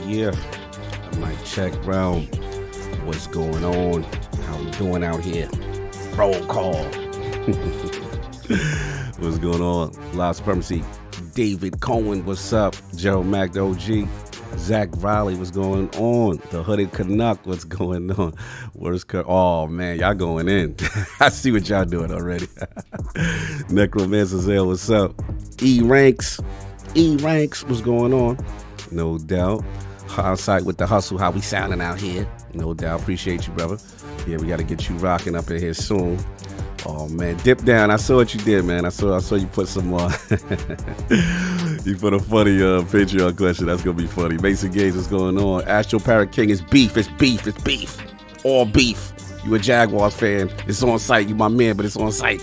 Yeah, mic check round. What's going on? How we doing out here? Roll call. What's going on? Live Supremacy. David Cohen, what's up? Gerald Mack, the OG. Zach Riley, what's going on? The Hooded Canuck, what's going on? Oh man, y'all going in. I see what y'all doing already. Necromancer Zale, what's up? E-Ranks, what's going on? No doubt. Hindsight with the hustle, how we sounding out here. No doubt, appreciate you, brother. Yeah, we got to get you rocking up in here soon. Oh man, dip down. I saw what you did, man. I saw you put some you put a funny Patreon question. That's gonna be funny. Mason Gates, what's going on? Astro Parrot King, it's beef. All beef. You a Jaguars fan? It's on site. You my man, but it's on site.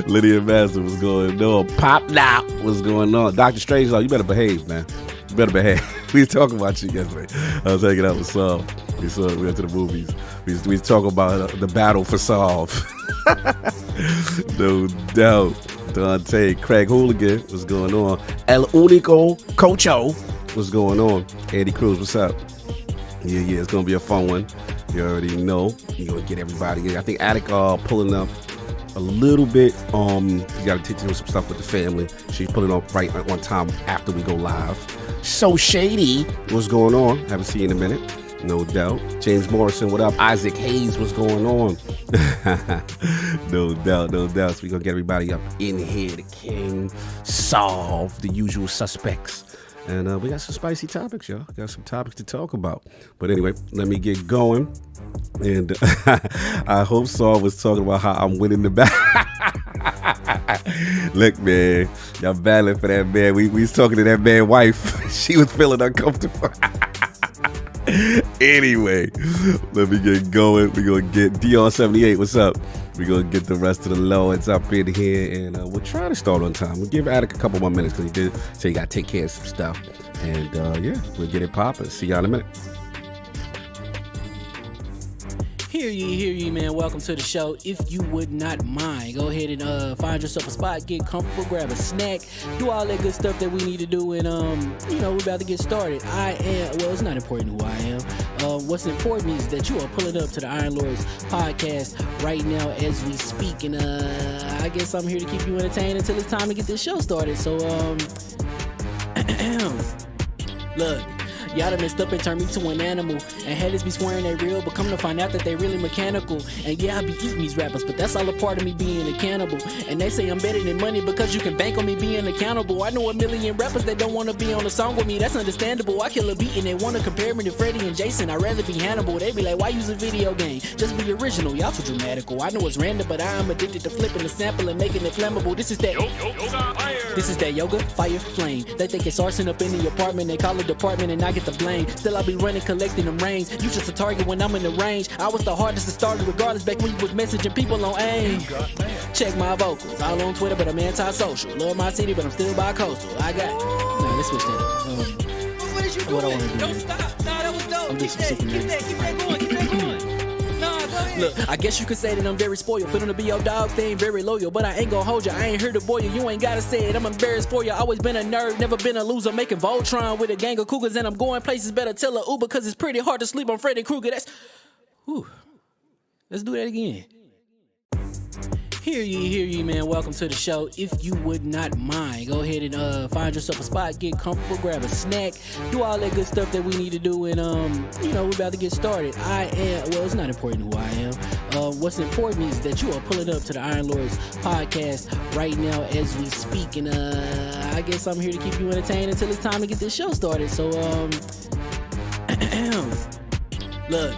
Lydia Master, what's going on? Pop now, what's going on? Dr. Strangelove, you better behave, man. You better behave. We was talking about you yesterday. I was hanging out with Saul. We went to the movies. We was talking about the battle for Solve. No doubt. Dante, Craig Hooligan, what's going on? El Unico Cocho, what's going on? Andy Cruz, what's up? Yeah, it's gonna be a fun one. You already know. You're gonna get everybody. I think Attic pulling up a little bit. You gotta take care of some stuff with the family. She's pulling up right on time after we go live. So Shady, what's going on? Haven't seen you in a minute. No doubt. James Morrison, what up? Isaac Hayes, what's going on? No doubt. So we're going to get everybody up in here. The King, Solve, the usual suspects. And we got some spicy topics, y'all. Got some topics to talk about. But anyway, let me get going. And I hope Saul was talking about how I'm winning the battle. Look, man, y'all battling for that man. We was talking to that man's wife. She was feeling uncomfortable. Anyway, let me get going. We're going to get Dion78. What's up? We're going to get the rest of the Lords up in here, and we'll try to start on time. We'll give Attic a couple more minutes because he did say he got to take care of some stuff. And yeah, we'll get it popping. See y'all in a minute. Hear ye, man. Welcome to the show. If you would not mind, go ahead and find yourself a spot, get comfortable, grab a snack, do all that good stuff that we need to do, and we're about to get started. It's not important who I am. What's important is that you are pulling up to the Iron Lords podcast right now as we speak, and I guess I'm here to keep you entertained until it's time to get this show started. So look. Y'all done messed up and turned me to an animal, and haters be swearing they real, but come to find out that they really mechanical. And yeah, I be eating these rappers, but that's all a part of me being a cannibal. And they say I'm better than money because you can bank on me being accountable. I know a million rappers that don't want to be on a song with me, that's understandable. I kill a beat and they want to compare me to Freddie and Jason. I'd rather be Hannibal. They be like, why use a video game? Just be original, y'all too dramatical. I know it's random, but I am addicted to flipping the sample and making it flammable. This is that yoga, fire, flame. They think it's arson up in the apartment, they call it department and I get the blame. Still I be running, collecting them rains. You just a target when I'm in the range. I was the hardest to start regardless back when you was messaging people on AIM. Check my vocals, all on Twitter but I'm anti-social. Love my city but I'm still bi-coastal. I got, let's switch that up. What is you doing? What I wanna do? Don't stop. Nah, that was dope. I'm just Keep that going. Nah, go ahead. Look, I guess you could say that I'm very spoiled. For them to be your dogs, they ain't very loyal. But I ain't gon' hold you, I ain't here to boil you. You ain't gotta say it, I'm embarrassed for you. Always been a nerd, never been a loser. Making Voltron with a gang of cougars. And I'm going places, better tell a Uber. Cause it's pretty hard to sleep on Freddy Krueger. Let's do that again. Hear ye, man. Welcome to the show. If you would not mind, go ahead and find yourself a spot, get comfortable, grab a snack, do all that good stuff that we need to do, and we're about to get started. It's not important who I am. What's important is that you are pulling up to the Iron Lords podcast right now as we speak, and I guess I'm here to keep you entertained until it's time to get this show started. So look.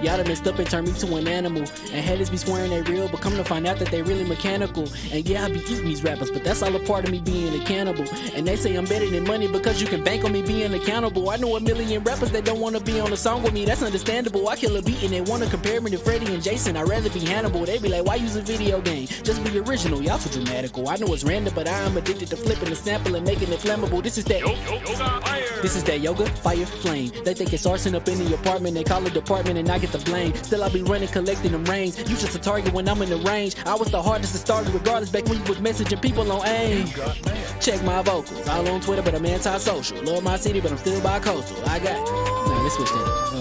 Y'all done messed up and turned me to an animal, and haters be swearing they real, but come to find out that they really mechanical. And yeah, I be eating these rappers, but that's all a part of me being a cannibal. And they say I'm better than money because you can bank on me being accountable. I know a million rappers that don't want to be on a song with me, that's understandable. I kill a beat and they want to compare me to Freddie and Jason. I'd rather be Hannibal. They be like, why use a video game? Just be original, y'all too dramatical. I know it's random, but I am addicted to flipping the sample and making it flammable. This is that yoga, fire, flame. They think it's arson up in the apartment, they call it department and I get the blame. Still I be running, collecting them rains. You just a target when I'm in the range. I was the hardest to start regardless back when you was messaging people on AIM. Check my vocals, all on Twitter but I'm anti-social. Love my city but I'm still bi-coastal. I got, let's switch that up.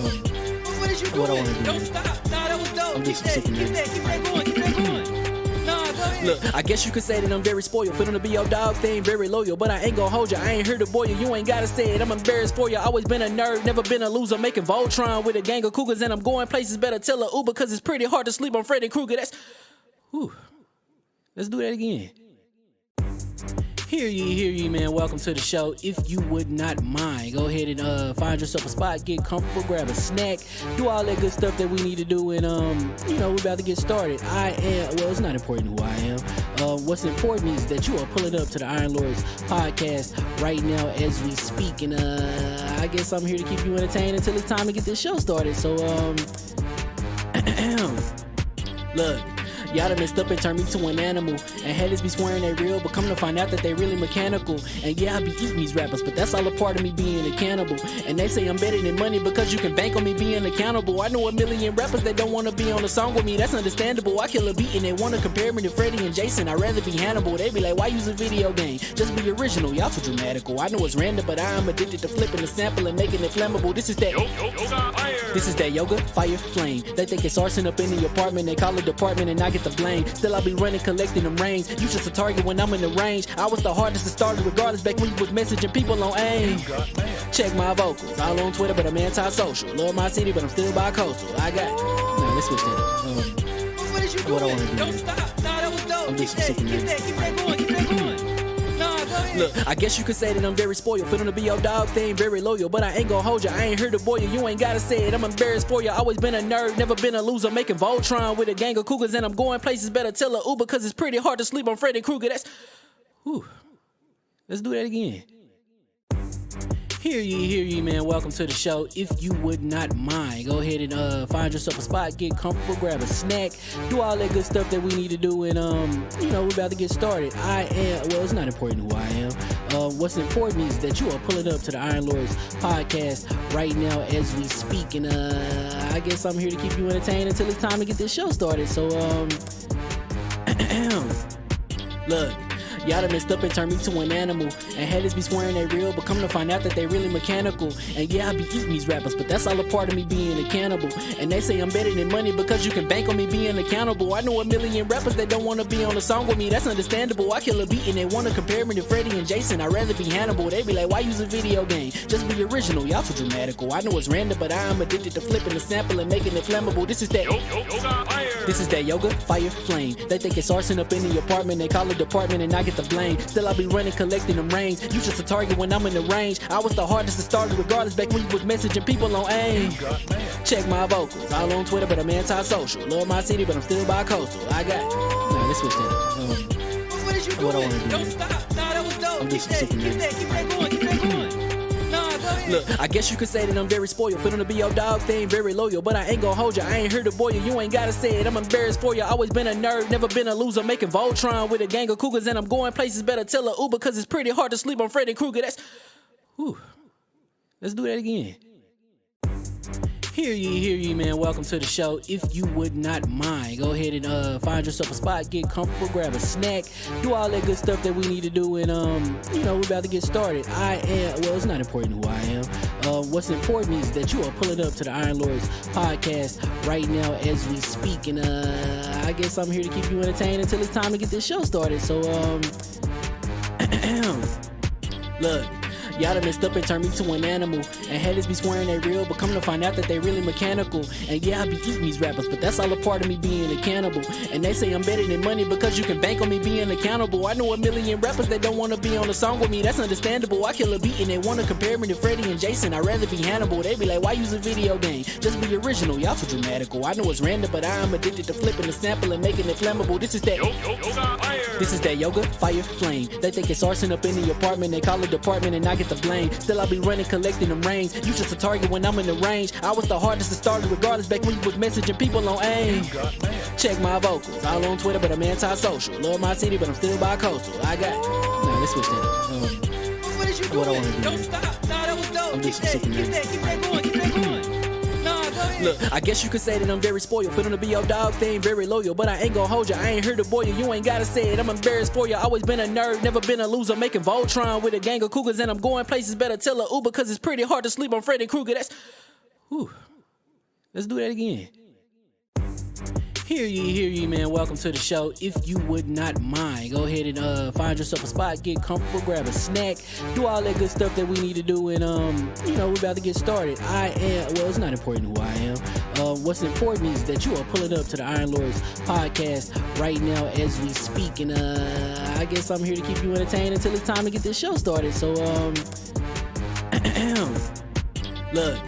What is you doing? What I wanna do? Don't stop. Nah, that was dope. I'm just Keep that going. Nah, go ahead. Look, I guess you could say that I'm very spoiled. For them to be your dog, they ain't very loyal. But I ain't gon' hold you, I ain't here to boil you. You ain't gotta say it, I'm embarrassed for you. Always been a nerd, never been a loser. Making Voltron with a gang of cougars. And I'm going places, better tell a Uber. Cause it's pretty hard to sleep on Freddy Krueger. Let's do that again. Hear ye, man. Welcome to the show. If you would not mind, go ahead and find yourself a spot, get comfortable, grab a snack, do all that good stuff that we need to do, and we're about to get started. It's not important who I am. What's important is that you are pulling up to the Iron Lords podcast right now as we speak, and I guess I'm here to keep you entertained until it's time to get this show started. So look. Y'all done messed up and turned me to an animal, and haters be swearing they real, but come to find out that they really mechanical. And yeah, I be eating these rappers, but that's all a part of me being a cannibal. And they say I'm better than money because you can bank on me being accountable. I know a million rappers that don't want to be on a song with me, that's understandable. I kill a beat and they want to compare me to Freddie and Jason. I'd rather be Hannibal. They be like, why use a video game? Just be original, y'all too dramatical. I know it's random, but I am addicted to flipping the sample and making it flammable. This is that yoga, fire, flame. They think it's arson up in the apartment, they call it department and I get the blame. Still I be running, collecting them rains. You just a target when I'm in the range. I was the hardest to start regardless back when you was messaging people on AIM. Check my vocals, all on Twitter but I'm anti-social. Love my city but I'm still bi-coastal. I got, let's switch that up. What is you doing? What I wanna do? Don't stop. Nah, that was dope. I'm just Keep that going. Nah, go ahead. Look, I guess you could say that I'm very spoiled. For them to be your dogs, they ain't very loyal. But I ain't gon' hold you, I ain't here to boil you. You ain't gotta say it, I'm embarrassed for you. Always been a nerd, never been a loser. Making Voltron with a gang of cougars. And I'm going places, better tell a Uber. Cause it's pretty hard to sleep on Freddy Krueger. Let's do that again. Hear ye, man. Welcome to the show. If you would not mind, go ahead and find yourself a spot, get comfortable, grab a snack, do all that good stuff that we need to do, and we're about to get started. It's not important who I am. What's important is that you are pulling up to the Iron Lords podcast right now as we speak, and I guess I'm here to keep you entertained until it's time to get this show started. So look, y'all done messed up and turned me to an animal, and haters be swearing they real, but come to find out that they really mechanical. And yeah, I be eating these rappers, but that's all a part of me being a cannibal. And they say I'm better than money because you can bank on me being accountable. I know a million rappers that don't want to be on a song with me, that's understandable. I kill a beat and they want to compare me to Freddie and Jason. I'd rather be Hannibal. They be like, why use a video game? Just be original, y'all too dramatical. I know it's random, but I am addicted to flipping the sample and making it flammable. This is that yoga, fire, flame. They think it's arson up in the apartment, they call it department and I get the blame. Still I be running, collecting them rings. You just a target when I'm in the range. I was the hardest to start regardless back when you was messaging people on AIM. Check my vocals, all on Twitter but I'm anti-social. Love my city but I'm still bi-coastal. I got, nah, let's switch that up. What is you What I doing? wanna do? Don't stop. Nah, that was dope. I'm Keep just that super going. Keep that going. Nah, go ahead. Look, I guess you could say that I'm very spoiled. For them to be your dogs, they ain't very loyal. But I ain't gonna hold ya, I ain't here to boil you. You ain't gotta say it, I'm embarrassed for ya. Always been a nerd, never been a loser. Making Voltron with a gang of cougars, and I'm going places. Better tell a Uber, cause it's pretty hard to sleep on Freddy Krueger. That's, whew. Let's do that again. Hear ye, man. Welcome to the show. If you would not mind, go ahead and find yourself a spot, get comfortable, grab a snack, do all that good stuff that we need to do, and we're about to get started. It's not important who I am. What's important is that you are pulling up to the Iron Lords podcast right now as we speak, and I guess I'm here to keep you entertained until it's time to get this show started. So look, y'all done messed up and turned me to an animal, and haters be swearing they real, but come to find out that they really mechanical. And yeah, I be eating these rappers, but that's all a part of me being a cannibal. And they say I'm better than money because you can bank on me being accountable. I know a million rappers that don't want to be on a song with me, that's understandable. I kill a beat and they want to compare me to Freddie and Jason. I'd rather be Hannibal. They be like, why use a video game? Just be original, y'all too dramatical. I know it's random, but I am addicted to flipping the sample and making it flammable. This is that yoga, fire, flame. They think it's arson up in the apartment, they call it department and I get the blame. Still I be running, collecting them rings. You just a target when I'm in the range. I was the hardest to start regardless back when you was messaging people on AIM. Check my vocals, all on Twitter but I'm anti-social. Love my city but I'm still bi-coastal. I got, nah, let's switch that up. What is you What I doing? wanna do? Don't stop. Nah, that was dope. I'm Keep just that super going. Keep that going. Nah, go ahead. Look, I guess you could say that I'm very spoiled. For them to be your dogs, they ain't very loyal. But I ain't gonna hold ya, I ain't here to boil you. You ain't gotta say it, I'm embarrassed for ya. Always been a nerd, never been a loser. Making Voltron with a gang of cougars, and I'm going places. Better tell a Uber, cause it's pretty hard to sleep on Freddy Krueger. That's, whew. Let's do that again. Hear ye, man. Welcome to the show. If you would not mind, go ahead and find yourself a spot, get comfortable, grab a snack, do all that good stuff that we need to do, and we're about to get started. It's not important who I am. What's important is that you are pulling up to the Iron Lords podcast right now as we speak, and I guess I'm here to keep you entertained until it's time to get this show started. So look,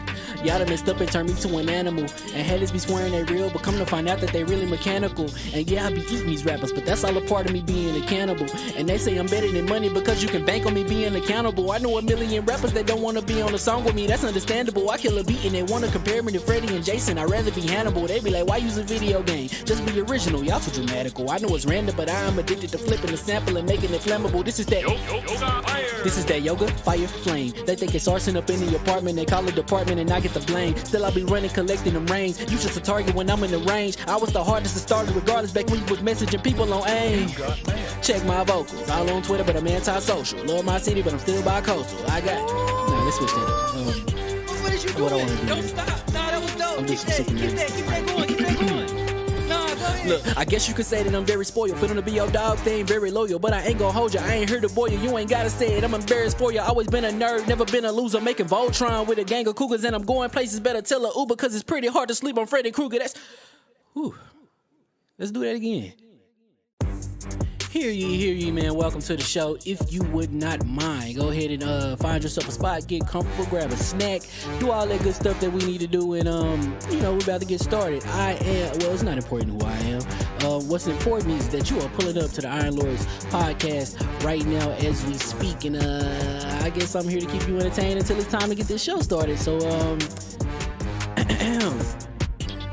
y'all done messed up and turned me to an animal, and haters be swearing they real, but come to find out that they really mechanical. And yeah, I be eating these rappers, but that's all a part of me being a cannibal. And they say I'm better than money because you can bank on me being accountable. I know a million rappers that don't want to be on a song with me, that's understandable. I kill a beat and they want to compare me to Freddie and Jason. I'd rather be Hannibal. They be like, why use a video game? Just be original, y'all too dramatical. I know it's random, but I am addicted to flipping the sample and making it flammable. This is that yoga, fire, flame. They think it's arson up in the apartment, they call it department and I get the blame. Still I be running, collecting them rings. You just a target when I'm in the range. I was the hardest to start regardless back when you was messaging people on AIM. Check my vocals, all on Twitter but I'm anti-social. Love my city but I'm still bi-coastal. I got, nah, let's switch that up. What is you What I doing? wanna do? Don't stop. Nah, that was dope. I'm Keep just that super going. Keep that going. Nah, go ahead. Look, I guess you could say that I'm very spoiled. For them to be your dogs, they ain't very loyal. But I ain't gonna hold ya, I ain't here to boil you. You ain't gotta say it, I'm embarrassed for ya. Always been a nerd, never been a loser. Making Voltron with a gang of cougars, and I'm going places. Better tell a Uber, cause it's pretty hard to sleep on Freddy Krueger. That's, whew. Let's do that again. Hear ye, man. Welcome to the show. If you would not mind, go ahead and find yourself a spot, get comfortable, grab a snack, do all that good stuff that we need to do, and we're about to get started. It's not important who I am. What's important is that you are pulling up to the Iron Lords podcast right now as we speak, and I guess I'm here to keep you entertained until it's time to get this show started. So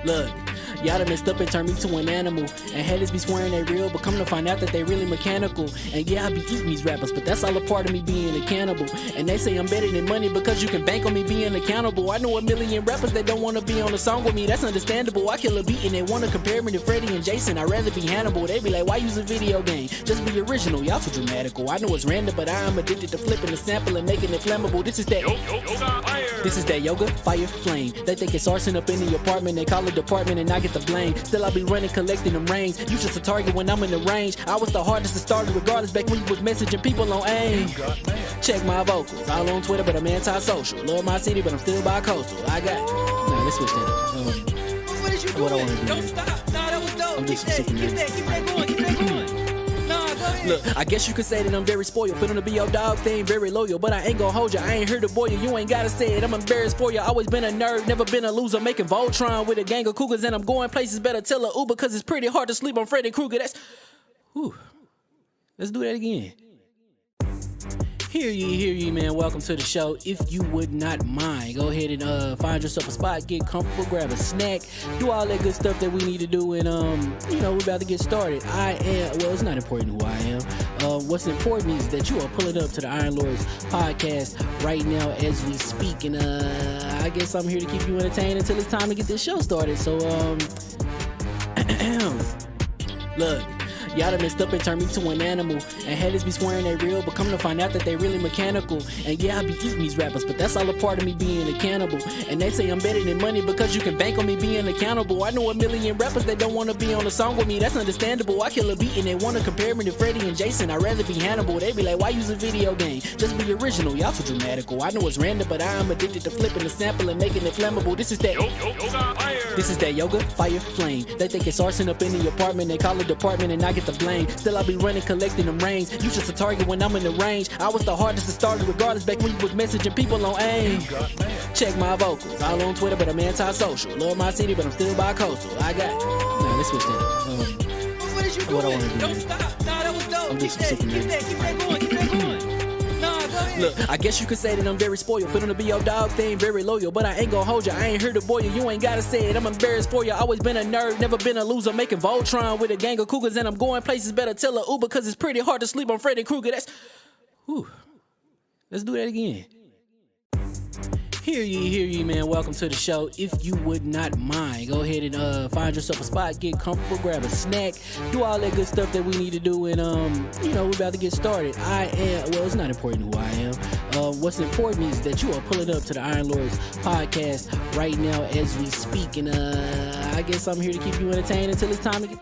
look, Y'all done messed up and turned me to an animal. And haters be swearing they real, but come to find out that they really mechanical. And yeah, I be eating these rappers, but that's all a part of me being a cannibal. And they say I'm better than money because you can bank on me being accountable. I know a million rappers that don't wanna be on a song with me, that's understandable. I kill a beat and they wanna compare me to Freddie and Jason. I'd rather be Hannibal. They be like, why use a video game? Just be original, y'all too dramatical. I know it's random, but I am addicted to flipping the sample and making it flammable. This is that yoga, fire, flame. They think it's arson up in the apartment. They call it department and I get the blame. Still I be running, collecting them rings. You just a target when I'm in the range. I was the hardest to start regardless back when you was messaging people on AIM. Check my vocals, all on Twitter, but I'm anti-social. Love my city, but I'm still bi-coastal. I got. Nah, let's switch that up. What is you doing? What I wanna do? Don't stop. Nah, that was dope. I'm Keep just that, super keep that, keep that going, keep that going. Nah, go ahead. Look, I guess you could say that I'm very spoiled. For them to be your dogs, they ain't very loyal. But I ain't gon' hold you, I ain't here to boil you. You ain't gotta say it, I'm embarrassed for you. Always been a nerd, never been a loser. Making Voltron with a gang of cougars. And I'm going places, better tell a Uber. Cause it's pretty hard to sleep on Freddy Krueger. That's... Whew. Let's do that again. Hear ye, man. Welcome to the show. If you would not mind, go ahead and find yourself a spot, get comfortable, grab a snack, do all that good stuff that we need to do, and we're about to get started. It's not important who I am. What's important is that you are pulling up to the Iron Lords podcast right now as we speak, and I guess I'm here to keep you entertained until it's time to get this show started. So look. Y'all done messed up and turned me to an animal. And haters be swearing they real, but come to find out that they really mechanical. And yeah, I be eating these rappers, but that's all a part of me being a cannibal. And they say I'm better than money because you can bank on me being accountable. I know a million rappers that don't wanna be on a song with me, that's understandable. I kill a beat and they wanna compare me to Freddie and Jason. I'd rather be Hannibal. They be like, why use a video game? Just be original, y'all too dramatical. I know it's random, but I am addicted to flipping the sample and making it flammable. This is that yoga, fire, flame. They think it's arson up in the apartment. They call it department and I get the blame. Still I be running, collecting them rings. You just a target when I'm in the range. I was the hardest to start regardless back when you was messaging people on AIM. Check my vocals, all on Twitter, but I'm anti-social. Love my city, but I'm still bi-coastal. I got. Nah, let's switch that up. What is you What I doing? wanna do? Don't stop. Nah, that was dope. I'm Keep just that, super keep that, keep that going, keep that going. Nah, go ahead. Look, I guess you could say that I'm very spoiled. For them to be your dogs, they ain't very loyal. But I ain't gon' hold you, I ain't here to boil you. You ain't gotta say it, I'm embarrassed for you. Always been a nerd, never been a loser. Making Voltron with a gang of cougars. And I'm going places, better tell a Uber. Cause it's pretty hard to sleep on Freddy Krueger. That's... Whew. Let's do that again. Hear ye, man. Welcome to the show. If you would not mind, go ahead and find yourself a spot, get comfortable, grab a snack, do all that good stuff that we need to do, and we're about to get started. It's not important who I am. What's important is that you are pulling up to the Iron Lords podcast right now as we speak, and I guess I'm here to keep you entertained until it's time to get...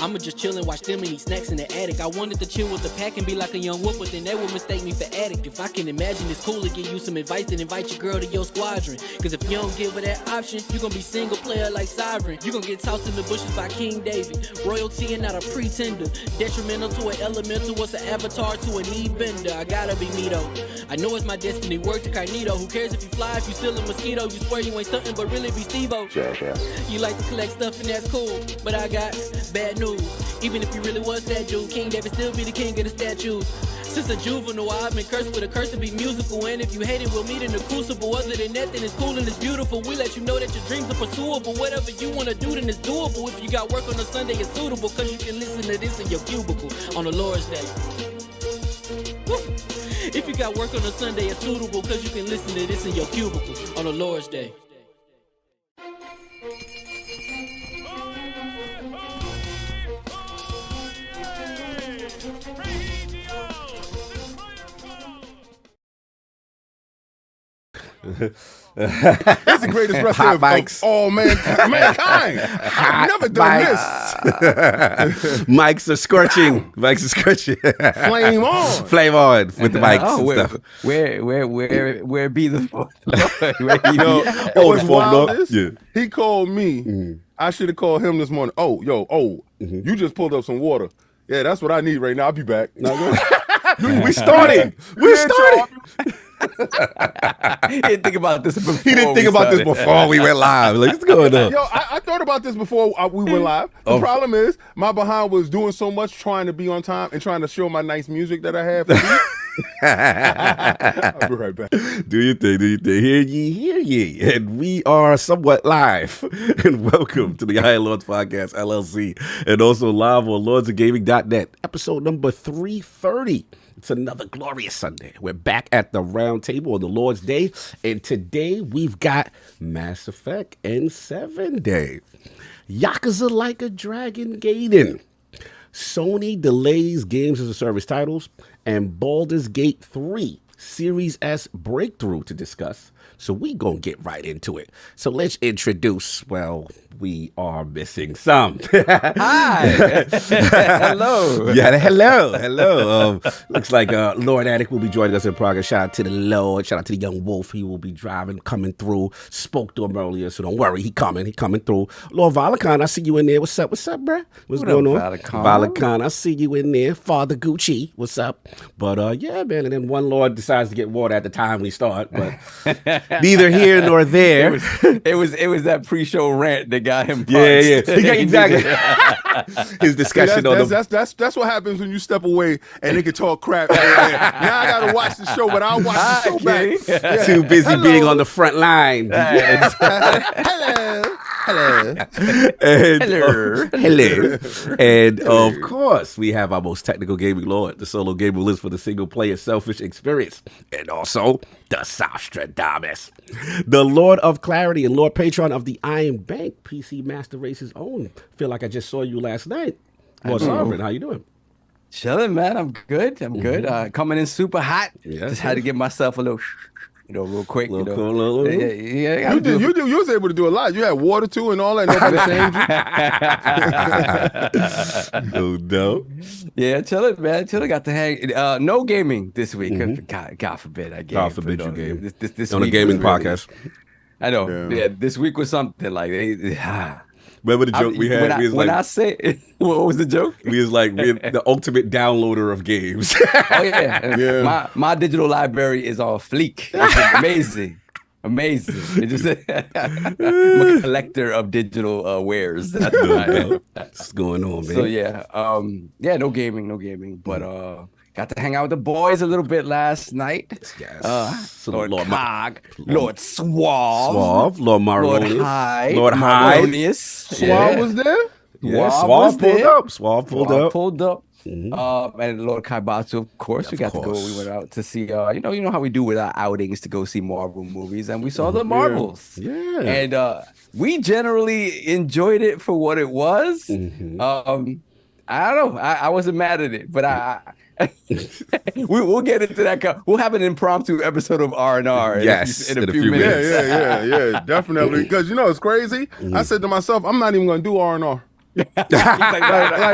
I'ma just chill and watch them and eat snacks in the attic. I wanted to chill with the pack and be like a young whoop, but then they would mistake me for addict. If I can imagine it's cool to give you some advice, then invite your girl to your squadron. Cause if you don't give her that option, you gon' be single player like Sovereign. You gon' get tossed in the bushes by King David. Royalty and not a pretender. Detrimental to an elemental, what's an avatar to a knee bender? I gotta be me though. I know it's my destiny, word to Cognito. Who cares if you fly, if you still a mosquito? You swear you ain't stuntin', but really be Steve-O. You like to collect stuff and that's cool, but I got bad news. Even if you really was that dude, King David still be the king of the statues. Since a juvenile, I've been cursed with a curse to be musical. And if you hate it, we'll meet in the crucible. Other than that, then it's cool and it's beautiful. We let you know that your dreams are pursuable. Whatever you wanna do, then it's doable. If you got work on a Sunday, it's suitable. Cause you can listen to this in your cubicle on the Lord's Day. Woo. If you got work on a Sunday, it's suitable. Cause you can listen to this in your cubicle on the Lord's Day. That's the greatest wrestler of all mankind. I've never done this. Mics are scorching. Mics are scorching. Flame on. Flame on with the mics Oh, and stuff. where be the What's the fourth wild Lord? is, Yeah. he called me. I should have called him this morning. You just pulled up some water. Yeah, that's what I need right now. I'll be back. We started. We started. He didn't think about this before. He didn't think about this before we went live. Like, what's going on? Yo, I thought about this before we went live. The problem is my behind was doing so much trying to be on time and trying to show my nice music that I have for you. I'll be right back. Do your thing, do your thing. Hear ye. And we are somewhat live. And welcome to the Iron Lords Podcast, LLC. And also live on LordsOfGaming.net, episode number 330. It's another glorious Sunday. We're back at the round table on the Lord's Day. And today we've got Mass Effect N7 Day. Yakuza Like a Dragon Gaiden. Sony delays games as a service titles, and Baldur's Gate 3 Series S breakthrough to discuss. So we gonna get right into it. So let's introduce, well, we are missing some. Hi. Hello. Yeah, hello. Looks like Lord Attic will be joining us in progress. Shout out to the Lord. Shout out to the young wolf. He will be coming through. Spoke to him earlier, so don't worry. He coming through. Lord Valakon, I see you in there. What's up, bruh? What's going on? Valakon, I see you in there. Father Gucci, what's up? But yeah, man. And then one Lord decides to get water at the time we start, but neither here nor there. It was that pre-show rant that got him punched. Yeah. Exactly. His discussion on that's what happens when you step away and they can talk crap. Now I gotta watch the show, but I'll watch the show back. Yeah. Too busy being on the front line. Hello. Hello. And of course, we have our most technical gaming lord, the solo gamer list for the single player selfish experience, and also the Sostradamus, the Lord of Clarity and Lord Patron of the Iron Bank, PC Master Race's own. Feel like I just saw you last night. Lord Sovereign, how you doing? Chilling, man. I'm good. Good. Coming in super hot. Yes, Just had to give myself a little, real quick. Little you know. cool, little. Yeah. You was able to do a lot. You had water too and all that. Nobody shamed you. No doubt. Yeah, chilling, man. Got to hang. No gaming this week. God forbid I game. God forbid you game. This on a week gaming was really- podcast. I know. Yeah, this week was something like. Remember the joke we had? What was the joke? We was like, we're the ultimate downloader of games. Oh yeah. My digital library is on fleek. It's amazing. It's just I'm a collector of digital wares. That's what I am. What's going on, man? So yeah, no gaming, but got to hang out with the boys a little bit last night. Yes. So Lord Lord Cog, Lord Suave, Lord Maronius, Lord Hyde, Suave was there? Yeah, Suave pulled up. Suave pulled up. And Lord Kaibatsu, of course, we got to go. We went out to see, you know how we do with our outings to go see Marvel movies, and we saw the Marvels. Yeah. And we generally enjoyed it for what it was. I don't know. I wasn't mad at it, but we'll get into that. We'll have an impromptu episode of R&R. Yes, in a few minutes. Yeah, definitely. Because it's crazy. I said to myself, I'm not even gonna do R&R. like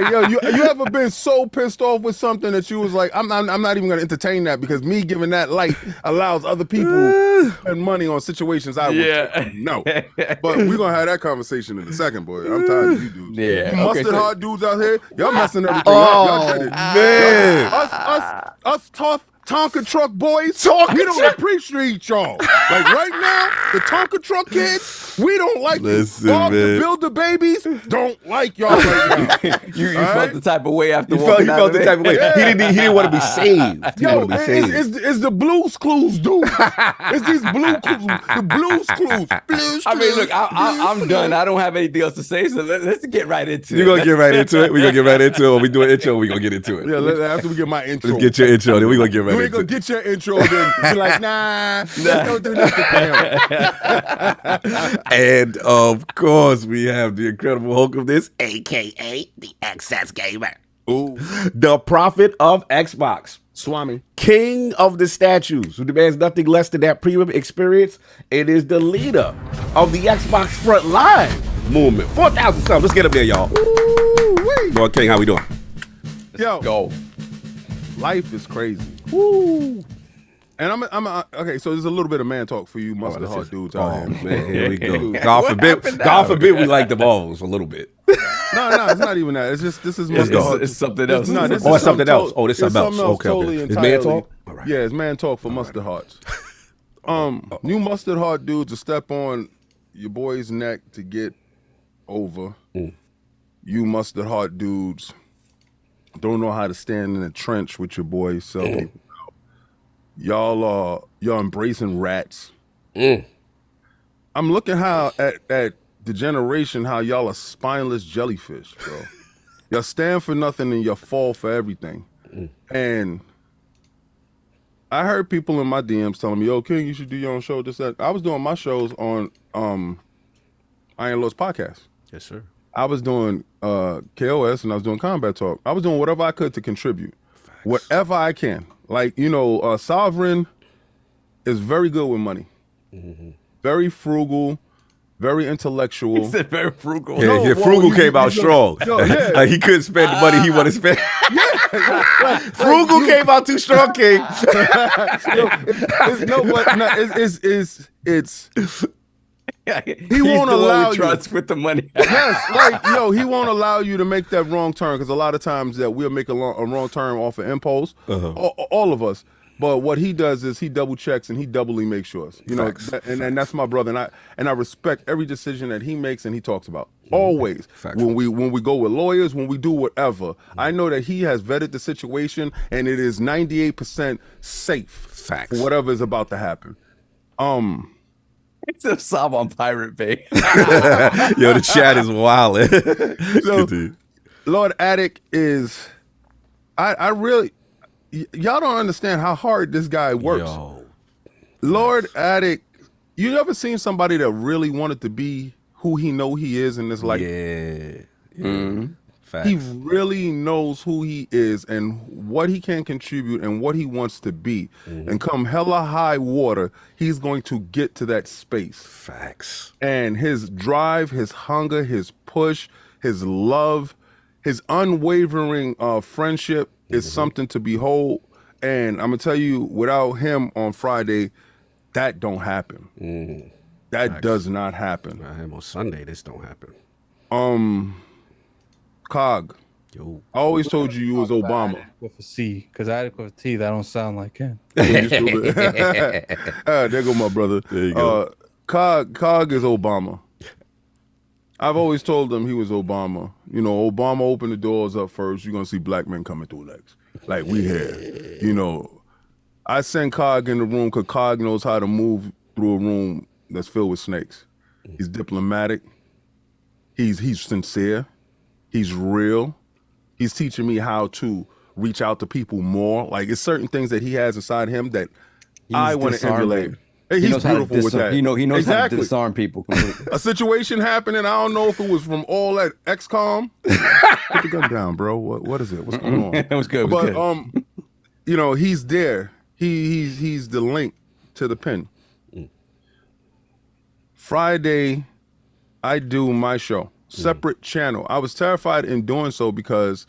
yo, you ever been so pissed off with something that you was like, I'm not even gonna entertain that because me giving that light allows other people to spend money on situations I would no. But we're gonna have that conversation in a second, boy. I'm tired of you dudes. Yeah. You mustard hard dudes out here, y'all messing everything up. Y'all get it. Man. Us tough Tonka truck boys, we don't appreciate y'all. Like right now, the Tonka truck kids, we don't like Listen, y'all. man. The Builder babies don't like y'all right now. You felt the type of way after You walking felt out the of type of way. Yeah. He didn't want to be saved. Yo, it's the Blues Clues, dude. It's these Blues Clues. The Blues Clues. I mean, look, I'm done. I don't have anything else to say, so let's get right into it. You're going to get right into it? We're going to get right into it. When we do an intro, we're going to get into it. Yeah, after we get my intro. Let's get your intro, then we're going to get right You ain't into gonna it. get your intro, then be like, nah, let's don't do nothing for him. And of course, we have the incredible Hulk of this, a.k.a. the XS Gamer. Ooh. The prophet of Xbox. Swami. King of the statues, who demands nothing less than that premium experience. It is the leader of the Xbox Frontline movement. 4,000 subs. Let's get up there, y'all. Lord King, how we doing? Yo, Go. life is crazy. Woo. And okay. So there's a little bit of man talk for you, mustard heart dudes out Oh here. man, here we go. Dude. God forbid we like the balls a little bit. No, it's not even that. It's just this is mustard heart. It's something else. No, this Oh, is it's something else. to- Oh, this is it's something else. Okay, totally okay. It's man entirely- talk? All right. Yeah, it's man talk for mustard hearts. New mustard heart dudes to step on your boy's neck to get over. You mustard heart dudes don't know how to stand in a trench with your boy. So y'all embracing rats. I'm looking at the generation how y'all are spineless jellyfish, bro. Y'all stand for nothing and y'all fall for everything. And I heard people in my DMs telling me, "Yo, King, you should do your own show." This, that. I was doing my shows on Iron Lord's podcast. Yes, sir. I was doing KOS and I was doing Combat Talk. I was doing whatever I could to contribute, whatever I can. Like, Sovereign is very good with money, very frugal, very intellectual. He said very frugal. Yeah, No, frugal well, came out strong. yeah. Like he couldn't spend the money he wanted to spend. Frugal came out too strong, King. He won't allow you. Trust with the money. Yes, he won't allow you to make that wrong turn because a lot of times that we'll make a wrong turn off of impulse, all of us. But what he does is he double checks and he doubly makes sure. Facts. And that's my brother, and I respect every decision that he makes and he talks about. Always. Facts. When we go with lawyers, when we do whatever, I know that he has vetted the situation and it is 98% safe. Facts. For whatever is about to happen. It's a sob on Pirate Bay. Yo, the chat is wild. So, Lord Attic is, I really, y'all don't understand how hard this guy works. Yo. Lord Attic, you ever seen somebody that really wanted to be who he know he is in this life? Yeah. Facts. He really knows who he is and what he can contribute and what he wants to be. And come hella high water, he's going to get to that space. Facts. And his drive, his hunger, his push, his love, his unwavering friendship is something to behold. And I'm gonna tell you, without him on Friday, that don't happen. That does not happen. Him on Sunday, this don't happen. Cog, Yo. I always told you was Obama. With a C, because Attic with a T, that don't sound like him. You stupid. There go my brother. There you go. Cog is Obama. I've always told them he was Obama. Obama opened the doors up first. You're gonna see black men coming through next. Like we here. I send Cog in the room because Cog knows how to move through a room that's filled with snakes. He's diplomatic. He's sincere. He's real. He's teaching me how to reach out to people more. Like it's certain things that he has inside him that I want to emulate. Hey, he's beautiful with that. He knows exactly. how to disarm people completely. A situation happened, and I don't know if it was from all that XCOM. Put the gun down, bro. What is it? What's going on? It was good. It was But good. he's there. He's the link to the pin. Friday, I do my show, separate channel. I was terrified in doing so because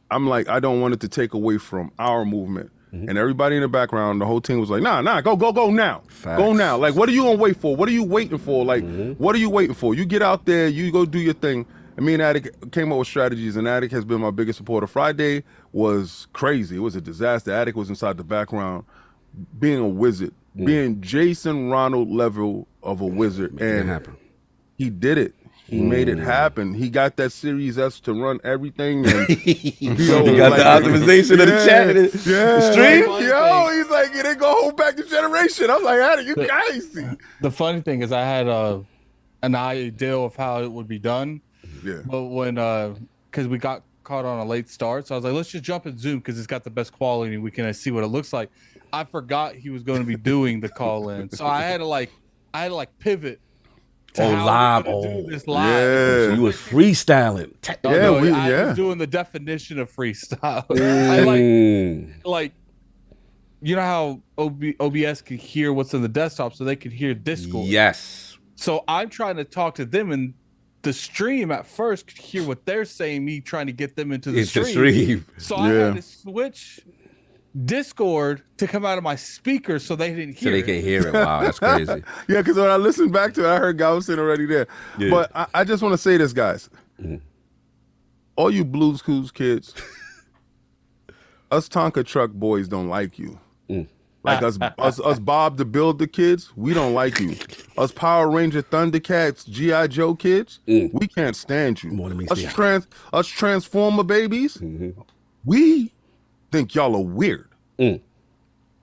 I'm like, I don't want it to take away from our movement. And everybody in the background, the whole team was like, nah, go now. Facts. Go now. Like, what are you gonna wait for? What are you waiting for? Like, what are you waiting for? You get out there, you go do your thing. And me and Attic came up with strategies, and Attic has been my biggest supporter. Friday was crazy. It was a disaster. Attic was inside the background, being a wizard, being Jason Ronald level of a wizard. Making it and happen. he did it. He made it happen. He got that Series S to run everything. And, he got the optimization of the chat and the stream. He's like, it ain't gonna hold back the generation. I was like, Attic, you crazy. The funny thing is, I had an idea of how it would be done, Yeah. but when because we got caught on a late start, so I was like, let's just jump in Zoom because it's got the best quality and we can see what it looks like. I forgot he was going to be doing the call in, so I had to pivot. To how live. we're gonna do this live. Yeah. So you was freestyling. No, Yeah, no, we- I yeah. was doing the definition of freestyle. I Mm. like you know how OBS could hear what's in the desktop, so they could hear Discord. Yes. So I'm trying to talk to them, and the stream at first could hear what they're saying. Me trying to get them into the stream. So I had to switch Discord to come out of my speakers so they didn't hear. So they can hear it. Wow, that's crazy. Yeah, because when I listened back to it, I heard Galveston already there. Yeah. But I just want to say this, guys. All you Blues Clues kids, us Tonka truck boys don't like you. Like us Bob the Builder kids, we don't like you. Us Power Ranger Thundercats, G.I. Joe kids, we can't stand you. More than me, Us Transformer babies, we think y'all are weird.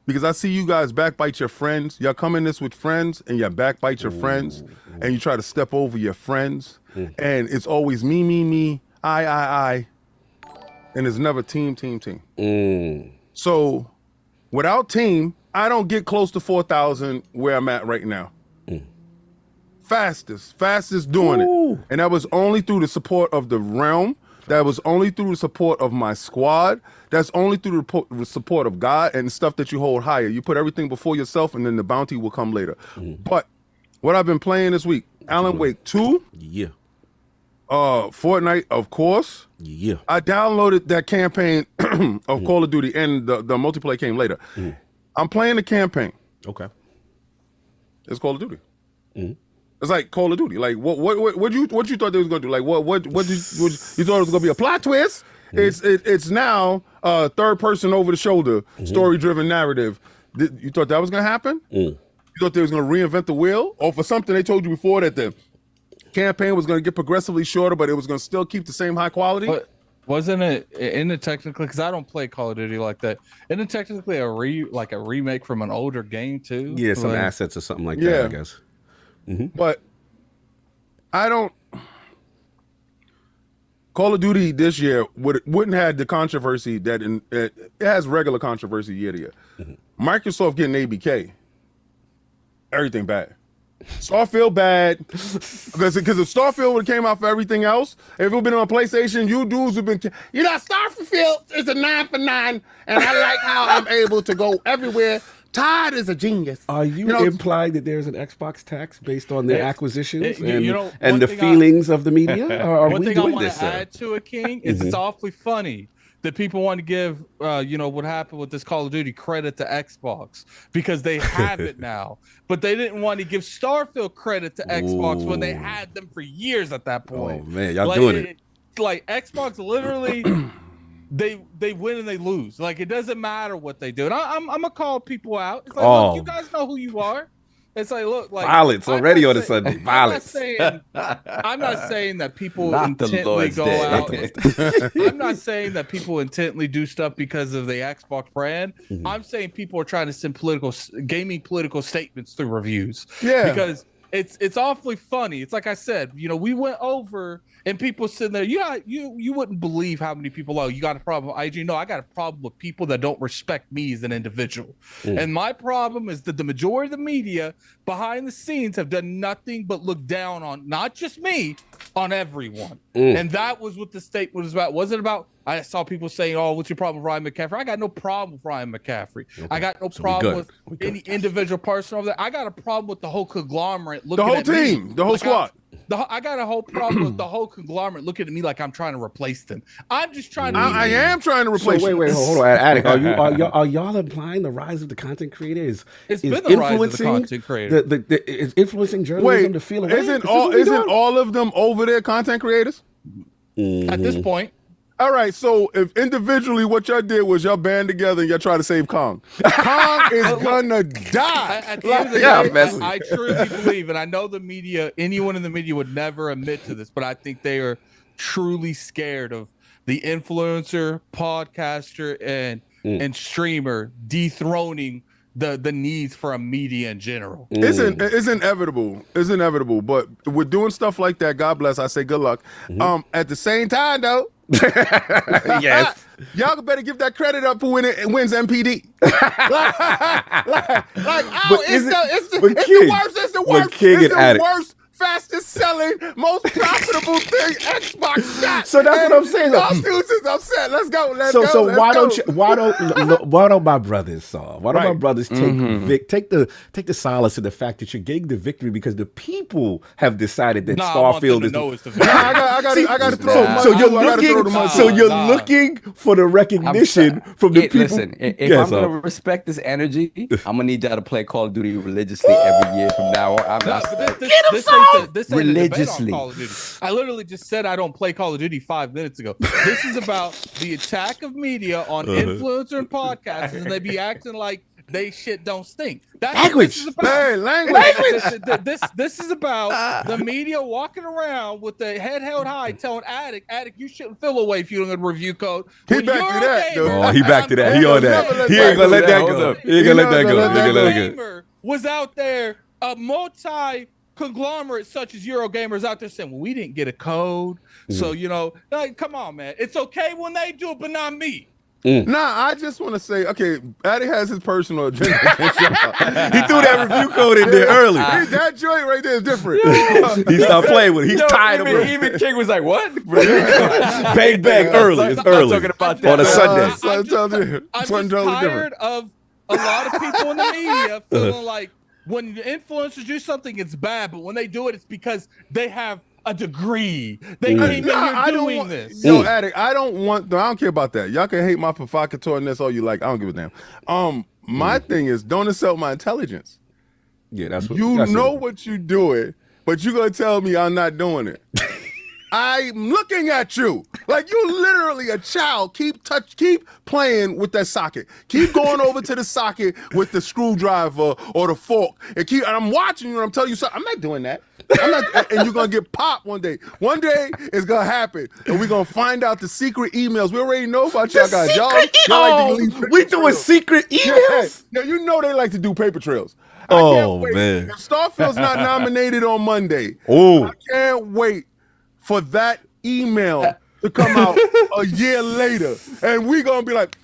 Because I see you guys backbite your friends. Y'all come in this with friends and you backbite your friends and you try to step over your friends. And it's always me, I. And it's never team. So without team, I don't get close to 4,000 where I'm at right now. Fastest doing it. And that was only through the support of the realm. That was only through the support of my squad. That's only through the support of God and stuff that you hold higher. You put everything before yourself and then the bounty will come later. But what I've been playing this week, Alan Wake 2. Yeah. Fortnite, of course. Yeah. I downloaded that campaign of Call of Duty and the multiplayer came later. I'm playing the campaign. Okay. It's Call of Duty. It's like Call of Duty. Like what you thought they was gonna do? Like what you thought it was gonna be a plot twist? It's now third person over the shoulder, story driven narrative. You thought that was gonna happen? You thought they was gonna reinvent the wheel, or for something they told you before that the campaign was gonna get progressively shorter, but it was gonna still keep the same high quality? But wasn't it technically? Because I don't play Call of Duty like that. Isn't it technically a remake from an older game too? Yeah, some assets or something like that, I guess. But I don't. Call of Duty this year wouldn't have the controversy that it has regular controversy year to year. Microsoft getting ABK, everything bad. Starfield bad because if Starfield would have came out for everything else, if it would have been on PlayStation, you dudes would have been, Starfield is a 9 for 9, and I like how I'm able to go everywhere. Todd is a genius. Are you implying that there's an Xbox tax based on their acquisitions and one the thing feelings of the media? Are one we thing I doing want this? to add to it, King, is it's awfully funny that people want to give, what happened with this Call of Duty credit to Xbox because they have it now, but they didn't want to give Starfield credit to Xbox when they had them for years at that point. Oh man, y'all doing it. Like Xbox literally. They win and they lose. Like it doesn't matter what they do. And I'm gonna call people out. It's like, look, you guys know who you are. It's like, look, like violence already on the Sunday. Violence. I'm not saying that people Not the intently Lord's go Day. out. I'm not saying that people intently do stuff because of the Xbox brand. I'm saying people are trying to send gaming political statements through reviews. Yeah. Because it's awfully funny. It's like I said, we went over and people sitting there, you wouldn't believe how many people, you got a problem with IG. No, I got a problem with people that don't respect me as an individual. And my problem is that the majority of the media behind the scenes have done nothing but look down on not just me, on everyone. And that was what the statement was about. It wasn't about, I saw people saying, what's your problem with Ryan McCaffrey? I got no problem with Ryan McCaffrey. Okay. I got no problem with any individual person over there. I got a problem with the whole conglomerate looking at me. The whole team, the whole squad. I got a whole problem with the whole conglomerate looking at me like I'm trying to replace them. I'm just trying to. I am trying to replace. So wait, hold on, Attic. Are y'all implying the rise of the content creator is been the rise of the content creator? Is influencing journalism to feel away? Isn't all of them over there content creators? At this point. All right, so if individually what y'all did was y'all band together and y'all try to save Kong. Kong is gonna die. At the end of the day, I truly believe, and I know the media, anyone in the media would never admit to this, but I think they are truly scared of the influencer, podcaster, and streamer dethroning the needs for a media in general. It's inevitable. It's inevitable. But with doing stuff like that, God bless, I say good luck. At the same time though, yes, y'all better give that credit up for when it wins MPD. It's the worst. It's the worst. It's the worst, fastest best-selling, most profitable thing Xbox got. So that's what I'm saying. Y'all dudes is upset. Let's go. Let's go. So let's why go. don't my brothers why don't my Right. brothers take the solace in the fact that you're getting the victory because the people have decided that Nah, I want them Starfield to is know it's the Nah, I got to throw Nah. my so you're I gotta throw the money. Nah. looking for the recognition from the people. Listen, if Yeah, I'm gonna respect this energy, I'm gonna need y'all to play Call of Duty religiously every year from now on. No, but this ain't the debate on Religiously. Call of Duty. I literally just said I don't play Call of Duty 5 minutes ago. This is about the attack of media on influencer and podcasters, and they be acting like they shit don't stink. That's what this is about. Hey, language. This is about the media walking around with the head held high, telling Addict, you shouldn't feel away if you don't get a review code. He When back you're to a that, gamer, though. Oh, he back to that. He on that. He ain't gonna let that go. He ain't gonna let that go. He ain't gonna let that go. gamer was out there, a multi-conglomerate such as Eurogamers out there saying, well, we didn't get a code. So, like, come on, man. It's okay when they do it, but not me. Nah, I just want to say, okay, Addy has his personal agenda. He threw that review code in there early. That joint right there is different. He stopped playing with it. He's tired of it. Even King was like, "What?" Bang bang early. It's early talking about that. on a Sunday. I'm just tired of a lot of people in the media feeling like when the influencers do something, it's bad, but when they do it, it's because they have a degree. They came in here doing this. Yo, Addict, I don't care about that. Y'all can hate my provocateurness all you like. I don't give a damn. My thing is, don't insult my intelligence. Yeah, that's what You that's know it. what you doing, but you gonna tell me I'm not doing it. I'm looking at you like you literally a child. Keep playing with that socket. Keep going over to the socket with the screwdriver or the fork, and I'm watching you. And I'm telling you something. I'm not doing that. I'm not, and you're gonna get popped one day. One day it's gonna happen, and we're gonna find out the secret emails. We already know about y'all guys. Y'all like to leave paper we doing trails. secret emails. Now you know they like to do paper trails. I Oh, can't wait. man. If Starfield's not nominated on Monday, Oh. I can't wait for that email to come out a year later, and we gonna be like,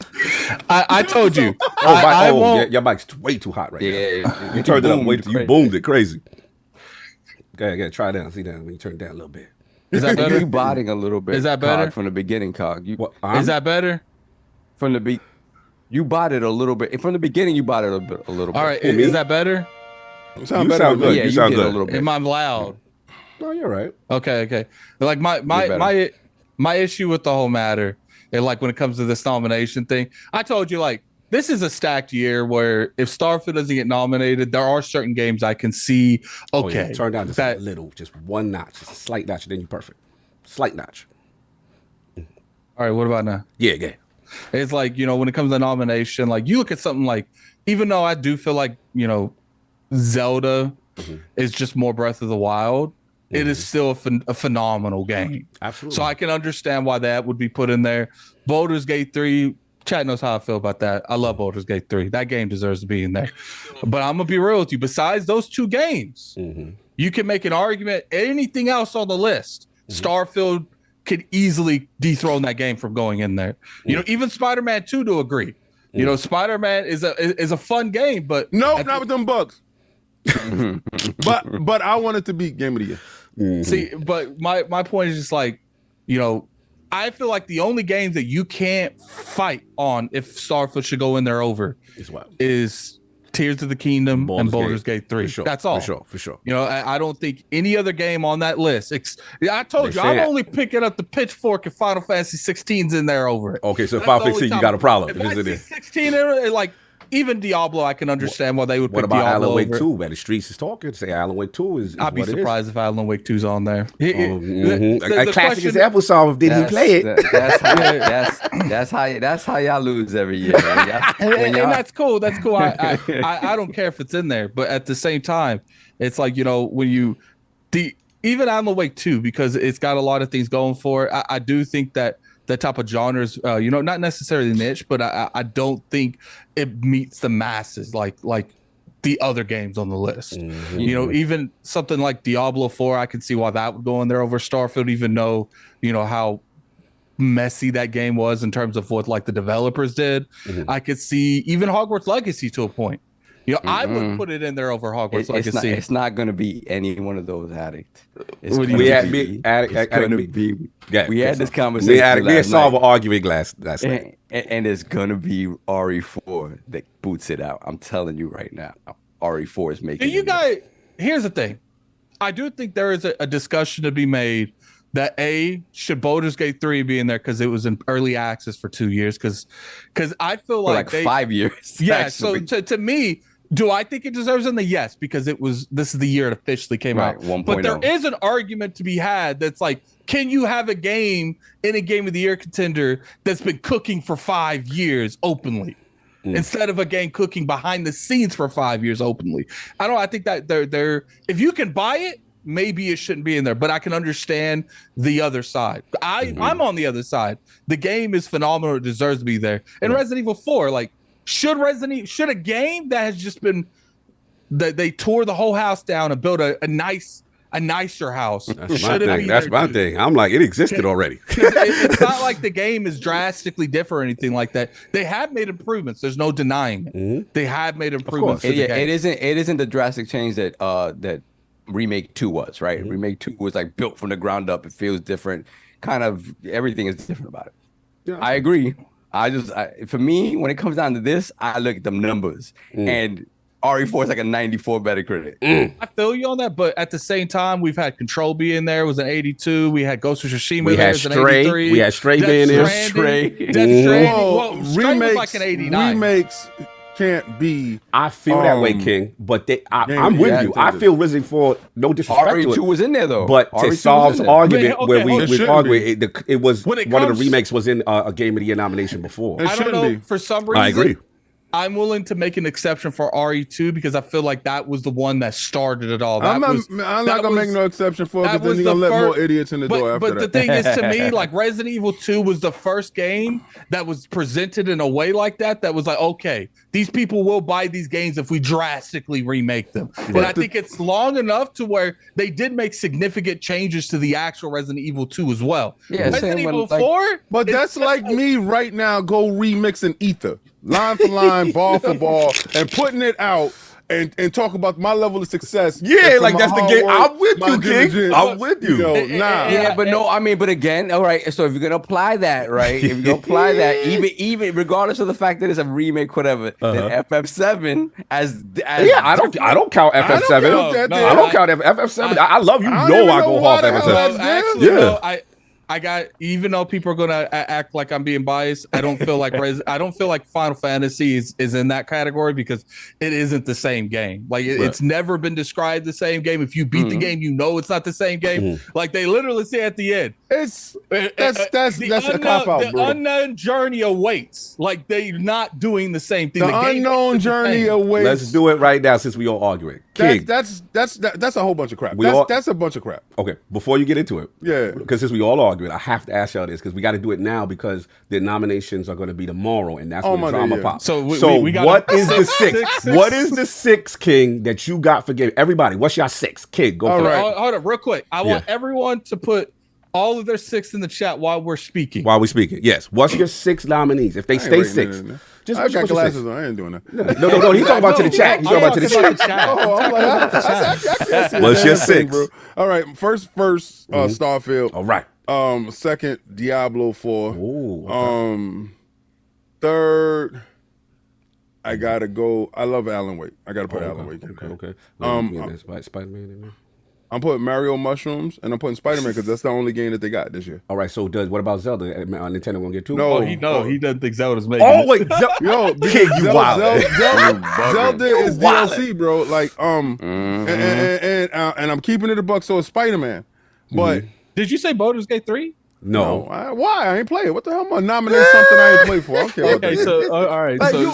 I told you. I I won't. your mic's way too hot right now. Yeah, You turned it up way too. You crazy. boomed it crazy. Okay, try it down. See that when you turn it down a little bit. Is that better? You botting a little bit. Is that better? Cog, from the beginning, Cog? You What, Is that better? from the you botted a little bit from the beginning. You botted a little bit. All right. Who, me? Is that better? you sound You better. sound than good. me. Yeah, You you sound did good. a little bit. Am I loud? No, you're right. Okay. Like better. my issue with the whole matter, and like when it comes to this nomination thing, I told you like this is a stacked year where if Starfield doesn't get nominated, there are certain games I can see. Oh, Okay, yeah. Turn down just that a little, just one notch, just a slight notch, and then you're perfect. Slight notch. all right. What about now? Yeah. It's like when it comes to nomination, like you look at something like, even though I do feel like Zelda is just more Breath of the Wild. It is still a phenomenal game. Absolutely. So I can understand why that would be put in there. Baldur's Gate 3, chat knows how I feel about that. I love Baldur's Gate 3. That game deserves to be in there. But I'm going to be real with you. Besides those two games, you can make an argument. Anything else on the list, Starfield could easily dethrone that game from going in there. Even Spider-Man 2 to agree. Spider-Man is a fun game, but Nope, not with them bugs. but I want it to be Game of the Year. See, but my point is just like, I feel like the only games that you can't fight on if Starfield should go in there over is Tears of the Kingdom and Baldur's Gate 3. For sure. That's all. For sure. I don't think any other game on that list. I told you, I'm only picking up the Pitchfork if Final Fantasy 16's in there over it. Okay, so That's Final the only 16, you time. got a problem. If I Is it see 16, like even Diablo, I can understand why they would What pick about Diablo Alan Wake over it. 2? Man, the streets is talking. Say Alan Wake 2 is I'd be what it is. surprised if Alan Wake 2's on there. A classic question- example song of did he play it? That's how y'all lose every year. And that's cool. That's cool. I don't care if it's in there, but at the same time, it's like when even Alan Wake 2, because it's got a lot of things going for it. I do think that type of genres, not necessarily niche, but I don't think it meets the masses like the other games on the list. Even something like Diablo 4, I can see why that would go in there over Starfield, even though how messy that game was in terms of what like the developers did. I could see even Hogwarts Legacy to a point. You know, I would put it in there over Hogwarts Legacy. It's not going to be any one of those addicts. It's What do you gonna mean? be- Yeah, we had this me conversation and last Solve night, arguing last night. and it's going to be RE4 that boots it out. I'm telling you right now. RE4 is making Do you it there. guys? Here's the thing. I do think there is a discussion to be made that should Baldur's Gate 3 be in there because it was in early access for 2 years? Because I feel For like like 5 years. Yeah. actually. So to me, do I think it deserves in the yes? Because this is the year it officially came Right, out. 1.0. But there is an argument to be had that's like, can you have a game in a Game of the Year contender that's been cooking for 5 years openly? Instead of a game cooking behind the scenes for 5 years openly. I think that they're if you can buy it, maybe it shouldn't be in there, but I can understand the other side. I'm on the other side. The game is phenomenal. It deserves to be there. And Resident Evil 4, like, should a game that has just been that they tore the whole house down and built a nicer house. That's my thing. That's my thing. I'm like, it existed already. It's not like the game is drastically different or anything like that. They have made improvements. There's no denying it. They have made improvements. It isn't the drastic change that that Remake 2 was, right? Remake 2 was like built from the ground up. It feels different. Kind of everything is different about it. Yeah. I agree. For me, when it comes down to this, I look at them numbers, and RE4 is like a 94 Metacritic. I feel you on that, but at the same time, we've had Control be in there. It was an 82. We had Ghost of Tsushima. We had was an Stray. 83. We had Stray being there. Stray. Death Stranding. Well, Stray was remakes, like an 89. remakes can't be. I feel that way, King. But I'm with you. I contenders. feel Resident Evil 4, no disrespect to RE2 it. was in there though. But to RE2 was Solve's in there. argument, But, where okay, we hold on. argued, it was When it one of comes- the remakes was in a Game of the Year nomination before. It I don't shouldn't know. be. For some reason, I agree. I'm willing to make an exception for RE2 because I feel like that was the one that started it all. I'm That not gonna make no exception for it that because then was you're gonna the let more first- idiots in the door after But the that. thing is, to me, like Resident Evil 2 was the first game that was presented in a way like that was like, okay, these people will buy these games if we drastically remake them. But I think it's long enough to where they did make significant changes to the actual Resident Evil 2 as well. Yeah, Resident same Evil with, like- 4? But that's like me right now go remixing Ether, line for line, ball for ball, and putting it out and talk about my level of success. Yeah, and like my that's the hard game. work, I'm with my you, King. diligence. I'm with you. Yo, nah. Yeah, but no, I mean, but again, all right. So if you're gonna apply that, right? If you apply that, even regardless of the fact that it's a remake, whatever, then FF7 as Yeah, I don't count FF7. I don't count FF7. I love you. I don't Know even I know go why off the hell FF7. that's Actually, Yeah. no, I got, even though people are gonna act like I'm being biased, I don't feel like I don't feel like Final Fantasy is in that category because it isn't the same game. Like it's never been described the same game. If you beat the game, you know it's not the same game. Like they literally say at the end, That's a cop out, the bro. unknown journey awaits. Like they're not doing the same thing. The game unknown isn't the journey same. awaits. Let's do it right now since we all arguing. King. That's a whole bunch of crap. We all- That's a bunch of crap. Okay, before you get into it, Yeah. because since we all arguing, I have to ask y'all this because we got to do it now because the nominations are going to be tomorrow, and that's when the Monday, drama yeah. pops. So we got what is the six, six? six. What is the six, King, that you got for game? Everybody, what's your six? King, go All for right. it. Hold up, real quick. I want everyone to put all of their six in the chat while we're speaking. While we speaking, yes. What's your six nominees? If they stay writing six, it in there. just I what's got your glasses six? on. I ain't doing that. No. He's talking about to the chat. He's talking about to the chat. Oh, I'm like, I can't see What's a your damn thing, six? bro. All right, first, Starfield. All right. Second, Diablo 4. Ooh, okay. Third, I gotta go. I love Alan Wake. I gotta put Alan Wake in there. Okay. Spider-Man in there. I'm putting Mario Mushrooms and I'm putting Spider-Man because that's the only game that they got this year. All right. So what about Zelda? Nintendo gonna get two? No. He doesn't think Zelda's making Oh it. wait, Yo, King, you wild. Zelda is wildin'. DLC, bro. Like, and I'm keeping it a buck. So it's Spider-Man, but Did you say Baldur's Gate 3? No. why? I ain't play it. What the hell am I nominating something I ain't played for? I don't care about Okay, that. so all right. Like so, you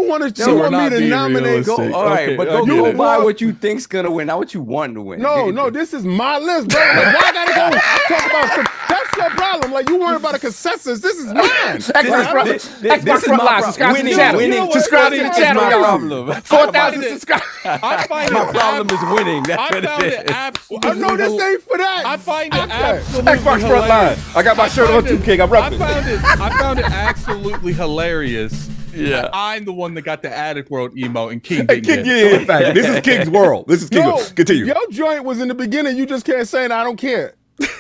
want me we're to not being nominate? realistic. All right, Okay, but I go get it. buy what you think's gonna win, not what you want to win. No, this is my list, bro. Like, why I gotta go talk about some? That's your problem. Like, you worry about a consensus. This is mine. Xbox Front Line. Subscribe to the channel. Subscribe to the channel, y'all. 4,000 subscribers. I find My it problem is winning. That's I what found it it is. absolutely. I know this ain't for that. I find it absolutely Xbox Front Line. hilarious. I got my shirt on too, King. I'm repping. I found it absolutely hilarious Yeah. I'm the one that got the Attic World emote, and King Hey, didn't King, get it. in fact, this is King's world. This is King. Yo, Continue. Your joint was in the beginning. You just can't say, I don't care.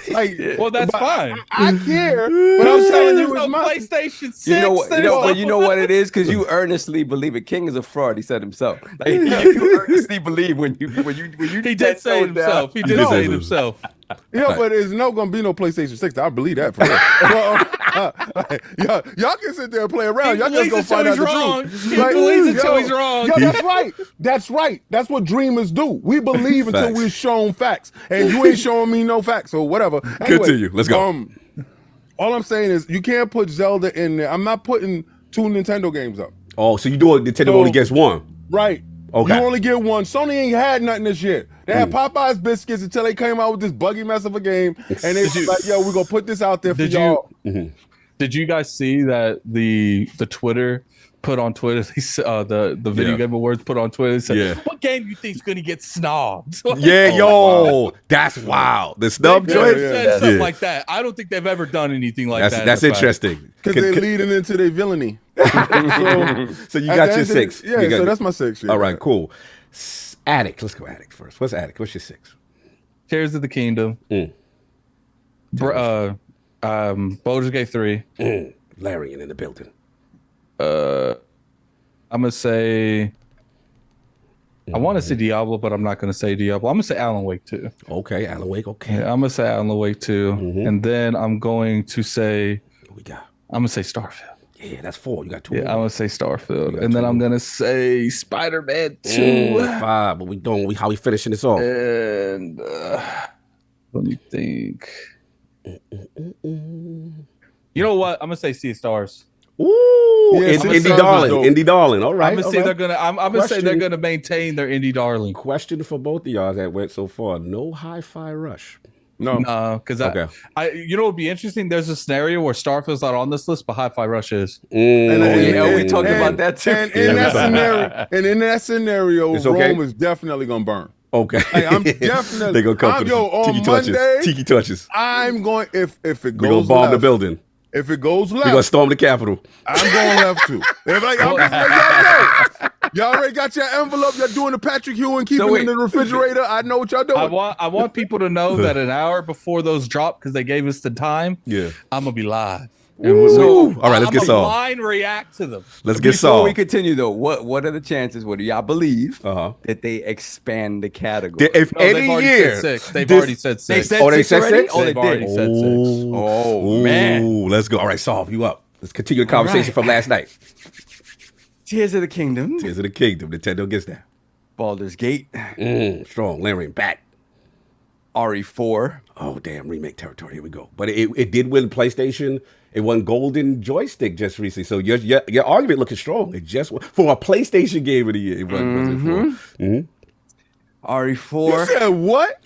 Like, Well, that's but fine. I care, but I'm telling you, There's it's no my. PlayStation 6. You know what? there's You no- know what it is, because you earnestly believe it. King is a fraud. He said himself. Like, you earnestly believe when you He did say it himself. He did say it himself. Yeah, but there's no gonna be no PlayStation 6. I believe that for real. Y'all can sit there and play around. Y'all just gonna find out the truth. He believes until he's wrong. Yo, that's right. That's right. That's what dreamers do. We believe until Facts. we're shown facts, and you ain't showing me no facts or whatever. Anyway, Continue. Let's go. All I'm saying is you can't put Zelda in there. I'm not putting 2 Nintendo games up. Oh, so you do it? Nintendo only gets one. Right. Okay. You only get one. Sony ain't had nothing this year. They had Popeye's biscuits until they came out with this buggy mess of a game, and they was like, "Yo, we're gonna put this out there for y'all." Did you guys see that the Twitter put on Twitter? The Video Yeah. Game Awards put on Twitter. Said, Yeah. "What game do you think's gonna get snobbed?" Yeah, yo, that's wild. The snub They joint. said something like that. I don't think they've ever done anything like that. That's in the past. interesting. Because they're leading into their villainy. So you got your 6. Yeah, You got so that's my 6. Yeah. All right, cool. Attic. Let's go Attic first. What's Attic? What's your 6? Tears of the Kingdom. Baldur's Gate 3. Larian in the building. I'm gonna say. I want to say Diablo, but I'm not gonna say Diablo. I'm gonna say Alan Wake 2. Okay, Alan Wake. Okay. Yeah, I'm gonna say Alan Wake 2, and then I'm going to say. What we got? I'm gonna say Starfield. Yeah, that's 4. You got 2. Yeah, I'm more. gonna say Starfield, got and then 2 I'm more. gonna say Spider-Man 2. 5. What we doing? How we finishing this off? And let me think. You know what? I'm gonna say Sea of Stars. Ooh, Yeah, it's Sea of Indie Stars is Darling. dope. Indie Darling. All right. I'm gonna say they're gonna. I'm gonna say they're Question. gonna maintain their indie darling. Question for both of y'all that went so far. No Hi-Fi Rush. No. No, because Okay. you know, what would be interesting. There's a scenario where Starfield's not on this list, but Hi-Fi Rush is. we talked about that too. And in that scenario, It's okay? Rome is definitely gonna burn. Okay. Like, I'm definitely. They gonna come for yo, the on tiki touches. Monday, Tiki touches. I'm going if it We gonna goes bomb left. the building. If it goes We gonna left, storm the Capitol. I'm going left too. If like, I'm just like, y'all already got your envelope. Y'all doing the Patrick Ewing, keeping it in the refrigerator. I know what y'all doing. I want people to know that an hour before those drop, because they gave us the time. Yeah. I'm gonna be live. Ooh. All right, let's get I'm Saul. blind react to them. Let's get Before Saul. we continue though, what are the chances? What do y'all believe Uh-huh. that they expand the category? If No, they've any already year, said 6. They've this- already said 6. They said Oh, they 6 said already? 6? Oh, they They've already did. said 6. Oh, man. Ooh, let's go. All right, Saul, you up. Let's continue the conversation right. from last night. Tears of the Kingdom, Tears of the Kingdom. Nintendo gets that. Baldur's Gate, Strong. Larian back. RE4. Oh, damn, remake territory. Here we go. But it did win PlayStation. It won Golden Joystick just recently. So your argument looking strong. It just won for a PlayStation Game of the Year. It wasn't for. RE4. You said what?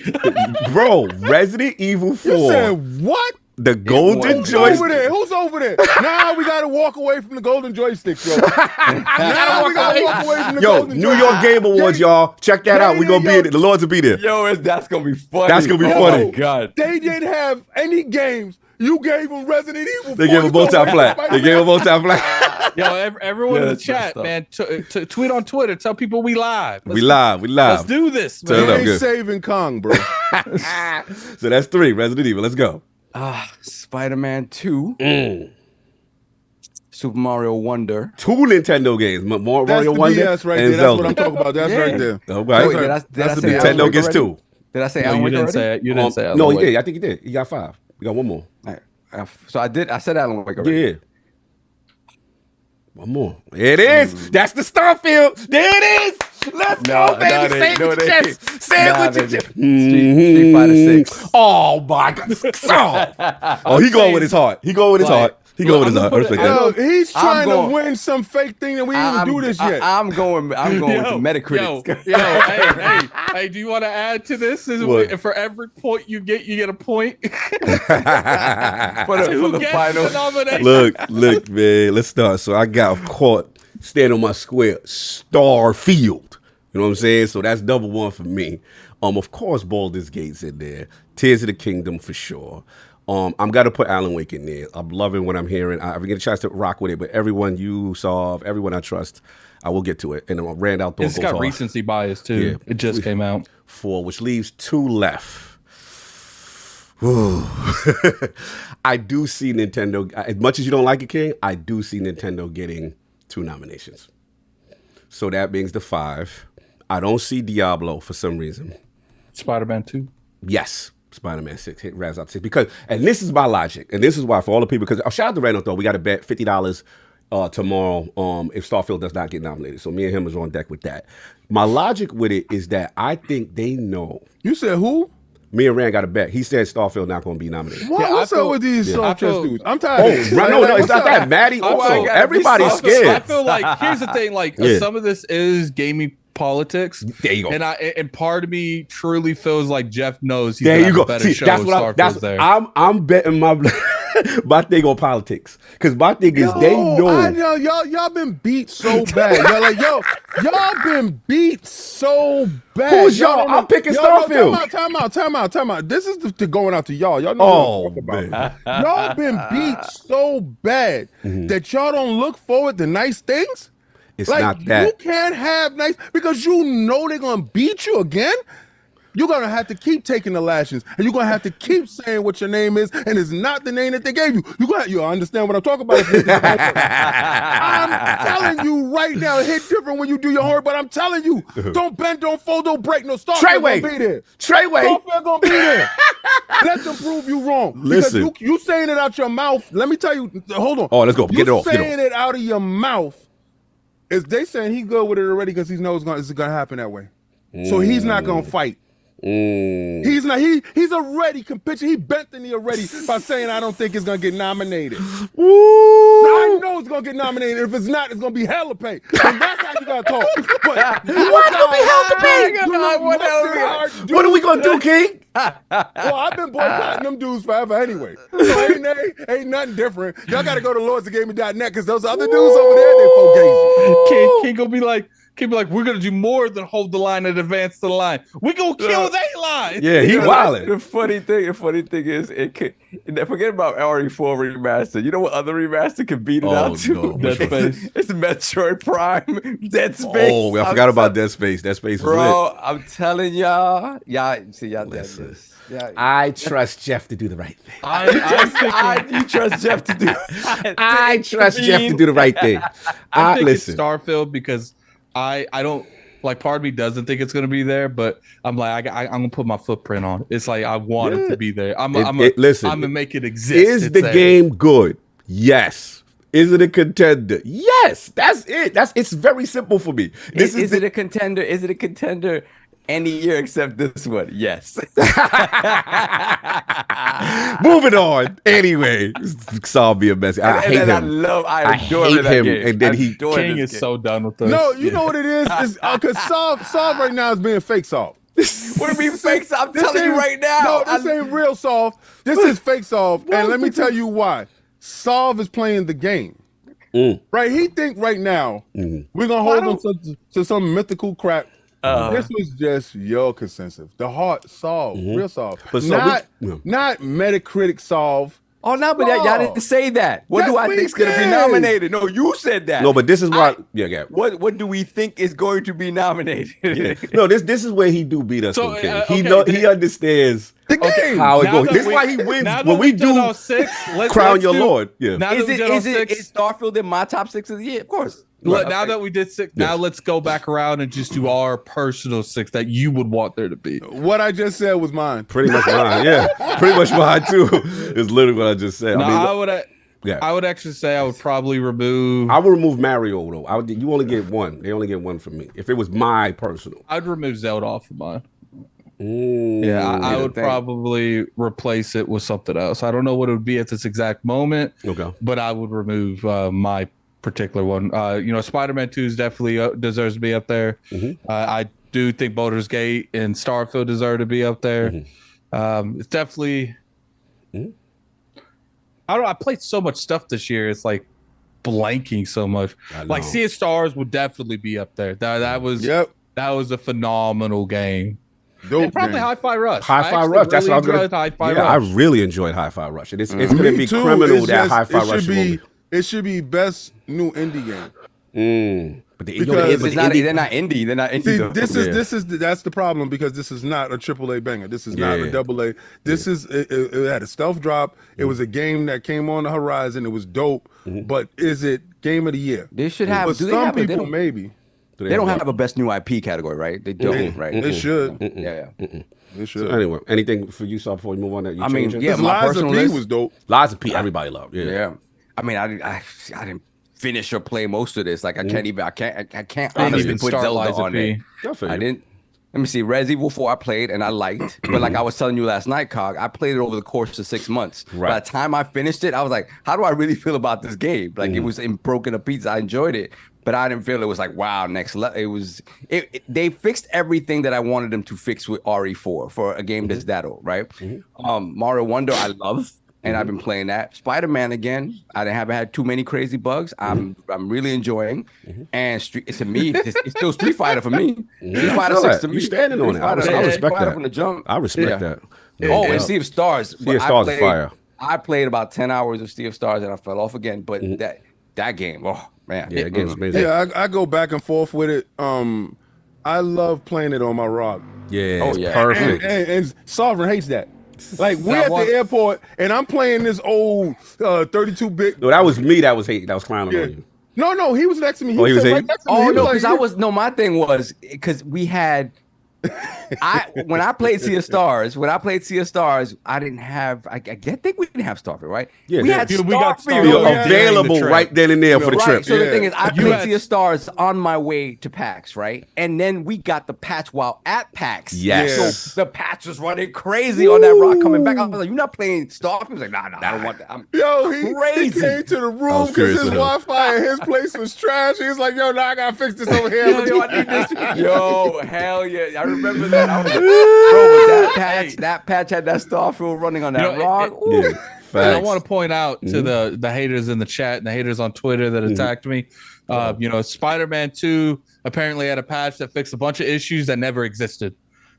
Bro, Resident Evil 4. You said what? The Golden Who's over Joystick. there? Who's over there? Now we gotta walk away from the golden joystick, yo. Now we gotta walk away from the Yo, golden New joystick. York Game Awards, y'all. Check that out. We're going to be there. The Lords will be there. Yo, that's gonna be funny. That's gonna be Oh funny. my God. They didn't have any games. You gave them Resident Evil. They gave a bow tie flat. They gave a bow tie flat. Yo, everyone in the that's messed chat, up. man, tweet on Twitter. Tell people we live. We live. Let's do this, Turn it man. up. They good. ain't saving Kong, bro. So that's 3. Resident Evil. Let's go. Spider-Man 2. Super Mario Wonder. 2 Nintendo games. Mario That's the Wonder BS right and there. That's Zelda. what I'm talking about. That's Yeah. right there. All That's right. Wait, right. did I That's say the Alan Nintendo Wake gets already? 2. Did I say No, Alan you Wake didn't already? say it. You didn't say it. No, you did. I think you did. You got 5. You got one more. All right. So I said Alan Wake already. Yeah. One more. There it is. That's the Starfield. There it is. Let's go, baby. Say it with your chest. Say it with your chest. Street Fighter 6. Oh, my God. Oh, he going with his heart. He going with his heart. He going with his heart. I respect Yo, that. he's trying going- to win some fake thing that we didn't even do this yet. I'm going with the Metacritic. Hey, do you want to add to this? What? For every point you get a point. for Who the gets final. the nomination? Look, man. Let's start. So I got caught standing on my square, Starfield. You know what I'm saying? So that's double 1 for me. Of course, Baldur's Gate's in there. Tears of the Kingdom for sure. I'm gonna put Alan Wake in there. I'm loving what I'm hearing. I get a chance to rock with it, but everyone you saw, everyone I trust, I will get to it. And Rand Outdoor It's got recency bias too. Yeah. It just came out. 4, which leaves 2 left. I do see Nintendo, as much as you don't like it, King, I do see Nintendo getting 2 nominations. So that means the 5. I don't see Diablo for some reason. Spider-Man 2. Yes, Spider-Man 6 hit Raz out 6 because, and this is my logic, and this is why for all the people, because shout out to Randall though, we got to bet $50 tomorrow if Starfield does not get nominated. So me and him is on deck with that. My logic with it is that I think they know. You said who? Me and Rand got a bet. He said Starfield not going to be nominated. What's up with these soft chest dudes? I'm tired. Oh, of no, it's not that. Maddie also. Everybody's scared. I feel like, here's the thing, like some of this is gaming politics. There you go. And part of me truly feels like Jeff knows he's there you go. a better show that's what I'm betting my thing on politics, because my thing is they know. Y'all been beat so bad. Y'all been beat so bad. Who's y'all? I'm picking Starfield. Time out. This is the going out to y'all. Y'all know what I'm talking about. Y'all been beat so bad that y'all don't look forward to nice things. It's not that. You can't have nice because you know they're gonna beat you again. You're gonna have to keep taking the lashings, and you're gonna have to keep saying what your name is, and it's not the name that they gave you. You understand what I'm talking about? I'm telling you right now, it hit different when you do your homework, but I'm telling you, don't bend, don't fold, don't break. No, Starfield gonna be there. Starfield gonna be there. Let them prove you wrong. Listen, because you saying it out your mouth. Let me tell you. Hold on. Oh, let's go. Get it off. Saying it out of your mouth. Is they saying he good with it already because he knows it's gonna happen that way. So he's not gonna fight. He's not. He's already competition. He bent the knee already by saying I don't think it's gonna get nominated. I know it's gonna get nominated. If it's not, it's gonna be hell to pay. And that's how you gotta talk. But what's gonna be hell to pay? What are we gonna do, King? Well, I've been boycotting them dudes forever anyway. So ain't nothing different. Y'all gotta go to lordsofgaming.net because those other dudes over there, they fugazi. King gonna be like, we're gonna do more than hold the line and advance the line. We gonna kill that line. Yeah, he wildin'. The funny thing is, forget about RE4 remaster. You know what other remaster can beat it out to? No, Dead Space. It's Metroid Prime, Dead Space. Oh, I forgot about Dead Space. Dead Space is bro. lit. I'm telling y'all, see y'all. Listen, yeah. I trust Jeff to do the right thing. You trust Jeff to do. I trust Jeff to do the right thing. I think listen, it's Starfield because I don't like. Part of me doesn't think it's gonna be there, but I'm like I'm gonna put my footprint on. It's like I want it to be there. I'm gonna make it exist. Is the game good? Yes. Is it a contender? Yes. That's it. It's very simple for me. Is it a contender? Is it a contender? Any year except this one, yes. Moving on. Anyway, Saul be a mess. I hate him. I adore him. Game. And then King is so done with us. No, you know what it is? Because Solve right now is being fake Solve. What do you mean fake Solve? I'm telling you right now. No, this ain't real Solve. This is fake Solve. And let me tell you why. Solve is playing the game. Right? He think right now we're going to hold him to some mythical crap. This was just your consensus. The heart Solve, real Solve. But not Metacritic Solve. Oh, no, but y'all didn't say that. What do I think is going to be nominated? No, you said that. No, but this is why. What do we think is going to be nominated? No, this is where he do beat us. So, he understands the game. How it goes. This is why he wins when we do Crown Your Lord. Yeah. Is Starfield in my top 6 of the year? Of course. Now that we did 6, now let's go back around and just do our personal 6 that you would want there to be. What I just said was mine. Pretty much mine, yeah. Pretty much mine too. It's literally what I just said. No, I would actually say I would probably remove. I would remove Mario though. You only get one. They only get one from me. If it was my personal, I'd remove Zelda off of mine. I would probably replace it with something else. I don't know what it would be at this exact moment. Okay, but I would remove my particular one. Spider-Man 2 is definitely deserves to be up there. I do think Baldur's Gate and Starfield deserve to be up there. It's definitely. I played so much stuff this year. It's like blanking so much. Like Sea of Stars would definitely be up there. That was a phenomenal game. Dope And probably game. Hi-Fi Rush. Hi-Fi Rush. That's what I was gonna. Hi-Fi Yeah, I Rush. really enjoyed Hi-Fi Rush. It's gonna Me be too. criminal It's that just- Hi-Fi it Rush should it should be best new indie game. But the, Because It's not, they're not indie. They're not indie. See, though. this is that's the problem because this is not a AAA banger. This is not Yeah. a double A. This is it had a stealth drop. It was a game that came on the horizon. It was dope. But is it game of the year? They should have. But Do they some have? They people don't, maybe. they don't have a best new IP category, right? They don't, right? They should. Yeah. They should. So anyway, anything for you, Saul, before we move on? That you I mean, changing? yeah, Because my Liza personal P list- was dope. Liza P. Everybody loved. Yeah. Yeah. I mean, I didn't finish or play most of this. Like I can't even. I can't Didn't honestly even put start Zelda Liza on P. it. I feel I you. didn't. Let me see. Resident Evil 4 I played and I liked, but like I was telling you last night, Cog, I played it over the course of 6 months. Right. By the time I finished it, I was like, how do I really feel about this game? Like it was in broken to pieces. I enjoyed it, but I didn't feel it was like, wow, next level. It was, they fixed everything that I wanted them to fix with RE4 for a game that's that old, right? Mario Wonder, I love. And I've been playing that. Spider-Man again. I haven't had too many crazy bugs. I'm really enjoying. And to me, it's still Street Fighter for me. Street Fighter 6 to me. You standing on it. I Street respect Fighter that. From the jump. I respect Yeah. that. Oh, Yeah. and Sea of Stars. Sea of Stars is fire. I played about 10 hours of Sea of Stars and I fell off again. But that game, oh man. Yeah, that game's amazing. Yeah, I go back and forth with it. I love playing it on my rock. Yeah, Oh, it's yeah. perfect. And Sovereign hates that. Like we're That at one- the airport and I'm playing this old 32-bit. No, that was me that was hating. That was climing Yeah. on you. No, he was next to me. Oh, he was sat hating? next to me. Oh He no, like, because my thing was because we had when I played Sea of Stars, I didn't have I think we didn't have Starfield, right? Yeah, we yeah. had Dude, we got Starfield. Feel Starfield. available During the right then and there for the Right. trip. So the Yeah. thing is, I You played had- Sea of Stars on my way to PAX, right? And then we got the patch while at PAX. Yes. So the patch was running crazy on that rock coming back. I was like, "You're not playing Starfield?" He was like, "Nah, I don't want that." He Crazy. came to the room because serious his with him. Wi-Fi in his place was trash. He was like, "Yo, now I gotta fix this over here." Yo, I need this. Yo, hell yeah! I remember that. I was like, bro, but that patch had that Starfield running on that You know, rock. Ooh. Yeah, And I facts. want to point out to the haters in the chat and the haters on Twitter that attacked me. Spider-Man 2 apparently had a patch that fixed a bunch of issues that never existed.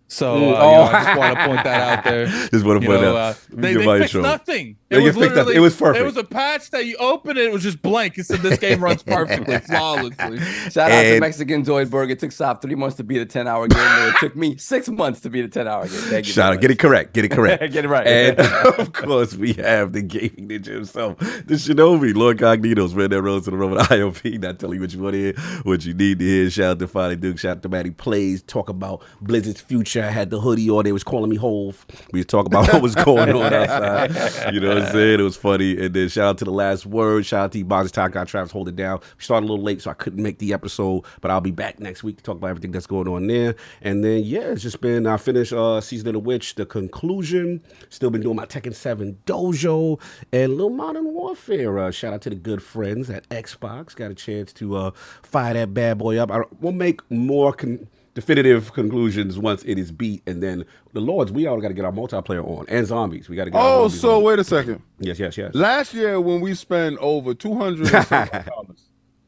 So I just want to point that out there. Just want to point out. They Give my fixed intro. nothing. They fixed nothing. It was perfect. It was a patch that you open it was just blank. It said this game runs perfectly, flawlessly. Shout out to And- Mexican Zoidberg. It took Saab 3 months to beat a 10-hour game. It took me 6 months to beat a 10-hour game. Thank you. Shout out. Get it correct. Get it correct. Get it right. And of course, we have the gaming ninja himself, the Shinobi, LordCognito's ran that road to the road with IOP. Not telling you what you want to hear, what you need to hear. Shout out to Finally Duke. Shout out to Matty Plays. Talk about Blizzard's future. I had the hoodie on. They was calling me Hove. We was talking about what was going on outside. You know what I'm saying? It was funny. And then shout out to The Last Word. Shout out to Box Time. Got Travis hold it down. We started a little late, so I couldn't make the episode, but I'll be back next week to talk about everything that's going on there. And then, yeah, it's just been, I finished Season of the Witch, the conclusion. Still been doing my Tekken 7 dojo and a little Modern Warfare. Shout out to the good friends at Xbox. Got a chance to fire that bad boy up. We'll make more definitive conclusions once it is beat, and then the Lords, we all got to get our multiplayer on, and zombies. We got to get. our zombies on. Wait a second. Yes. Last year when we spent over $200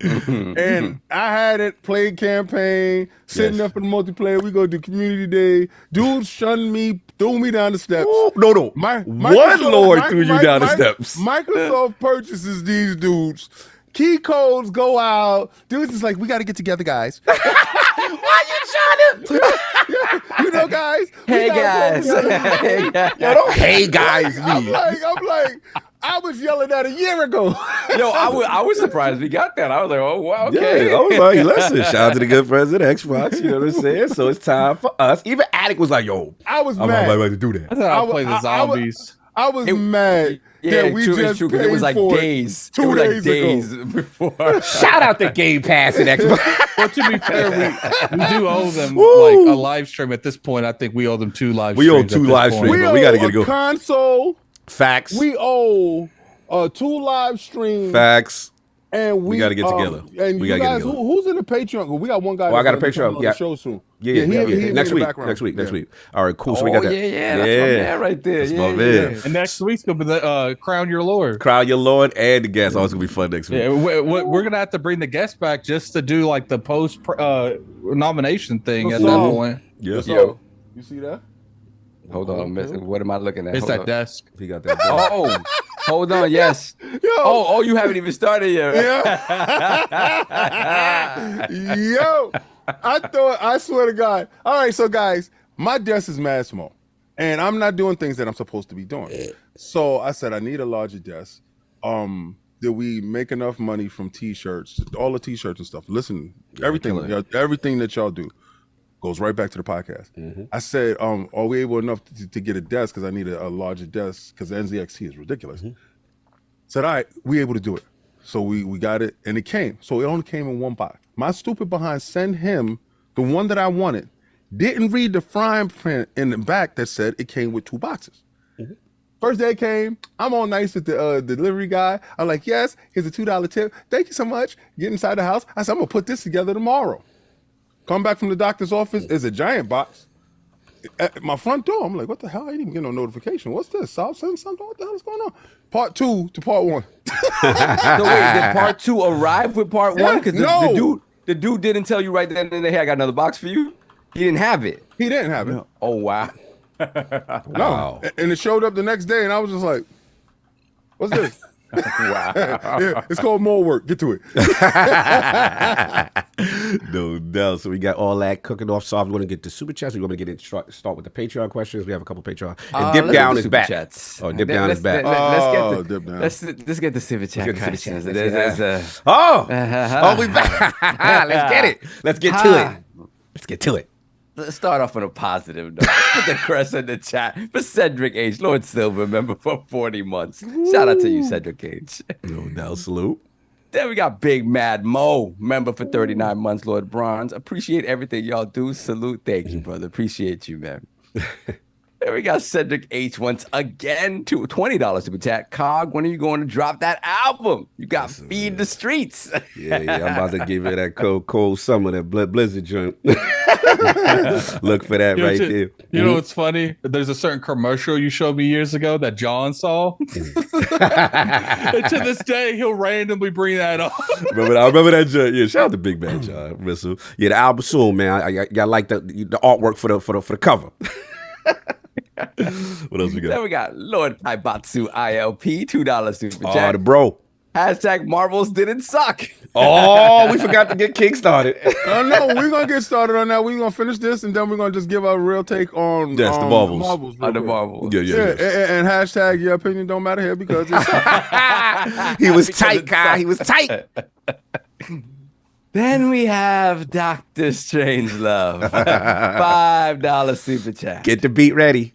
and I had it played campaign, sitting Yes. up in the multiplayer. We go do community day. Dude shunned me, threw me down the steps. Oh, no. One Lord threw you down the steps. Microsoft purchases these dudes. Key codes go out. Dudes is like, we got to get together, guys. Why you trying to? You know, guys. we Hey gotta guys. go together. Hey, guys. Yo, don't hey guys I'm me. like, I was yelling that a year ago. Yo, I was surprised we got that. I was like, oh wow, okay. Yeah, I was like, listen, shout out to the good friends at Xbox. You know what I'm saying? So it's time for us. Even Attic was like, yo, I was I'm mad. about to do I that. thought I'll I- play the I- zombies. I was mad Yeah, that we true, just it's true, 'cause paid it was like for days. It 2 It was days like days ago. before. Shout out to Game Pass and Xbox. Well, to be fair, we do owe them Woo. like a live stream at this point. I think we owe them 2 live We streams. owe 2 at this live point. streams. We But we gotta owe get it a go. console. Facts. We owe 2 live streams. Facts. And We gotta get together. And We you gotta get guys, together. who's in the Patreon? We got one guy. Oh, I got a that's gonna be Patreon, on yeah. the show soon. Yeah. he in Next the week. background. Next week. Yeah. All right, cool. So we Oh, got that. yeah, that's my man right there. That's Yeah, my man. yeah. And next week's gonna be the Crown Your Lord. Crown Your Lord and the guest. Oh, it's gonna be fun next week. Yeah, we're gonna have to bring the guest back just to do like the post nomination thing at that So- point. Yeah. So, You see that? Hold on, what am I looking at? It's Hold that on. desk. He got that. Oh, hold on. Yes. Yo. Oh, you haven't even started yet. Yo, I swear to God. All right, so guys, my desk is mad small, and I'm not doing things that I'm supposed to be doing. So I said I need a larger desk. Did we make enough money from T-shirts, all the T-shirts and stuff? Listen, everything that y'all do goes right back to the podcast. I said, are we able enough to get a desk? Because I need a larger desk because the NZXT is ridiculous. Said, all right, we able to do it. So we got it, and it came. So it only came in one box. My stupid behind sent him the one that I wanted. Didn't read the fine print in the back that said it came with 2 boxes. First day it came, I'm all nice with the delivery guy. I'm like, yes, here's a $2 tip. Thank you so much. Get inside the house. I said, I'm gonna put this together tomorrow. Come back from the doctor's office, it's a giant box. At my front door, I'm like, what the hell? I didn't even get no notification. What's this? South send something? What the hell is going on? Part 2 to part 1. So wait, did part 2 arrive with part 1? Because the dude didn't tell you right then and there, hey, I got another box for you. He didn't have it. He didn't have it. Oh wow. No. And it showed up the next day, and I was just like, what's this? Wow. Yeah, it's called more work. Get to it. No doubt. So we got all that cooking off. So I'm going to get the super chats. We're going to get it start with the Patreon questions. We have a couple Patreon. And Dip Down is back. Chats. Oh, Dip Down is back. Let's get the super chat questions. We back. Let's get it. Let's get to it. Let's get to it. Let's start off on a positive note. Put the crest in the chat for Cedric H. Lord Silver, member for 40 months. Shout out to you, Cedric H. No doubt. Salute. Then we got Big Mad Mo, member for 39 months, Lord Bronze. Appreciate everything y'all do. Salute. Thank you, brother. Appreciate you, man. Then we got Cedric H once again to $20 super chat. Cog, when are you going to drop that album? You got Feed the Streets. Yeah, I'm about to give you that cold summer, that Blizzard joint. Look for that right there. You know what's funny? There's a certain commercial you showed me years ago that John saw. And to this day, he'll randomly bring that up. I remember that joint. Yeah, shout out to Big Bad John. Whistle. Yeah, the album soon, man. I like the artwork for the cover. What else we got? Then we got Lord Kaibatsu ILP, $2 super chat. Oh, the bro. Hashtag Marvels didn't suck. Oh, we forgot to get kickstarted. No, we're going to get started on that. We're going to finish this, and then we're going to just give our real take on the Marvels. The Marvels. Yeah. And hashtag your opinion don't matter here because it's He was tight, guy. He was tight. Then we have Dr. Strangelove, $5 super chat. Get the beat ready.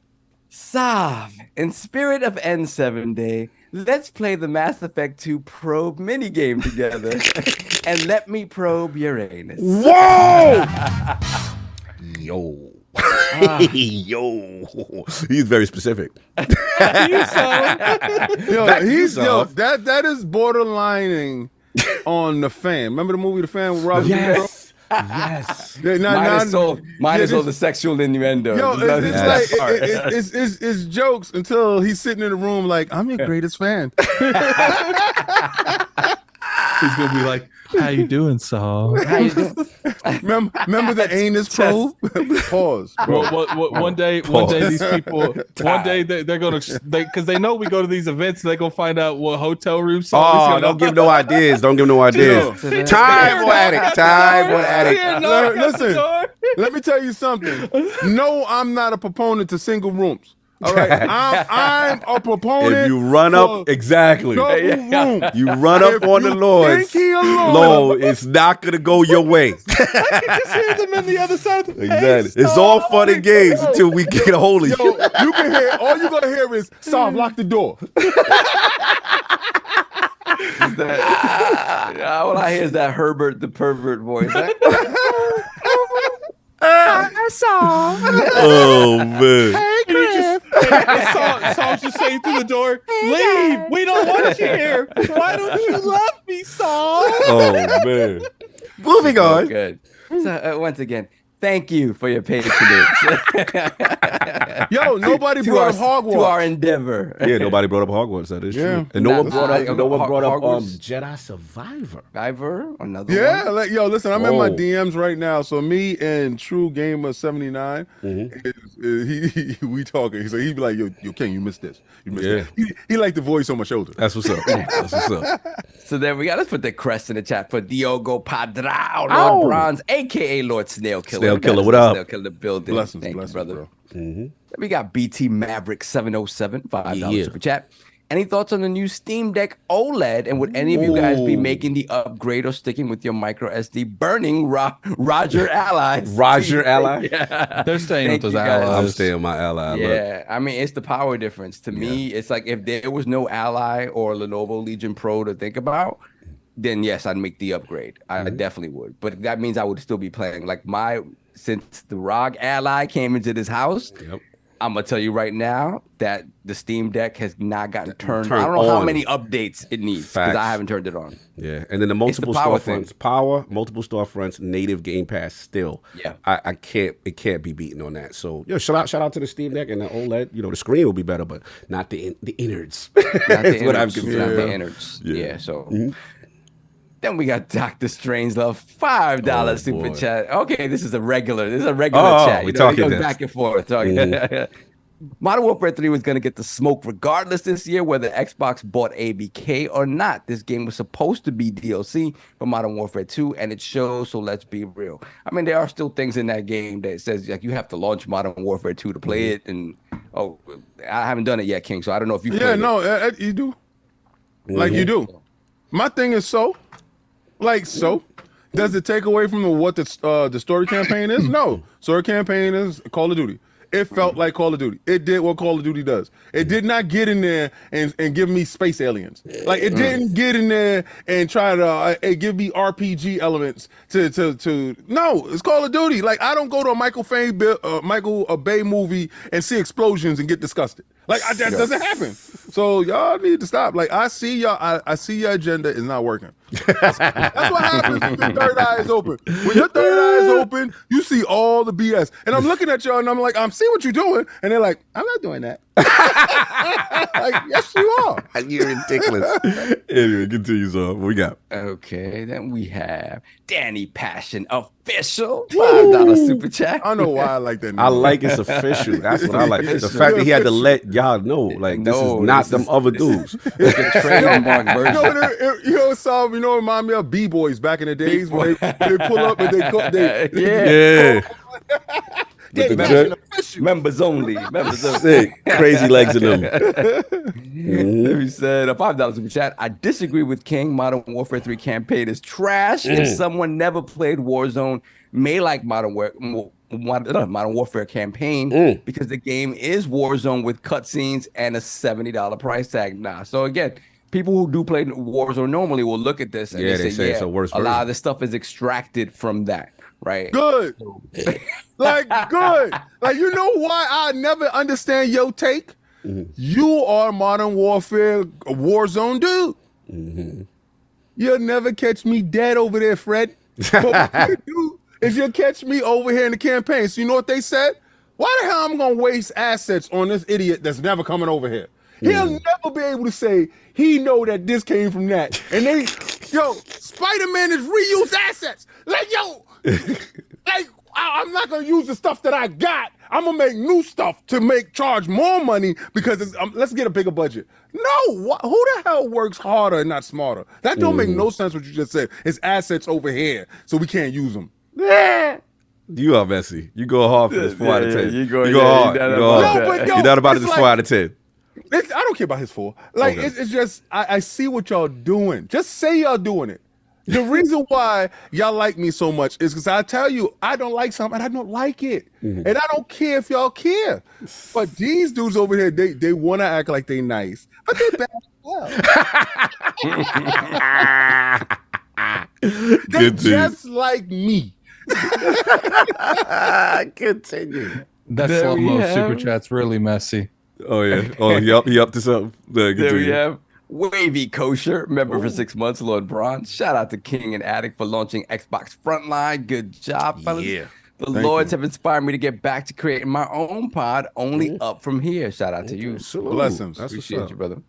Sav, in spirit of N7 Day, let's play the Mass Effect 2 probe minigame together and let me probe Uranus. Whoa! Yo. Yo. He's very specific. that is borderlining on The Fan. Remember the movie The Fan with Robert De Niro? Yes. Minus all the sexual innuendo. Yo, it's jokes until he's sitting in the room like, I'm your greatest fan. He's gonna be like, "How you doing, Saul?" Remember the anus probe? Pause. One day, these people, they're gonna, because they know we go to these events, they're gonna find out what hotel room. Oh, don't give no ideas. Don't give no ideas. Time will addict. Listen, let me tell you something. No, I'm not a proponent to single rooms. All right, I'm a proponent. If you run up, exactly. You run up on the Lord's Lord, it's not gonna go your way. I can just hear them on the other side. Exactly. It's all fun and games until we get a hold of you. You can hear. All you gonna hear is "Sav, lock the door." All I hear is that Herbert the pervert voice. Oh man. Hey, Chris. Saul's just saying through the door, "Leave. We don't want you here. Why don't you love me, Saul?" Oh man. Moving on. Good. So once again, Thank you for your patience. Yo, nobody to brought our, up Hogwarts. to our endeavor. Yeah, nobody brought up Hogwarts. That is Yeah. true. And no one Nah, brought up Hogwarts. Jedi Survivor. Survivor, another Yeah, one. like yo, listen, I'm in my Whoa. DMs right now. So me and True Gamer 79, we talking. So he be like, yo, King, you missed this. You missed Yeah. it. He like the voice on my shoulder. That's what's up. That's what's up. So there we go. Let's put the crest in the chat for Diogo Padrao, Lord Ow. Bronze, aka Lord Snail Killer. Snail We got Killer, us what a up? Snail Killer building. Blessings, Thank blessings, you, brother. bro. Then we got BT Maverick 707, $5 Yeah. super chat. Any thoughts on the new Steam Deck OLED? And would any of you guys be Ooh. making the upgrade or sticking with your micro SD burning Roger allies? Roger ally? Yeah. They're staying Thank with those you, guys. allies. I'm staying my ally. Look. Yeah, I mean, it's the power difference. To me, it's like if there was no Ally or Lenovo Legion Pro to think about, then yes, I'd make the upgrade. I definitely would. But that means I would still be playing. Like since the ROG Ally came into this house, Yep. I'm gonna tell you right now that the Steam Deck has not gotten turned. Turned I don't know how on. many updates it needs because Facts. I haven't turned it on. Yeah, and then the multiple power storefronts, thing. multiple storefronts, native Game Pass. Still, Yeah. I can't. It can't be beaten on that. So, shout out to the Steam Deck and the OLED. The screen will be better, but not the innards. Not That's the what I'm innards, concerned. not the about. innards. Yeah. Yeah. So then we got Dr. Strangelove, $5 Oh, super boy. chat. Okay, this is a regular chat. we You know, talking it goes this. back and forth. Modern Warfare 3 was going to get the smoke regardless this year, whether Xbox bought ABK or not. This game was supposed to be DLC for Modern Warfare 2, and it shows, so let's be real. I mean, there are still things in that game that says like you have to launch Modern Warfare 2 to play it, and I haven't done it yet, King, so I don't know if you Yeah, played no, it. you do. Like you do. My thing is does it take away from what the story campaign is? No. Story campaign is Call of Duty. It felt like Call of Duty. It did what Call of Duty does. It did not get in there and give me space aliens. Like it didn't get in there and try to give me RPG elements to no, it's Call of Duty. Like I don't go to a Michael Bay movie and see explosions and get disgusted. Like that doesn't happen. So y'all need to stop. Like I see y'all. I see your agenda is not working. That's what happens when your third eye is open. When your third eye is open, you see all the BS. And I'm looking at y'all and I'm like, I'm seeing what you're doing. And they're like, I'm not doing that. Like, yes, you are. You're ridiculous. Anyway, continue, so what we got? Okay, then we have Danny Passion Official, $5 super chat. I don't know why I like that name. I like it's official. That's what I like. The fact that he had to let y'all know, like this is not them other dudes. The trademark version. You know, remind me of B-boys back in the days when they pull up and they Yeah. With the jet. Members only. Sick. Crazy legs in them. He said, a $5 super chat. I disagree with King. Modern Warfare 3 campaign is trash. If someone never played Warzone, may like Modern Warfare campaign because the game is Warzone with cutscenes and a $70 price tag. Nah. So again, people who do play Warzone normally will look at this and they say it's a worse lot version. of this stuff is extracted from that, right? good. Like good. Like you know why I never understand your take? You are Modern Warfare Warzone dude. You'll never catch me dead over there, Fred. But what you do is you'll catch me over here in the campaign. So you know what they said? Why the hell I'm gonna waste assets on this idiot that's never coming over here? He'll never be able to say he know that this came from that. And Spider-Man is reused assets. Like, I'm not gonna use the stuff that I got. I'm gonna make new stuff to charge more money because let's get a bigger budget. No, who the hell works harder and not smarter? That don't make no sense what you just said. It's assets over here, so we can't use them. You are messy. You go hard for this 4 out of 10. you go hard. you're You not go about hard. that. No, but yo, You're not about it's this like- 4 out of 10. I don't care about his 4. Like Okay. it's just I see what y'all doing. Just say y'all doing it. The reason why y'all like me so much is because I tell you I don't like something and I don't like it, and I don't care if y'all care. But these dudes over here, they want to act like they nice, but they bad as well. They Good to you. just like me. Continue. That There slow we mo have- super chat's really messy. Oh yeah. Oh, he up to something. There we Continue. have Wavy Kosher, member for 6 months, Lord Bronze. Shout out to King and Addict for launching Xbox Frontline. Good job, fellas. Yeah. The Lords have inspired me to get back to creating my own pod, only up from here. Shout out to you. Blessings. That's Appreciate you, brother.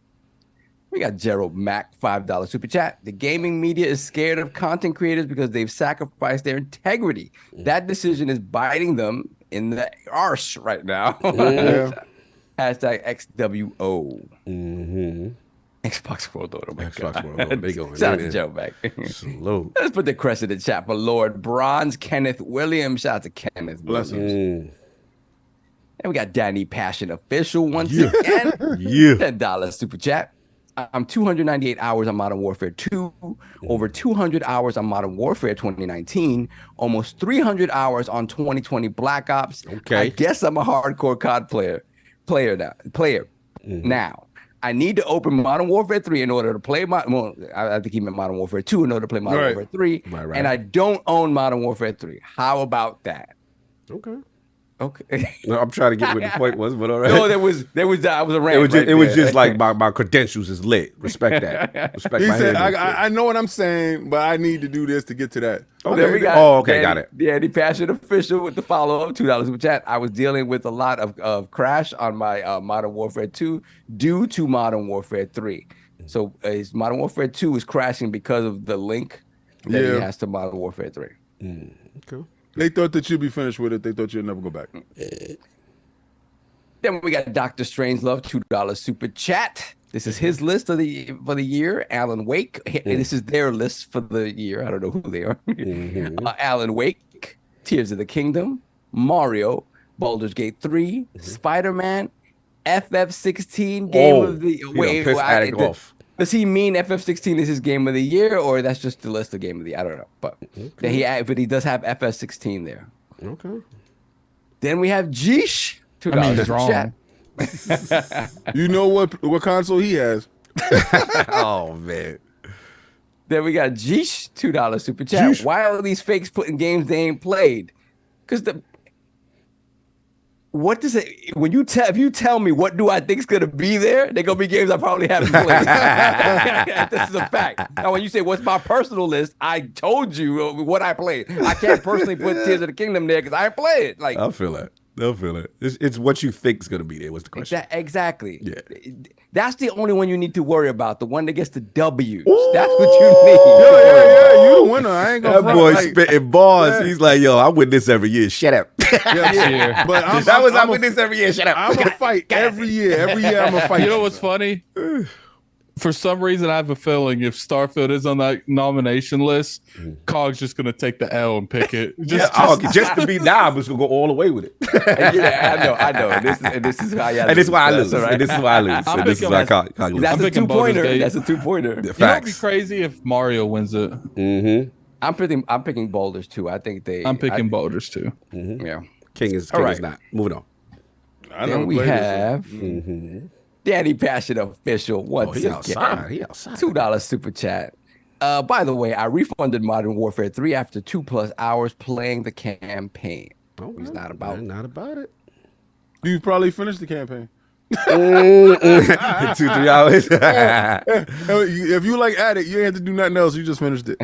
We got Gerald Mack, $5 super chat. The gaming media is scared of content creators because they've sacrificed their integrity. That decision is biting them in the arse right now. Yeah. Hashtag XWO. Mm-hmm. Xbox World Order. Xbox World Order. They going Shout out in. to Joe Mack. Salute. Let's put the crest in the chat for Lord Bronze Kenneth Williams. Shout out to Kenneth. Blessings. And we got Danny Passion Official once again. Yeah. $10 super chat. I'm 298 hours on Modern Warfare 2, over 200 hours on Modern Warfare 2019, almost 300 hours on 2020 Black Ops. Okay. I guess I'm a hardcore COD player now. I need to open Modern Warfare 3 in order to play I think he meant Modern Warfare 2 in order to play Modern Warfare 3. Right. And I don't own Modern Warfare 3. How about that? Okay. Okay. No, I'm trying to get what the point was, but all right. No, that was a rant. It was just like my credentials is lit. Respect that. Respect He my said, handle. I know what I'm saying, but I need to do this to get to that. Then we got okay, Danny, got it. Danny Passion Official with the follow-up, $2 super chat. I was dealing with a lot of crash on my Modern Warfare 2 due to Modern Warfare 3. So his Modern Warfare 2 is crashing because of the link that he has to Modern Warfare 3. Okay. They thought that you'd be finished with it. They thought you'd never go back. Then we got Dr. Strangelove, $2 super chat. This is his list for the year. Alan Wake. This is their list for the year. I don't know who they are. Alan Wake, Tears of the Kingdom, Mario, Baldur's Gate 3, Spider-Man, FF16 game of the Does he mean FF16 is his game of the year, or that's just the list of game of the year? I don't know. But he does have FF16 there. Okay. Then we have Jeesh, $2 he's super wrong. chat. You know what console he has? Oh man. Then we got Jeesh, $2 super chat. Why are these fakes putting games they ain't played? Because if you tell me what do I think's gonna be there, they're gonna be games I probably haven't played. This is a fact. Now, when you say what's my personal list, I told you what I played. I can't personally put Tears of the Kingdom there because I ain't play it. Like, I'll feel it. They'll feel it. It's what you think's gonna be there. What's the question? Exactly. Yeah. That's the only one you need to worry about. The one that gets the W's. That's what you need. Yeah, you the winner. I ain't gonna That boy spitting bars. He's like, yo, I win this every year. Shut up. Yeah. But I win this every year. Shut up. I'm gonna fight every year. Every year I'm gonna fight. You know what's funny? For some reason, I have a feeling if Starfield is on that nomination list, Cog's just gonna take the L and pick it. Just to be now, I'm just gonna go all the way with it. Yeah, I know. And this is how y'all And this is why I lose. right? And this is why I lose. And this is why Cog loses. That's a picking Baldur's 2-pointer. Gate. That's a 2-pointer. The You know, it'd be facts. crazy if Mario wins it. I'm picking Baldurs too. I think I'm picking Baldur's too. Yeah. King is right. not. Moving on. I Then don't we play this. have Danny Passion Official once He again. outside. He outside. $2 super chat. By the way, I refunded Modern Warfare 3 after 2+ hours playing the campaign. He's not about it. Not about it. You probably finished the campaign. 2-3 hours. If you like at it, you ain't have to do nothing else. You just finished it.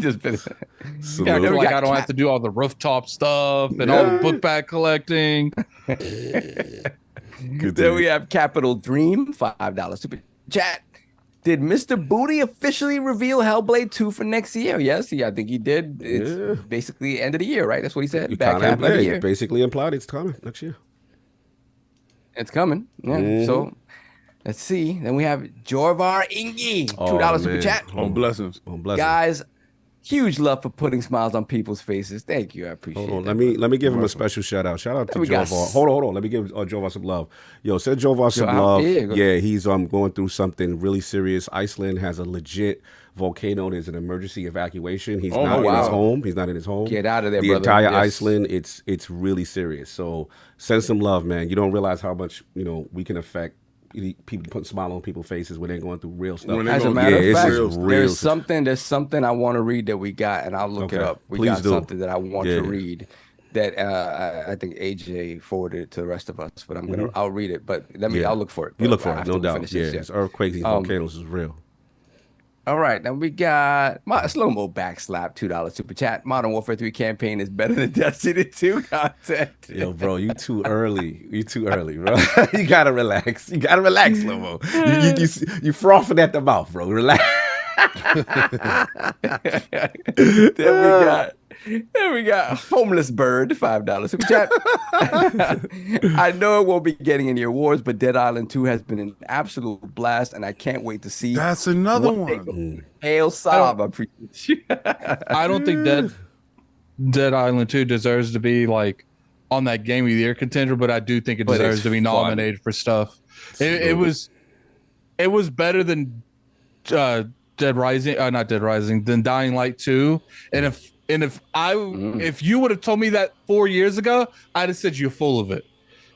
Just finish it. Salute. we Like got I don't have to do all the rooftop stuff and all the book bag collecting. Then we have Capital Dream, $5 super chat. Did Mr. Booty officially reveal Hellblade 2 for next year? Yes, I think he did. It's basically end of the year, right? That's what he said. Back half of the year. Basically implied it's coming next year. It's coming. Yeah. So let's see. Then we have Jorvar Ingi, $2 super chat. On blessings. Guys, huge love for putting smiles on people's faces. Thank you. I appreciate it. Hold on. Let me give him a special shout out. Shout out to We got Jovar. Hold on. Let me give Jovar some love. Yo, send Jovar some love. Yeah, he's going through something really serious. Iceland has a legit volcano. There's an emergency evacuation. He's not in his home. He's not in his home. Get out of there, the brother. Entire Iceland. It's really serious. So send some love, man. You don't realize how much we can affect people putting smile on people's faces when they're going through real stuff. As a matter of fact, there's something I want to read that we got, and I'll look it up. We got something that I want to read that I think AJ forwarded it to the rest of us, but I'll read it. But I'll look for it. You look for it, no doubt. Yeah, it's earthquakes, these volcanoes is real. All right, now we got slow-mo backslap, $2 super chat. Modern Warfare 3 campaign is better than Destiny 2 content. Yo, bro, you too early. You too early, bro. You gotta relax. You gotta relax, Slow-Mo. You frothing at the mouth, bro. Relax. Then we got Homeless Bird, $5 super chat. I know it won't be getting any awards, but Dead Island 2 has been an absolute blast, and I can't wait to see. That's another one. Hail Saab, I appreciate you. I don't think Dead Island 2 deserves to be like on that Game of the Year contender, but I do think it deserves to be nominated for stuff. It was better than not Dead Rising, than Dying Light 2. And if you would have told me that 4 years ago, I'd have said you're full of it.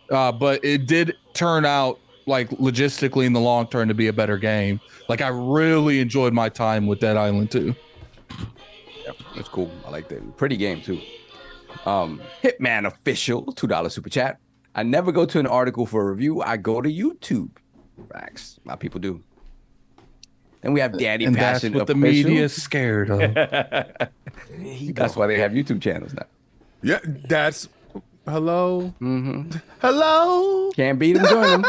But it did turn out, like, logistically in the long term to be a better game. Like, I really enjoyed my time with Dead Island 2. Yep, that's cool. I like that. Pretty game too. Hitman Official, $2 super chat. I never go to an article for a review. I go to YouTube. Facts. A lot of people do. Then we have Daddy And Passion that's what the Official. media is scared of. That's why they have YouTube channels now. Yeah, that's hello. Hello. Can't beat them, join them.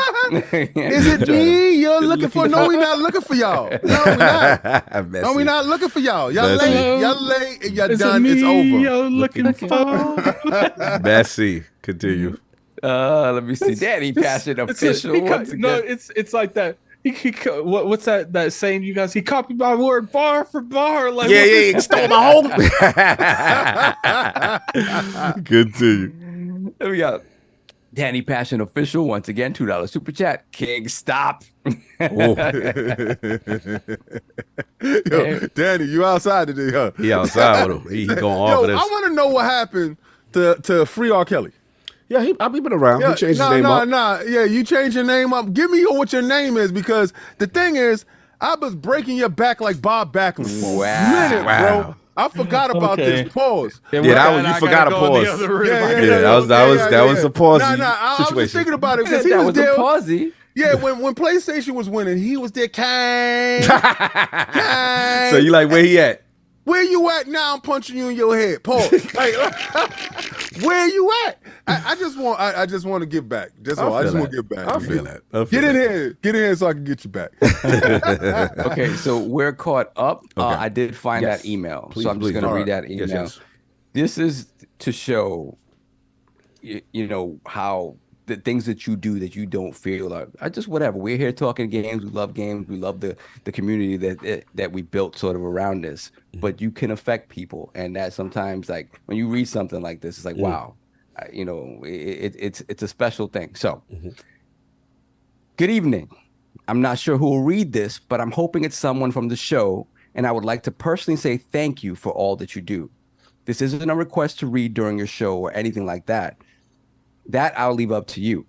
Is it me you're looking for? No, we're not looking for y'all. No, we're not. No, we're not looking for y'all. Y'all Messy. late. Y'all late. And y'all Is done. it It's me over. you're looking for? Messy. Continue. Let me see. Daddy Passion Official. Once again. No, it's like that. What's that saying, you guys? He copied my word bar for bar. Like, Yeah, stole my whole. Continue. There we go. Danny Passion Official, once again, $2 super chat. King, stop. Oh. Yo, Danny, you outside today, huh? He outside with him. He going off Yo, of this. I want to know what happened to Free R. Kelly. Yeah, I've been around. Yeah, He changed his name up. Yeah, you changed your name up. Give me what your name is, because the thing is, I was breaking your back like Bob Backlund for a minute, bro. I forgot about this. Pause. Yeah, you forgot to pause. That was a pause I was just situation. thinking about it because he That was was there. a pausey. Yeah, when PlayStation was winning, he was there. Kang. So you like, where he at? Where you at now? I'm punching you in your head. Pause. Like, where you at? I just want to get back. That's all. I just want to get back. I feel that. Get in here so I can get you back. Okay, so we're caught up. I did find that email, so I'm just going to read that email. Yes. This is to show, you know, how the things that you do that you don't feel are just whatever. We're here talking games. We love games. We love the community that we built sort of around this. But you can affect people, and that sometimes, like, when you read something like this, it's like, wow, you know, it's a special thing. So, good evening. I'm not sure who will read this, but I'm hoping it's someone from the show, and I would like to personally say thank you for all that you do. This isn't a request to read during your show or anything like that. That I'll leave up to you.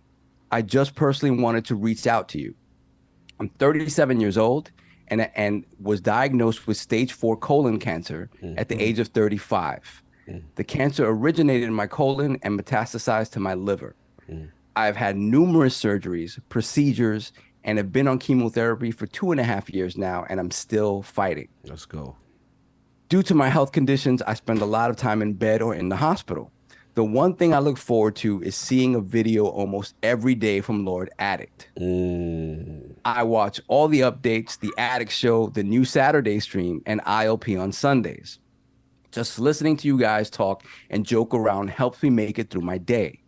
I just personally wanted to reach out to you. I'm 37 years old and was diagnosed with stage 4 colon cancer at the age of 35. The cancer originated in my colon and metastasized to my liver. I've had numerous surgeries, procedures, and have been on chemotherapy for 2.5 years now, and I'm still fighting. Let's go. Due to my health conditions, I spend a lot of time in bed or in the hospital. The one thing I look forward to is seeing a video almost every day from Lord Addict. I watch all the updates, the Addict Show, the new Saturday stream, and ILP on Sundays. Just listening to you guys talk and joke around helps me make it through my day.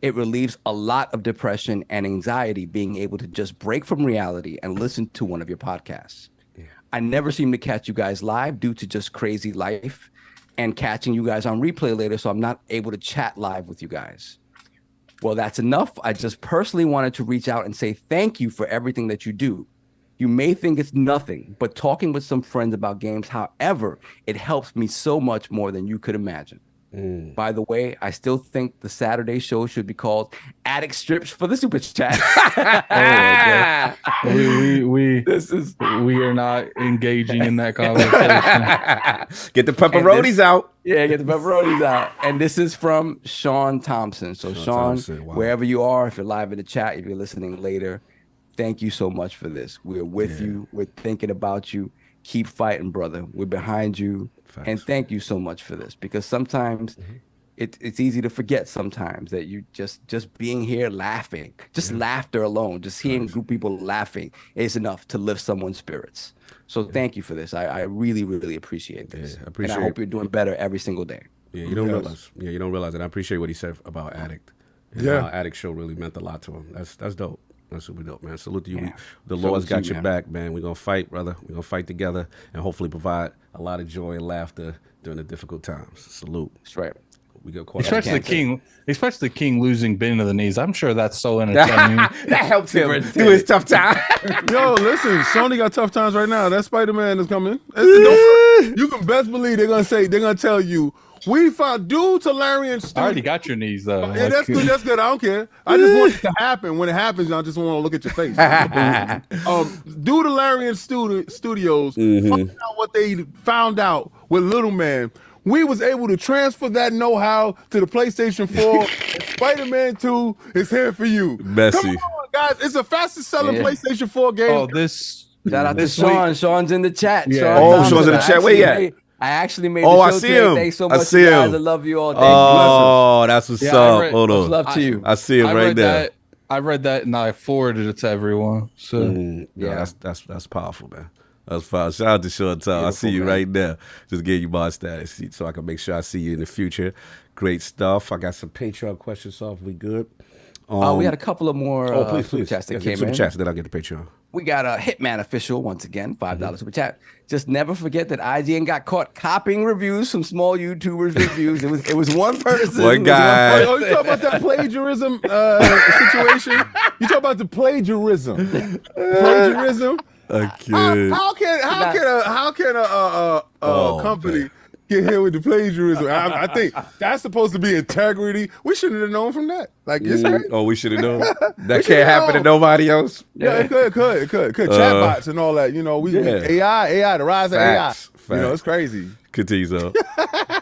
It relieves a lot of depression and anxiety being able to just break from reality and listen to one of your podcasts. I never seem to catch you guys live due to just crazy life and catching you guys on replay later, so I'm not able to chat live with you guys. Well, that's enough. I just personally wanted to reach out and say thank you for everything that you do. You may think it's nothing, but talking with some friends about games, however, it helps me so much more than you could imagine. By the way, I still think the Saturday show should be called Addict Strips for the Super Chat. We are not engaging in that conversation. Get the pepperonis out. Yeah, get the pepperonis out. And this is from Shaun Thompson. So Shaun, wow. wherever you are, if you're live in the chat, if you're listening later, thank you so much for this. We're with you. We're thinking about you. keep fighting, brother. We're behind you. Facts. And thank you so much for this, because sometimes it's easy to forget sometimes that you just being here laughing, just laughter alone, just hearing group people laughing is enough to lift someone's spirits. So thank you for this. I really, really appreciate this. I appreciate and I hope you're doing better every single day. Yeah, you don't realize. Yeah, you don't realize it. I appreciate what he said about Addict. And how Addict show really meant a lot to him. That's dope. That's super dope, man. Salute to you. Yeah. The Lord's got your back, man. We're gonna fight, brother. We're gonna fight together and hopefully provide a lot of joy and laughter during the difficult times. Salute. That's right. We go quite Especially the king losing Ben to the knees. I'm sure that's so entertaining. that helps him through his tough time. Yo, listen, Sony got tough times right now. That Spider-Man is coming. You can best believe they're gonna tell you, we found due to Larry and Stu. I already got your knees though. Yeah, that's good. That's good. I don't care. I just want it to happen. When it happens, I just want to look at your face. Due to Larry and Studios, find out what they found out with Little Man. We was able to transfer that know-how to the PlayStation 4. Spider-Man 2 is here for you. Messy. Come on, guys. It's the fastest selling PlayStation 4 game. Oh, this. Shout out to Shaun. Sean's in the chat. Yeah. Sean Sean's in the chat. Where you at? I actually made Oh, the I show see today. him. Thanks so I much, see you guys. him. I love you all. Oh, that's what's up. Hold on. Much love to you. I see him right there. I read that and I forwarded it to everyone. So Yeah, that's powerful, man. That's fine. Shout out to Sean Tell. I see you right now. Just getting you my status so I can make sure I see you in the future. Great stuff. I got some Patreon questions, so if we good. We had a couple of more super chats that came in. Super chats, then I'll get the Patreon. We got a Hitman Official once again, $5 super chat. Just never forget that IGN got caught copying reviews from small YouTubers' reviews. It was one person. One guy. Oh, you talk about that plagiarism situation? You talk about the plagiarism. Plagiarism? How can a company get hit with the plagiarism? I think that's supposed to be integrity. We shouldn't have known from that. Like, it's great. Oh, we should have known. That can't happen to nobody else. Yeah, it could. Chatbots and all that. You know, AI, the rise of AI. You know, it's crazy. Continues up.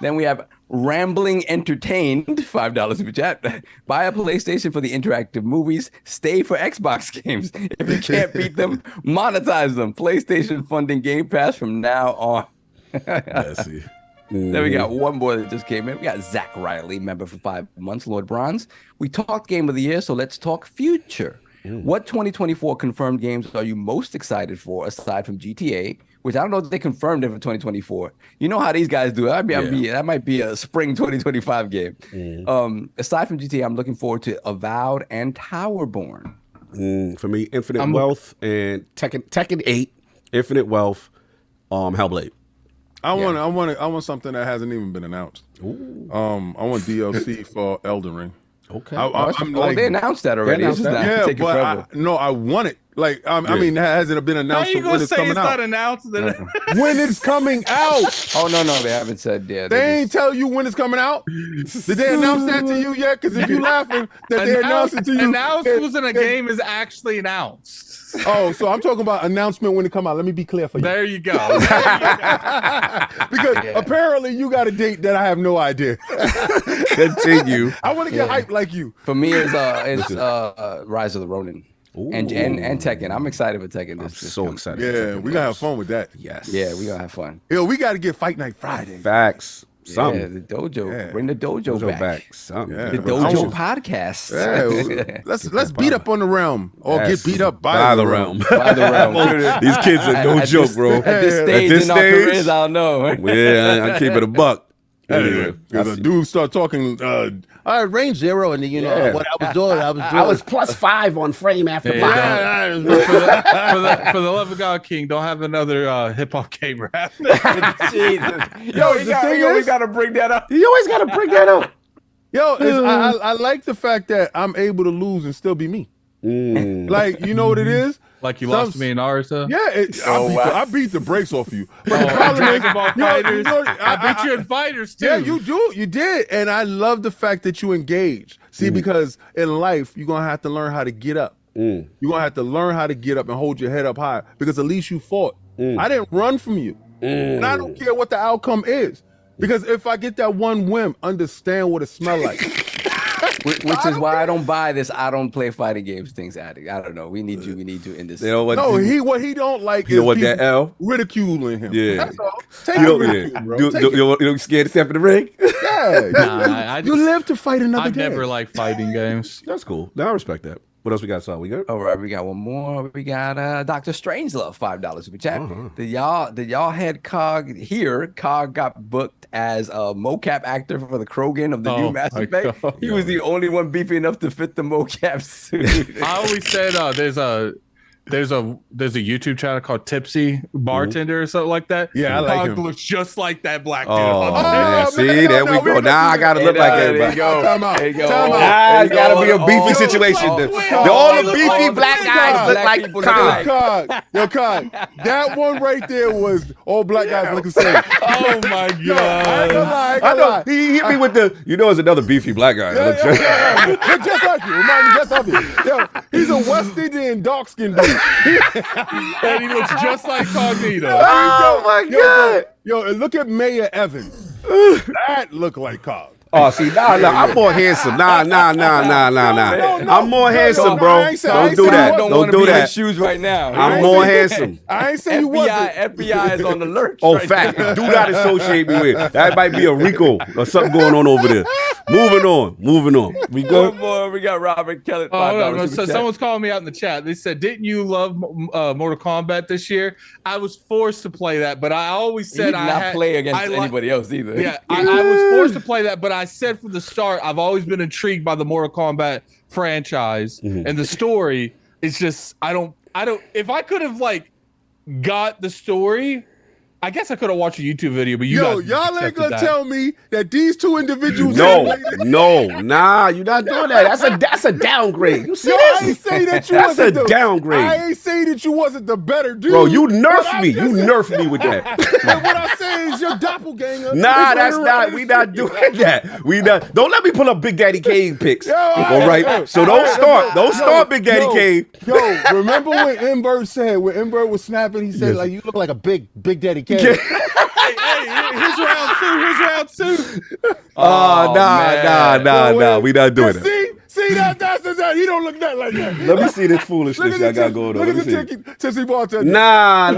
Then we have Rambling Entertained, $5 super chat. Buy a PlayStation for the interactive movies. Stay for Xbox games. If you can't beat them, monetize them. PlayStation funding Game Pass from now on. Let's see. Then we got one more that just came in. We got Zach Riley, member for 5 months, Lord Bronze. We talked Game of the Year, so let's talk future. What 2024 confirmed games are you most excited for aside from GTA? Which I don't know if they confirmed it for 2024. You know how these guys do it. That might be a spring 2025 game. Aside from GTA, I'm looking forward to Avowed and Towerborn. For me, Infinite Wealth and Tekken 8, Infinite Wealth, Hellblade. I want something that hasn't even been announced. I want DLC for Elden Ring. Okay. They announced that already. I want it. Like, I mean, hasn't been announced when it's coming out. Not announced when it's coming out. Oh, no, they haven't said yet. They ain't tell you when it's coming out. Did they announce that to you yet? Because if you laughing that they announced it to you. Announced who's in a game is actually announced. Oh, so I'm talking about announcement when it come out. Let me be clear for you. There you go. Because apparently you got a date that I have no idea. Continue. I want to get hyped like you. For me, it's Rise of the Ronin. And Tekken. I'm excited for Tekken. I'm so excited. Yeah, we gonna have fun with that. Yes. Yeah, we gonna have fun. Yo, we got to get Fight Night Friday. Facts. Something. Yeah, the dojo. Yeah. Bring the dojo back. Something. Yeah. The dojo podcast. Yeah, let's beat up on the realm or get beat up by the realm. By the realm. These kids are no joke, bro. At this stage in our careers, I don't know. Yeah, I'm keeping a buck. Anyway, the dude start talking. Range 0, and what I was doing. I was +5 on frame after for the love of God, King, don't have another hip hop game rap. Jesus. Yo, we gotta bring that up. You always gotta bring that up. Yo, I like the fact that I'm able to lose and still be me. Like, you know what it is? Like you lost me in Naruto? Yeah, I beat the brakes off you. But the problem is, Fighters. I beat you in Fighters too. Yeah, you did. And I love the fact that you engaged. See, because in life, you're going to have to learn how to get up. You're going to have to learn how to get up and hold your head up high because at least you fought. I didn't run from you. And I don't care what the outcome is. Because if I get that one whim, understand what it smells like. Which is why I don't buy this. I don't play fighting games things, Addict. I don't know. We need you in this. You know what? No, what he don't like You know is what that people L? ridiculing him. Yeah. That's all. Take You the don't, ridicule, bro. Take it. you don't scared to step in the ring? Yeah. Nah, You live to fight another I day. never like fighting games. That's cool. Now I respect that. What else we got, Saul? We good? All right, we got one more. We got Dr. Strangelove, $5 super chat. Did y'all had Cog here? Cog got booked as a mocap actor for the Krogan of the new Mass my Effect. God. He was the only one beefy enough to fit the mocap suit. I always said there's a YouTube channel called Tipsy Bartender or something like that. Yeah, I like Cog him. looks just like that black dude. Oh, man. man, See, no, there no, we we go. ain't Now I gonna got to do look that. like There everybody. you go. Time out. There you go. Time out. Ah, it's got to be a beefy All- situation. all- All the all beefy the black black guys look like people look Cog. alike. Yo, Cog, that one right there was all black guys looking the same. Oh my I ain't god. gonna lie. I ain't I gonna know. lie. He hit me with the, it's another beefy black guy. Look just like you. Remind me just of you. Yo, he's a West Indian dark-skinned dude. And he looks just like Cognito. Oh, my God. Yo, and look at Mayor Evans. That look like Cog. Oh, see, I'm more handsome. Nah. I'm more handsome, bro. I ain't Don't saying do you that. Don't Don't wanna do be in his that. shoes right now. I'm more handsome. I ain't saying you wasn't. FBI is on alert. Oh, right fact. now. Do not associate me with. That might be a Rico or something going on over there. Moving on. We One good? more. We got Robert Kelly. Oh, hold on. $5 So super chat. someone's calling me out in the chat. They said, "Didn't you love Mortal Kombat this year?" I was forced to play that, but I always He said did I not had, play against I like- anybody else either. Yeah, I was forced to play that, but I said from the start, I've always been intrigued by the Mortal Kombat franchise and the story. It's just I don't. If I could have got the story, I guess I could have watched a YouTube video. But Yo, guys y'all ain't accepted gonna that. tell me that these two individuals. No, nah, you're not doing that. That's a downgrade. You see Yo, this? I ain't say that you That's wasn't a the downgrade. I ain't say that you wasn't the better dude. Bro, you But nerfed I'm me. just You saying- nerfed me with that. But what I say is your doppelganger. Nah, is that's running not. around We this not shit. doing that. We not. Don't let me pull up Big Daddy Kane pics. All yo, right. So don't start Big Daddy Kane. Yo, remember when Invert said, when Invert was snapping, he said, like, you look like a big Daddy Kane. Here's round two. Oh, nah. We not doing that. See that's that. He don't look nothing like that. Let me see this Look foolishness at y'all the got going on. Look Let me at see. the Tipsy bartender. Nah. Yo,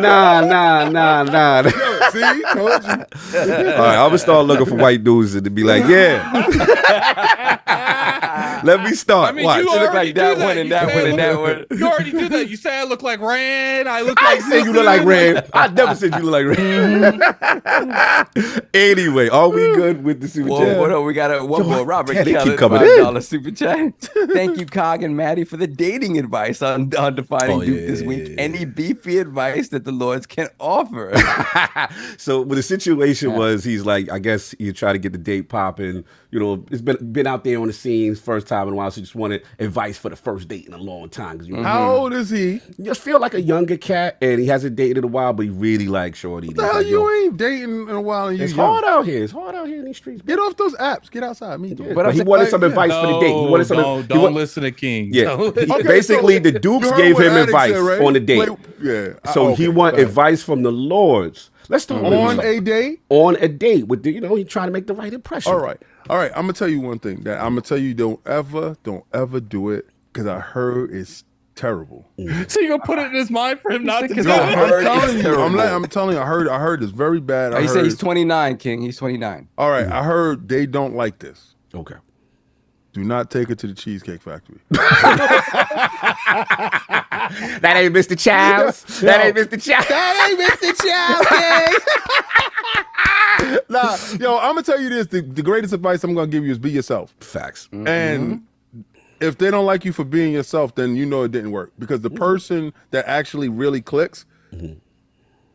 see, told you. All right, I'm gonna start looking for white dudes to be like, yeah. Let me start. I mean, Watch. you You look already like that do one and You that say one I and look- that one. You already do that. You say I look like Rand. I look I like. say you look like Red. I never said you look like Red. Anyway, are we good with the super Whoa, chat? what up? We got one more. Robert damn, they Kelly, keep coming $5 super chat. Thank you, Cog and Maddie, for the dating advice on Defining Oh, Duke yeah, this yeah, week. yeah. Any beefy advice that the Lords can offer? So the situation was, he's like, I guess you try to get the date popping. It's been out there on the scenes, first time in a while. So just wanted advice for the first date in a long time. Because How old is he? you just feel like a younger cat, and he hasn't dated in a while, but he really likes Shorty. What the hell you ain't dating in a while and you It's young? hard out here. It's hard out here in these streets. Get off those apps. Get outside. Me too. Yeah, But but I'm he saying, wanted like, some yeah. advice for the date. He wanted some. Don't listen to King. Yeah. Don't- Okay, Basically, so the Dukes you heard gave what him Addict advice said, right? on the date. Yeah. So Okay, he want go ahead. advice from the Lords. Let's start with On this. a date? On a date with the, he trying to make the right impression. All right. I'm gonna tell you one thing. That I'm gonna tell you, don't ever do it, because I heard it's terrible. So you gonna put it in his mind for him not to do Because it? I heard I'm telling it's you. terrible. I'm telling you. I heard it's very bad. He said he's 29, King. He's 29. All right. I heard they don't like this. Okay. Do not take it to the Cheesecake Factory. That ain't Mr. Childs. That ain't Mr. Childs. That ain't Mr. Childs. Nah, yo, I'm gonna tell you this. The greatest advice I'm gonna give you is be yourself. Facts. And if they don't like you for being yourself, then you know it didn't work. Because the person that actually really clicks,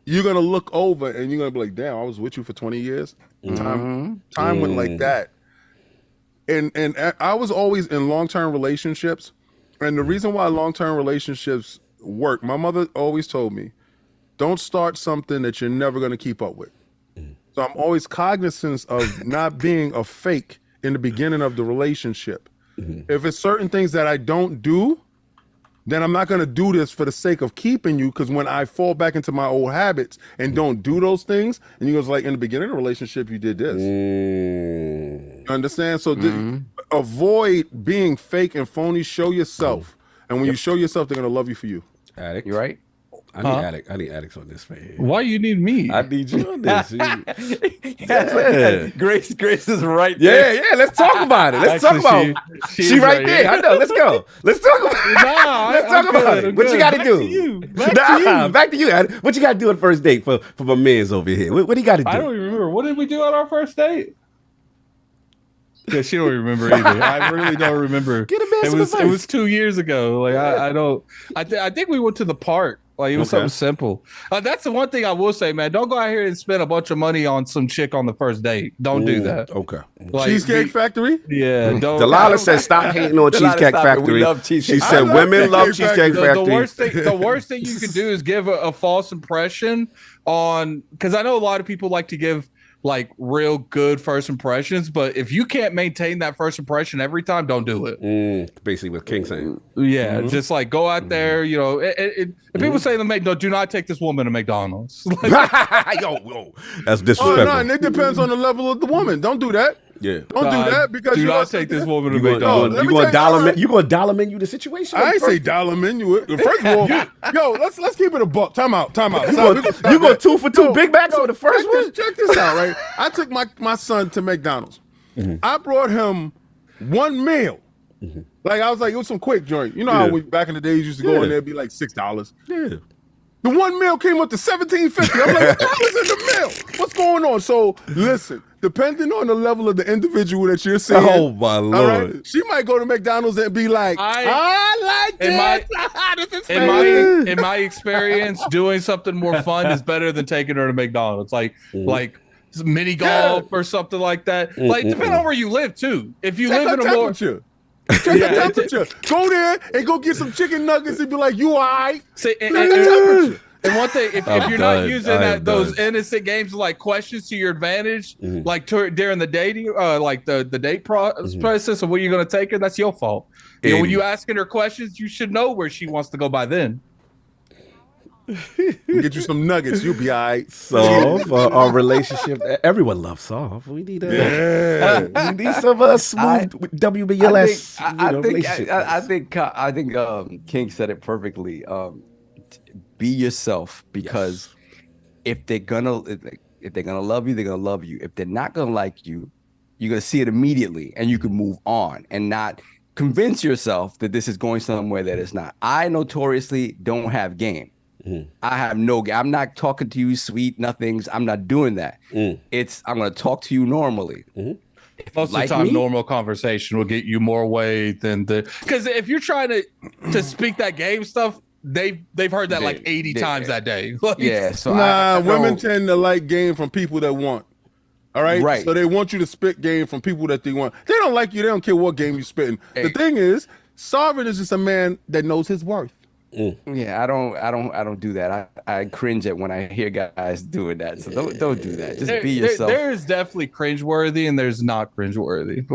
you're gonna look over and you're gonna be like, damn, I was with you for 20 years. Time went like that. And I was always in long-term relationships. And the reason why long-term relationships work, my mother always told me, don't start something that you're never gonna keep up with. So I'm always cognizant of not being a fake in the beginning of the relationship. If it's certain things that I don't do, then I'm not going to do this for the sake of keeping you, because when I fall back into my old habits and don't do those things, and you goes like, in the beginning of the relationship, you did this. You understand? So avoid being fake and phony. Show yourself, and when you show yourself, they're gonna love you for you. Addict. You right? I need addicts on this, man. Why you need me? I need you on this. Yeah. Grace is right there. Yeah. Let's talk about it. Let's talk Actually, about. she's She right right there. here. I know. Let's go. Let's talk about. Let's talk about it. What you got to do? Back to you. Addict. What you got to do on first date for my man's over here? What do you got to do? I don't even remember. What did we do on our first date? Yeah, she don't remember either. I really don't remember. Get a man some It advice. was 2 years ago. Like I don't. I think we went to the park. Like it was something simple. That's the one thing I will say, man. Don't go out here and spend a bunch of money on some chick on the first date. Don't do that. Okay. Like, Cheesecake Factory. Yeah. Don't. Delilah said, "Stop hating on Delilah, Cheesecake stop it. We Factory." love Cheesecake She Factory. said, I love "Women love Cheesecake Cheesecake Factory." Factory." The worst thing you can do is give a false impression on, because I know a lot of people like to give like real good first impressions, but if you can't maintain that first impression every time, don't do it. Basically, what King saying. Yeah, just like go out there, you know. If people say do not take this woman to McDonald's. Like, Yo, that's Oh disrespectful. no, and it depends on the level of the woman. Don't do that. Yeah. Don't do that because do you not take this woman to You gonna McDonald's. let me dollar tell you, menu? You gonna dollar menu the situation? I ain't say dollar menu it. First of all, yo, let's keep it a buck. Time out. You go 2 for 2 Big Macs on the first one? Check this out, right? I took my son to McDonald's. I brought him one meal. Like I was like, it was some quick joint. You know how we back in the days used to go in there, it'd be like $6. Yeah. The one meal came up to $17.50. I'm like, what the hell is in the meal? What's going on? So listen, depending on the level of the individual that you're seeing, Oh my Lord. all right, she might go to McDonald's and be like, I like this. This is crazy. In my experience, doing something more fun is better than taking her to McDonald's. Like mini golf or something like that. Like depending on where you live too. If you live in a more Check the temperature. Go there and go get some chicken nuggets and be like, you all right? Check the temperature. And one thing, if you're not using those innocent games like questions to your advantage, like during the dating, like the date process of where you're going to take her, that's your fault. You know, when you asking her questions, you should know where she wants to go by then. Get you some nuggets, you'll be all right. Soft, our relationship. Everyone loves soft. We need we need some smooth WBLS. I think King said it perfectly. Be yourself, because if they're gonna love you, they're gonna love you. If they're not gonna like you, you're gonna see it immediately, and you can move on and not convince yourself that this is going somewhere that it's not. I notoriously don't have game. I have no game. I'm not talking to you sweet nothings. I'm not doing that. I'm gonna talk to you normally. Most of the time, normal conversation will get you more way than because if you're trying to speak that game stuff, they've heard that like 80 times that day. Like, yeah. So women tend to like game from people that want. All right. Right. So they want you to spit game from people that they want. They don't like you. They don't care what game you're spitting. The thing is, Sovereign is just a man that knows his worth. Yeah, I don't do that. I cringe at when I hear guys doing that. So don't do that. Just be yourself. There is definitely cringeworthy and there's not cringeworthy.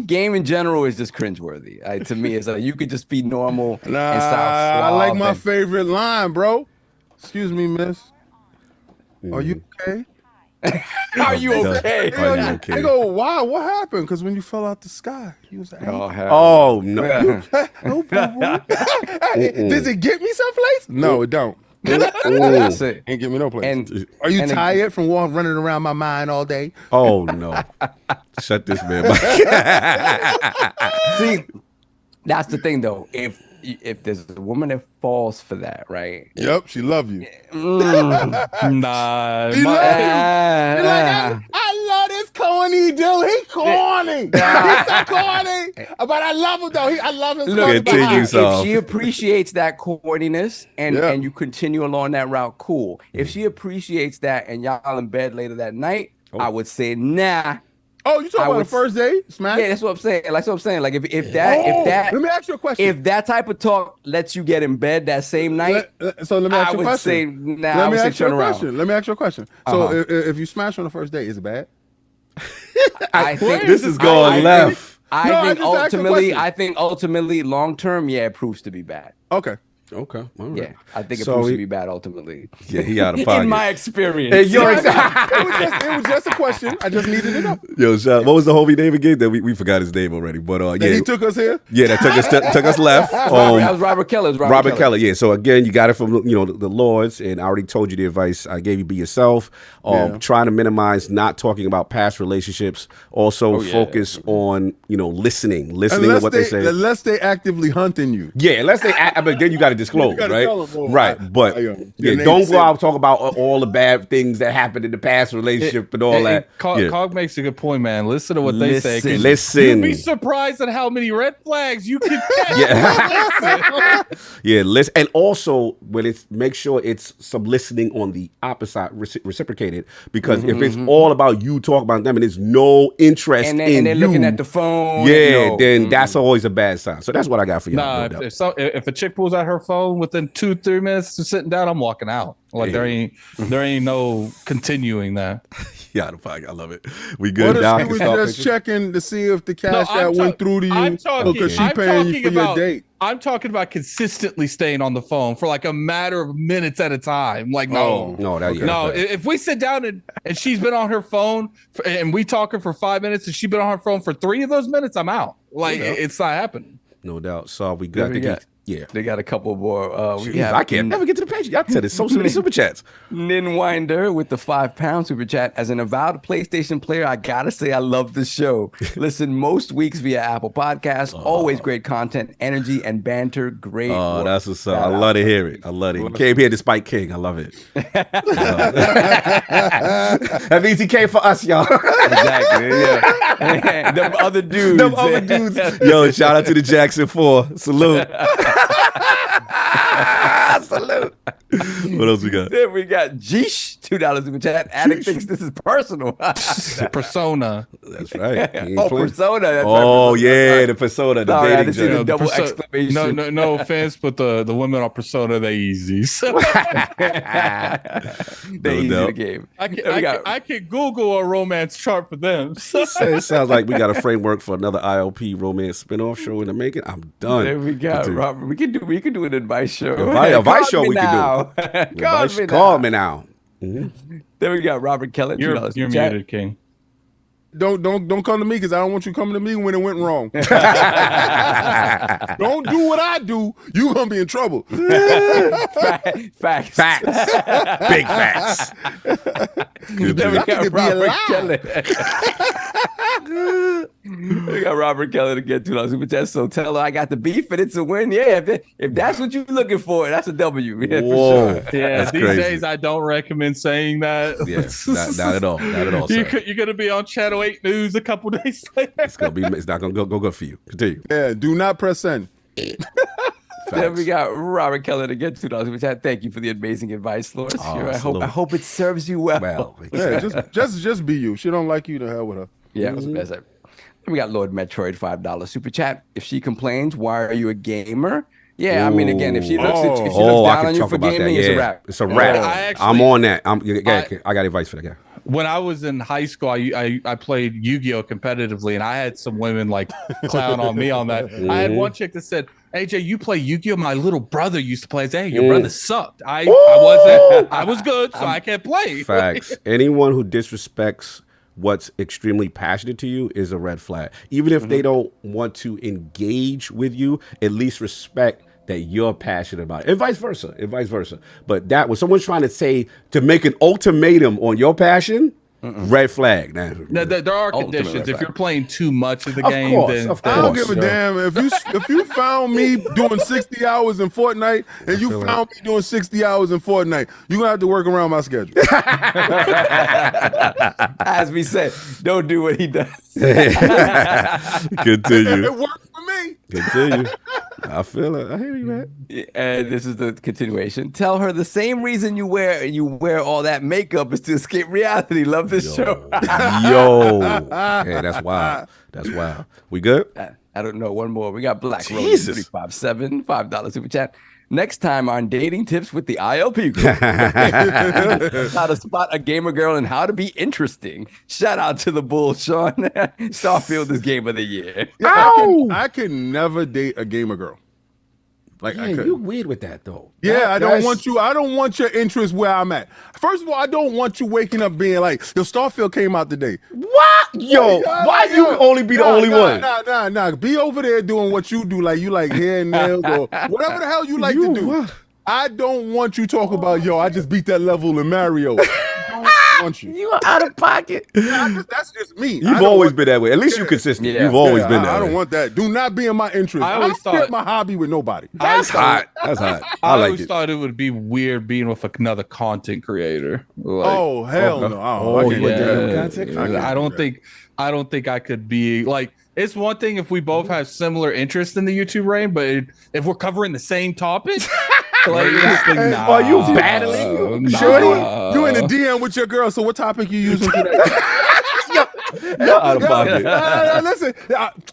Game in general is just cringeworthy. To me, it's like you could just be normal. Nah, and style I like my and, favorite line, bro. Excuse me, miss. Are you okay? Are you okay? Are you okay? They go, wow, what happened? Because when you fell out the sky, he was like, Oh no. no problem. Does it get me someplace? No, it don't. That's it. Ain't get me no place. And are you tired from running around my mind all day? Oh no. Shut this man. See, that's the thing though. If there's a woman that falls for that, right? Yep, she love you. Nah. She love you. You're like, I love this corny dude. He corny. He's so corny. But I love him though. I love his corny behind. If she appreciates that corniness and you continue along that route, cool. If she appreciates that and y'all in bed later that night, I would say nah. Oh, you talking about the first day? Smash? Yeah, that's what I'm saying. That's what I'm saying. Like if that let me ask you a question. If that type of talk lets you get in bed that same night, so let me ask you a question. Say, let me ask you a question. So if you smash on the first day, is it bad? I think this is going left. I think ultimately, long term, it proves to be bad. Okay. Okay. All right. Yeah, I think it So proves to he- be bad ultimately. Yeah, he out of pocket. In my experience. Hey, yo, It was just a question. I just needed to know. Yo, Shaun, what was the homie name again? That we forgot his name already. But Yeah. yeah, He took us here. yeah, that took us left. That was Robert Keller. It was Robert Keller, yeah. So again, you got it from the Lords, and I already told you the advice I gave you: be yourself. Trying to minimize not talking about past relationships. Also, focus on listening to what they say. Unless they actively hunting you. Yeah, unless they. But then you got to disclose, You gotta right? tell 'em, oh, Right, but your don't name's go out and talk about all the bad things that happened in the past relationship and all that. Cog makes a good point, man. Listen to what they say. 'Cause Listen. You'd be surprised at how many red flags you can catch. Yeah. Yeah, listen, and also make sure it's some listening on the opposite reciprocated, because if it's all about you talking about them and there's no interest and in they're you, looking at the phone. then that's always a bad sign. So that's what I got for y'all. Nah, if a chick pulls out her phone within 2-3 minutes of sitting down, I'm walking out. Like there ain't no continuing that. Yeah, the fuck, I love it. We good What now? if she was just checking to see if the cash I'm went through to you because she paying you for your date? I'm talking about consistently staying on the phone for like a matter of minutes at a time. Like if we sit down and she's been on her phone and we talking for 5 minutes and she's been on her phone for 3 of those minutes, I'm out. Like it's not happening. No doubt. So we got They got a couple more. I can't never get to the page. Y'all said it's so many super chats. Ninwinder with the £5 super chat. As an avowed PlayStation player, I gotta say I love this show. Listen most weeks via Apple Podcasts. Always great content, energy, and banter. Great. Oh, work. that's what's up. I love to hear it. I love it. He came here despite King. I love it. That means he came for us, y'all. Exactly. Yeah. Them other dudes. Yo, shout out to the Jackson 4. Salute. Salute. What else we got? Then we got Jeesh, $2 super chat. Addict thinks this is personal. Persona. That's right. Persona. That's the Persona. The Sorry, I dating had to see the show. double exclamation. No offense, but the women on Persona, they easy. So They easy the game. I can Google a romance chart for them. It sounds like we got a framework for another ILP romance spinoff show in the making. I'm done. There we got Robert. We can do an advice show. Advice show we can do. Call me now. Mm-hmm. There we got Robert Kelly. You're muted, King. Don't come to me because I don't want you coming to me when it went wrong. Don't do what I do. You gonna be in trouble. Facts. Big facts. Then we got Robert Kelly. We got Robert Kelly to get $2 super chat. So tell her I got the beef and it's a win. Yeah, if that's what you're looking for, that's a W. Yeah, Whoa, for sure. Yeah, that's these crazy. days I don't recommend saying that. Yeah, not at all. Not at all. You're gonna be on Channel 8 News a couple days later. It's not gonna go good for you. Continue. Yeah, do not press send. Then we got Robert Keller to get $2 super chat. Thank you for the amazing advice, Lord. I hope it serves you well. Yeah, just be you. She don't like you, to hell with her. Yeah, that's it. Then we got Lord Metroid $5 super chat. If she complains, why are you a gamer? Yeah, I mean, again, if she looks down on you for gaming, it's a wrap. It's a wrap. I'm on that. I got advice for that guy. When I was in high school, I played Yu-Gi-Oh competitively, and I had some women like clown on me on that. I had one chick that said, "AJ, you play Yu-Gi-Oh? My little brother used to play." I said, "Hey, your brother sucked. I was good, so I can't play." Facts. Anyone who disrespects what's extremely passionate to you is a red flag. Even if they don't want to engage with you, at least respect that you're passionate about it, and vice versa. But that when someone's trying to make an ultimatum on your passion, red flag. Now, there are conditions. If you're playing too much of the game, then of I don't course. give a damn if you found me doing 60 hours in Fortnite and you found me doing 60 hours in Fortnite, you're gonna have to work around my schedule. As we said, don't do what he does. Continue. It worked for me. Continue. I feel it. I hear you, man. And this is the continuation. Tell her the same reason you wear all that makeup is to escape reality. Love this show. Yeah, that's wild. That's wild. We good? I don't know. One more. We got Black Rose Jesus. 357 $5 super chat. Next time on Dating Tips with the ILP group. How to spot a gamer girl and how to be interesting. Shout out to the bull, Shaun. Starfield is Game of the Year. I can never date a gamer girl. Like, I Yeah, couldn't. you weird with that though. Yeah, I don't That's- want you. I don't want your interest where I'm at. First of all, I don't want you waking up being like, "Yo, Starfield came out today." What? Yo, why you can only be the only one? Nah. Be over there doing what you do, like you like hair and nails or whatever the hell you like to do. What? I don't want you talk about, yo, I just beat that level in Mario. I don't want you. You are out of pocket. That's just me. You've always been that way. At least you're consistent. Yeah. You've always been that I way. don't want that. Do not be in my interest. I I always don't share thought- my hobby with nobody. That's hot. That's hot. I I like always it. thought it would be weird being with another content creator. Like, Oh hell no! Oh, I you can't want do that that. content? I can't I do don't that. think I could be like. It's one thing if we both have similar interests in the YouTube range, but if we're covering the same topic, like, it's like, nah, Are you battling? nah. Shorty? You in the DM with your girl. So what topic you using today? Out of pocket. Listen.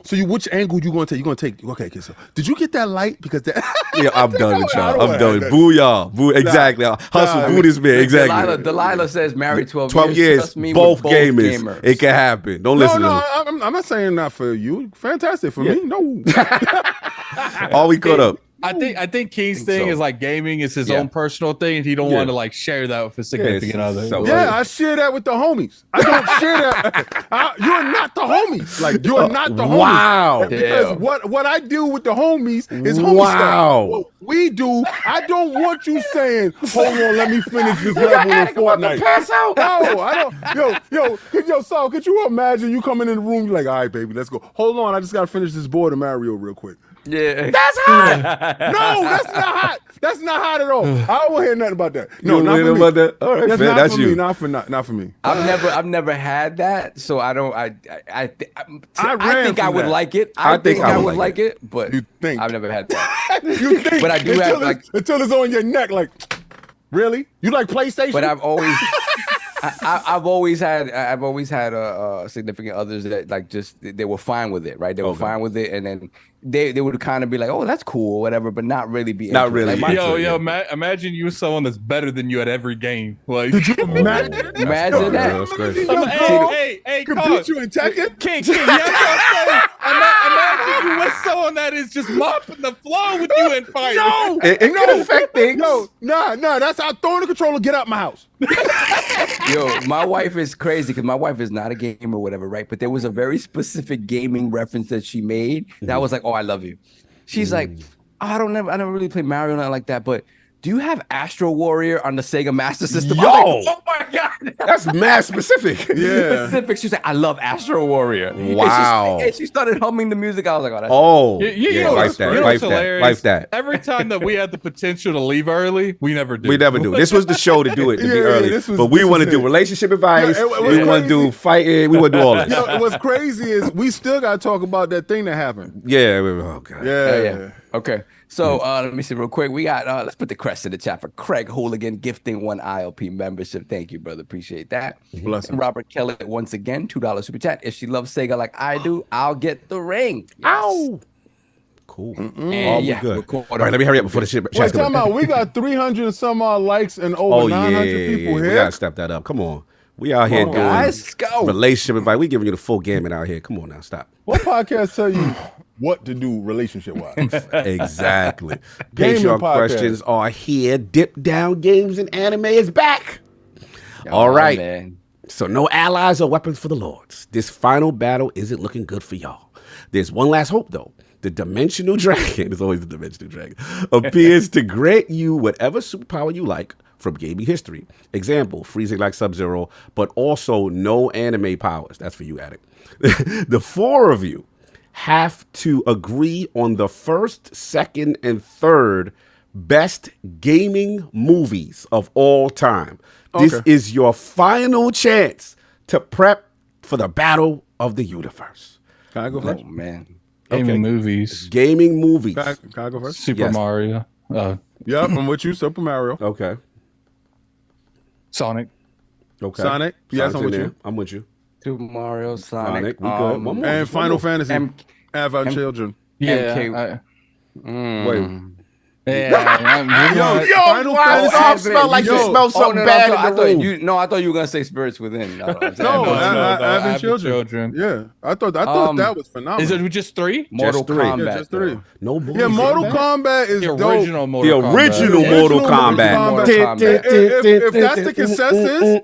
So which angle you gonna take? You gonna take? Okay, so did you get that light? Because that. Yeah, I'm done with I y'all. don't I'm wanna done. have that. Boo y'all. Boo. Exactly. Hustle. Boo this man. Exactly. Delilah says married 12 12 years. years. Trust me, Both with gamers. It can happen. Don't No, listen no, to I'm not saying not for you. Fantastic for me. No. them. All we caught up. I think King's thing is like gaming is his own personal thing, and he don't want to like share that with his significant other. so- Yeah, I share that with the homies. I don't share that. You're not the homies. Like you're not the homies. Wow. Because what I do with the homies is homie Wow. stuff. What we do, I don't want you saying, "Hold on, let me finish this level in Fortnite." Pass out. No, I don't. Yo, Saul, could you imagine you coming in the room? You're like, "All right, baby, let's go." Hold on, I just gotta finish this board of Mario real quick. Yeah. That's hot. No, that's not hot. That's not hot at all. I don't want to hear nothing about that. No, You not don't for hear me. about that? All right, That's fair. not That's for you. me. Not for me. I've never had that, so I don't. I ran think I from would that. like it. I think I would would like it, but You think. I've never had that. You think? But I do until have, it's, like- until it's on your neck. Like, really? You like PlayStation? But I've always, I've always had significant others that like just they were fine with it, right? They were fine with it, and then they would kind of be like, "Oh, that's cool," or whatever, but not really be. Not interested. really. Like, Yo, imagine you with someone that's better than you at every game. Like, Did you imagine? imagine Yeah, that. that's crazy. Your hey, girl hey, could Cog. beat you in Tekken? King, yeah, that's what I'm saying. Imagine you with someone that is just mopping the floor with you in fight. No, It can affect things. no, nah. That's how throwing the controller. Get out my house. Yo, my wife is crazy because my wife is not a gamer or whatever, right? But there was a very specific gaming reference that she made that was like, "Oh, I love you." She's like, I never really played Mario or nothing like that, but do you have Astro Warrior on the Sega Master System? I'm Yo! like, oh my god, That's mad specific. Yeah. specific. She's like, I love Astro Warrior. And Wow. she started humming the music. I was like, oh, that's Oh, You know life what's- that, you know life what's that, hilarious? life that. Every time that we had the potential to leave early, we never do. We never do. This was the show to do it, to be Yeah, early. this was- But we this want to was do it. relationship advice. Yeah, it was we want to do crazy. fighting. We want to do all this. You know, what's crazy is we still got to talk about that thing that happened. Yeah. Oh, God. Yeah. Okay. So let me see real quick. We got let's put the crest in the chat for Craig Hooligan gifting 1 ILP membership. Thank you, brother. Appreciate that. Bless him. Robert Kelly once again, $2 super chat. If she loves Sega like I do, I'll get the ring. Yes. Ow. Cool. And All yeah, good. we're cool. All right, let me hurry up before the shit. Wait, time out. We got 300 and some odd likes and over Oh 900 yeah, people we here. gotta step that up. Come on, we out here on, doing guys, let's go. relationship advice. We giving you the full gamut out here. Come on now, stop. What podcast tell you what to do relationship wise? Exactly. Gaming Patreon podcast. questions are here. Dip Down Games and Anime is back. Oh, All right. man. So no allies or weapons for the lords. This final battle isn't looking good for y'all. There's one last hope though. The Dimensional Dragon, it's always the Dimensional Dragon, appears to grant you whatever superpower you like from gaming history. Example, freezing like Sub-Zero, but also no anime powers. That's for you, Addict. The 4 of you have to agree on the first, second, and third best gaming movies of all time. This Okay. is your final chance to prep for the battle of the universe. Can I go Oh first? man. Gaming movies. Gaming movies. Can I go first? Super Yes. Mario. Yep, I'm with you. Super Mario. Okay. Sonic. Okay. Sonic. Yes, Sonic's I'm in with there. you. I'm with you. Super Mario, Sonic, Sonic. we good. One more. And Final Fantasy. M- Have our M- children. Yeah. MK. Wait. Yeah, Final Why Fantasy- Soft smell like you smell something bad in the room? I thought you were gonna say Spirits Within. No, Having children. Yeah, I thought that was phenomenal. is it just 3? Mortal three. Kombat. Yeah, just 3. No more. Yeah, Mortal Kombat is The dope. original Mortal The Kombat. original The Mortal original Kombat. Mortal Kombat. If that's the consensus,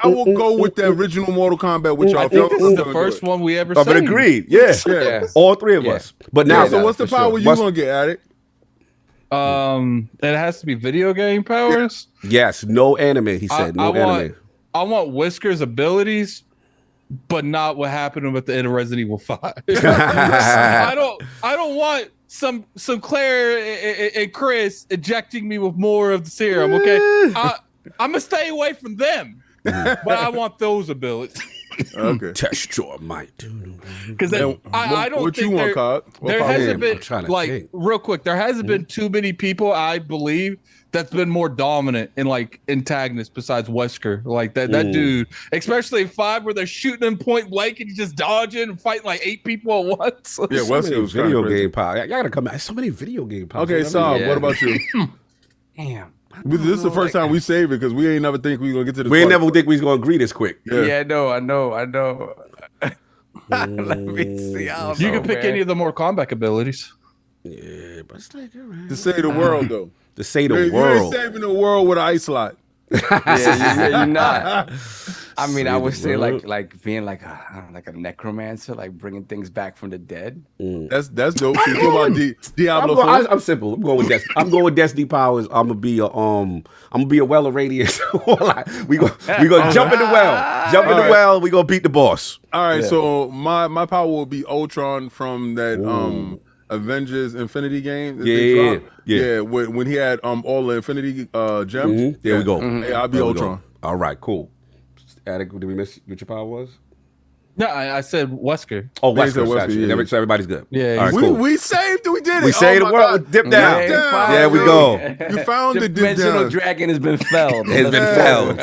I will go with the original Mortal Kombat with y'all. I think this is the first one we ever I've seen. agreed. Yeah. Yeah. All three of us. But now, Yeah, So what's the for power sure. you What's- gonna get at it? It has to be video game powers. yes, no anime. He said no anime. I want Whisker's abilities, but not what happened with the end of Resident Evil 5. I don't want some Claire and Chris injecting me with more of the serum. Okay, I'm gonna stay away from them, but I want those abilities. Okay. Test your might. Because I don't What think you want, Cog? What there power? hasn't I'm been trying to like think. real quick. There hasn't been too many people I believe that's been more dominant in like antagonists besides Wesker. Like that dude, especially in 5 where they're shooting him point blank and he's just dodging and fighting like 8 people at once. Yeah, So Wesley many was kinda video crazy. game power. Y'all gotta come back. So many video game powers. Okay, Sam, Yeah. what about you? Damn. This is the first time we save it because we ain't never think we gonna get to this. We ain't part. never think we was gonna agree this quick. Yeah, I know. Let me see. I don't You know, can pick man. any of the more combat abilities. Yeah, but it's like To save the world though. to say the You ain't world. saving the world with an ice lot. Yeah, you're not. I mean, I would the say world. like being like a necromancer, like bringing things back from the dead. That's dope. So you talk about I'm, Diablo going, 4? I'm simple. I'm going with Destiny. I'm going with Destiny powers. I'm gonna be a well of radiance. we gonna jump in the well. Jump in the well. We gonna beat the boss. All right, so my power will be Ultron from that Avengers Infinity game. that they Yeah, dropped. yeah. When he had all the Infinity gems. There we go. Yeah, I'll be There we go. Ultron. All right, cool. Attic, did we miss what your power was? No, I said Wesker. Oh, Yeah, he West said Coast. Wesker, Gotcha. yeah. So everybody's good. Yeah, All right, We cool. we saved it. We did it. We saved Oh the my world. God. Dip down. Yeah, There we go. You found the Dimensional dip dragon has been felled. It's been felled.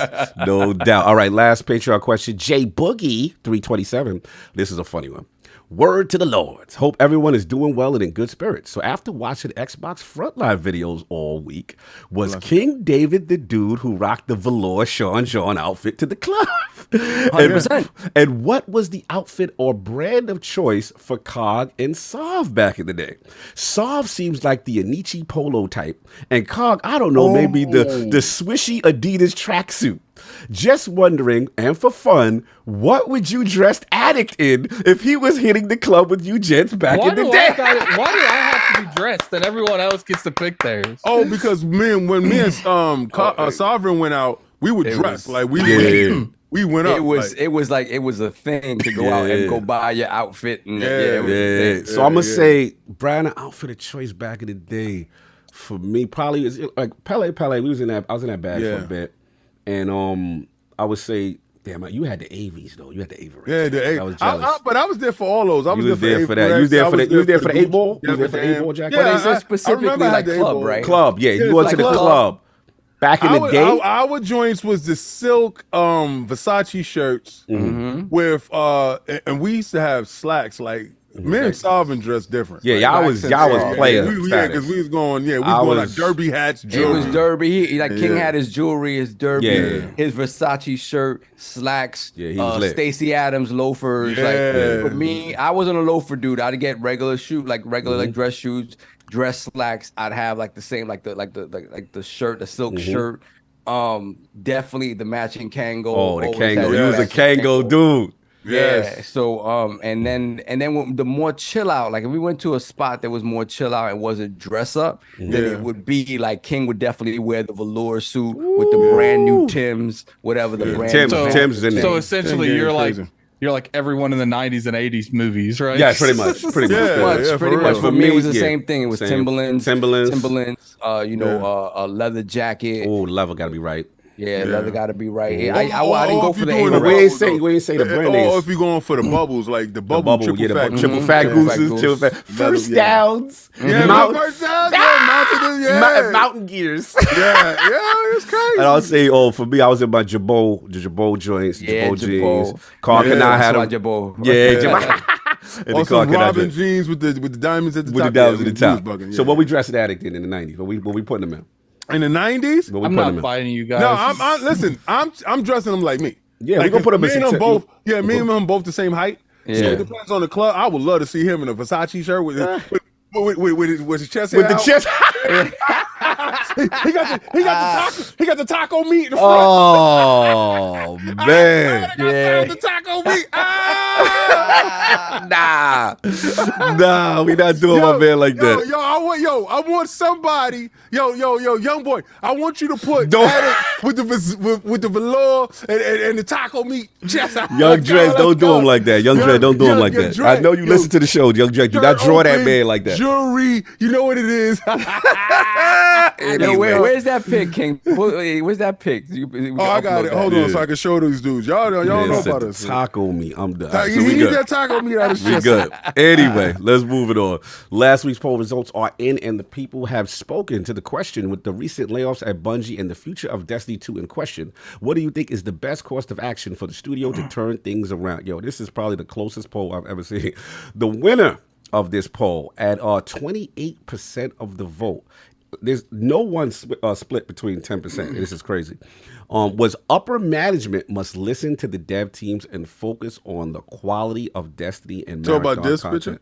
No doubt. All right, last Patreon question. J Boogie 327. This is a funny one. Word to the Lords. Hope everyone is doing well and in good spirits. So after watching Xbox Frontline videos all week, was King David the dude who rocked the velour Shaun outfit to the club? 100%. And what was the outfit or brand of choice for Cog and Sov back in the day? Sov seems like the Anichi polo type, and Cog, I don't know, maybe the swishy Adidas tracksuit. Just wondering, and for fun, what would you dress Addict in if he was hitting the club with you gents back in the day? Why do I have to be dressed and everyone else gets to pick theirs? Oh, because when me and Sovereign went out, we were dressed like we went up. It was like it was a thing to go out and go buy your outfit. And it was a thing. So I'm gonna say Brian outfit of choice back in the day for me probably is like Pele. I was in that bag for a bit, and I would say, damn, you had the AVs though. You had the AV. Yeah, the I eight. was jealous. But I was there for all those. I You was was there there for for that. You was there for the. You was there for the 8-ball. You was there for the 8-ball jacket. But it's I specifically remember I like had the club, 8-ball. right? Club, yeah. You it's went like to the club. club back in the day. Our joints was the silk Versace shirts with and we used to have slacks like. Me and Salvin dressed different. Yeah, Like, y'all was player Yeah, status. because we was going. Yeah, we I was going was- like derby hats, It jewelry. was derby. King Yeah. had his jewelry, his derby, Yeah. his Versace shirt, slacks, Yeah, he was lit. Stacey Adams loafers. Yeah. Like for me, I wasn't a loafer dude. I'd get regular shoes, like regular like dress shoes, dress slacks. I'd have like the same like the shirt, the silk shirt. Definitely the matching Kango. Oh, the Always had Kango. the You was a matching Kango dude. Yeah. Yes. So and then when the more chill out, like if we went to a spot that was more chill out and wasn't dress up, then it would be like King would definitely wear the velour suit with the brand new Timbs, whatever the brand. Tim's- new Tim's is in there. So essentially, Tim you're Gaines like crazy. you're like everyone in the 90s and 80s movies, right? Yeah, pretty much. Pretty much. Yeah. Pretty for much. real. For me, it was the yeah, same thing. It was same. Timberlands, Timberlands. a leather jacket. Oh, the level gotta be right. Yeah, leather got to be right. I didn't Or go if for you the doing A. We ain't say though. we ain't say the brand Or names. if you're going for the bubbles, like the bubble, Bubble, triple yeah, the fat, triple fat Triple fat gooses, goose. triple fat first Yeah. downs, Yeah, Mount- first down, yeah, mountain gears. yeah, it's crazy. And I'll say, for me, I was in my Jabot joints, Yeah, Jabot jeans. Jabot. Carl Yeah, and I That's had why them. Jabot. Yeah, Jabot. And Or the some car Robin dress. jeans with the diamonds at the With top. the diamonds Yeah, at the top. we was bugging, So yeah. what we dressing Addict in the 90s? What we putting them in? In the 90s? What we I'm putting not them in? fighting you guys. No, I'm listen. I'm dressing them like me. Yeah, like, we gonna put them me in and him some- both. Yeah, me and him both the same height. So Yeah. it depends on the club. I would love to see him in a Versace shirt with his chest With hair the out. chest. he got the taco meat in the front. Oh man. Yeah. The taco meat. Nah, we not doing my man like that. I want somebody. Yo, young boy. I want you to put Don't- Addict with the velour and the taco meat chest out. Young Dredge, don't do him like that. Young Dredge, don't do him like that. I know you listen to the show, Young Dredge. Do not draw that man like that. Jury, you know what it is. Yo, where's that pic, King? Where's that pic? Oh, I got it. Hold on, so I can show these dudes. Y'all don't know Man, about said this. taco meat. I'm done. Ta- So he we need good. that taco meat out of We shit. good. Anyway, let's move it on. Last week's poll results are in, and the people have spoken to the question with the recent layoffs at Bungie and the future of Destiny 2 in question. What do you think is the best course of action for the studio to turn things around? Yo, this is probably the closest poll I've ever seen. The winner of this poll at 28% of the vote. There's no one split between 10%. This is crazy. Was upper management must listen to the dev teams and focus on the quality of Destiny and So about marathon this content. picture?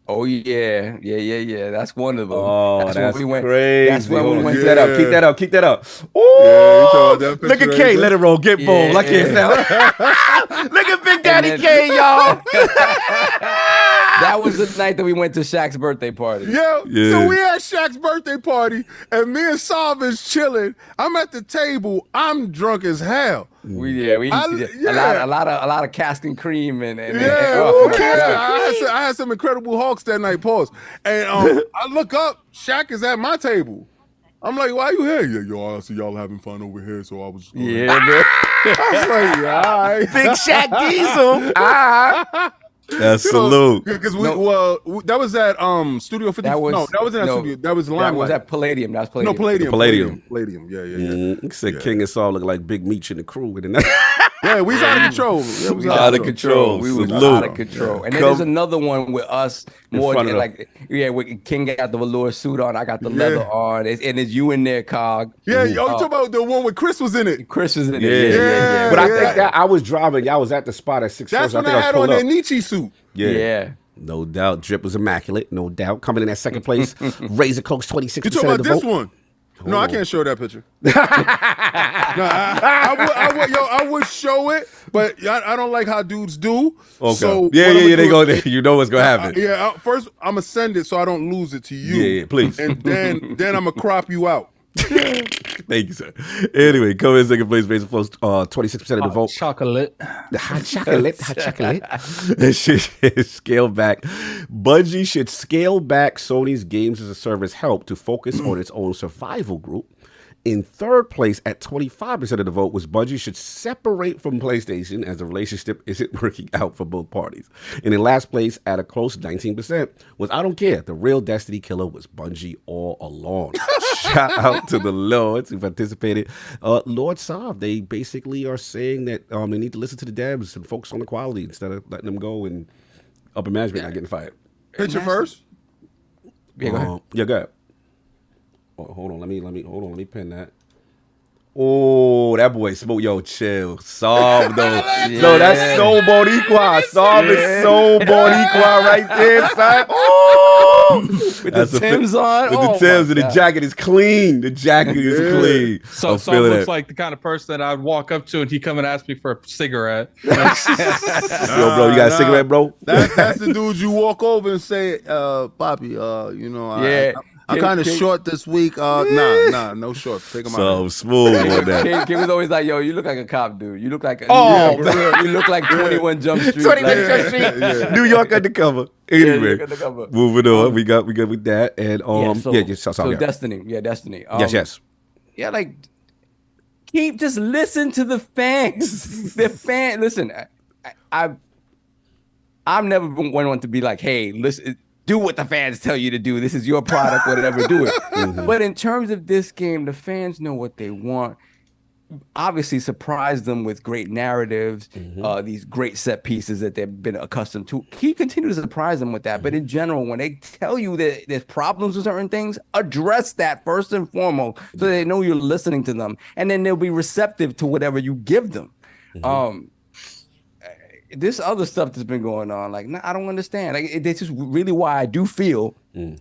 Oh yeah. That's one of them. Oh, that's when we went. crazy. That's when we went. Keep that up. Keep that up. Keep that up. you Ooh, talking about that look picture at right K. there? Let it roll. Get bold. I can't tell. Look at Big Daddy then- K, y'all. That was the night that we went to Shaq's birthday party. Yeah. Yeah. So we at Shaq's birthday party, and me and Sav is chilling. I'm at the table. I'm drunk as hell. We a lot of cask and cream and Yeah, oh, who cares? God. I had some incredible hawks that night. Pause. And I look up. Shaq is at my table. I'm like, why you here? Yeah, yo, I see y'all having fun over here, so I was just going. Yeah, man. I was like, yeah, all right. Big Shaq Diesel. That's salute. Because that was at Studio 50. That was- that wasn't at no, Studio. That was That Limelight. was at Palladium. That was Palladium. No, Palladium. Palladium. Palladium. Yeah. He said King and Saul look like Big Meech and the crew. Yeah, we was out of control. Yeah, we was Out of control. We were Salute. out of control. And then there's another one with us more front of like with King got the velour suit on, I got the leather on, and it's you in there, Cog. Yeah, you talking about the one with Chris was in it. Chris was in it. Yeah. But I think that I was driving. Y'all was at the spot at 6. That's when I I think had I on was that pulled up. Nietzsche suit. Yeah. No doubt. Drip was immaculate. No doubt. Coming in at second place. Razor Cloaks 26% You talking of about the this vote. one? No, I can't show that picture. No, I would show it, but I don't like how dudes do. Okay. So yeah. what I'ma They do go is- there. You know what's gonna happen. First I'm gonna send it so I don't lose it to you. Yeah, please. And then I'm gonna crop you out. Thank you, sir. Anyway, coming in second place, Razor Cloaks 26% of the vote. Chocolate. The hot chocolate. It should scale back. Bungie should scale back Sony's Games as a Service help to focus on its own survival group. In third place at 25% of the vote was Bungie should separate from PlayStation as the relationship isn't working out for both parties. And in last place at a close 19% was I don't care. The real Destiny killer was Bungie all along. Shout out to the Lords who participated. Lord Sav, they basically are saying that they need to listen to the devs and focus on the quality instead of letting them go and upper management not getting fired. Picture first. Yeah, go ahead. Yeah, go ahead. Oh, hold on, let me pin that. Oh, that boy smoke. Yo, chill. Sav though. No, that's so Boricua. Sav is so Boricua right there, son. Oh, With the Timbs on. With Oh, the Timbs my and the God. jacket is clean. The jacket is clean. So I'm Saul feeling looks it. like the kind of person that I'd walk up to and he come and ask me for a cigarette. Yo, bro, you got a cigarette, bro? That's the dude you walk over and say, Poppy, you know, Yeah. I'm kind of short this week. Nah, no shorts. Take them So out. smooth on that. Kim was always like, "Yo, you look like a cop, dude. You look like Oh, you look like 21 Jump Street." 21 like- Jump Street. New York undercover. Anyway, New York undercover. moving on. We got with that. And so Destiny. Yeah, Destiny. yes. Yeah, like just listen to the fans. Listen, I'm never been one to be like, hey, listen, do what the fans tell you to do. This is your product, whatever, do it. But in terms of this game, the fans know what they want. obviously surprised them with great narratives, these great set pieces that they've been accustomed to. He continues to surprise them with that. But in general, when they tell you that there's problems with certain things, address that first and foremost so they know you're listening to them. And then they'll be receptive to whatever you give them. This other stuff that's been going on, like, I don't understand. Like, this is really why I do feel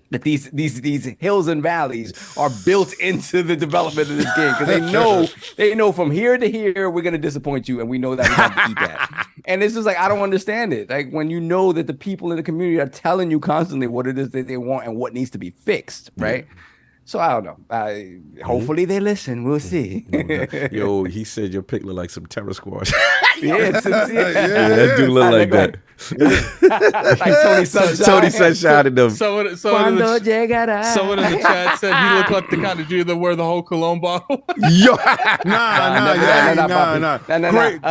that these hills and valleys are built into the development of this game, because they know from here to here we're gonna disappoint you, and we know that we have to eat that. And it's just like, I don't understand it. Like, when you know that the people in the community are telling you constantly what it is that they want and what needs to be fixed, right? So I don't know. Hopefully they listen. We'll see. Yo, he said your pick looked like some terror squad. Yeah, that dude look like that. Like Tony Sunshine. Tony Sunshine and them. Someone in the chat said he looked like the kind of dude that wear the whole cologne bottle. Yo, Nah.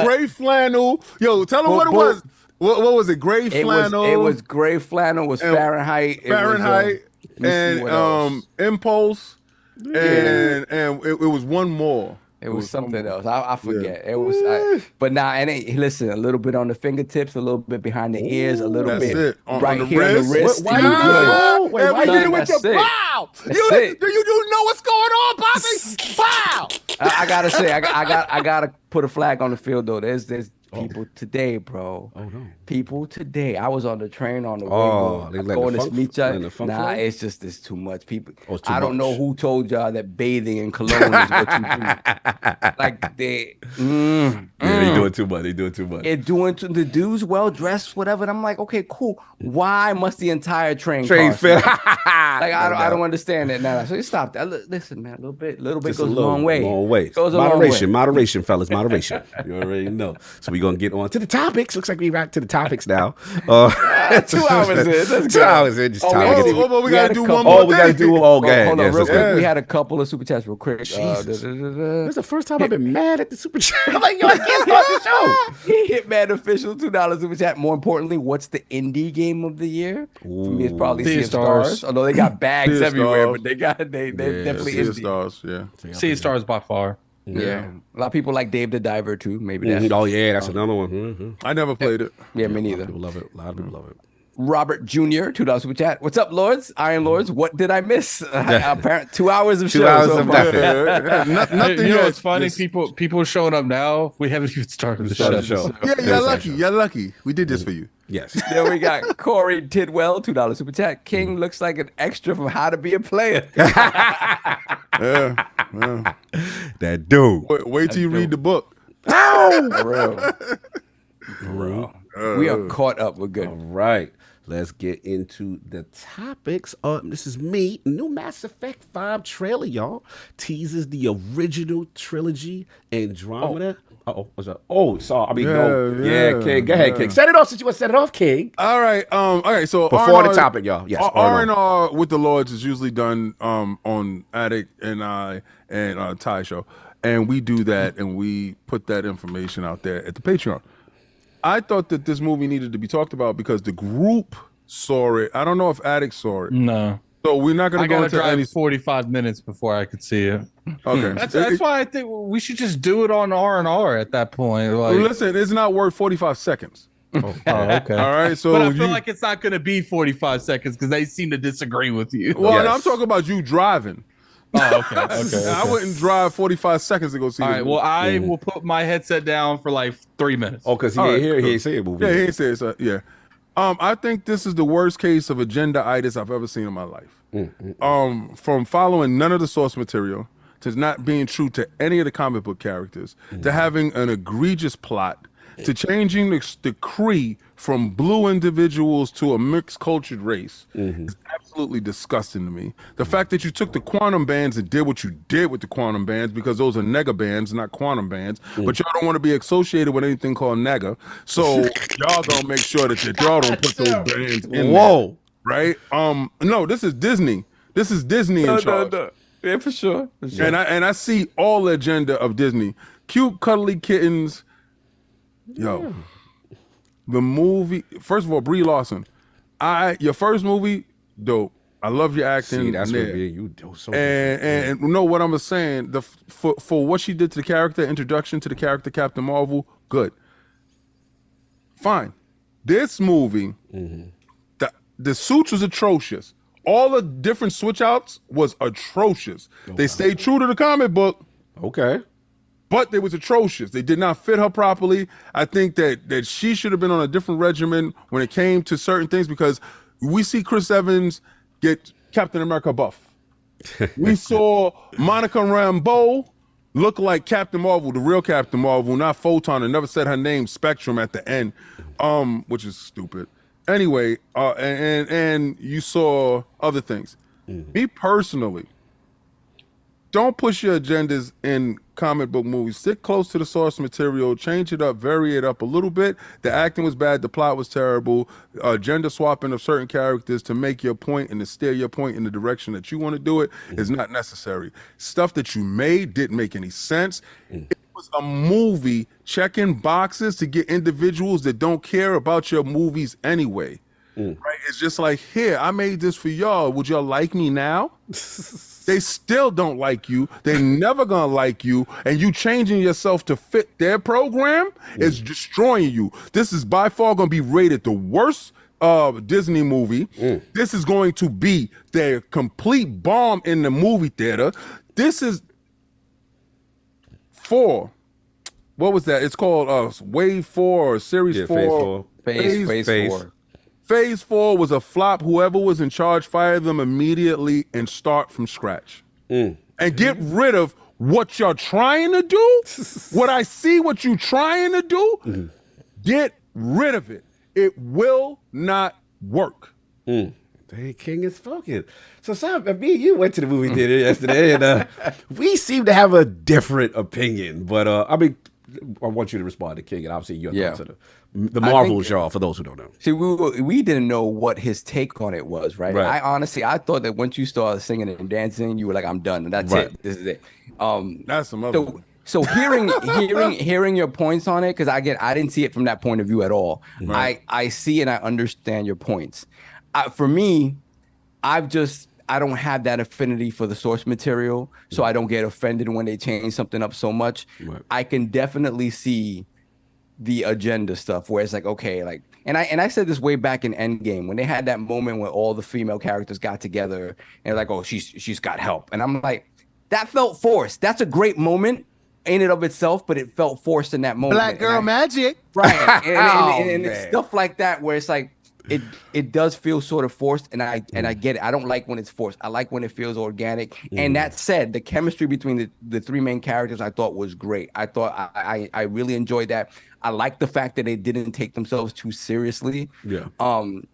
Gray flannel. Yo, tell him what it was. What was it? Gray flannel. It was gray flannel. Was Fahrenheit. And Impulse, and it was one more. It was something else. I forget. Yeah. It was, but now, and listen, a little bit on the fingertips, a little bit behind the ears, a little bit right on here on the wrist. Why you did it with your pow? You know what's going on, Bobby? Pow! I gotta say, I gotta put a flag on the field though. There's people today, bro. Oh no. People today. I was on the train on the way going to meet y'all. Nah, it's too much. People. I don't know who told y'all that bathing in cologne is what you do. Like they doing too much. They doing too much. The dudes well dressed, whatever. And I'm like, okay, cool. Why must the entire train fit? Like I don't understand that now. So you stop that. Listen, man, a little bit goes a long way. Long way. Goes a moderation, long way. moderation, fellas, moderation. You already know. So we're gonna get on to the topics. Looks like we back to the topics now. 2 hours in. That's 2 hours in. Just we gotta do one more. We gotta do hold on, real quick. We had a couple of super chats real quick. This is the first time I've been mad at the super chat. I'm like, yo, I can't start the show. Hitman official $2 super chat. More importantly, what's the indie game of the year? For me, it's probably Sea of Stars. Although they got bags everywhere, but they definitely Sea of indie. Stars. Yeah, Sea of Stars by far. Yeah, a lot of people like Dave the Diver too. Maybe that's oh yeah, that's another one. I never played it. Yeah, me neither. People love it. A lot of people love it. Robert Jr. $2 super chat. What's up, Lords? Iron Lords. What did I miss? Apparently, 2 hours of show. 2 hours so of far. Nothing. You know, it's funny. People showing up now. We haven't even started the show. Yeah, you're lucky. You're lucky. We did this for you. Yes. Then we got Corey Tidwell, $2 super chat. King looks like an extra from How to Be a Player. Yeah. That dude. Wait till you read the book. Bro. We are caught up. We're good. All right. Let's get into the topics. This is me. New Mass Effect 5 trailer, y'all. Teases the original trilogy Andromeda. What's up? King. Go ahead, King. Set it off since you want to set it off, King. All right. So before the topic, y'all. Yes. R&R with the Lords is usually done on Addict and I and Ty show, and we do that and we put that information out there at the Patreon. I thought that this movie needed to be talked about because the group saw it. I don't know if Addict saw it. No. So we're not going to go into drive 45 minutes before I could see it. Okay. That's why I think we should just do it on R&R at that point. Like, listen, it's not worth 45 seconds. Okay. All right. So but I feel like it's not going to be 45 seconds because they seem to disagree with you. Well, no, I'm talking about you driving. Oh, okay. I wouldn't drive 45 seconds to go see it. All right, well, I will put my headset down for like 3 minutes. Oh, because he ain't say a movie. Yeah, he ain't say it. So, yeah. I think this is the worst case of agenda-itis I've ever seen in my life. From following none of the source material, to not being true to any of the comic book characters, to having an egregious plot, to changing the Kree from blue individuals to a mixed cultured race is absolutely disgusting to me. The fact that you took the quantum bands and did what you did with the quantum bands, because those are nega bands, not quantum bands, but y'all don't want to be associated with anything called nega, so y'all gonna make sure that y'all don't put those bands in there, right? No, this is Disney. This is Disney in charge. No. Yeah, for sure. And I see all the agenda of Disney. Cute, cuddly kittens. Yo, the movie. First of all, Brie Larson. Your first movie, dope. I love your acting. See, that's what there. me and you do. So And know what I'm saying. For what she did to the character, introduction to the character Captain Marvel, good. Fine. This movie, the suits was atrocious. All the different switch outs was atrocious. They stayed true to the comic book. Okay. But they was atrocious. They did not fit her properly. I think that she should have been on a different regimen when it came to certain things, because we see Chris Evans get Captain America buff. We saw Monica Rambeau look like Captain Marvel, the real Captain Marvel, not Photon, and never said her name, Spectrum, at the end, which is stupid. Anyway, and you saw other things. Me personally, don't push your agendas in comic book movies. Stick close to the source material, change it up, vary it up a little bit. The acting was bad, the plot was terrible. Gender swapping of certain characters to make your point and to steer your point in the direction that you want to do it is not necessary. Stuff that you made didn't make any sense. It was a movie checking boxes to get individuals that don't care about your movies anyway. Right? It's just like, here, I made this for y'all. Would y'all like me now? They still don't like you. They never gonna like you. And you changing yourself to fit their program is destroying you. This is by far gonna be rated the worst Disney movie. This is going to be their complete bomb in the movie theater. This is 4. What was that? It's called Wave 4 or Series 4. Phase 4. Phase 4 was a flop. Whoever was in charge, fire them immediately and start from scratch. And get rid of what you're trying to do. What I see what you trying to do, get rid of it. It will not work. The king is spoken. So, Sam, me and you went to the movie theater yesterday, and we seem to have a different opinion. But, I mean, I want you to respond to King, and obviously your thoughts of the Marvels, y'all, for those who don't know. See, we didn't know what his take on it was, right? I honestly, I thought that once you started singing and dancing, you were like, I'm done. That's it. This is it. That's some other one. So hearing your points on it, because I didn't see it from that point of view at all. I see and I understand your points. For me, I don't have that affinity for the source material, so I don't get offended when they change something up so much. I can definitely see the agenda stuff where it's like, okay, like, and I said this way back in Endgame when they had that moment where all the female characters got together and like, oh, she's got help, and I'm like, that felt forced. That's a great moment in and of itself, but it felt forced in that moment. Black girl magic, right? And it's stuff like that where it's like, it does feel sort of forced, and I get it. I don't like when it's forced. I like when it feels organic. And that said, the chemistry between the 3 main characters I thought was great. I thought I really enjoyed that. I like the fact that they didn't take themselves too seriously.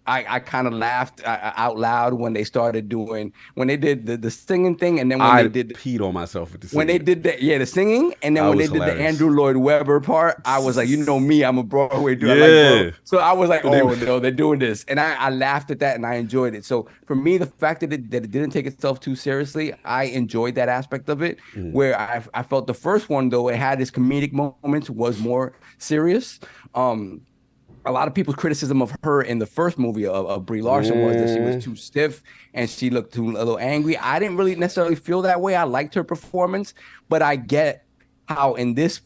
I kind of laughed out loud when they started doing, when they did the singing thing, and then when they did peed on myself with the singing. When they did the singing, and then when they did the Andrew Lloyd Webber part, I was like, you know me, I'm a Broadway dude. So I was like, oh no, they're doing this, and I laughed at that and I enjoyed it. So for me, the fact that it didn't take itself too seriously, I enjoyed that aspect of it. Where I felt the first one, though, it had its comedic moments, was more serious. A lot of people's criticism of her in the first movie of Brie Larson was that she was too stiff and she looked a little angry. I didn't really necessarily feel that way. I liked her performance, but I get how in this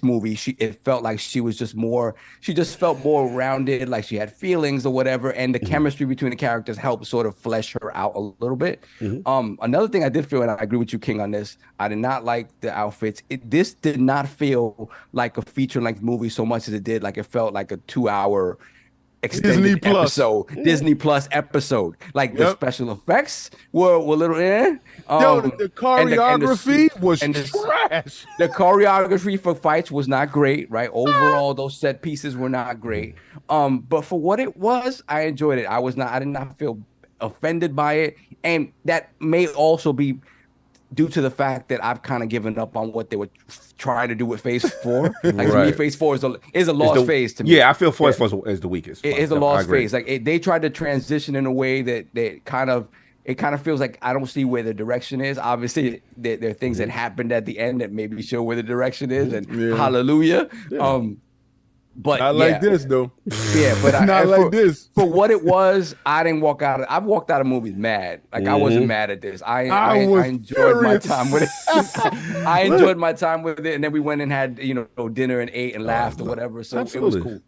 movie it felt like she just felt more rounded, like she had feelings or whatever, and the chemistry between the characters helped sort of flesh her out a little bit. Another thing I did feel, and I agree with you, King, on this, I did not like the outfits. This did not feel like a feature-length movie so much as it did like it felt like a 2-hour extended Disney Plus episode. Like the special effects were a little the choreography was trash. The choreography for fights was not great, right? Overall, those set pieces were not great. But for what it was, I enjoyed it. I did not feel offended by it. And that may also be due to the fact that I've kind of given up on what they were trying to do with Phase 4. Like to me, Phase 4 is a lost phase to me. Yeah, I feel Phase 4 is the weakest. It is a lost phase. Like they tried to transition in a way that it kind of feels like I don't see where the direction is. Obviously, there are things that happened at the end that maybe show where the direction is, and hallelujah. But Not like this though. Yeah, but Not like this. For what it was, I didn't walk out. I've walked out of movies mad. Like I wasn't mad at this. I enjoyed my time with it. I enjoyed my time with it, and then we went and had dinner and ate and laughed or whatever. So absolutely. It was cool.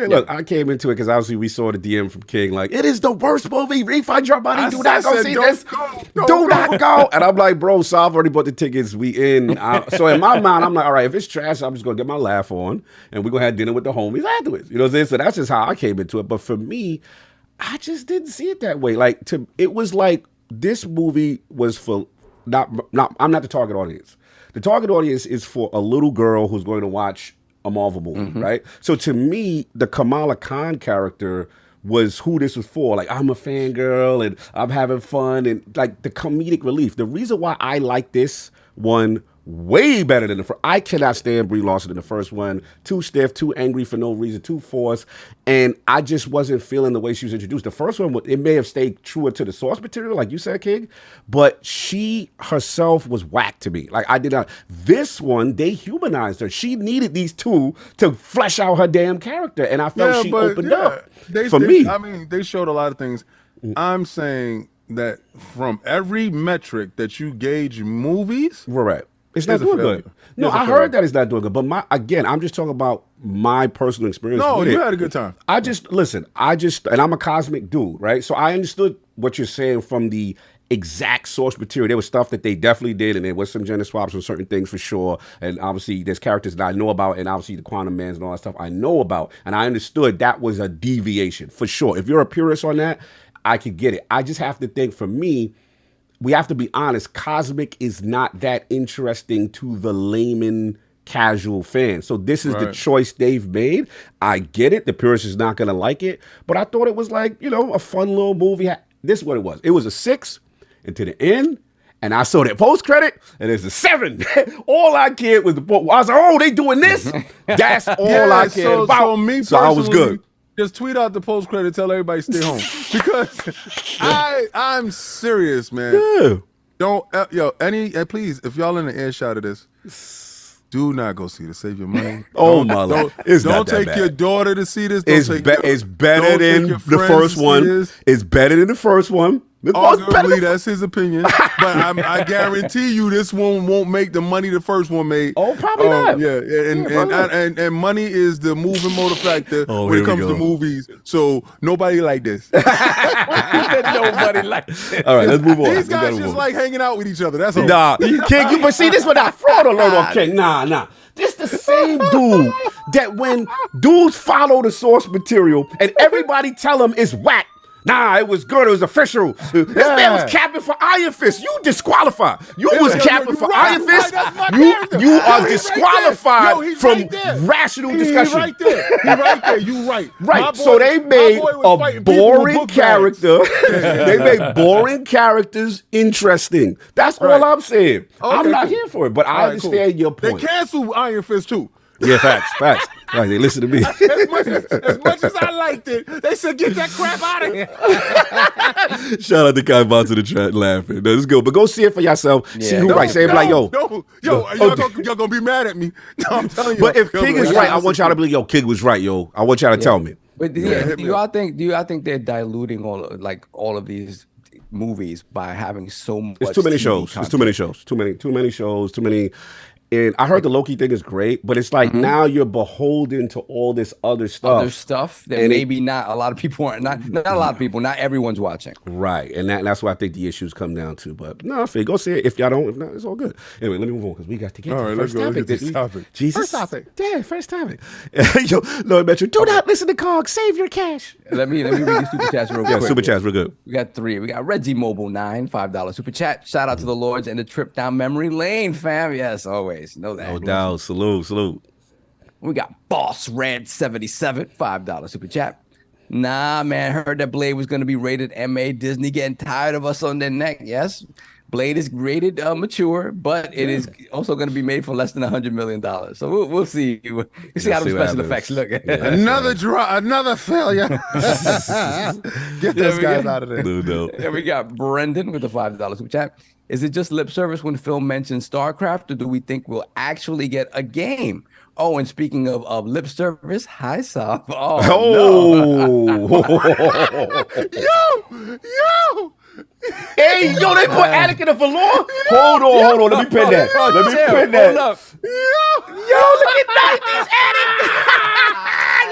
Yeah, look, I came into it because obviously we saw the DM from King like it is the worst movie. Refund your money. Do not go see this. Do not go. And I'm like, bro, so I've already bought the tickets. We in. So in my mind, I'm like, all right, if it's trash, I'm just gonna get my laugh on, and we're gonna have dinner with the homies afterwards. You know what I'm saying? So that's just how I came into it. But for me, I just didn't see it that way. Like it was like this movie was for I'm not the target audience. The target audience is for a little girl who's going to watch a Marvel movie, right? So to me, the Kamala Khan character was who this was for. Like, I'm a fangirl and I'm having fun and like the comedic relief. The reason why I like this one way better than the first. I cannot stand Brie Larson in the first one. Too stiff, too angry for no reason, too forced. And I just wasn't feeling the way she was introduced. The first one, it may have stayed truer to the source material, like you said, King, but she herself was whack to me. Like, I did not. This one, they humanized her. She needed these two to flesh out her damn character. And I felt she opened up for me. I mean, they showed a lot of things. I'm saying that from every metric that you gauge movies, right. It's not doing good. No, I heard that it's not doing good. But I'm just talking about my personal experience. No, you had a good time. And I'm a cosmic dude, right? So I understood what you're saying from the exact source material. There was stuff that they definitely did, and there was some gender swaps on certain things for sure. And obviously, there's characters that I know about, and obviously the Quantum Mans and all that stuff I know about. And I understood that was a deviation for sure. If you're a purist on that, I could get it. I just have to think, for me, we have to be honest, Cosmic is not that interesting to the layman casual fan. So this is the choice they've made. I get it. The purist is not going to like it. But I thought it was like, a fun little movie. This is what it was. It was a 6 and to the end. And I saw that post-credit, and it's a 7. All I cared was I was like, oh, they doing this? That's all I cared about. So I was good. Just tweet out the post credit, tell everybody stay home because I'm serious, man. Yeah. Don't please, if y'all in the earshot of this, do not go see this. Save your money. Don't take your daughter to see this. It's better than the first one. It's better than the first one. Arguably, that's his opinion, but I guarantee you this one won't make the money the first one made. Oh, probably not. Yeah, and money is the moving motor factor when it comes to movies. So nobody like this. Nobody like this. All right, let's move on. These guys just like hanging out with each other. That's all. Nah, King, but see, this was not fraud alert on King. Nah. This the same dude that when dudes follow the source material and everybody tell him it's whack. Nah, it was good. It was official. This man was capping for Iron Fist. You disqualified. You was capping for Iron Fist. You are disqualified from rational discussion. He's right there. You right. Right. So they made a boring character. They made boring characters interesting. That's all I'm saying. I'm not here for it, but I understand your point. They canceled Iron Fist too. Yeah, facts. Right, they listen to me. As much as I liked it, they said, get that crap out of here. Shout out to Kai Bond to the chat laughing. No, let's go. But go see it for yourself. Yeah. See who right. Say like, y'all gonna be mad at me. No, I'm telling you. But if King is right, I want y'all to be like, King was right, yo. I want y'all to tell me. But do y'all think they're diluting all of these movies by having so much? It's too many shows. It's too many shows. Too many shows. Too many. And I heard the Loki thing is great, but it's like now you're beholden to all this other stuff. That maybe not a lot of people aren't. Not a lot of people. Not everyone's watching. Right, and that's what I think the issues come down to. But no, I go see it. If y'all don't, if not, it's all good. Anyway, let me move on because we got to get to the first topic. Jesus, first topic. Yeah, first topic. Yo, Lord Metro, do not listen to Cog. Save your cash. Let me read the super chats real quick. Yeah, super chats real good. We got 3. We got Reggie Mobile 9, $5 super chat. Shout out to the Lords and the trip down memory lane, fam. Yes, always. Know that. No doubt. Salute. We got Boss Red 77, $5 super chat. Nah, man, heard that Blade was going to be rated MA. Disney getting tired of us on their neck. Yes, Blade is rated mature, but it is also going to be made for less than $100 million. So we'll see. We'll see how the special effects look. Yeah, another failure. Get those guys out of there. No. And we got Brendan with a $5 super chat. Is it just lip service when Phil mentions StarCraft, or do we think we'll actually get a game? Oh, and speaking of lip service, hi, Sob. Oh, Yo! Hey, yo, they put Attic in the velour? Hold on. Let me pin that. Let me pin that. Hold up. Yo, look at 90s Attic.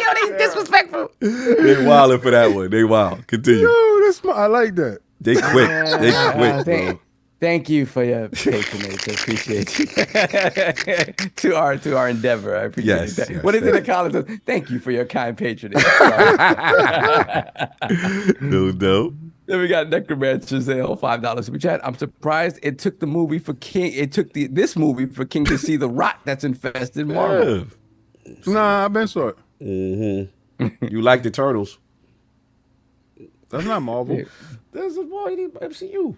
Yo, they disrespectful. They wildin' for that one. They wild. Continue. Yo, I like that. They quick. They quick, bro. Thank you for your patronage. I appreciate you. to our endeavor. I appreciate that. Yes, what is it in college? Thank you for your kind patronage. No doubt. Then we got Necromancer Zale, $5 super chat. I'm surprised it took the movie for King. It took this movie for King to see the rot that's infested Marvel. Nah, I've been saw it. Mm-hmm. You like the Turtles? That's not Marvel. That's a boy MCU.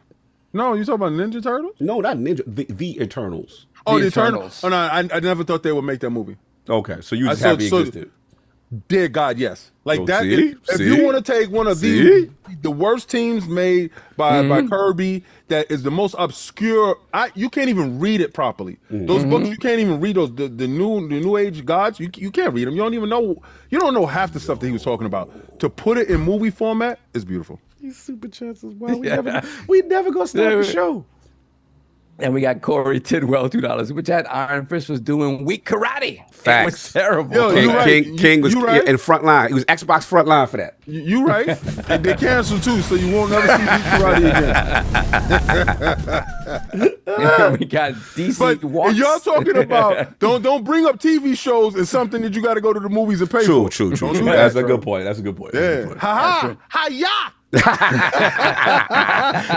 No, you talking about Ninja Turtles? No, not Ninja. The Eternals. Oh, the Eternals. Oh no, I never thought they would make that movie. Okay, so you just happy it existed. Dear God, yes. Like that. See? If you want to take one of the worst teams made by Kirby, that is the most obscure. You can't even read it properly. Those books, you can't even read those. The new age gods, you can't read them. You don't even know. You don't know half the stuff that he was talking about. To put it in movie format is beautiful. These super chats as well. We never gonna stop the show. And we got Corey Tidwell, $2. Which had Iron Fist was doing weak karate. Facts. It was terrible. Yo, King was in front line. He was Xbox front line for that. You right. And they canceled too, so you won't never see weak karate again. We got DC But Walks. y'all talking about don't bring up TV shows as something that you got to go to the movies and pay for. True. Don't do That's that, a good point. That's a good point. Yeah. Ha ha.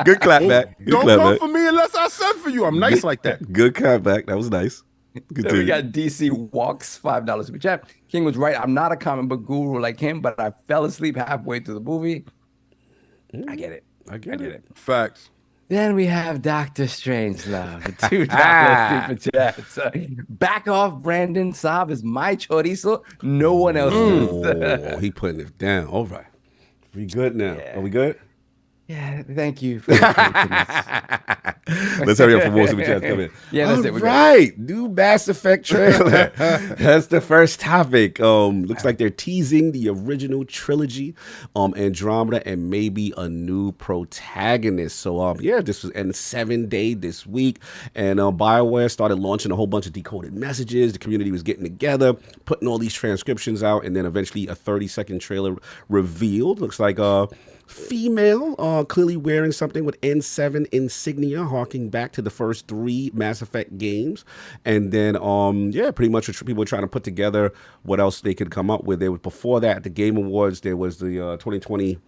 Good clap back. Don't come for me unless I send for you. I'm nice like that. Good clap back. That was nice. Then we got DC Walks, $5 super chat. King was right. I'm not a comic book guru like him, but I fell asleep halfway through the movie. I get it. I get it. Facts. Then we have Dr. Strangelove, $2 super chat. Back off, Brandon. Saab is my chorizo. No one else is. Oh, he putting it down. All right. We good now. Yeah. Are we good? Yeah, thank you. For Let's hurry up for more super chats. Come in. Yeah, that's it. All right. New Mass Effect trailer. That's the first topic. Looks like they're teasing the original trilogy, Andromeda, and maybe a new protagonist. So, this was N7 day this week, and BioWare started launching a whole bunch of decoded messages. The community was getting together, putting all these transcriptions out, and then eventually a 30-second trailer revealed. Looks like female, clearly wearing something with N7 insignia, harking back to the first 3 Mass Effect games. And then, pretty much people were trying to put together what else they could come up with. Before that, at the Game Awards, there was the 2020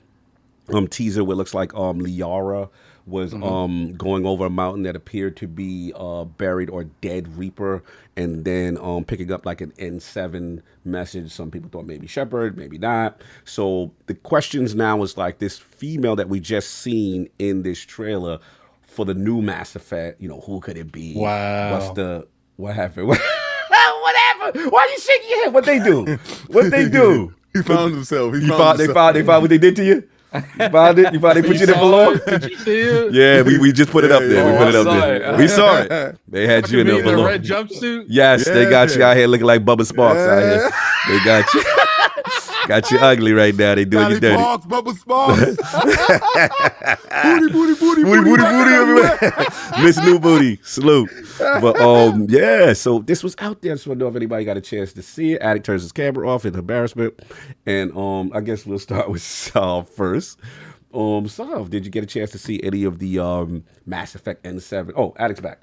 teaser where it looks like Liara was going over a mountain that appeared to be buried or dead Reaper, and then picking up like an N7 message. Some people thought maybe Shepard, maybe not. So the questions now is like this female that we just seen in this trailer for the new Mass Effect. Who could it be? Wow. What happened? What happened? Why are you shaking your head? What they do? What they do? He found himself. They found what they did to you? You found it? You found they put you there below? Did you see it? Yeah, we just put it up there. We put it up there. We saw it. They had you in there In the below. red jumpsuit? Yes, they got you out here looking like Bubba Sparks out here. They got you. Got you ugly right now. They doing you dirty. Sparks, Bubba Sparks. Booty everywhere. Miss New Booty. Salute. But so this was out there. I just want to know if anybody got a chance to see it. Addict turns his camera off in embarrassment. And I guess we'll start with Sal first. Sal, did you get a chance to see any of the Mass Effect N7? Oh, Addict's back.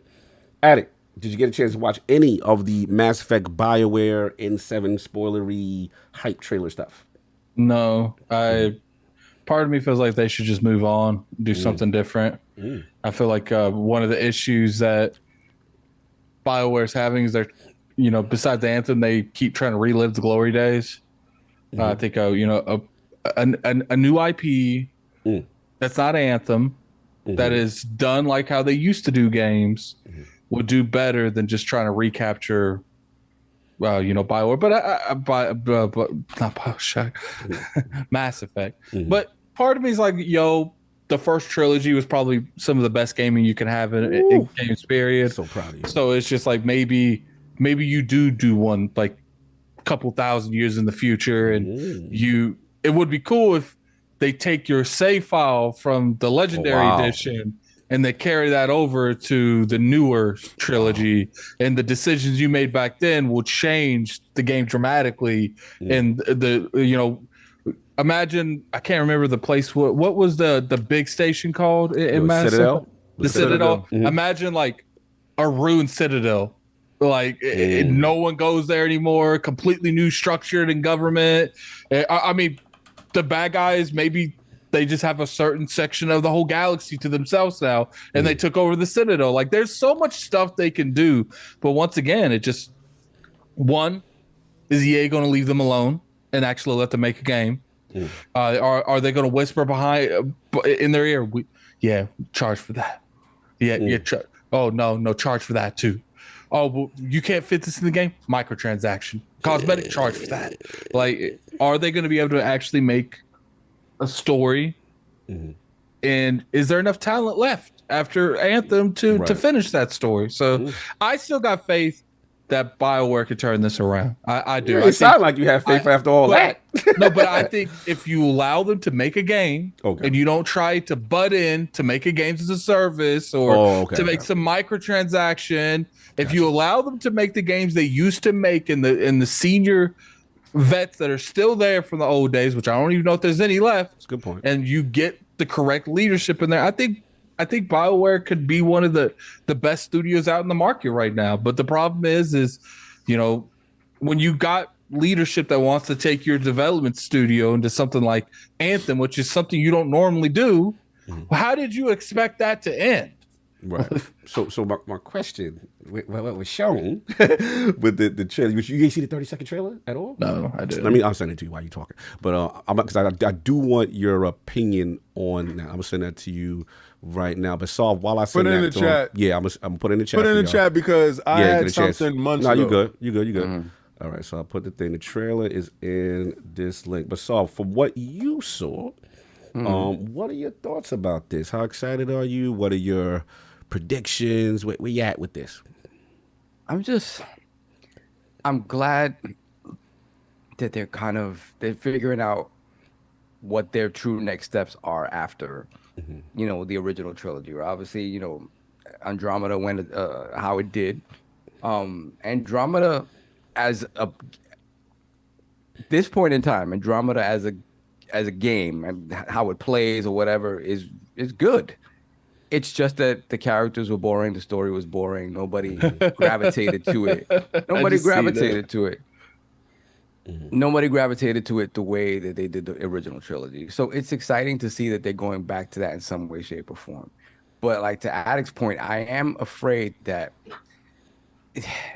Addict, did you get a chance to watch any of the Mass Effect BioWare N7 spoilery hype trailer stuff? No. Part of me feels like they should just move on, do something different. I feel like one of the issues that BioWare's having is they're, besides the Anthem, they keep trying to relive the glory days. I think, a new IP that's not Anthem, that is done like how they used to do games, would do better than just trying to recapture, BioWare, but not BioShock, Mass Effect. But part of me is like, the first trilogy was probably some of the best gaming you can have in games, period. So proud of you. So it's just like maybe you do one like a couple thousand years in the future, and it would be cool if they take your save file from the legendary edition and they carry that over to the newer trilogy, and the decisions you made back then will change the game dramatically. And imagine, I can't remember the place. What was the big station called in Mass Citadel? Effect? The Citadel. Imagine like a ruined Citadel. Like no one goes there anymore. Completely new structured and government. I mean, the bad guys, maybe they just have a certain section of the whole galaxy to themselves now, and they took over the Citadel. Like, there's so much stuff they can do, but once again, it just, one, is EA going to leave them alone and actually let them make a game? Are they going to whisper behind in their ear? Charge for that. Oh no, charge for that too. Oh, well, you can't fit this in the game? Microtransaction. Cosmetic, charge for that. Like, are they going to be able to actually make a story? And is there enough talent left after Anthem to finish that story? So I still got faith that BioWare could turn this around. I do. It sounds like you have faith after all that. No, but I think if you allow them to make a game and you don't try to butt in to make a games as a service or to make some microtransaction, if you allow them to make the games they used to make in the senior vets that are still there from the old days, which I don't even know if there's any left. That's a good point. And you get the correct leadership in there, I think BioWare could be one of the best studios out in the market right now. But the problem is when you got leadership that wants to take your development studio into something like Anthem, which is something you don't normally do, how did you expect that to end? Right. So my question with Shaun with the trailer, you didn't see the 30-second trailer at all? No, I didn't. I'll send it to you while you're talking. But because I do want your opinion on that. I'm gonna send that to you right now. But Saul, while I send put it in the chat. I'm gonna put it in the chat. Put it in the chat because I had something months ago. No, you good. All right, so I'll put the thing. The trailer is in this link. But Saul, from what you saw, what are your thoughts about this? How excited are you? What are your predictions? Where you at with this? I'm glad that they're figuring out what their true next steps are after, the original trilogy. Or obviously, Andromeda went how it did. Andromeda this point in time, Andromeda as a game and how it plays or whatever is good. It's just that the characters were boring, the story was boring, nobody gravitated to it. Nobody gravitated to it. Nobody gravitated to it the way that they did the original trilogy. So it's exciting to see that they're going back to that in some way, shape, or form. But like to Addict's point, I am afraid that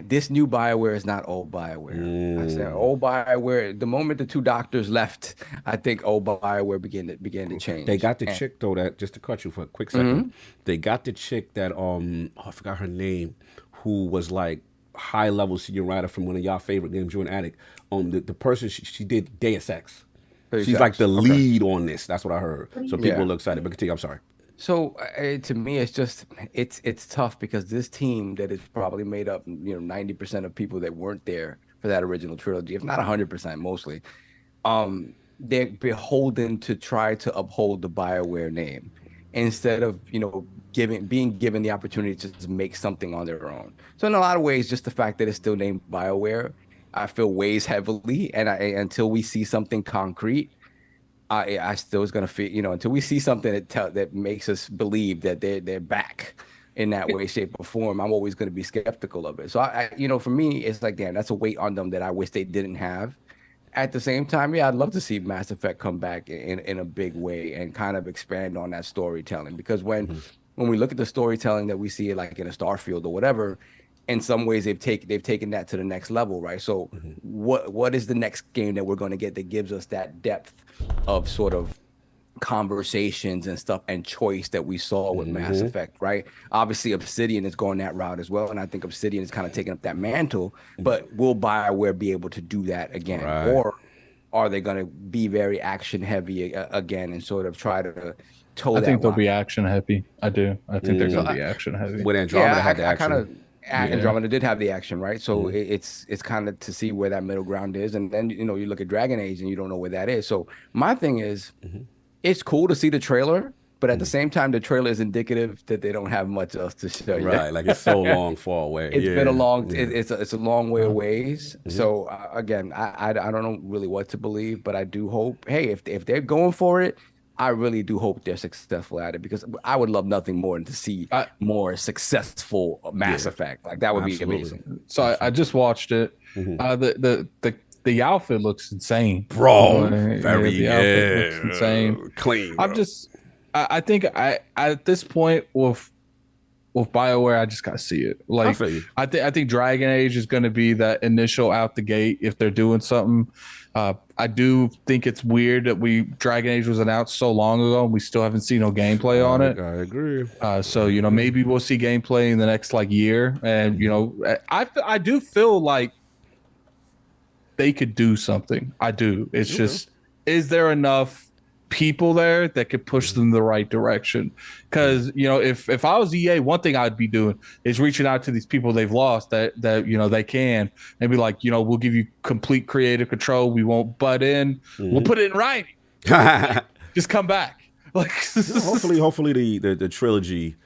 this new BioWare is not old BioWare. I said old BioWare. The moment the two doctors left, I think old BioWare began to change. They got the chick though that, just to cut you for a quick second. They got the chick that I forgot her name, who was like high level senior writer from one of y'all favorite games. You're an addict. The person she did Deus Ex. She's like the lead on this. That's what I heard. So people are excited. But continue. I'm sorry. So to me, it's just it's tough because this team that is probably made up 90% of people that weren't there for that original trilogy, if not 100%, mostly, they're beholden to try to uphold the BioWare name instead of being given the opportunity to just make something on their own. So in a lot of ways, just the fact that it's still named BioWare, I feel weighs heavily, and until we see something concrete. I still is gonna feel, until we see something that makes us believe that they're back in that way, shape, or form. I'm always gonna be skeptical of it. So I for me, it's like, damn, that's a weight on them that I wish they didn't have. At the same time, I'd love to see Mass Effect come back in a big way and kind of expand on that storytelling. Because when we look at the storytelling that we see, like in a Starfield or whatever, in some ways they've taken that to the next level, right? So what is the next game that we're going to get that gives us that depth of sort of conversations and stuff and choice that we saw with Mass Effect, right? Obviously Obsidian is going that route as well, and I think Obsidian is kind of taking up that mantle, but will BioWare be able to do that again? Right. Or are they going to be very action heavy again and sort of try to toe I that think they'll line. be action heavy. I do. I think they're gonna be action heavy. When Andromeda had the I action. kind of Andromeda did have the action, right? So it's kind of to see where that middle ground is, and then you look at Dragon Age and you don't know where that is. So my thing is, it's cool to see the trailer, but at the same time, the trailer is indicative that they don't have much else to show you. Right, like it's so long, far away. It's been a long, yeah. it's a long way away. So again, I don't know really what to believe, but I do hope. Hey, if they're going for it, I really do hope they're successful at it, because I would love nothing more than to see more successful Mass Effect. Like that would be amazing. So I just watched it. The outfit looks insane, Bro. The outfit looks insane. Clean. I'm just, I think at this point with BioWare, I just gotta see it. Like I think Dragon Age is going to be that initial out the gate if they're doing something. I do think it's weird that Dragon Age was announced so long ago and we still haven't seen no gameplay on it. I agree. So maybe we'll see gameplay in the next year, and I do feel like they could do something. I do. It's just, is there enough people there that could push them the right direction? Because if I was EA, one thing I'd be doing is reaching out to these people they've lost that they can, and be like, we'll give you complete creative control. We won't butt in. We'll put it in writing. Just come back. Like hopefully the trilogy,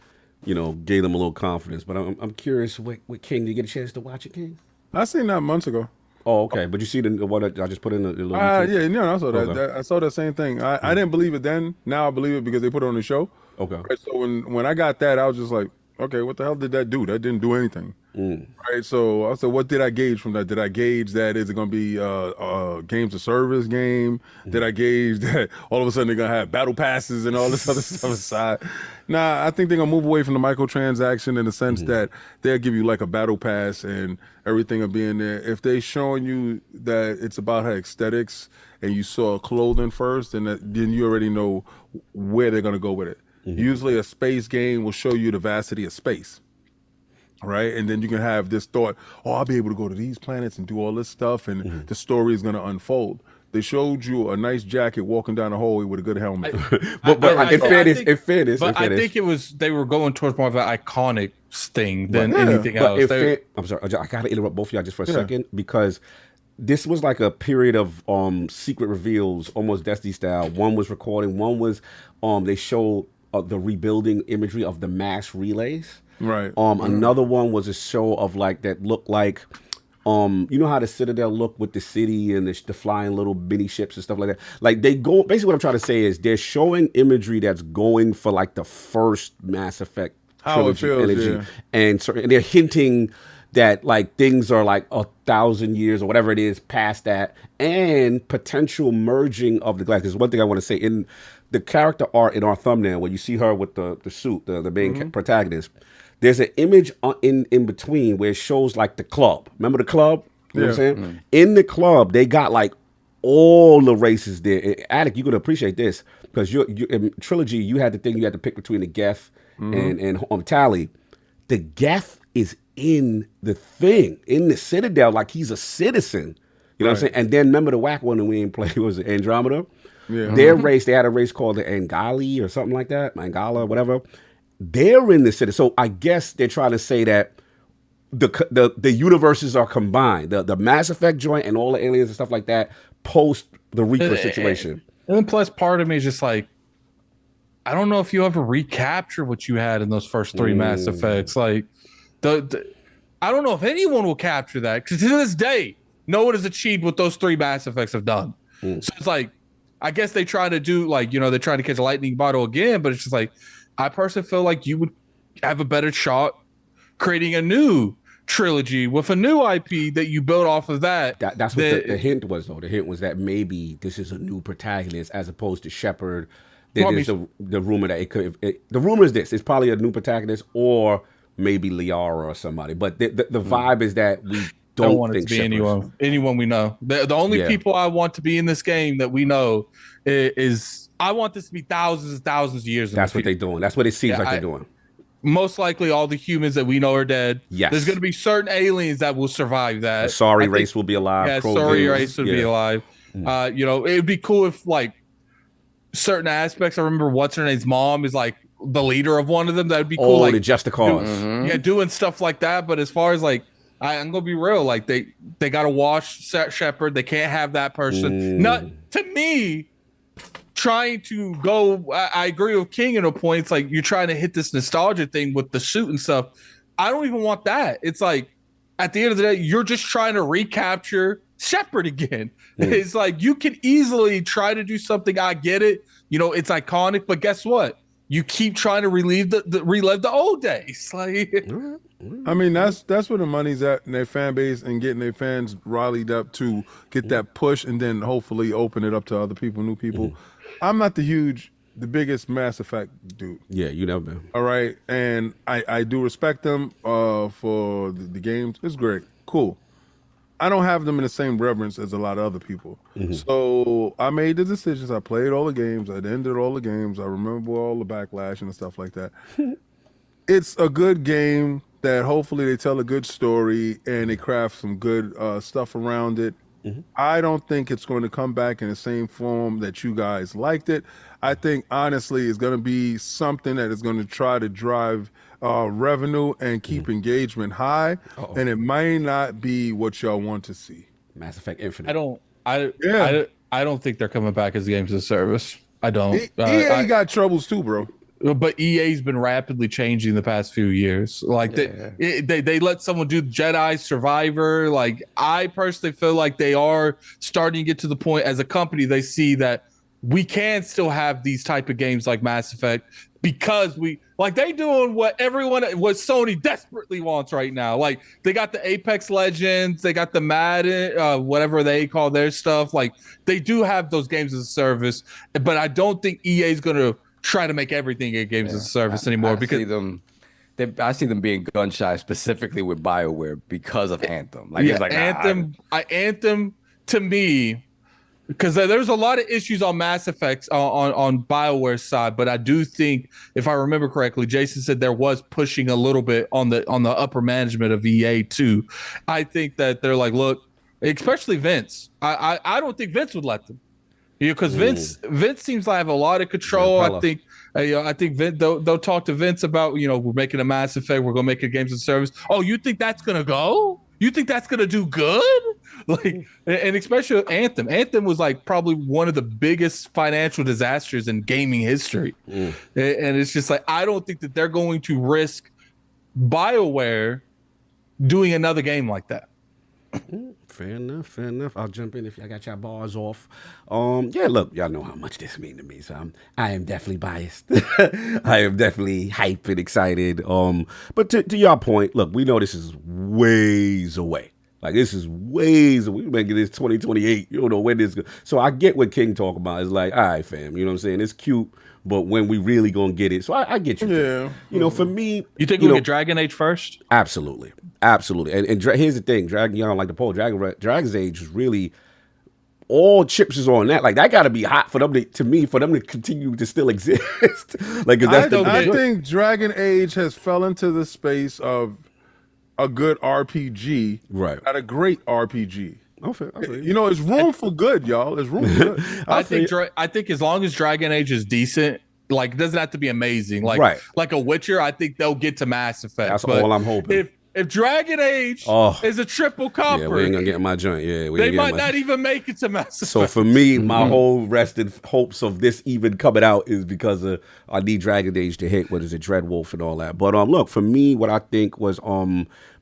gave them a little confidence. But I'm curious, what King, did you get a chance to watch it, King? I seen that months ago. Oh, okay. But you see the one that I just put in the little yeah, I saw that. I saw that same thing. I didn't believe it then. Now I believe it because they put it on the show. Okay. Right, so when I got that, I was just like, okay, what the hell did that do? That didn't do anything. Right. So I said, what did I gauge from that? Did I gauge that is it going to be a games of service game? Did I gauge that all of a sudden they're going to have battle passes and all this other stuff aside? Nah, I think they're going to move away from the microtransaction in the sense that they'll give you like a battle pass and everything will be in there. If they showing you that it's about her aesthetics and you saw clothing first, then you already know where they're going to go with it. Usually a space game will show you the vastity of space. Right, and then you can have this thought, I'll be able to go to these planets and do all this stuff, and the story is going to unfold. They showed you a nice jacket walking down the hallway with a good helmet. In fairness, I think they were going towards more of an iconic thing than anything else. I'm sorry, I got to interrupt both of y'all just for a second, because this was like a period of secret reveals, almost Destiny style. One was recording, one was they showed the rebuilding imagery of the mass relays. Right. Another one was a show of that looked like, you know how the Citadel looked with the city and the flying little mini ships and stuff like that. Like they go. Basically, what I'm trying to say is they're showing imagery that's going for the first Mass Effect trilogy energy, and they're hinting that things are 1,000 years or whatever it is past that, and potential merging of the glass. Because one thing I want to say in the character art in our thumbnail, where you see her with the suit, the main protagonist. There's an image in between where it shows the club. Remember the club? You know what I'm saying? In the club, they got all the races there. Attic, you're gonna appreciate this because you in Trilogy, you had the thing you had to pick between the Geth and Tally. The Geth is in the thing, in the Citadel, he's a citizen. You know what I'm saying? And then remember the whack one that we didn't play was Andromeda. Yeah. Their race, they had a race called the Angali or something like that, Mangala, whatever. They're in the city, so I guess they're trying to say that the universes are combined, the Mass Effect joint and all the aliens and stuff like that post the Reaper situation. And then plus, part of me is just I don't know if you ever recapture what you had in those first three Mass Effects. I don't know if anyone will capture that because to this day, no one has achieved what those three Mass Effects have done. So it's I guess they try to do they're trying to catch a lightning bottle again, but it's just I personally feel you would have a better shot creating a new trilogy with a new IP that you build off of that. That's what the hint was, though. The hint was that maybe this is a new protagonist as opposed to Shepard. There's the rumor that it could. The rumor is this: it's probably a new protagonist or maybe Liara or somebody. But the vibe is that we don't want think it to be anyone we know. The only people I want to be in this game that we know is. I want this to be thousands and thousands of years. That's what they're doing. That's what it seems like they're doing. Most likely, all the humans that we know are dead. Yes. There's going to be certain aliens that will survive that. The Sorry race will be alive. Yeah, Sorry race would be alive. It would be cool if certain aspects. I remember what's her name's mom is like the leader of one of them. That would be cool. Like the Just the Cause. yeah, doing stuff like that. But as far as like, I'm gonna be real. Like they got to wash Shepard. They can't have that person. Not to me. Trying to go, I agree with King in a point. It's like you're trying to hit this nostalgia thing with the suit and stuff. I don't even want that. It's like at the end of the day, you're just trying to recapture Shepard again. It's like you can easily try to do something. I get it. You know, it's iconic, but guess what? You keep trying to relive the old days. Like, I mean, that's where the money's at in their fan base and getting their fans rallied up to get that push and then hopefully open it up to other people, new people. I'm not the biggest Mass Effect dude. Yeah, you never been. All right, and I do respect them for the games. It's great, cool. I don't have them in the same reverence as a lot of other people. So I made the decisions. I played all the games. I ended all the games. I remember all the backlash and stuff like that. It's a good game that hopefully they tell a good story and they craft some good stuff around it. I don't think it's going to come back in the same form that you guys liked it. I think, honestly, it's going to be something that is going to try to drive revenue and keep engagement high, and it might not be what y'all want to see. Mass Effect Infinite. I don't think they're coming back as games as a service. I don't. EA got troubles too, bro. But EA's been rapidly changing the past few years. Like they let someone do Jedi Survivor. Like I personally feel like they are starting to get to the point as a company they see that we can still have these type of games like Mass Effect because they doing what Sony desperately wants right now. Like they got the Apex Legends, they got the Madden, whatever they call their stuff. Like they do have those games as a service, but I don't think EA is going to try to make everything a games as a service anymore. I see them being gun shy specifically with BioWare because of Anthem. Like it's like Anthem to me, because there's a lot of issues on Mass Effect on BioWare's side, but I do think, if I remember correctly, Jason said there was pushing a little bit on the upper management of EA too. I think that they're like, look, especially Vince. I don't think Vince would let them. Because Vince seems to have a lot of control. I think Vince, they'll talk to Vince about, we're making a Mass Effect, we're gonna make it games as a service. Oh, you think that's gonna go? You think that's gonna do good? Like, and especially Anthem. Anthem was like probably one of the biggest financial disasters in gaming history. And it's just like I don't think that they're going to risk BioWare doing another game like that. Fair enough. I'll jump in if y'all got your bars off. Look, y'all know how much this means to me, so I am definitely biased. I am definitely hyped and excited. But to your point, look, we know this is ways away. Like this is ways away. We may get this 2028. You don't know when this goes. So I get what King talking about. It's like, all right, fam, you know what I'm saying? It's cute, but when we really gonna get it. So I get you. Yeah. For me, you think we'll get Dragon Age first? Absolutely. And here's the thing, Dragon, like the poll, Dragon's Age is really all chips is on that. Like that got to be hot for them to continue to still exist. Like I think Dragon Age has fell into the space of a good RPG, right? Not a great RPG. Okay. It's room for good, y'all. There's room for good. I think as long as Dragon Age is decent, like it doesn't have to be amazing. Like like a Witcher, I think they'll get to Mass Effect. That's all I'm hoping. If Dragon Age is a triple copper, yeah, we ain't gonna get my joint. Yeah, they might not even make it to Mass Effect. So for me, my whole rested hopes of this even coming out is because I need Dragon Age to hit. What is it, Dreadwolf and all that? But look, for me, what I think was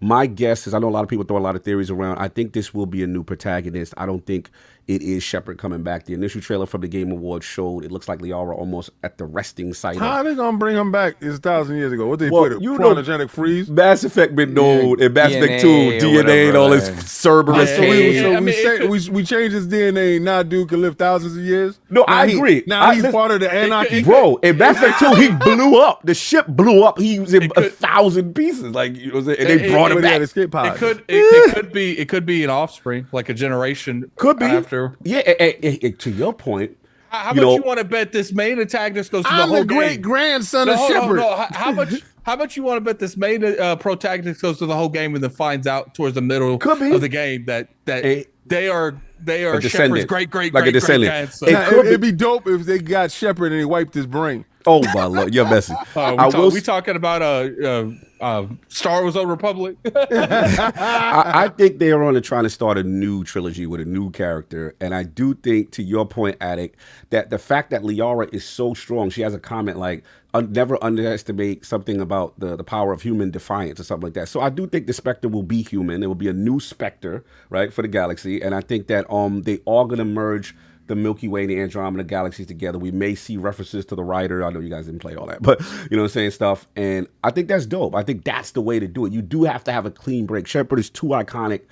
my guess is I know a lot of people throw a lot of theories around. I think this will be a new protagonist. I don't think it is Shepard coming back. The initial trailer from the Game Awards showed it looks like Liara almost at the resting site. How are they gonna bring him back? It's 1,000 years ago. What they put it? Chronogenic freeze. Mass Effect been known, and Mass Effect 2 DNA and all this Cerberus. So we changed his DNA. Now dude can live thousands of years. No, I agree. Now he's part of the anarchy, bro. In Mass Effect 2, he blew up. The ship blew up. He was in 1,000 pieces. Like you know, what I'm saying? And they brought him back. It could be an offspring, like a generation. Could be after. Yeah, to your point. How much you want to bet this main antagonist goes to the whole game? I'm the great grandson of Shepard. How much you want to bet this main protagonist goes to the whole game and then finds out towards the middle of the game that they are They are descendant. Shepard's great Like a great descendant. grandson. It could It'd be dope if they got Shepard and he wiped his brain. Oh my Lord, you're messy. We talking about Star Wars: Old Republic? I think they are on trying to start a new trilogy with a new character, and I do think, to your point, Attic, that the fact that Liara is so strong, she has a comment like, never underestimate something about the power of human defiance or something like that. So I do think the Spectre will be human. It will be a new Spectre, right, for the galaxy, and I think that they are going to merge the Milky Way and the Andromeda galaxies together. We may see references to the writer. I know you guys didn't play all that, but you know what I'm saying, stuff. And I think that's dope. I think that's the way to do it. You do have to have a clean break. Shepard is too iconic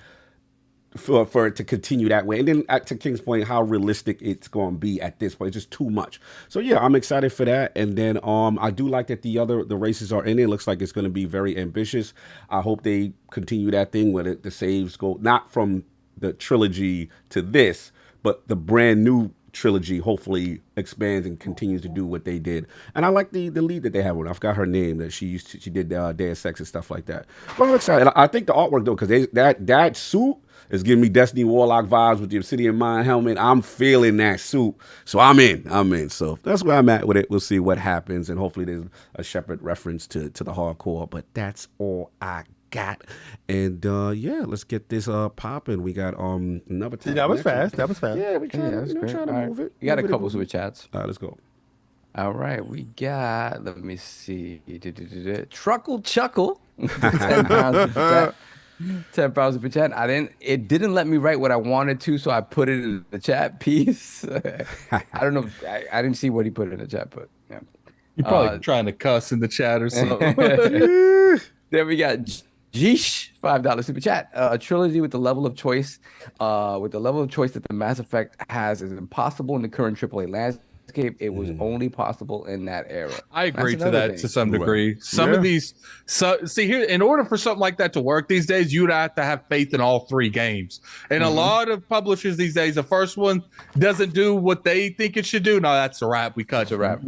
for it to continue that way. And then to King's point, how realistic it's going to be at this point. It's just too much. So yeah, I'm excited for that. And then I do like that the races are in it. It looks like it's going to be very ambitious. I hope they continue that thing where the saves go not from the trilogy to this, but the brand new trilogy hopefully expands and continues to do what they did. And I like the lead that they have on. I forgot her name, that she did Deus Ex and stuff like that. But I'm excited. I think the artwork though, because that suit is giving me Destiny Warlock vibes with the Obsidian Mind helmet. I'm feeling that suit. So I'm in. So that's where I'm at with it. We'll see what happens. And hopefully there's a Shepard reference to the hardcore. But that's all I got. And yeah, let's get this popping. We got another time. That was fast. Yeah, we trying to move it. You got a couple super chats. All right, let's go. All right, we got, let me see, Truckle Chuckle, 10 pounds per chat. 10 pounds per chat. It didn't let me write what I wanted to, so I put it in the chat piece. I don't know. I didn't see what he put in the chat, but yeah. You're probably trying to cuss in the chat or something. Then we got Jeesh, $5 super chat. A trilogy with the level of choice, that the Mass Effect has is impossible in the current AAA landscape. It was only possible in that era. I agree to that to some degree. Some of these, see here, in order for something like that to work these days, you'd have to have faith in all three games. And a lot of publishers these days, the first one doesn't do what they think it should do. No, that's a wrap. We cut. It's a wrap.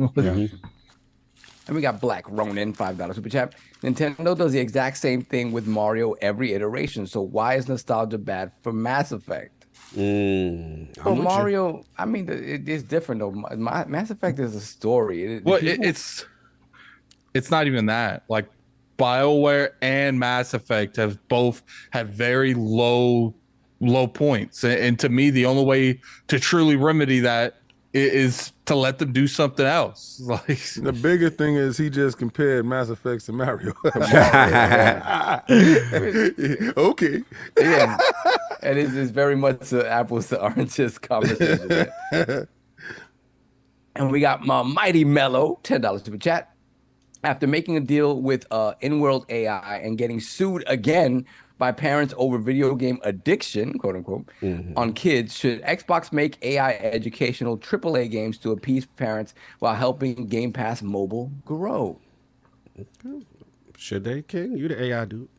And we got Black Ronin, $5 super chat. Nintendo does the exact same thing with Mario every iteration. So why is nostalgia bad for Mass Effect? Well, Mario, I mean, it's different though. Mass Effect is a story. It's not even that. Like BioWare and Mass Effect have both had very low points, and to me, the only way to truly remedy that is to let them do something else. Like the bigger thing is he just compared Mass Effects to Mario. Okay. Yeah. And it's very much apples to oranges conversation. And we got my Mighty Mellow, $10 super chat. After making a deal with in-world AI and getting sued again by parents over video game addiction, quote unquote, on kids, should Xbox make AI educational AAA games to appease parents while helping Game Pass Mobile grow? Should they, King? You the AI dude.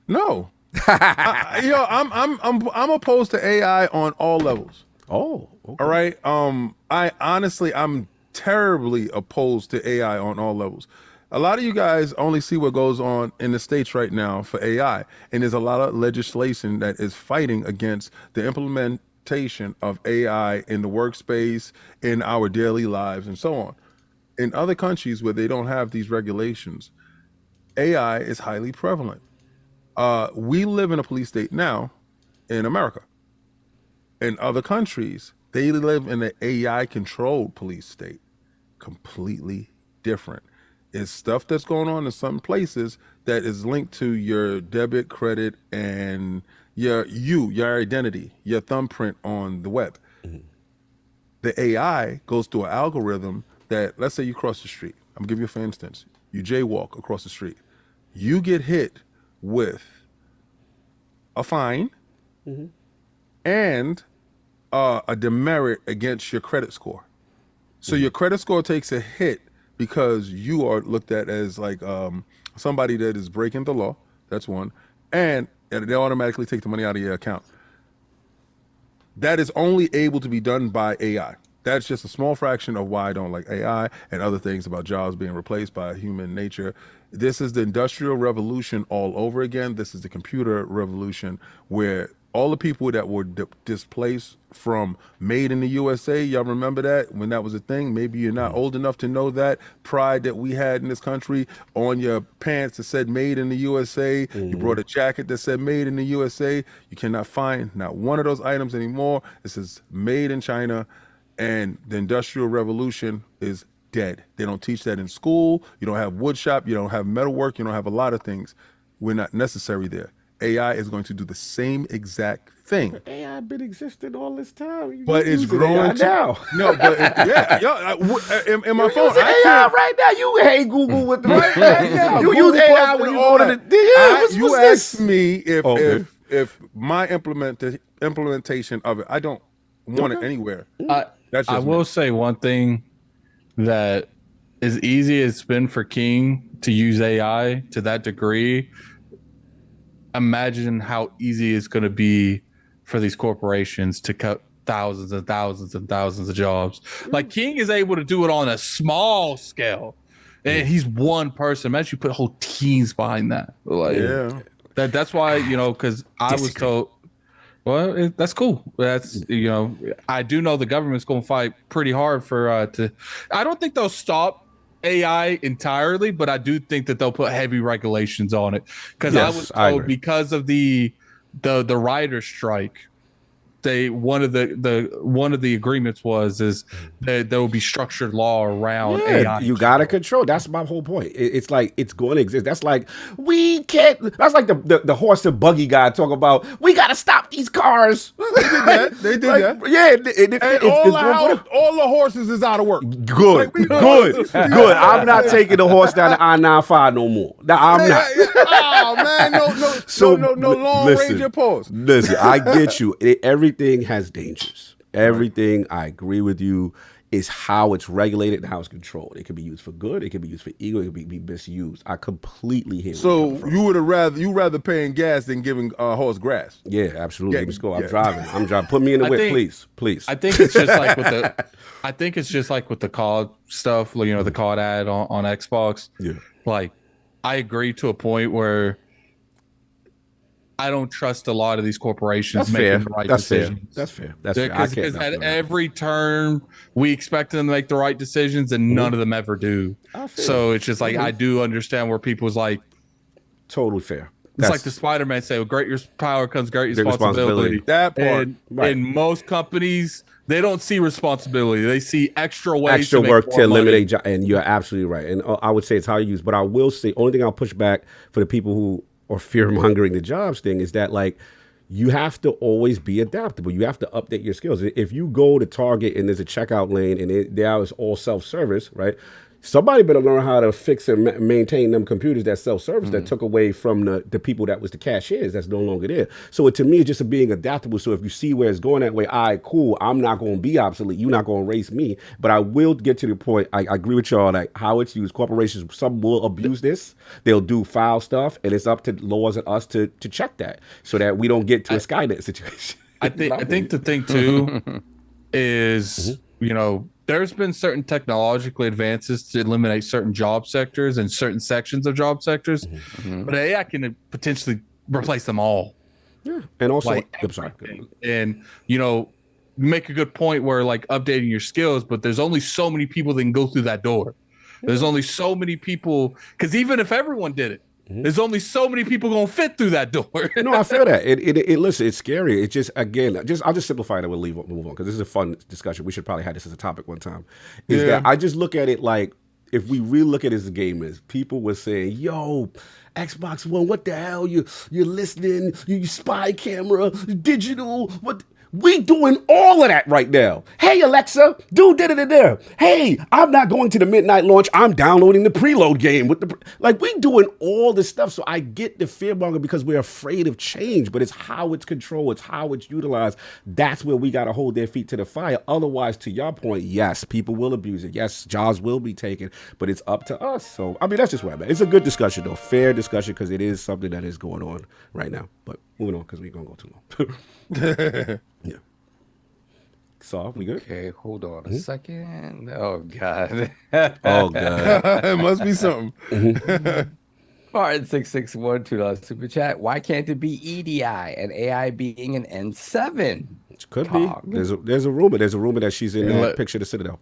No. I'm opposed to AI on all levels. Oh, okay. All right. I'm terribly opposed to AI on all levels. A lot of you guys only see what goes on in the States right now for AI, and there's a lot of legislation that is fighting against the implementation of AI in the workspace, in our daily lives, and so on. In other countries where they don't have these regulations, AI is highly prevalent. We live in a police state now in America. In other countries, they live in an AI-controlled police state. Completely different. It's stuff that's going on in some places that is linked to your debit, credit, and your identity, your thumbprint on the web. The AI goes through an algorithm that, let's say you cross the street. I'm gonna give you for instance. You jaywalk across the street. You get hit with a fine and a demerit against your credit score. So your credit score takes a hit because you are looked at as like somebody that is breaking the law. That's one. And they automatically take the money out of your account. That is only able to be done by AI. That's just a small fraction of why I don't like AI and other things about jobs being replaced by human nature. This is the industrial revolution all over again. This is the computer revolution where all the people that were displaced from Made in the USA, y'all remember that when that was a thing? Maybe you're not old enough to know that pride that we had in this country on your pants that said Made in the USA. You brought a jacket that said Made in the USA. You cannot find not one of those items anymore. It says Made in China, and the Industrial Revolution is dead. They don't teach that in school. You don't have wood shop. You don't have metalwork. You don't have a lot of things. We're not necessary there. AI is going to do the same exact thing. AI been existing all this time. But it's growing now. No, but in my phone, I AI right now. You hey Google with the right now. You use AI when you go to the you asked me if my implementation of it, I don't want it anywhere. I will say one thing, that as easy as it's been for King to use AI to that degree, imagine how easy it's going to be for these corporations to cut thousands and thousands and thousands of jobs. Like King is able to do it on a small scale, and he's one person. Imagine you put whole teams behind that. Like, that's why, because I was told, well, that's cool. That's, I do know the government's going to fight pretty hard for I don't think they'll stop AI entirely, but I do think that they'll put heavy regulations on it, because I was told because of the writer's strike, one of the agreements was that there will be structured law around AI. You gotta control. That's my whole point. It's like it's going to exist. That's like we can't. That's like the horse and buggy guy talking about we gotta stop these cars. They did that. Yeah, all the horses is out of work. Good. I'm not taking the horse down the I-95 no more. I'm not. Oh man, no long ranger pause. Listen, I get you. Everything has dangers. Everything, I agree with you, is how it's regulated and how it's controlled. It can be used for good. It can be used for evil. It can be misused. I completely hear. So you rather paying gas than giving a horse grass? Yeah, absolutely. Let me go. I'm driving. Put me in the whip, please. I think it's just like with the COD stuff. The COD ad on Xbox. Yeah. Like, I agree to a point where I don't trust a lot of these corporations making the right decisions. That's fair. Because at every turn, we expect them to make the right decisions, and none of them ever do. So it's just like, I do understand where people's like, totally fair. It's like the Spider-Man say, with great power comes great responsibility. That part. And in most companies, they don't see responsibility. They see extra ways extra to work make to more eliminate money. and you're absolutely right. And I would say it's how you use, but I will say, only thing I'll push back for the people who are fear-mongering the jobs thing is that, like, you have to always be adaptable. You have to update your skills. If you go to Target and there's a checkout lane and there is all self-service, right? Somebody better learn how to fix and maintain them computers that self-service that took away from the people that was the cashiers that's no longer there. So to me, it's just being adaptable. So if you see where it's going that way, all right, cool. I'm not going to be obsolete. You're not going to erase me. But I will get to the point. I agree with y'all, like how it's used. Corporations, some will abuse this. They'll do foul stuff, and it's up to laws and us to check that so that we don't get to a Skynet situation. I think the thing too is, there's been certain technological advances to eliminate certain job sectors and certain sections of job sectors, but AI can potentially replace them all. Yeah, and also, make a good point where, like, updating your skills, but there's only so many people that can go through that door. There's only so many people, because even if everyone did it, there's only so many people gonna fit through that door. No, I feel that. Listen, it's scary. It's just, again, I'll just simplify it and we'll move on, because this is a fun discussion. We should probably have this as a topic one time. That I just look at it like, if we really look at it as gamers, people were saying, yo, Xbox One, what the hell? You're listening, you spy camera, digital, what? We doing all of that right now. Hey, Alexa, do da-da-da-da. Hey, I'm not going to the midnight launch. I'm downloading the preload game. We doing all this stuff. So I get the fear-monger because we're afraid of change, but it's how it's controlled. It's how it's utilized. That's where we got to hold their feet to the fire. Otherwise, to your point, yes, people will abuse it. Yes, jobs will be taken, but it's up to us. So, that's just where I'm at. It's a good discussion, though. Fair discussion, because it is something that is going on right now. But moving on, because we're going to go too long. Yeah. So we good? Okay, hold on a second. Oh God. Oh God. It must be something. Martin661, $2 super chat. Why can't it be EDI and AI being an N7? It could be. There's a rumor. There's a rumor that she's in that picture of the Citadel.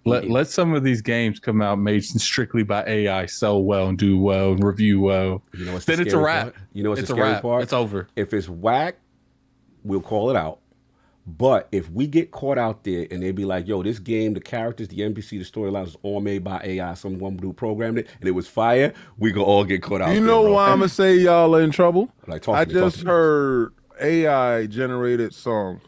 Let some of these games come out made strictly by AI sell well and do well and review well. You know what's then the it's a scary wrap. part? You know what's It's the a scary wrap. part? It's over. If it's whack, we'll call it out. But if we get caught out there and they be like, yo, this game, the characters, the NPC, the storylines was all made by AI, someone who programmed it, and it was fire, we gonna all get caught out. You know why I'm gonna say y'all are in trouble? Like, I just heard AI generated song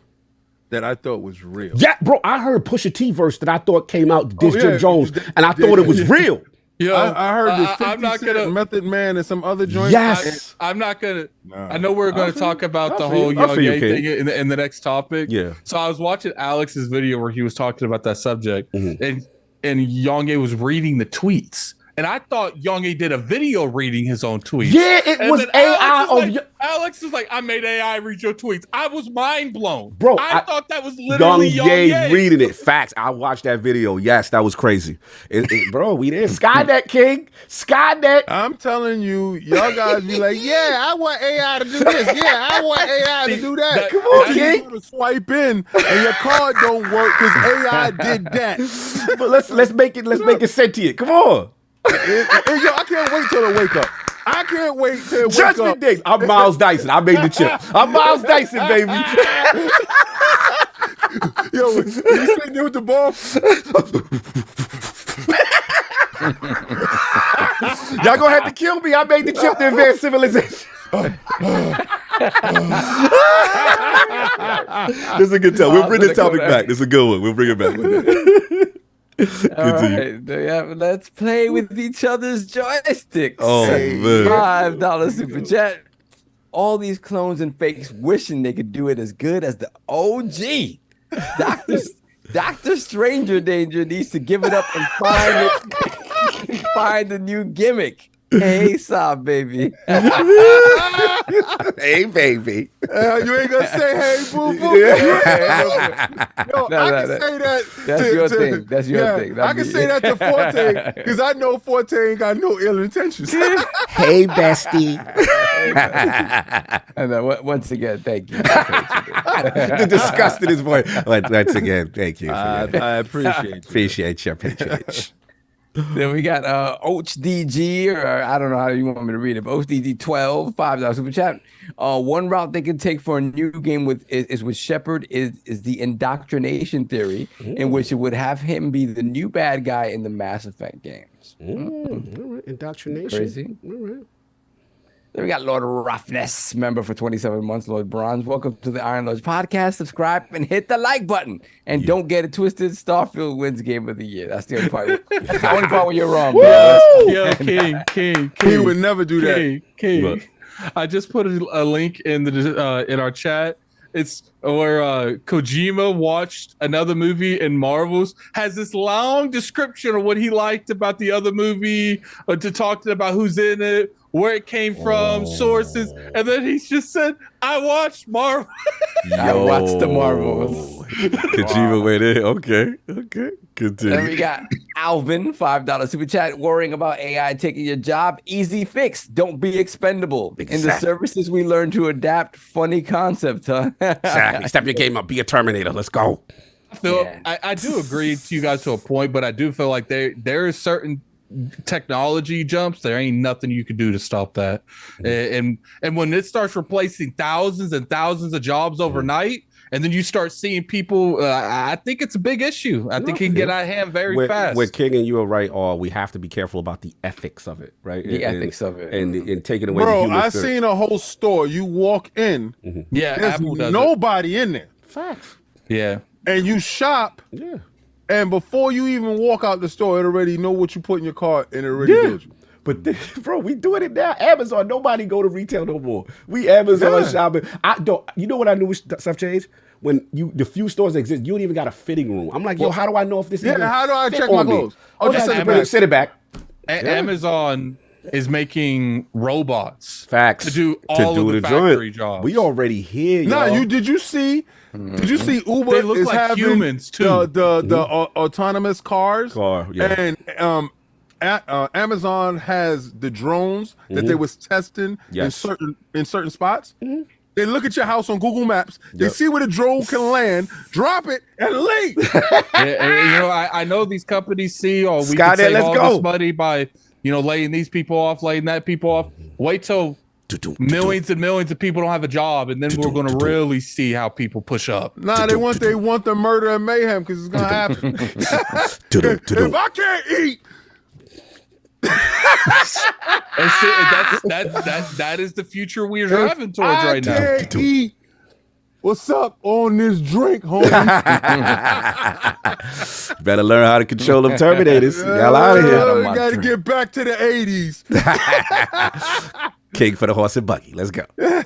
that I thought was real. Yeah, bro, I heard Pusha T verse that I thought came out to diss Jim Jones, and I thought it was real. Yo, I heard this 50 I'm not gonna Cent, Method Man and some other joints. Yes. I'm not gonna. Nah. I know we're going to talk about the whole YongYea thing in the next topic. Yeah. So I was watching Alex's video where he was talking about that subject, and YongYea was reading the tweets, and I thought YongYea did a video reading his own tweets. Yeah, it And was then AI. Alex is like, I made AI read your tweets. I was mind blown, Bro, I thought that was literally YongYea reading it. Facts. I watched that video. Yes, that was crazy. Bro, we there. Skynet King. Skynet. I'm telling you, y'all guys be like, yeah, I want AI to do this. Yeah, I want AI to do that. Come on, And King. you go to swipe in and your card don't work because AI did that. But let's make it sentient. Come on. Yo, I can't wait till it wake up. I can't wait till it wake Judgment up. Day. I'm Miles Dyson. I made the chip. I'm Miles Dyson, baby. Yo, you sitting there with the ball? Y'all gonna have to kill me. I made the chip to advance civilization. This is a good time. We'll bring this topic back. This is a good one. We'll bring it back. All right, let's play with each other's joysticks. Oh, man. $5 super chat. All these clones and fakes wishing they could do it as good as the OG. Dr. Stranger Danger needs to give it up and find a new gimmick. Hey, Saw, baby. Hey, baby. You ain't gonna say hey, boo boo. Yo, I can say that. That's your thing. That's your thing. I can say that to Forte because I know Forte ain't got no ill intentions. Hey, bestie. And once again, thank you. The disgust in his voice. Once again, thank you. I appreciate you. Appreciate your patronage. Then we got OHDG, or I don't know how you want me to read it, but OHDG 12, $5 super chat. One route they can take for a new game is with Shepard is the indoctrination theory, in which it would have him be the new bad guy in the Mass Effect games. All right. Indoctrination. Crazy. All right. Then we got Lord Roughness, member for 27 months, Lord Bronze. Welcome to the Iron Lords podcast. Subscribe and hit the like button. And don't get it twisted. Starfield wins Game of the Year. That's the only part. The only part where you're wrong. Yo, King. He would never do that. King. Look. I just put a link in the in our chat. It's where Kojima watched another movie in Marvels, has this long description of what he liked about the other movie, to talk about who's in it, where it came from, sources, and then he just said, I watched Marvel. I watched the Marvels. Kojima went in. Okay. Continue. Then we got Alvin, $5 super chat, worrying about AI taking your job. Easy fix. Don't be expendable. In the Exactly. services, we learn to adapt. Funny concept, huh? Exactly. Step your game up. Be a Terminator. Let's go. I do agree to you guys to a point, but I do feel like there is certain technology jumps. There ain't nothing you can do to stop that. And when it starts replacing thousands and thousands of jobs overnight, and then you start seeing people, I think it's a big issue. I think it can get out of hand very fast. Where King and you are right, we have to be careful about the ethics of it, right? The ethics of it. And taking away the Bro, human I spirit. seen a whole store. You walk in, Yeah, there's Apple does nobody in there. Facts. it. Yeah. And you shop, Yeah. and before you even walk out the store, it already know what you put in your cart, and it already builds you. But bro, we doing it now. Amazon, nobody go to retail no more. We Amazon shopping. You know what I knew stuff changed? When the few stores that exist, you don't even got a fitting room. I'm like, yo, how do I know if this? Yeah, how do I fit check my on me? clothes? Oh, just Send it back. Amazon is making robots Facts to do all of the factory jobs. We already here. Nah, y'all. did you see Uber They look is like having humans, too. the autonomous cars? Car, yeah. And Amazon has the drones that they was testing in certain spots. They look at your house on Google Maps. They see where the drone can land, drop it, and leave. I know these companies see, we can save all this money by, laying these people off, laying that people off. Wait till millions and millions of people don't have a job, and then we're going to really see how people push up. Nah, they want the murder and mayhem because it's going to happen. If I can't eat. That is the future we're driving towards right now. I can't eat. What's up on this drink, homie? Better learn how to control them Terminators. Y'all out of here. We got to get back to the 80s. King for the horse and buggy. Let's go. Then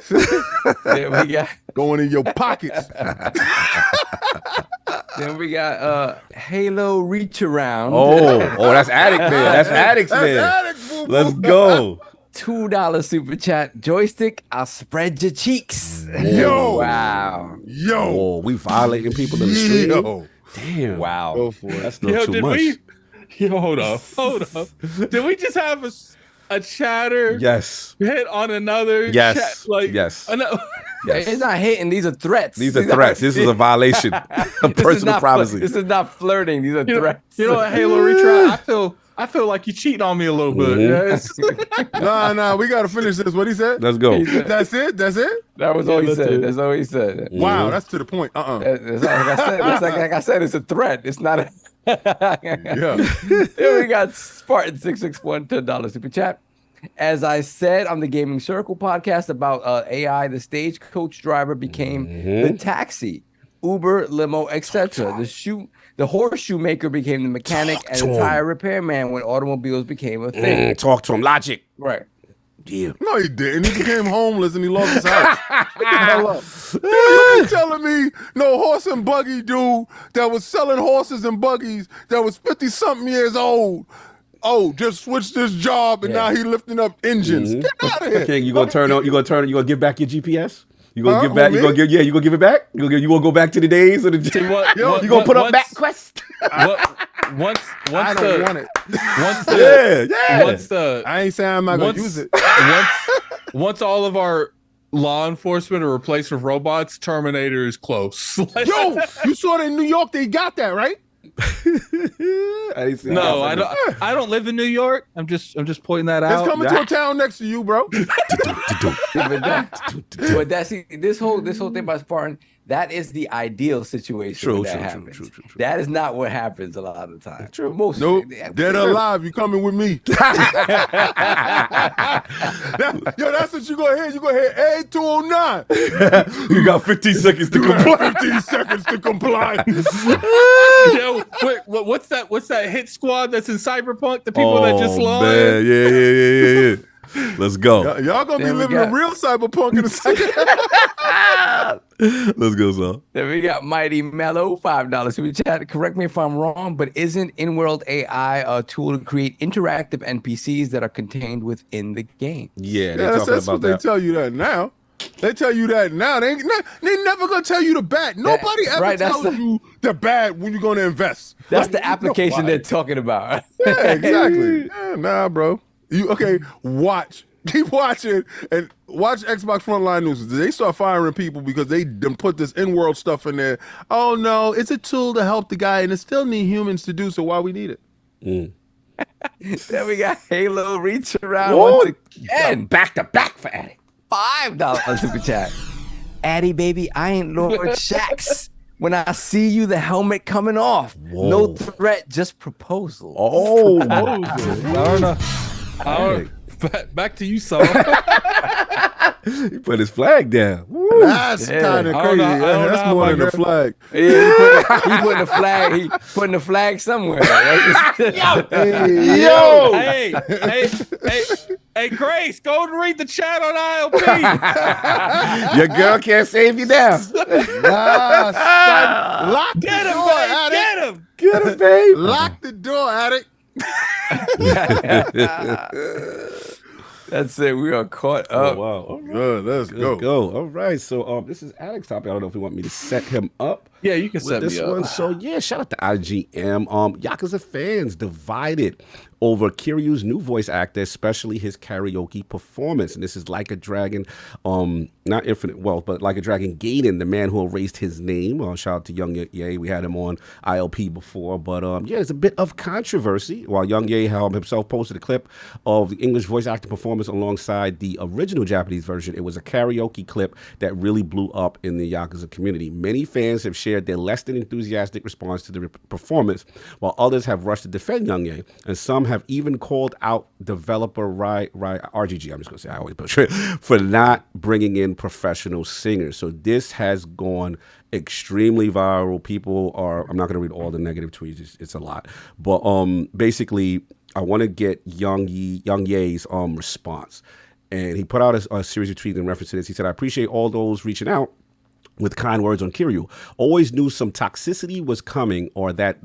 we got going in your pockets. Then we got Halo Reach Around. Oh, that's Addict Man. That's Addicts Man. Addicts, boo, boo. Let's go. $2 super chat. Joystick, I'll spread your cheeks. Yo. Wow. Yo. Oh, we violating people in the street. Yo. Damn. Wow. Go for it. That's not too much. Hold up. Did we just have a chatter hit on another chat? Yes. It's not hitting. These are threats. These are threats. This is a violation of personal privacy. This is not flirting. These are threats. You know what, Halo Retry? I feel like you're cheating on me a little bit. Nah, we got to finish this. What he said? Let's go. That's it? That was all he said. That's all he said. Wow, that's to the point. Like I said, it's a threat. It's not a... Yeah. Then we got Spartan661, $10 super chat. As I said on the Gaming Circle podcast about AI, the stagecoach driver became the taxi, Uber, limo, etc. The horseshoe maker became the mechanic and the tire repairman when automobiles became a thing. Talk to him. Logic. Right. Yeah. No, he didn't. He became homeless and he lost his house. You telling me no horse and buggy dude that was selling horses and buggies that was 50-something years old. Oh, just switched this job and now he lifting up engines. Get out of here. Okay, you gonna give back your GPS? You gonna give back? You gonna give it back? You gonna go back to the days of the? You gonna put up back quest? Once I don't want it. I ain't saying I'm not gonna use it. Once all of our law enforcement are replaced with robots, Terminator is close. Yo, you saw that in New York? They got that right. I don't live in New York. I'm just pointing that out. It's coming to a town next to you, bro. But this whole thing about Spartan, that is the ideal situation when that happens. True. That is not what happens a lot of the time. True. Nope. Dead or alive, you coming with me. Yo, that's what you go ahead. You go ahead. A209. You got 15 seconds to comply. 15 seconds to comply. Yo, what's that hit squad that's in Cyberpunk? The people that just lied. Man. Yeah. Let's go. Y'all gonna be living a real cyberpunk in a second. Let's go, son. Then we got Mighty Mellow, $5 super chat. Correct me if I'm wrong, but isn't in-world AI a tool to create interactive NPCs that are contained within the game? Yeah, that's what they tell you that now. They tell you that now. They never gonna tell you the bad. Nobody ever tells you the bad when you're gonna invest. That's the application they're talking about. Yeah, exactly. Nah, bro. Keep watching and watch Xbox Frontline News. They start firing people because they put this in-world stuff in there. Oh no, it's a tool to help the guy, and it still need humans to do so. Why we need it? Then we got Halo Reach Around once again. Back to back for Addy. $5 super chat. Addy baby, I ain't Lord Shax. When I see you, the helmet coming off. Whoa. No threat, just proposal. Oh, I don't know. Back to you, son. He put his flag down. Woo. That's kind of crazy. That's more than a flag. Yeah, he putting the flag. He putting the flag somewhere. Yo. Hey, Grace, go and read the chat on ILP. Your girl can't save you now. Nah, son. Lock Get the him, door, babe. addict. Get him, babe. Lock the door, addict. That's it. We are caught up. Oh, wow. All right. Good, let's go. All right. So this is Alex's topic. I don't know if you want me to set him up. Yeah, you can with set this me up. one. So yeah, shout out to IGM. Yakuza fans divided over Kiryu's new voice actor, especially his karaoke performance. And this is Like a Dragon, not Infinite Wealth, but Like a Dragon Gaiden, the man who erased his name. Shout out to YongYea. We had him on ILP before, but yeah, there's a bit of controversy. While YongYea himself posted a clip of the English voice acting performance alongside the original Japanese version, it was a karaoke clip that really blew up in the Yakuza community. Many fans have shared their less than enthusiastic response to the performance, while others have rushed to defend YongYea, and some have even called out developer RGG, I'm just going to say, I always butcher it, for not bringing in professional singers. So this has gone extremely viral. People are, I'm not going to read all the negative tweets, it's a lot. But basically, I want to get YongYea's response. And he put out a series of tweets in reference to this. He said, I appreciate all those reaching out with kind words on Kiryu. Always knew some toxicity was coming, or that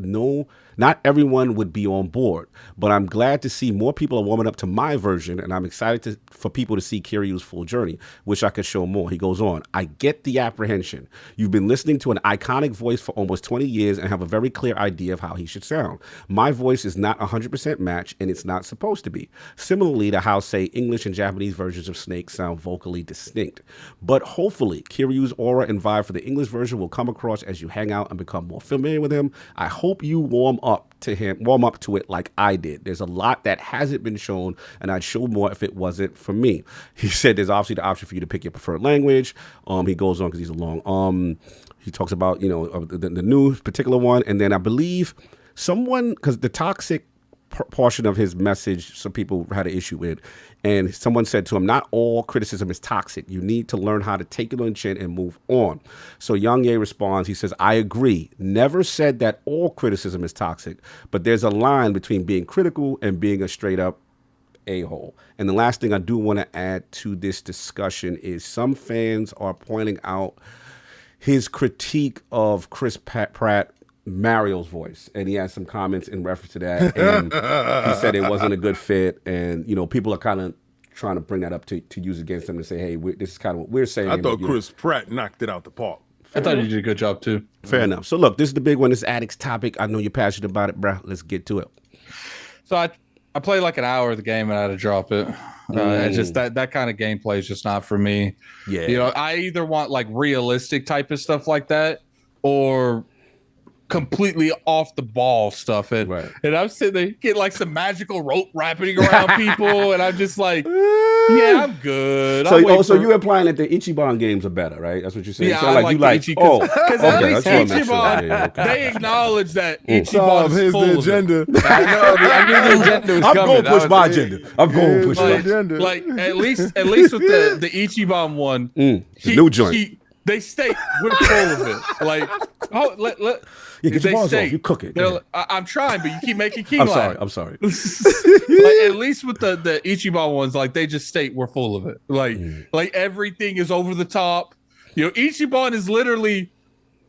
not everyone would be on board. But I'm glad to see more people are warming up to my version, and I'm excited for people to see Kiryu's full journey. Wish I could show more. He goes on, I get the apprehension. You've been listening to an iconic voice for almost 20 years and have a very clear idea of how he should sound. My voice is not 100% match, and it's not supposed to be. Similarly to how, say, English and Japanese versions of Snake sound vocally distinct. But hopefully, Kiryu's aura and vibe for the English version will come across as you hang out and become more familiar with him. I hope you warm up to it like I did. There's a lot that hasn't been shown, and I'd show more if it wasn't for me. He said there's obviously the option for you to pick your preferred language. He goes on because he's a long. He talks about, you know, the new particular one, and then I believe someone, because the toxic portion of his message, some people had an issue with, and someone said to him, not all criticism is toxic. You need to learn how to take it on chin and move on. So YongYea responds, he says, I agree. Never said that all criticism is toxic, but there's a line between being critical and being a straight up a-hole. And the last thing I do want to add to this discussion is some fans are pointing out his critique of Chris Pratt Mario's voice, and he has some comments in reference to that, and he said it wasn't a good fit, and you know, people are kind of trying to bring that up to use against him and say, hey, this is kind of what we're saying. I thought Chris Pratt knocked it out the park. I thought you did a good job too. Fair enough. So look, this is the big one. This is Addict's topic. I know you're passionate about it, bro. Let's get to it. So I played like an hour of the game and I had to drop it. It's just that kind of gameplay is just not for me. Yeah, you know, I either want like realistic type of stuff like that, or completely off the ball stuff, and I'm sitting there getting like some magical rope wrapping around people, and I'm just like, yeah, I'm good. So you're implying that the Ichiban games are better, right? That's what you're saying. Yeah, so I like the Ichiban, because at least Ichiban, they acknowledge that Ichiban is full the agenda. Of it. I knew the agenda was coming. I'm going to push my agenda. I'm going to push my agenda. Like at least with the Ichiban one, the new joint. They state we're full of it. Like, yeah, get your balls off. You cook it. Like, I'm trying, but you keep making King laugh. I'm sorry. Like, at least with the Ichiban ones, like they just state we're full of it. Like everything is over the top. You know, Ichiban is literally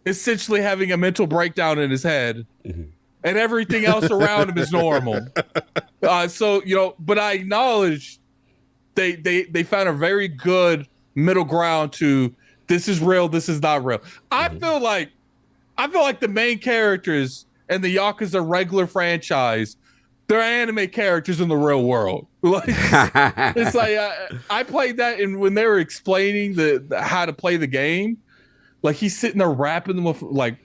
essentially having a mental breakdown in his head, and everything else around him is normal. So you know, but I acknowledge they found a very good middle ground to. This is real. This is not real. I feel like the main characters in the Yakuza regular franchise, they're anime characters in the real world. Like it's like I played that, and when they were explaining the how to play the game, like he's sitting there wrapping them with like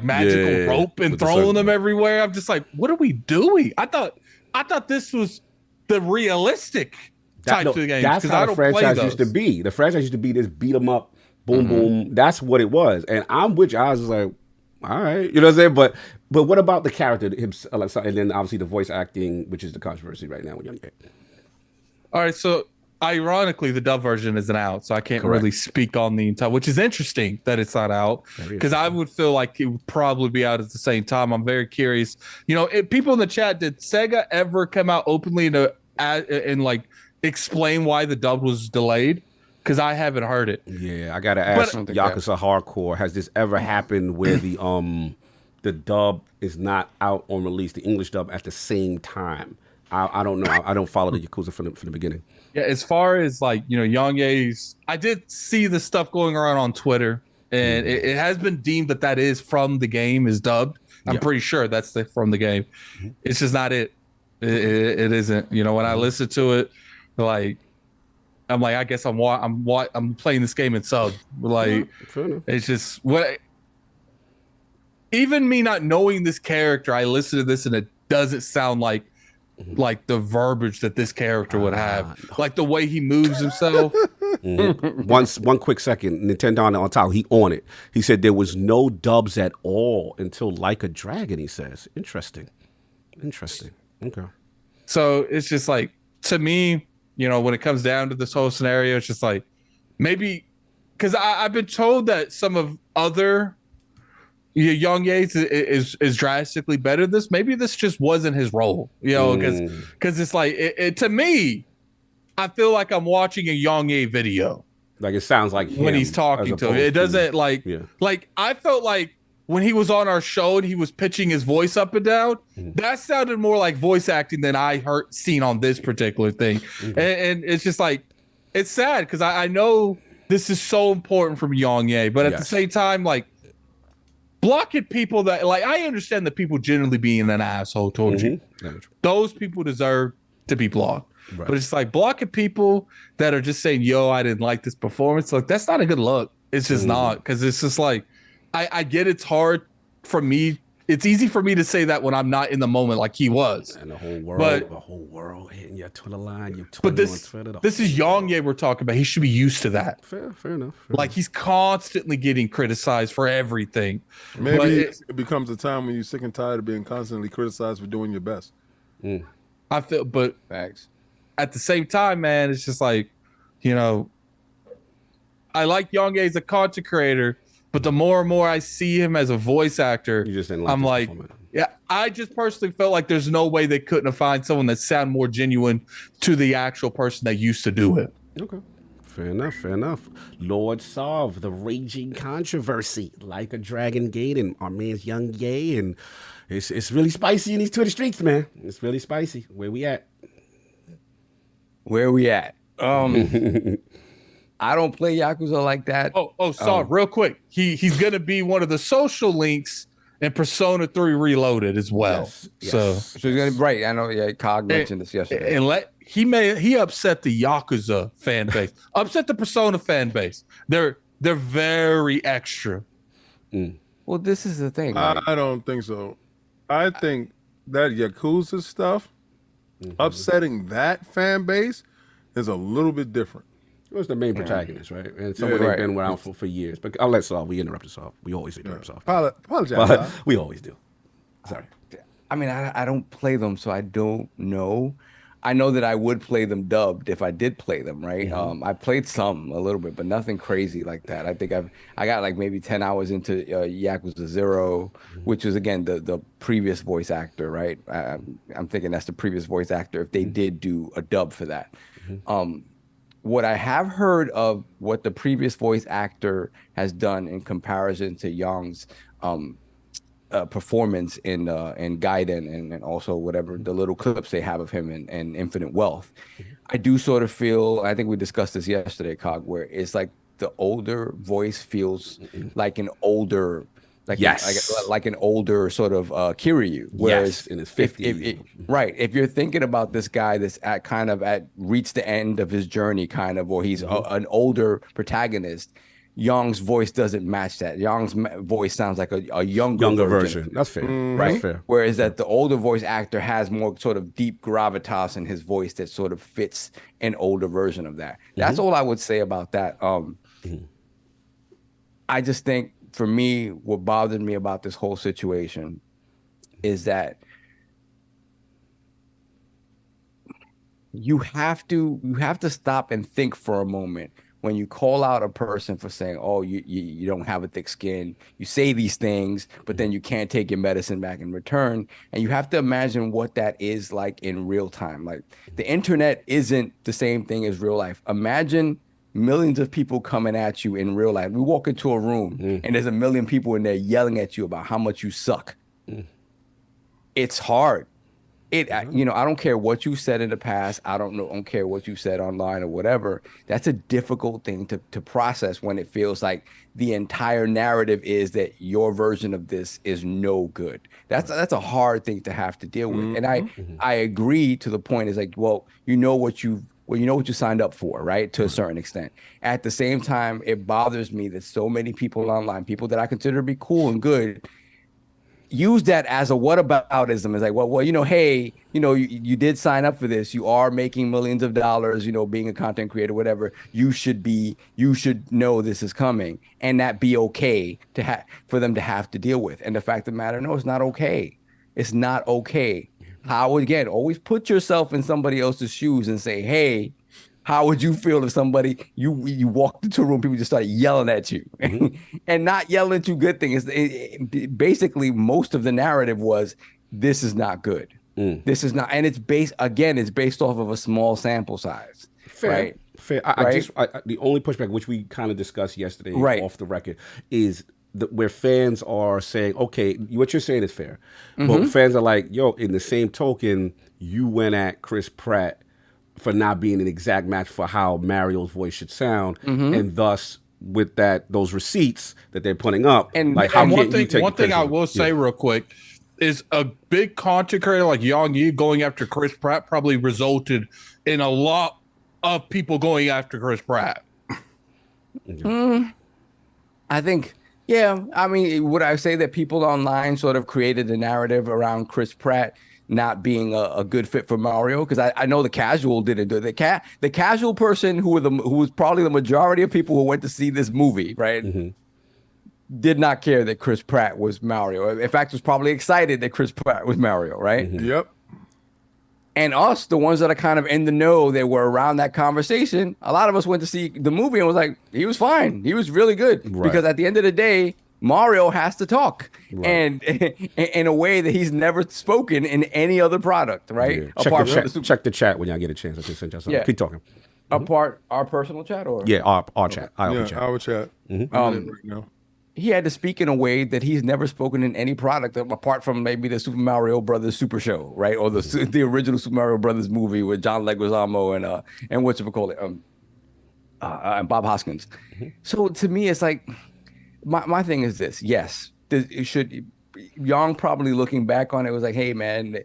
magical rope and throwing them everywhere. I'm just like, what are we doing? I thought this was the realistic type of game. That's how the franchise used to be. The franchise used to be this beat 'em up. Boom, boom. That's what it was. And I'm with you. I was like, all right. You know what I'm saying? But what about the character? And then obviously the voice acting, which is the controversy right now with YongYea. All right. So ironically, the dub version isn't out. So I can't really speak on the entire, which is interesting that it's not out. Because I would feel like it would probably be out at the same time. I'm very curious. You know, people in the chat, did Sega ever come out openly and like explain why the dub was delayed? Because I haven't heard it. Yeah, I gotta ask Yakuza Hardcore. Has this ever happened where the dub is not out on release, the English dub at the same time? I don't know. I don't follow the Yakuza from the beginning. Yeah, as far as like, you know, YongYea's, I did see the stuff going around on Twitter and it has been deemed that is from the game, is dubbed. I'm pretty sure that's from the game. It's just not it. It isn't. You know, when I listen to it, like I'm like, I guess I'm playing this game in sub. Like it's just what. Even me not knowing this character, I listen to this and it doesn't sound like the verbiage that this character would have, like the way he moves himself. One quick second, Nintendo on top, he on it. He said there was no dubs at all until Like a Dragon. He says, interesting. Okay. So it's just like, to me, you know, when it comes down to this whole scenario, it's just like maybe because I've been told that some of other YongYea is drastically better. Maybe this just wasn't his role, you know, because it's like it to me, I feel like I'm watching a YongYea video. Like it sounds like when he's talking to him. It doesn't like I felt like when he was on our show and he was pitching his voice up and down, that sounded more like voice acting than I seen on this particular thing. And it's just like, it's sad because I know this is so important from YongYea, but at the same time, like, blocking people that, like, I understand that people generally being an asshole towards you. Those people deserve to be blocked. Right. But it's like blocking people that are just saying, yo, I didn't like this performance. Like, that's not a good look. It's just not, because it's just like, I get it's hard for me. It's easy for me to say that when I'm not in the moment like he was. And the whole world hitting your Twitter line. But this is YongYea we're talking about. He should be used to that. Fair enough. Like, he's constantly getting criticized for everything. Maybe it becomes a time when you're sick and tired of being constantly criticized for doing your best. I feel, but facts. At the same time, man, it's just like, you know, I like YongYea as a content creator, but the more and more I see him as a voice actor, I'm like, I just personally felt like there's no way they couldn't have found someone that sounded more genuine to the actual person that used to do it. Okay. Fair enough. Lord Solve, the raging controversy, LikeADragonGaiden, our man's YongYea, and it's really spicy in these Twitter streets, man. It's really spicy. Where we at? I don't play Yakuza like that. Sorry, real quick. He's gonna be one of the social links in Persona 3 Reloaded as well. So he's gonna be right. I know. Yeah, Cog mentioned this yesterday. And he upset the Yakuza fan base, upset the Persona fan base. They're very extra. Well, this is the thing. I don't think so. I think that Yakuza stuff, upsetting that fan base, is a little bit different. It was the main protagonist, right? And someone they've been around for years. But I'll let Saul. We interrupted Saul. We always interrupt Saul. Apologize. We always do. Sorry. I mean, I don't play them, so I don't know. I know that I would play them dubbed if I did play them, right? I played some a little bit, but nothing crazy like that. I think I got like maybe 10 hours into Yakuza 0, which was, again, the previous voice actor, right? I'm thinking that's the previous voice actor if they did do a dub for that. What I have heard of what the previous voice actor has done in comparison to Yong's performance in Gaiden and also whatever the little clips they have of him in Infinite Wealth, I do sort of feel, I think we discussed this yesterday, Cog, where it's like the older voice feels like an older, like an older sort of Kiryu, whereas in his 50s. If you're thinking about this guy that's reached the end of his journey, kind of, or he's an older protagonist, Yong's voice doesn't match that. Yong's voice sounds like a younger version. That's fair. Right? That's fair. Whereas that the older voice actor has more sort of deep gravitas in his voice that sort of fits an older version of that. That's all I would say about that. I just think, for me, what bothered me about this whole situation is that you have to stop and think for a moment when you call out a person for saying, oh, you don't have a thick skin. You say these things, but then you can't take your medicine back in return. And you have to imagine what that is like in real time. Like, the internet isn't the same thing as real life. Imagine millions of people coming at you in real life. We walk into a room and there's a million people in there yelling at you about how much you suck. It's hard. You know, I don't care what you said in the past. I don't care what you said online or whatever. That's a difficult thing to process when it feels like the entire narrative is that your version of this is no good. That's a hard thing to have to deal with. And I agree to the point is like, well, you know what you signed up for, right? To a certain extent. At the same time, it bothers me that so many people online, people that I consider to be cool and good, use that as a whataboutism. It's like, well, you know, hey, you know, you did sign up for this. You are making millions of dollars, you know, being a content creator, whatever. You should know this is coming, and that be okay for them to have to deal with. And the fact of the matter, no, it's not okay. It's not okay. How, again, always put yourself in somebody else's shoes and say, hey, how would you feel if somebody, you walked into a room, people just started yelling at you and not yelling at you good things. Basically, most of the narrative was, this is not good. This is not, and it's based off of a small sample size. Fair. Right? Fair. The only pushback, which we kind of discussed yesterday off the record, is where fans are saying, okay, what you're saying is fair. But fans are like, yo, in the same token, you went at Chris Pratt for not being an exact match for how Mario's voice should sound, and thus with those receipts that they're putting up, and like how one can you take one thing I will say real quick is a big content creator like YongYea going after Chris Pratt probably resulted in a lot of people going after Chris Pratt. I think, yeah. I mean, would I say that people online sort of created the narrative around Chris Pratt not being a good fit for Mario? Because I know the casual didn't do it. The casual person who was probably the majority of people who went to see this movie, right, did not care that Chris Pratt was Mario. In fact, was probably excited that Chris Pratt was Mario, right? Yep. And us, the ones that are kind of in the know, that were around that conversation, a lot of us went to see the movie and was like, he was fine. He was really good. Right. Because at the end of the day, Mario has to talk, and in a way that he's never spoken in any other product, right? Yeah. Check the chat when y'all get a chance. I just sent y'all something. Keep talking. Our personal chat, or our chat, our chat. Right now. He had to speak in a way that he's never spoken in any product apart from maybe the Super Mario Brothers Super Show, right? Or the original Super Mario Brothers movie with John Leguizamo and whatchamacallit, and Bob Hoskins. So to me, it's like, my thing is this. Yes, it should. Yong probably looking back on it was like, hey man,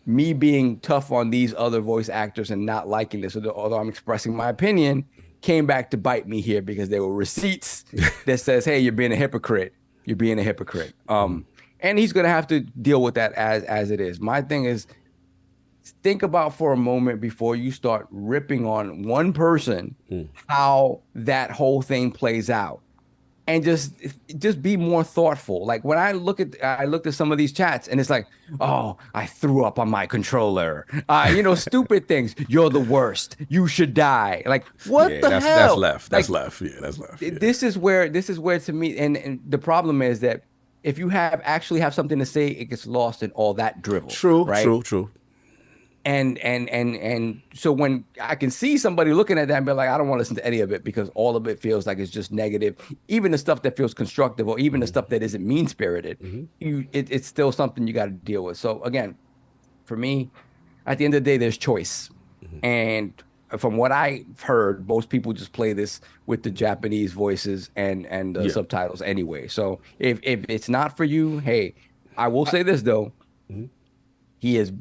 me being tough on these other voice actors and not liking this, although I'm expressing my opinion, came back to bite me here because there were receipts that says, hey, you're being a hypocrite. You're being a hypocrite. And he's gonna have to deal with that as it is. My thing is, think about for a moment before you start ripping on one person how that whole thing plays out. And just be more thoughtful. Like when I looked at some of these chats, and it's like, oh, I threw up on my controller. Stupid things. You're the worst. You should die. Like what the hell? That's left. That's left. Yeah, that's left. Yeah. This is where to me, and the problem is that if you actually have something to say, it gets lost in all that drivel. True. Right? True. And so when I can see somebody looking at that and be like, I don't want to listen to any of it because all of it feels like it's just negative, even the stuff that feels constructive or even the stuff that isn't mean-spirited, it's still something you got to deal with. So again, for me, at the end of the day, there's choice. And from what I've heard, most people just play this with the Japanese voices and the subtitles anyway. So if it's not for you, hey, I will say this though. He has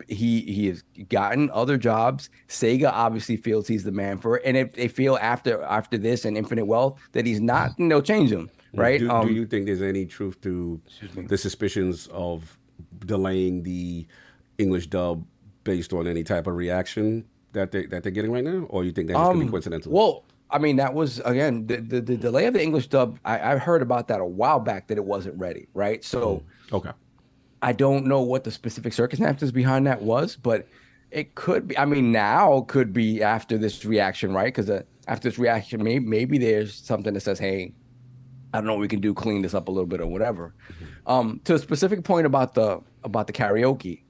gotten other jobs. Sega obviously feels he's the man for it, and if they feel after this and Infinite Wealth that he's not, then they'll change him, right? Do you think there's any truth to the suspicions of delaying the English dub based on any type of reaction that they're getting right now, or you think that's just gonna be coincidental? Well, I mean, that was again the delay of the English dub. I heard about that a while back that it wasn't ready, right? So okay. I don't know what the specific circumstances behind that was, but it could be. I mean, now could be after this reaction, right? Because after this reaction, maybe there's something that says, "Hey, I don't know what we can do, clean this up a little bit or whatever." To a specific point about the karaoke.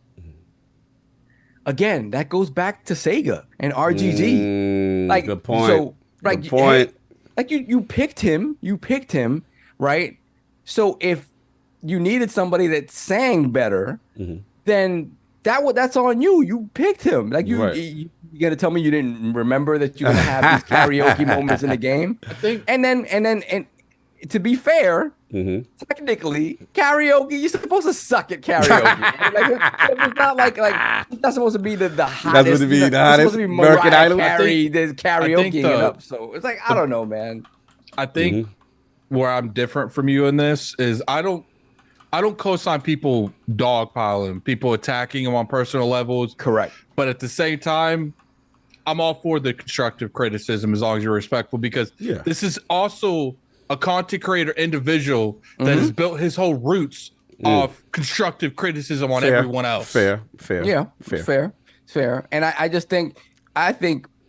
Again, that goes back to Sega and RGG. Like, good point. So, like, good point. Like you picked him, right? So if you needed somebody that sang better, then that's on you. You picked him. Like Right. you gonna tell me you didn't remember that you're gonna have these karaoke moments in the game? I think And to be fair, technically, karaoke, you're supposed to suck at karaoke. It's not like it's not supposed to be the hottest. supposed to be it's the hottest. supposed to be American Mariah Idol? Carey, there's karaoke it the- up. So it's like I don't know, man. I think where I'm different from you in this is I don't co-sign people dogpiling, people attacking them on personal levels. Correct. But at the same time, I'm all for the constructive criticism as long as you're respectful, because this is also a content creator individual that has built his whole roots off constructive criticism on everyone else. Fair. Yeah, fair. And I just think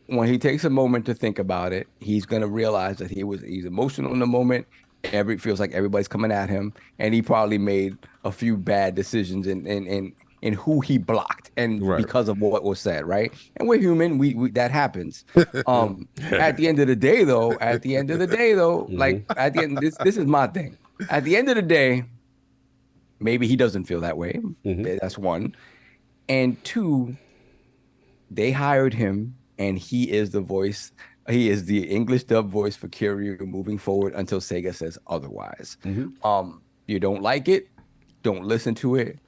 when he takes a moment to think about it, he's gonna realize that he's emotional in the moment. Feels like everybody's coming at him, and he probably made a few bad decisions in who he blocked, and because of what was said, right? And we're human, we that happens. At the end of the day, though, like at the end, this is my thing. At the end of the day, maybe he doesn't feel that way. That's one, and two, they hired him, and he is the voice. He is the English dub voice for Kiryu moving forward until Sega says otherwise. You don't like it, don't listen to it.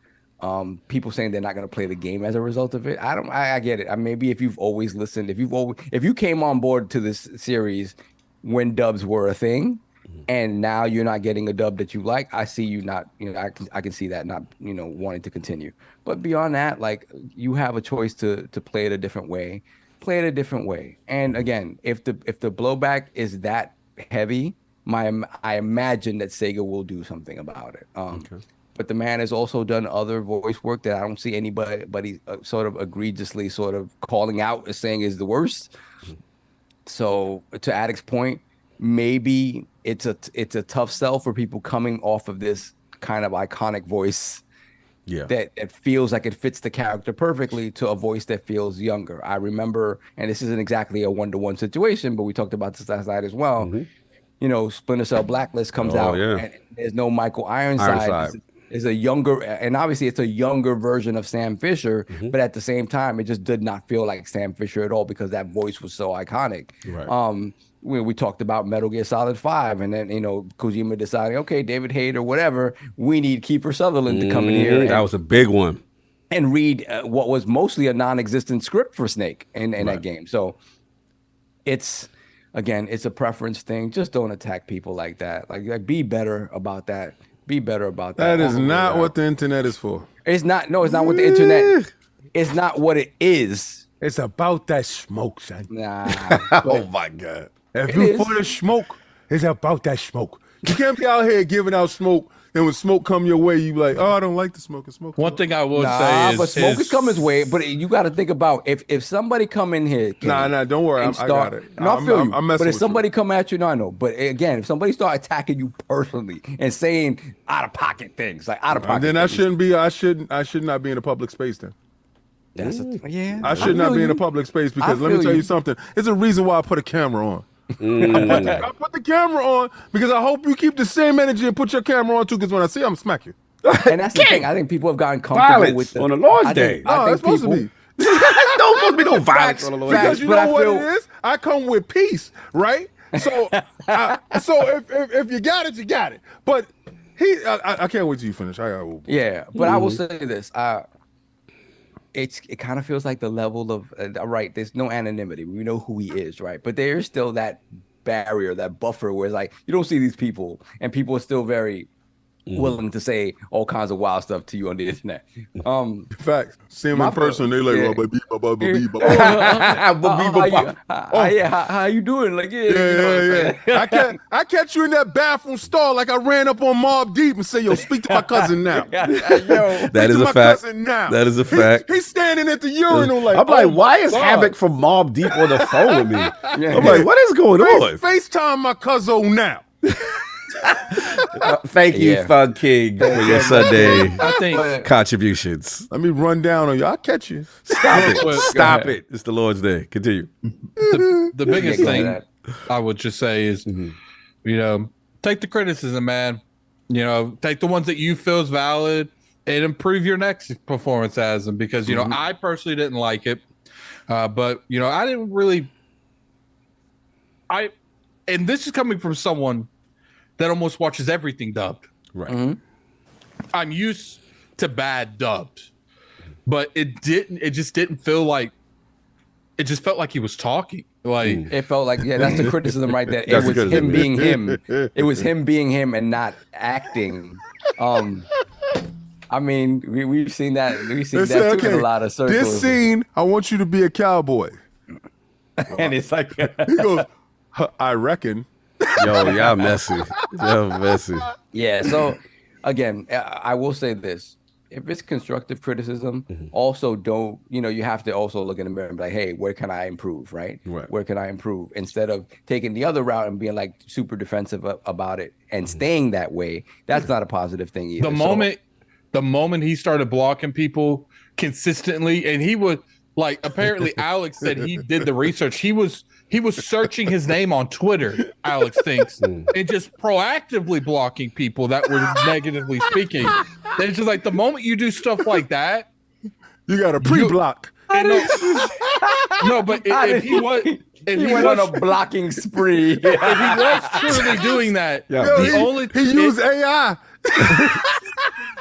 People saying they're not going to play the game as a result of it. I get it. Maybe if you've always listened, if you came on board to this series when dubs were a thing, and now you're not getting a dub that you like, I see you not. I can see that not wanting to continue. But beyond that, like you have a choice to play it a different way. Play it a different way. And again, if the blowback is that heavy, I imagine that Sega will do something about it. But the man has also done other voice work that I don't see anybody sort of egregiously sort of calling out as saying is the worst. So to Addict's point, maybe it's a tough sell for people coming off of this kind of iconic voice. Yeah, that it feels like it fits the character perfectly to a voice that feels younger. I remember, and this isn't exactly a one-to-one situation, but we talked about this last night as well. Splinter Cell Blacklist comes out, and there's no Michael Ironside. Is a younger, and obviously it's a younger version of Sam Fisher, but at the same time, it just did not feel like Sam Fisher at all because that voice was so iconic. Right. We talked about Metal Gear Solid 5, and then Kojima deciding, okay, David Hayter, whatever, we need Kiefer Sutherland to come in here. That was a big one. And read what was mostly a non-existent script for Snake in that game. So it's a preference thing. Just don't attack people like that. Like be better about that. Be better about that. That is not what the internet is for. It's not. No, it's not what the internet. It's not what it is. It's about that smoke, son. Nah. Oh my God. If you for the smoke, it's about that smoke. You can't be out here giving out smoke, and when smoke come your way, you be like, oh, I don't like the smoke. Smoke. One thing I will say is, but smoke is coming his way. But you got to think about if somebody come in here. Nah, don't worry. I got it. No, I feel you. I'm but if somebody come at you, no, I know. But again, if somebody start attacking you personally and saying out of pocket things, like out of pocket, then I shouldn't be. I should not be in a public space then. I should not be in a public space because let me tell you something. It's a reason why I put a camera on. I put the camera on because I hope you keep the same energy and put your camera on too. Because when I see you, I'm smack you. And that's the thing. I think people have gotten comfortable with on the Lord's Day. No, it's supposed to be. Don't supposed to be no violence on the Lord's Day. Because you know what it is? I come with peace, right? So, if you got it, you got it. But I can't wait till you finish. Yeah, but I will say this. It kind of feels like the level of right. There's no anonymity. We know who he is, right? But there's still that barrier, that buffer, where it's like you don't see these people, and people are still very willing to say all kinds of wild stuff to you on the internet. Facts. See him in person, they like, how you doing? Like, I catch you in that bathroom stall like I ran up on Mobb Deep and say, yo, speak to my cousin now. That is a fact. That is a fact. He's standing at the urinal like, I'm like, why is Havoc from Mobb Deep on the phone with me? I'm like, what is going on? FaceTime my cousin now. Thank you, Thug King, for your Sunday contributions. Let me run down on you. I'll catch you. Stop it. Stop it. It's the Lord's Day. Continue. The biggest thing I would just say is, take the criticism, man. Take the ones that you feel is valid. and improve your next performance as him, because you know I personally didn't like it, but you know I didn't really. And this is coming from someone that almost watches everything dubbed. Right. I'm used to bad dubbed, but it just didn't feel like. It just felt like he was talking. Like it felt like, yeah, that's the criticism right there. It was him being him. It was him being him and not acting. I mean, we've seen that. We've seen that too in a lot of circles. This scene, I want you to be a cowboy. And it's like he goes, I reckon. Yo, y'all messy. Y'all messy. Yeah. So again, I will say this. If it's constructive criticism, also don't, you know, you have to also look in the mirror and be like, hey, where can I improve, right? Where can I improve? Instead of taking the other route and being like super defensive about it and staying that way, that's not a positive thing either. The moment he started blocking people consistently, and he would, like, apparently Alex said he did the research. He was searching his name on Twitter, Alex thinks, and just proactively blocking people that were negatively speaking. And it's just like the moment you do stuff like that, you got to pre-block. No, but if he was, he went on a blocking spree. If he was truly doing that, he used AI.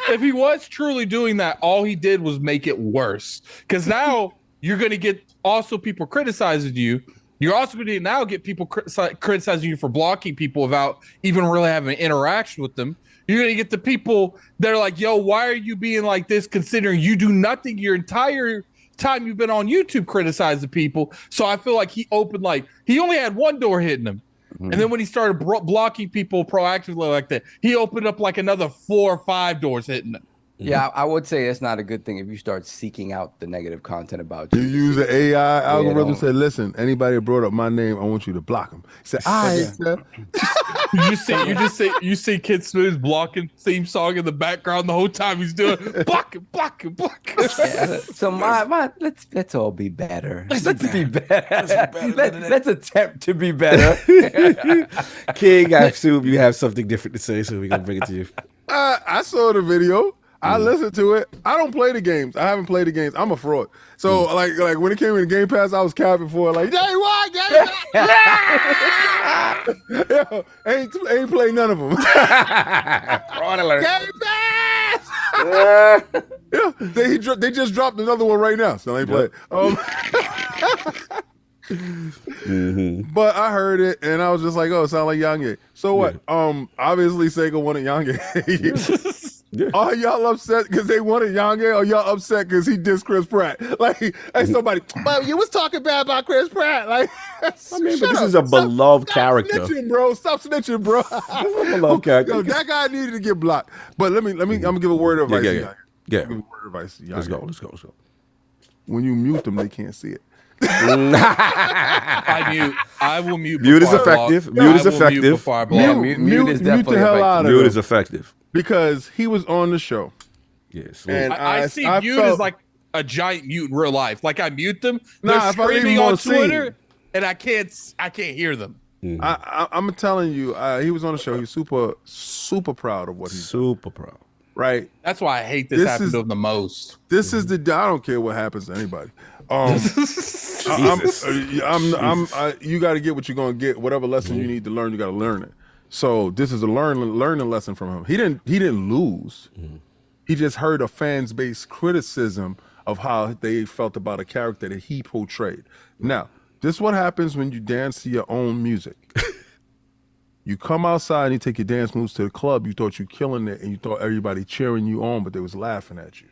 If he was truly doing that, all he did was make it worse. Because now you're going to get also people criticizing you. You're also going to now get people criticizing you for blocking people without even really having an interaction with them. You're going to get the people that are like, yo, why are you being like this considering you do nothing your entire time you've been on YouTube criticizing people? So I feel like he opened, like, he only had one door hitting him. And then when he started blocking people proactively like that, he opened up like another 4 or 5 doors hitting them. Yeah, I would say it's not a good thing if you start seeking out the negative content about you. You use an AI algorithm, say, listen, anybody that brought up my name, I want you to block them. Say, you see Kid Smooth blocking theme song in the background the whole time he's doing blocking. Yeah, so let's all be better. Let's be better. Let's attempt to be better. King, I assume you have something different to say, so we're gonna bring it to you. I saw the video. I listened to it. I don't play the games. I haven't played the games. I'm a fraud. So like when it came in Game Pass, I was capping for it. Like, day one. Yo, ain't played none of them. Fraud alert. Game Pass. Yeah, they just dropped another one right now, so I ain't played. But I heard it and I was just like, oh, it sounds like YongYea. So what? Obviously Sega wanted YongYea. Are y'all upset because they wanted YongYea, or y'all upset because he dissed Chris Pratt? Like, hey, somebody, well, you was talking bad about Chris Pratt. Like, I mean, but this is a beloved character. Stop snitching, bro. Stop snitching, bro. Beloved character. Yo, that guy needed to get blocked. But let me. I'm gonna give a word of advice. Yeah. Give a word of advice. Let's go. When you mute them, they can't see it. I will mute. Mute is effective. Mute is effective. Mute is definitely the hell out of Mute him. is effective. Because he was on the show. Yes. And I see mute as like a giant mute in real life. Like I mute them. They're screaming on Twitter, and I can't hear them. I'm telling you, he was on the show. He's super proud of what he's super proud. Right. That's why I hate this happened to him the most. This is I don't care what happens to anybody. You got to get what you're gonna get. Whatever lesson you need to learn, you got to learn it. So this is a learning lesson from him. He didn't lose. He just heard a fans base criticism of how they felt about a character that he portrayed. Now, this is what happens when you dance to your own music. You come outside and you take your dance moves to the club. You thought you killing it, and you thought everybody cheering you on, but they was laughing at you.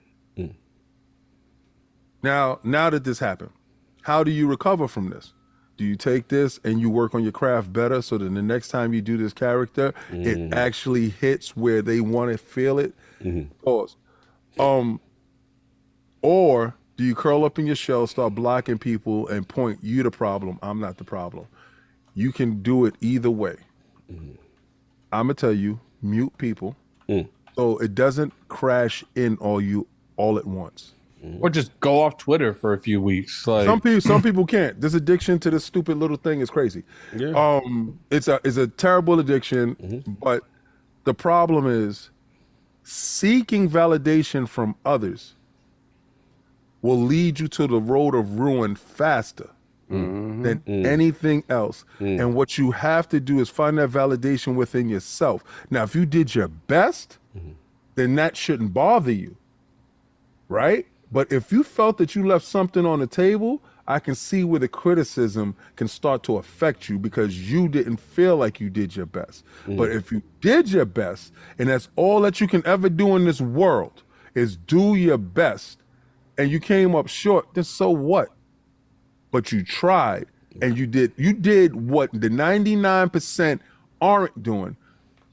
Now that this happened, how do you recover from this? Do you take this and you work on your craft better so that the next time you do this character, it actually hits where they want to feel it? Pause. Or do you curl up in your shell, start blocking people, and point, you the problem, I'm not the problem? You can do it either way. I'm going to tell you, mute people so it doesn't crash in on you all at once. Or just go off Twitter for a few weeks. Like some people can't. This addiction to this stupid little thing is crazy. Yeah. It's a terrible addiction, but the problem is seeking validation from others will lead you to the road of ruin faster than anything else. And what you have to do is find that validation within yourself. Now, if you did your best, then that shouldn't bother you, right? But if you felt that you left something on the table, I can see where the criticism can start to affect you because you didn't feel like you did your best. But if you did your best, and that's all that you can ever do in this world is do your best, and you came up short, then so what? But you tried, and you did what the 99% aren't doing.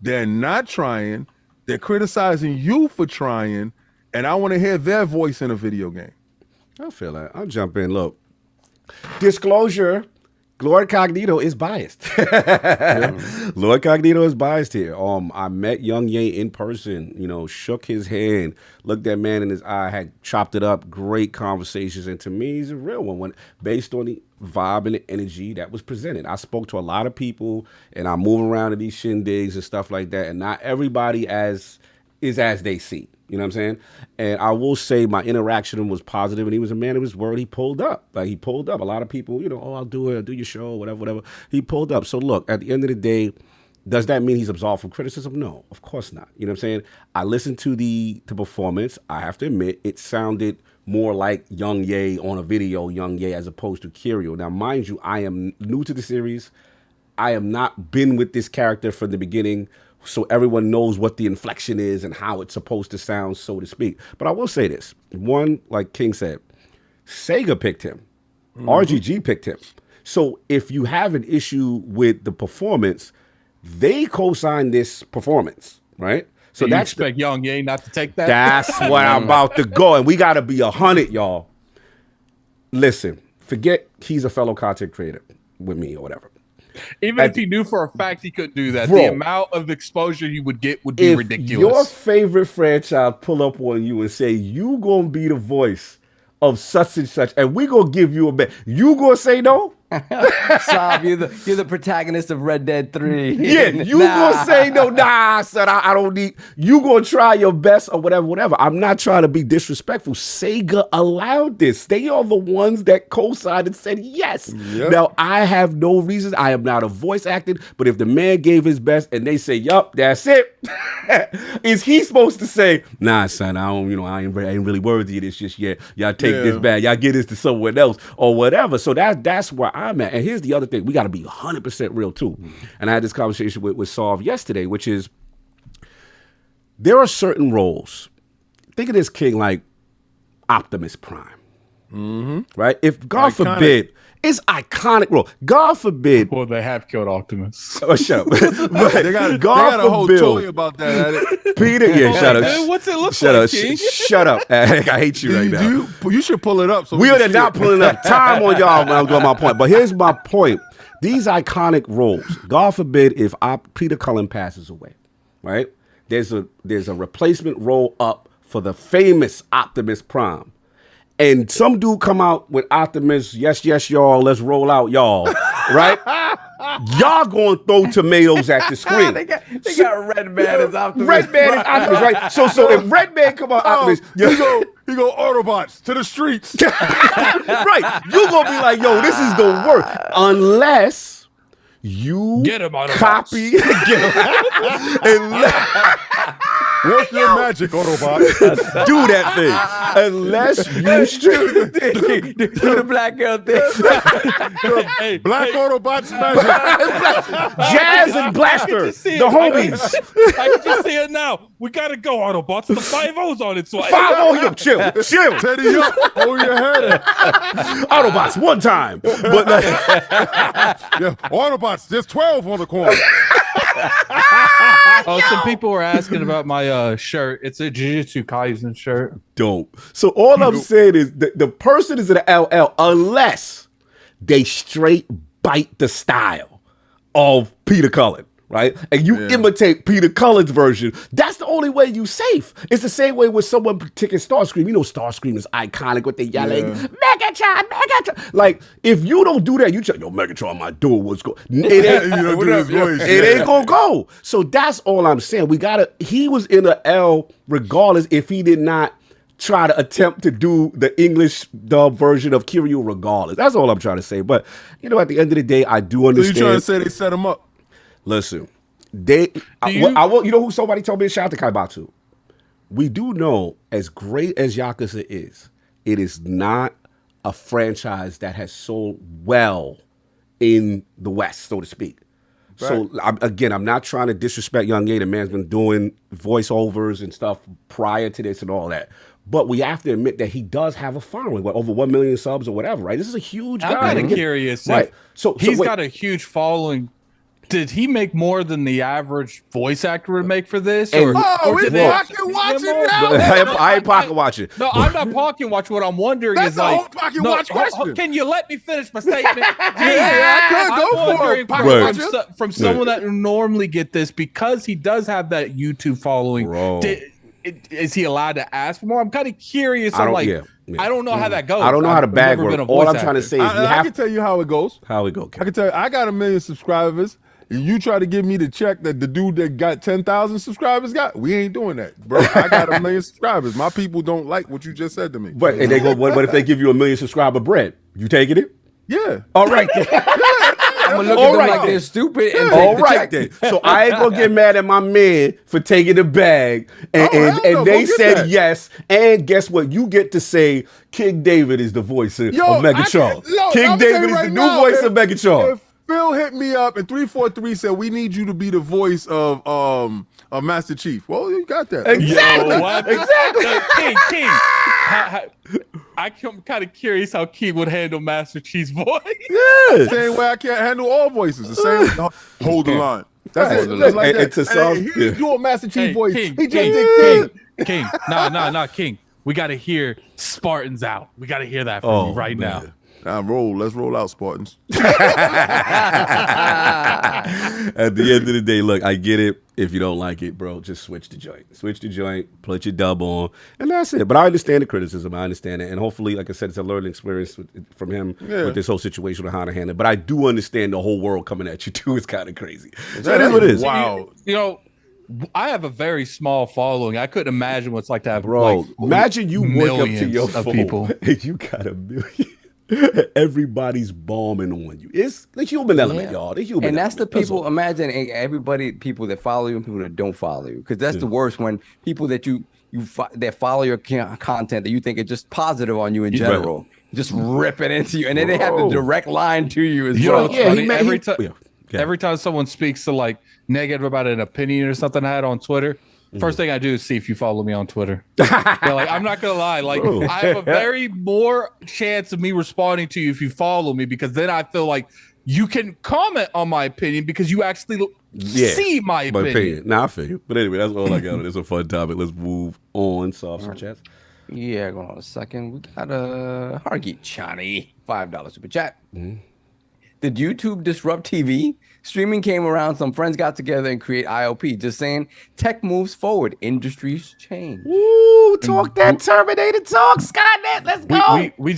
They're not trying. They're criticizing you for trying, and I want to hear their voice in a video game. I feel that. I'll jump in. Look, disclosure, LordCognito is biased. LordCognito is biased here. I met YongYea in person, shook his hand, looked that man in his eye, had chopped it up, great conversations, and to me, he's a real one based on the vibe and the energy that was presented. I spoke to a lot of people, and I move around to these shindigs and stuff like that, and not everybody is as they see. You know what I'm saying? And I will say my interaction was positive, and he was a man of his word. He pulled up. A lot of people, I'll do it, I'll do your show, whatever. He pulled up. So look, at the end of the day, does that mean he's absolved from criticism? No, of course not. You know what I'm saying? I listened to the performance. I have to admit, it sounded more like YongYea on a video, YongYea, as opposed to Kiryu. Now, mind you, I am new to the series. I have not been with this character from the beginning, so everyone knows what the inflection is and how it's supposed to sound, so to speak. But I will say this. One, like King said, Sega picked him. RGG picked him. So if you have an issue with the performance, they co-signed this performance, right? So you that's expect YongYea not to take that? That's where I'm about to go. And we got to be 100, y'all. Listen, forget he's a fellow content creator with me or whatever. Even if he knew for a fact he couldn't do that, Bro, the amount of exposure you would get would be if ridiculous. Your favorite franchise pull up on you and say, you going to be the voice of such and such, and we going to give you a bet. You going to say no? Saab, you're the protagonist of Red Dead 3. Yeah, you gonna say no? Nah, son, I don't need. You gonna try your best or whatever. I'm not trying to be disrespectful. Sega allowed this. They are the ones that co-signed and said yes. Yep. Now I have no reason. I am not a voice actor, but if the man gave his best and they say, "Yup, that's it," is he supposed to say, "Nah, son, I don't. I ain't really worthy of this just yet. Y'all take this back. Y'all get this to someone else or whatever." So that's where I'm at. And here's the other thing. We got to be 100% real too. And I had this conversation with Solve yesterday, which is there are certain roles. Think of this, King, like Optimus Prime. Right? If God forbid, it's iconic role. God forbid. Well, they have killed Optimus. Oh, shut up. But they got a whole toy about that. Peter, shut up. What's it look shut like, up. King? Shut up. I hate you right now. You should pull it up. So we are not pulling up. Time on y'all when I'm doing my point. But here's my point. These iconic roles, God forbid if Peter Cullen passes away, right? There's a replacement role up for the famous Optimus Prime. And some dude come out with Optimus, yes, y'all, let's roll out, y'all, right? Y'all gonna throw tomatoes at the screen. they got Red Man as Optimus. Red Man is Optimus, right? So if Red Man come out Optimus, he go Autobots to the streets. Right. You gonna be like, yo, this is the worst. Unless you get him out of copy. Work your magic, Autobot. Do that thing. Unless you do the black girl thing. Black Autobot's magic. Jazz and Blaster, the homies. I can just see it now. We gotta go, Autobots. The 5-0's on its way. 5-0, yo, chill. Teddy, hold your head. Autobots, one time. But Autobots, there's 12 on the corner. Some people were asking about my shirt. It's a Jujutsu Kaisen shirt. Dope. So all I'm saying is the person is in the LL unless they straight bite the style of Peter Cullen. right? And you imitate Peter Cullen's version. That's the only way you safe. It's the same way with someone taking Starscream. You know Starscream is iconic with the yelling, Megatron. Like, if you don't do that, you say, yo, Megatron, my dude, what's going on? It ain't gonna go. So that's all I'm saying. He was in a L regardless if he did not try to attempt to do the English dub version of Kiryu regardless. That's all I'm trying to say. But, you know, at the end of the day, I do understand. So you trying to say they set him up? Listen, you know who somebody told me to shout out to Kaibatu? We do know, as great as Yakuza is, it is not a franchise that has sold well in the West, so to speak. Right. So, I'm not trying to disrespect YongYea. The man's been doing voiceovers and stuff prior to this and all that. But we have to admit that he does have a following, over 1 million subs or whatever, right? This is a huge guy. I'm kind of curious. Right. So he's got a huge following. Did he make more than the average voice actor would make for this? We're pocket watching now. I ain't pocket watching. No, I'm not pocket watching. What I'm wondering is like, pocket watch question. Can you let me finish my statement? I could go for it. From someone that would normally get this, because he does have that YouTube following. Is he allowed to ask for more? I'm kind of curious. I don't know how that goes. I don't know how the bag works. All I'm trying to say is I can tell you how it goes. How it go? I can tell you, I got 1 million subscribers. And you try to give me the check that the dude that got 10,000 subscribers got, we ain't doing that, bro. I got 1 million subscribers. My people don't like what you just said to me. But and they go, what if they give you 1 million subscriber bread? You taking it? Yeah. All right. Then. I'm gonna look at them like they're stupid. And all right then. So I ain't gonna get mad at my man for taking the bag, and they said yes. And guess what? You get to say King David is the voice of Megatron. King David is the new voice of Megatron. Phil hit me up and 343 said we need you to be the voice of Master Chief. Well, you got that. Exactly. King. I'm kind of curious how King would handle Master Chief's voice. Yeah. Same way I can't handle all voices. The same. Hold the line. That's it. Just like that. He didn't do a Master Chief voice. He just did King. Nah, King. We got to hear Spartans out. We got to hear that from you right now. Let's roll out, Spartans. At the end of the day, look, I get it. If you don't like it, bro, just switch the joint. Switch the joint, put your dub on, and that's it. But I understand the criticism. I understand it. And hopefully, like I said, it's a learning experience from him with this whole situation of how to handle it. But I do understand the whole world coming at you, too. It's kind of crazy. So it is what it is. Wow. You know, I have a very small following. I couldn't imagine what it's like to have, imagine you wake up to your phone people. And you got 1 million. Everybody's bombing on you. It's the human element, y'all. The human and element. That's the people. Imagine people that follow you and people that don't follow you, because that's the worst, when people that that follow your content that you think is just positive on you in general, just rip it into you, and then they have the direct line to you as well. Every time someone speaks to like negative about an opinion or something I had on Twitter, first thing I do is see if you follow me on Twitter. Like, I'm not gonna lie, like I have a very more chance of me responding to you if you follow me, because then I feel like you can comment on my opinion because you actually see my opinion. Nah, I feel you. But anyway, that's all I got. It's a fun topic. Let's move on. Some chats. Yeah, going on a second. We got a Hargeet Chani, $5 super chat. Did YouTube disrupt TV? Streaming came around, some friends got together and create ILP. Just saying, tech moves forward, industries change. Ooh, talk that Terminator talk, Skynet. Let's go. We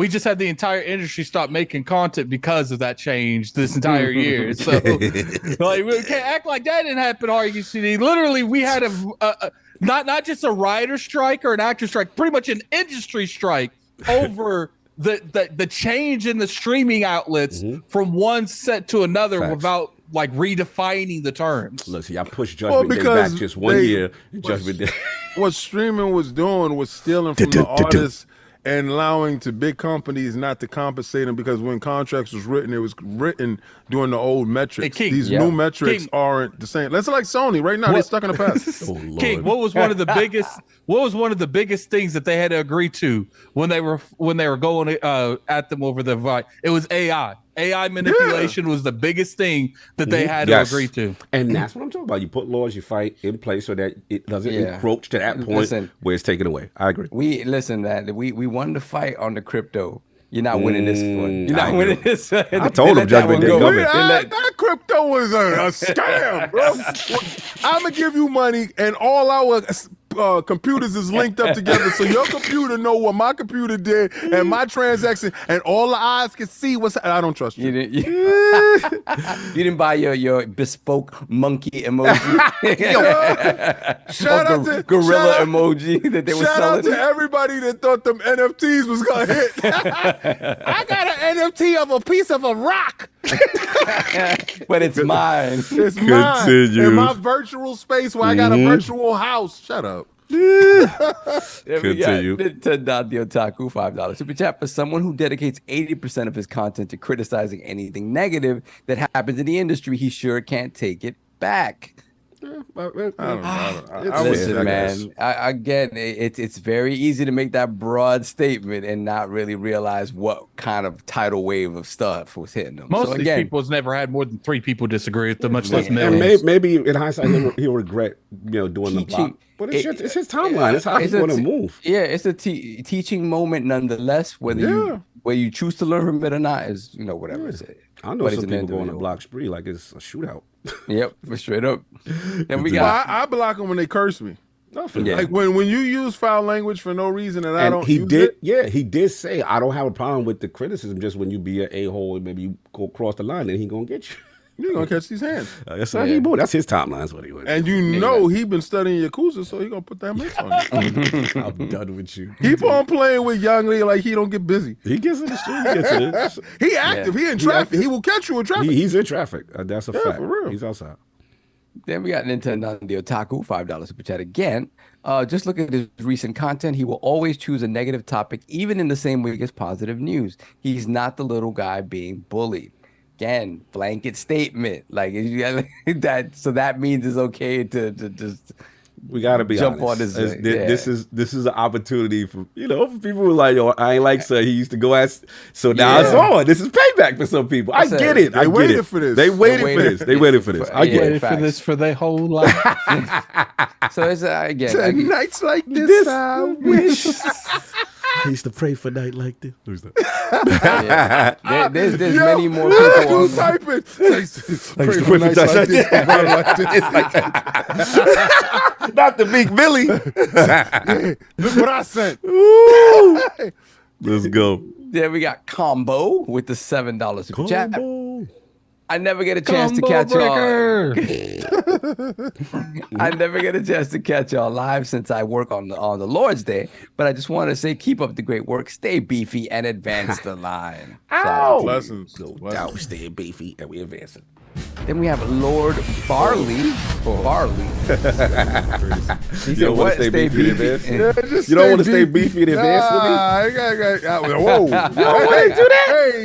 just had the entire industry stop making content because of that change this entire year. So like, we can't act like that didn't happen. RUCD. Literally, we had a not just a writer strike or an actor strike, pretty much an industry strike over the change in the streaming outlets from one set to another without like redefining the terms. Listen, I pushed Judgment Day back just 1 year. Judgment Day. What streaming was doing was stealing from the artists and allowing to big companies not to compensate them, because when contracts was written, it was written during the old metrics. Hey, King, these new metrics aren't the same. That's like Sony right now. They're stuck in the past. Oh, Lord. King, what was one of the biggest things that they had to agree to when they were going at them over the fight? It was AI. AI manipulation was the biggest thing that they had to agree to. And that's what I'm talking about. You put laws, you fight in place so that it doesn't encroach to that point where it's taken away. I agree. We wanted to fight on the crypto You're not winning this one. You're not winning this one. I told him Judgment Day coming. That crypto was a scam, bro. I'm gonna give you money, and all our computers is linked up together, so your computer know what my computer did and my transaction, and all the eyes can see what's. I don't trust you. You didn't buy your bespoke monkey emoji. Shout out to gorilla emoji that they were Shout selling. out to everybody that thought them NFTs was gonna hit. I got an NFT of a piece of a rock. But it's mine. It's mine. In my virtual space where I got a virtual house. Shut up. Then we got Continue. Nintendo the Otaku $5 super chat for someone who dedicates 80% of his content to criticizing anything negative that happens in the industry. He sure can't take it back. Listen, man. Again, it's very easy to make that broad statement and not really realize what kind of tidal wave of stuff was hitting them. Most so of these again, people has never had more than 3 people disagree with them, much less And millions. maybe in hindsight he'll regret, doing the block. But it's his timeline. It's how he's going to move. Yeah, it's a teaching moment nonetheless. Whether you choose to learn from it or not is whatever. It's I know some people go on a block spree like it's a shootout. Yep, straight up. Then we got. I block them when they curse me. Yeah. Like when you use foul language for no reason and I And don't. he use did, it, yeah, he did say, I don't have a problem with the criticism. Just when you be an a-hole, maybe you go cross the line, then he gonna get you. you're gonna catch these hands. That's how he moved. That's his timeline. That's what he would. And he been studying Yakuza, so he gonna put that mix on you. I'm done with you. Keep on playing with YongYea like he don't get busy. He gets in the street. He gets in it. He active. He in traffic. He will catch you in traffic. He's in traffic. That's a fact. for real. He's outside. Then we got Nintendo the Otaku $5 super chat again. Just look at his recent content. He will always choose a negative topic, even in the same week as positive news. He's not the little guy being bullied. Again, blanket statement. Like that. So that means it's okay to just. We gotta be jump honest. on this. This is an opportunity for for people who are like, yo, I ain't like so he used to go ask. So now it's on. This is payback for some people. I get it. They waited for this. They waited for this. They waited for this. I get Waited it. for this for their whole life. So it's again. Nights like this, I wish. I used to pray for a night like this. Who's that? There's many more people. Type it. Pray for nights like this. Not the big Billy. Look what I sent. Ooh. Let's go. Then we got Combo with the $7 super chat. Combo. I never get a chance to catch y'all. I never get a chance to catch y'all live since I work on the Lord's Day. But I just want to say, keep up the great work, stay beefy, and advance the line. Ow. Lessons. No doubt, stay beefy, and we advancing. Then we have Lord Barley. Barley. He said, wanna "What? stay Stay beefy and beefy." advance? You don't want to stay beefy and advance with me? Whoa. You don't want to do that? Hey,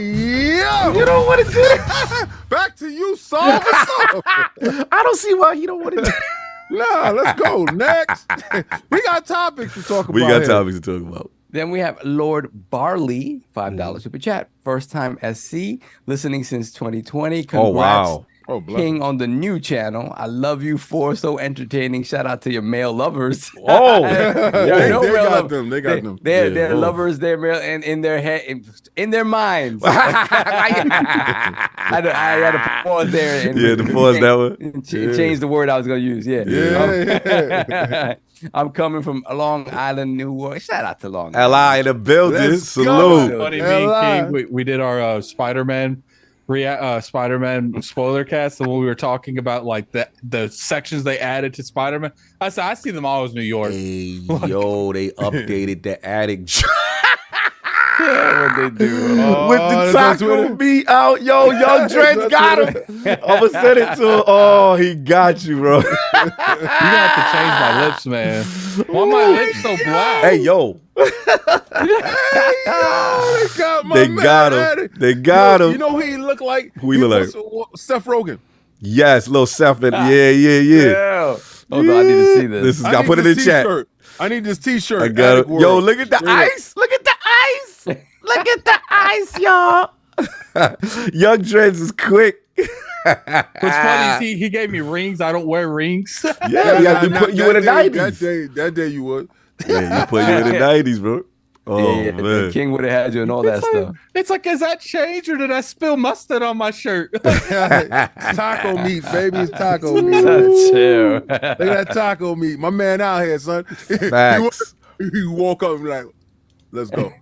yo. You don't want to do that? Back to you, Saul. I don't see why you don't want to do that. Nah, let's go. Next. We got topics to talk about. We got here. topics to talk about. Then we have Lord Barley, $5 super chat. First time SC, listening since 2020. Congrats, Oh, wow. Oh, bless. King on the new channel. I love you for so entertaining. Shout out to your male lovers. Oh, They No got real them. They got them. They're Yeah, oh. lovers. They're real, and in their head, in their minds. I had to pause there. And, Yeah, the pause that one. and change the word I was gonna use. Yeah. I'm coming from Long Island, New York. Shout out to Long LI Island. in the building. Let's go. Salute. Funny, me Hello. and King, we did our Spider-Man spoiler cast, and when we were talking about like the sections they added to Spider-Man, I said I see them all as New York. Hey, yo, they updated the attic Yeah, what they do. with the taco meat out. Yo, Young Dreads got him. I'm going to send it to him. Oh, he got you, bro. You gonna have to change my lips, man. Why are my lips so black? Hey, yo. They got him. They got him. You know who he look like? Who he look like? Seth Rogen. Yes, little Sefton. Yeah. Yeah. Hold on, I need to see this. This is, I put it in chat. I need this t-shirt. I got it. Attic Yo, World. look at the ice. Look at the ice. Look at the ice, y'all. Young Dreads is quick. What's funny is he gave me rings. I don't wear rings. Yeah, we got to put you in the 90s. That day you would. Yeah, you put you in the 90s, bro. Oh yeah, man. King would have had you and all that stuff. It's like, is that change or did I spill mustard on my shirt? It's taco meat, baby. It's taco meat. Chill. Look at that taco meat. My man out here, son. Facts. He woke up and be like, let's go.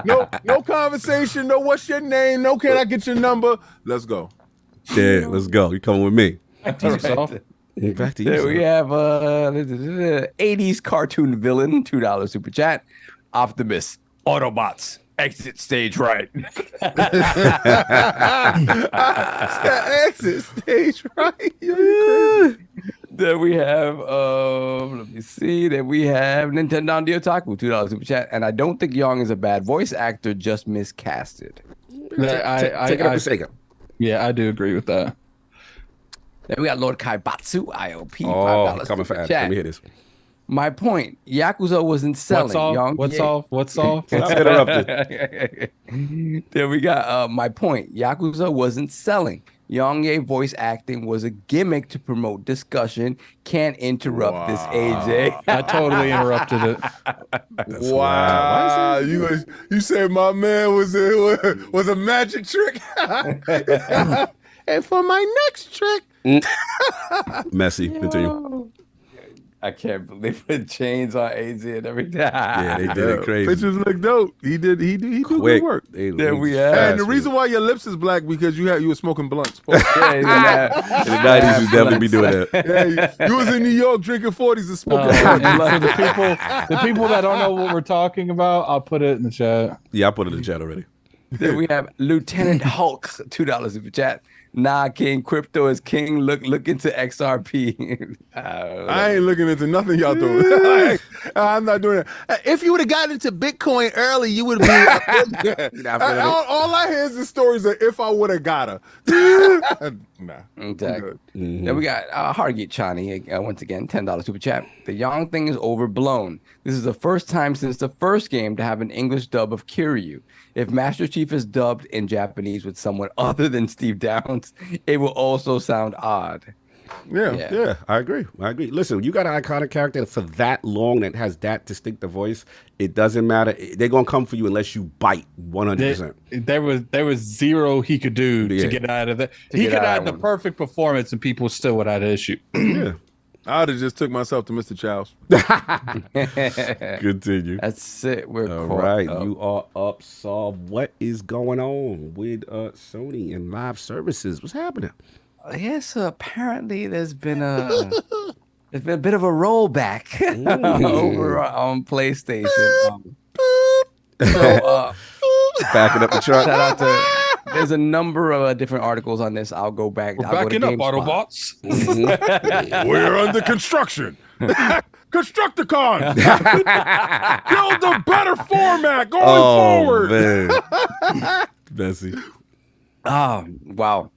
No conversation. No, what's your name? No, can I get your number? Let's go. Yeah, let's go. You coming with me? Back to yourself. Back to you. There we son. have 80s cartoon villain, $2 super chat. Optimus, Autobots, exit stage right. Exit stage, right? You're crazy. Then we have let me see. Then we have Nintendo on the Otaku, $2 super chat. And I don't think Yong is a bad voice actor, just miscasted. Take it up a second. Yeah, I do agree with that. Then we got Lord Kaibatsu, ILP, Oh, $5 coming for super Adam. chat. Let me hear this. My point, Yakuza wasn't selling. What's off? Yong, What's yeah. off? What's off? Stop interrupting. Then we got my point. Yakuza wasn't selling. YongYea voice acting was a gimmick to promote discussion. Can't interrupt this, AJ. I totally interrupted it. Wow. You said my man was a magic trick. And for my next trick. Messy. Continue. I can't believe it. Chains on AJ and everything. Yeah, they did it crazy. Pictures look dope. He do Quick. good work. There we have. And the reason why your lips is black because you were smoking blunts. In the 90s, you definitely be doing that. Yeah, you was in New York drinking 40s and smoking. And for the people that don't know what we're talking about, I'll put it in the chat. Yeah, I put it in the chat already. Then we have Lieutenant Hulk, $2 super chat. Nah, King, crypto is king. Look into XRP. I ain't looking into nothing y'all doing. I'm not doing that. If you would have gotten into Bitcoin early, you would have been. All I hear is the stories of if I would have got her. Nah. Exactly. Then we got Hargit Chani, once again, $10 super chat. The Yong thing is overblown. This is the first time since the first game to have an English dub of Kiryu. If Master Chief is dubbed in Japanese with someone other than Steve Downs, it will also sound odd. Yeah, I agree. Listen, you got an iconic character for that long that has that distinctive voice. It doesn't matter. They're gonna come for you unless you bite 100%. There was zero he could do to get out of that. He could add the perfect performance, and people still would have an issue. Yeah. I'd have just took myself to Mr. Childs. Continue. That's it. We're All caught right, up. you are up. Saw what is going on with Sony and live services? What's happening? Yes, apparently there's been a bit of a rollback over on PlayStation. Backing up the truck. Shout out to. There's a number of different articles on this. I'll go back. We're I'll go to backing up, GameSpot. Autobots. We're under construction. Constructicon. Build a better format going forward. Man. Bessie. Oh, wow.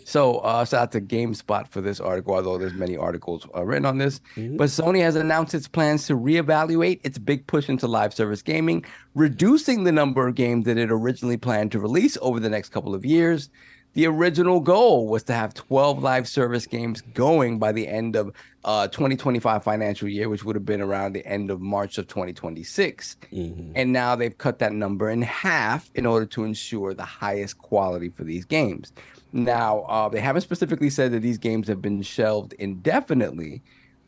So shout out to GameSpot for this article, although there's many articles written on this. But Sony has announced its plans to reevaluate its big push into live service gaming, reducing the number of games that it originally planned to release over the next couple of years. The original goal was to have 12 live service games going by the end of 2025 financial year, which would have been around the end of March of 2026. And now they've cut that number in half in order to ensure the highest quality for these games. Now, they haven't specifically said that these games have been shelved indefinitely,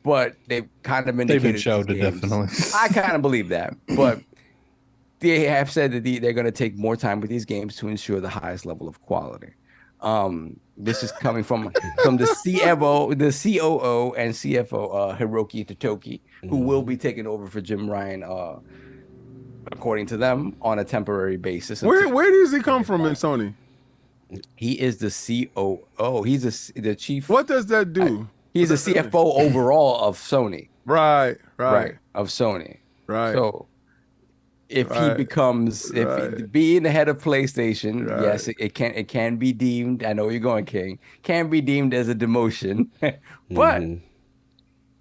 but they've kind of indicated They've been shelved indefinitely. I kind of believe that, but they have said that they're going to take more time with these games to ensure the highest level of quality. This is coming from the CFO, the COO and CFO Hiroki Totoki, who will be taking over for Jim Ryan, according to them, on a temporary basis. Where does he come from in Sony? He is the COO. He's the chief. What does that do? He's the CFO overall of Sony. Right. Of Sony. Right. So if he becomes, being the head of PlayStation, yes, it can be deemed. I know where you're going, King. Can be deemed as a demotion, but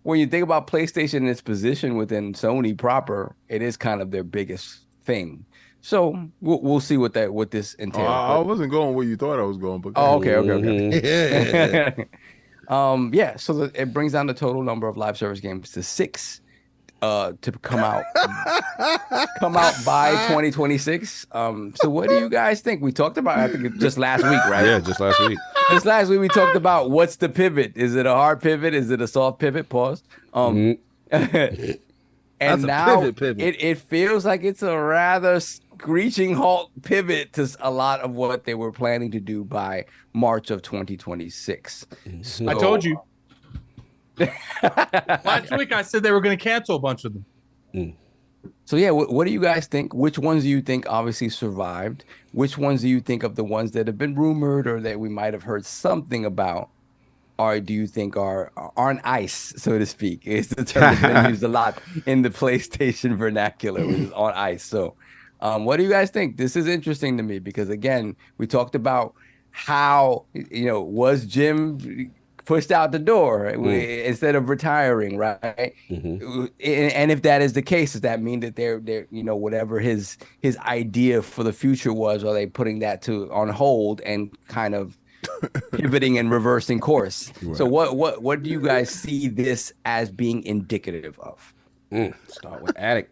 when you think about PlayStation and its position within Sony proper, it is kind of their biggest thing. So we'll see what this entails. I wasn't going where you thought I was going, but okay. Yeah. So it brings down the total number of live service games to 6. to come out by 2026. So what do you guys think? We talked about, I think just last week, right? Yeah, just last week. Just last week we talked about what's the pivot? Is it a hard pivot? Is it a soft pivot? Pause. And That's a now pivot. it feels like it's a rather screeching halt pivot to a lot of what they were planning to do by March of 2026. So, I told you. Last week I said they were going to cancel a bunch of them. So yeah, what do you guys think? Which ones do you think obviously survived? Which ones do you think of the ones that have been rumored or that we might have heard something about? Or do you think are on ice, so to speak? It's the term that's been used a lot in the PlayStation vernacular, which is on ice. So what do you guys think? This is interesting to me because, again, we talked about how, was Jim pushed out the door instead of retiring, right? And if that is the case, does that mean that they're whatever his idea for the future was, are they putting that on hold and kind of pivoting and reversing course? Right. So what do you guys see this as being indicative of? Start with Addict.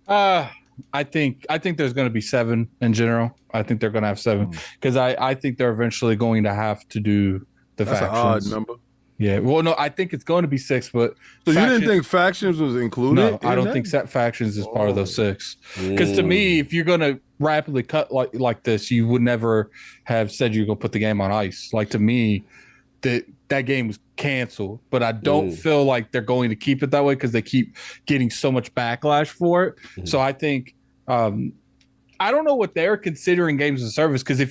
I think there's going to be 7 in general. I think they're going to have 7 because I think they're eventually going to have to do the That's factions. an odd number. Yeah, well, no, I think it's going to be 6, but so you didn't think factions was included? No, I don't think factions is part of those 6. Because to me, if you're going to rapidly cut like this, you would never have said you're going to put the game on ice. Like, to me, that game was canceled, but I don't feel like they're going to keep it that way because they keep getting so much backlash for it. So I think I don't know what they're considering games as a service because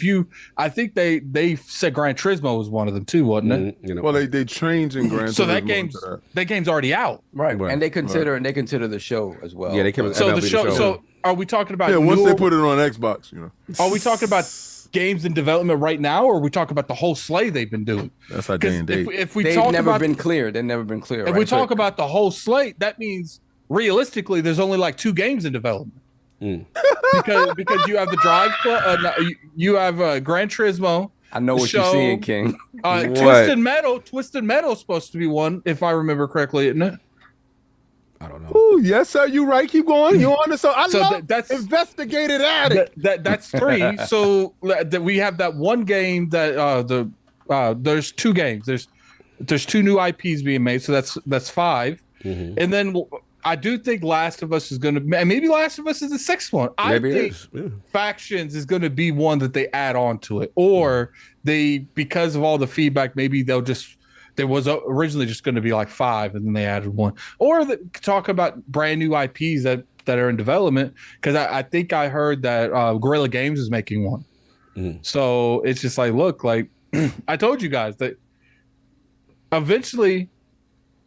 I think they said Gran Turismo was one of them too, wasn't it? Well, they changed in Gran Turismo. So that game's already out, right? And they consider the show as well. Yeah, they came. So the show. So are we talking about? Yeah, once they put it on Xbox, Are we talking about games in development right now, or are we talking about the whole slate they've been doing? That's how day and date. They've never been clear. They've never been clear. If we talk about the whole slate, that means realistically, there's only like 2 games in development. Because you have the Drive Club, you have Gran Turismo. I know what you're seeing, King. Twisted Metal is supposed to be one, if I remember correctly, isn't it? I don't know. Ooh, yes, sir. You right. Keep going. You on this? So that's investigated addict. That's 3. So we have that one game that there's 2 games. There's 2 new IPs being made, so that's 5. And then I do think Last of Us is going to, and maybe Last of Us is the 6th one. I think Factions is going to be one that they add on to it, or because of all the feedback, maybe there was originally just going to be like 5, and then they added 1, or talk about brand new IPs that are in development. Because I think I heard that Guerrilla Games is making one. So it's just like, look, like I told you guys that eventually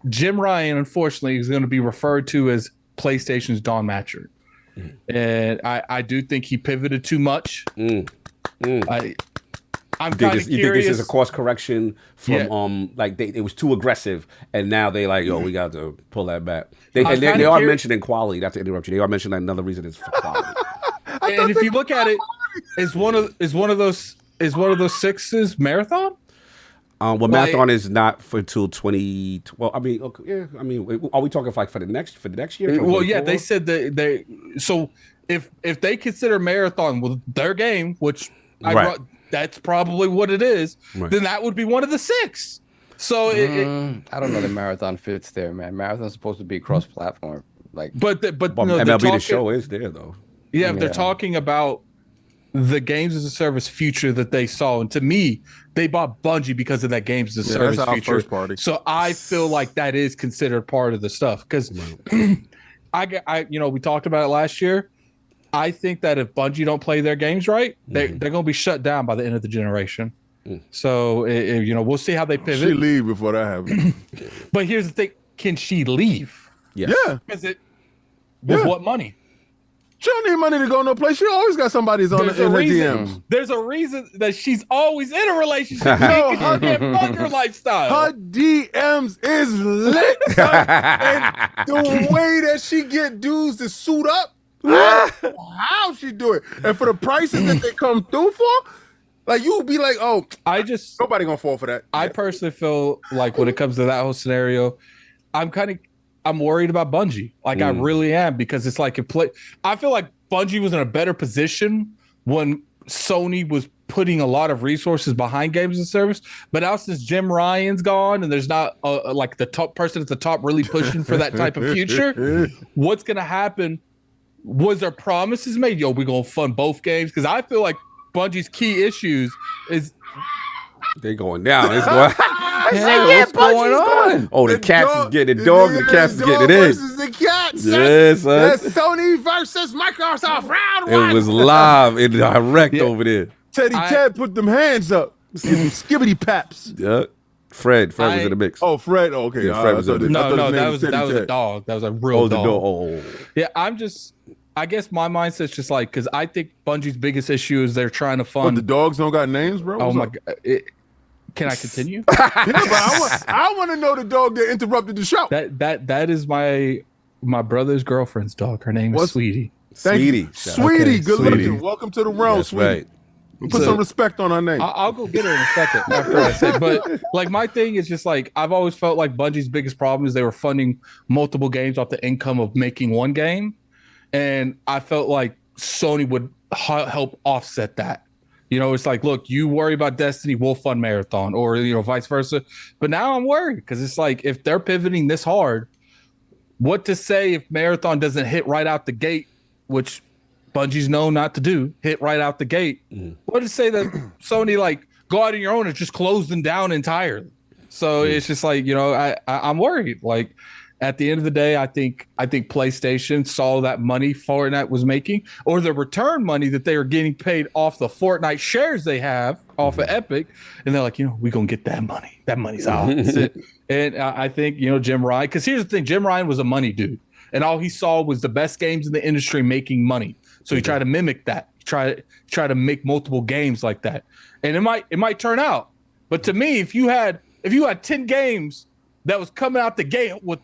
Jim Ryan, unfortunately, is going to be referred to as PlayStation's Don Matcher. And I do think he pivoted too much. I'm kind of curious. You think this is a course correction from it was too aggressive, and now they like, we got to pull that back. They are mentioning quality. Not to interrupt you. They are mentioning another reason is for quality. And if you look at it, is one of those 6s marathon? Marathon is not for until 20. Well, I mean, okay, yeah. I mean, are we talking like for the next year? Well, yeah, they said they. So if they consider marathon with their game, which that's probably what it is, then that would be one of the 6. So I don't know that marathon fits there, man. Marathon's supposed to be cross-platform, but MLB the show is there though. Yeah, they're talking about the games as a service future that they saw, and to me, they bought Bungie because of that games as a service that's our future. first party. So I feel like that is considered part of the stuff because I we talked about it last year. I think that if Bungie don't play their games right, they're going to be shut down by the end of the generation. So we'll see how they pivot. She leave before that happens. But here's the thing: can she leave? Yes. Yeah. Because with what money? She don't need money to go no place. She always got somebody's in her DMs. There's a reason that she's always in a relationship. Her Baldur lifestyle. Her DMs is lit. And the way that she get dudes to suit up, how she do it, and for the prices that they come through for, like you would be like, nobody gonna fall for that. I personally feel like when it comes to that whole scenario, I'm kind of I'm worried about Bungie. Like I really am, because it's like I feel like Bungie was in a better position when Sony was putting a lot of resources behind games as a service. But now since Jim Ryan's gone and there's not like the top person at the top really pushing for that type of future, what's gonna happen? Was there promises made? Yo, we're gonna fund both games, because I feel like Bungie's key issues is they going down. It's going. What's going on? Oh, the cats is getting it. Dogs, the cats is getting it in. Versus the cats. Yes, son. That's Sony versus Microsoft round one. It was live and direct over there. Teddy Ted put them hands up. Skibbity paps. Yeah. Fred was in the mix. Oh, Fred. Oh, okay. Yeah, Fred was in the mix. No, that was a dog. That was a real dog. Oh. Yeah, I guess my mindset's just like, because I think Bungie's biggest issue is they're trying to fund. But the dogs don't got names, bro? Oh my God. Can I continue? Yeah, but I want to know the dog that interrupted the show. That is my brother's girlfriend's dog. Her name is Sweetie. Sweetie. Okay, Good looking. Welcome to the realm, That's Sweetie. right. Put some respect on her name. I'll go get her in a second after I say. But like my thing is just like, I've always felt like Bungie's biggest problem is they were funding multiple games off the income of making one game, and I felt like Sony would help offset that. You know, it's like, look, you worry about Destiny, we'll fund Marathon, or, you know, vice versa. But now I'm worried, because it's like, if they're pivoting this hard, what to say if Marathon doesn't hit right out the gate, which Bungie's known not to do, hit right out the gate. What to say that Sony, like, go out on your own and just close them down entirely? So it's just like, you know, I'm worried. Like, at the end of the day, I think PlayStation saw that money Fortnite was making, or the return money that they are getting paid off the Fortnite shares they have off of Epic, and they're like, you know, we're gonna get that money. That money's ours. And I think, you know, Jim Ryan, because here's the thing, Jim Ryan was a money dude, and all he saw was the best games in the industry making money. So he tried to mimic that. Try to make multiple games like that, and it might turn out. But to me, if you had 10 games that was coming out the gate with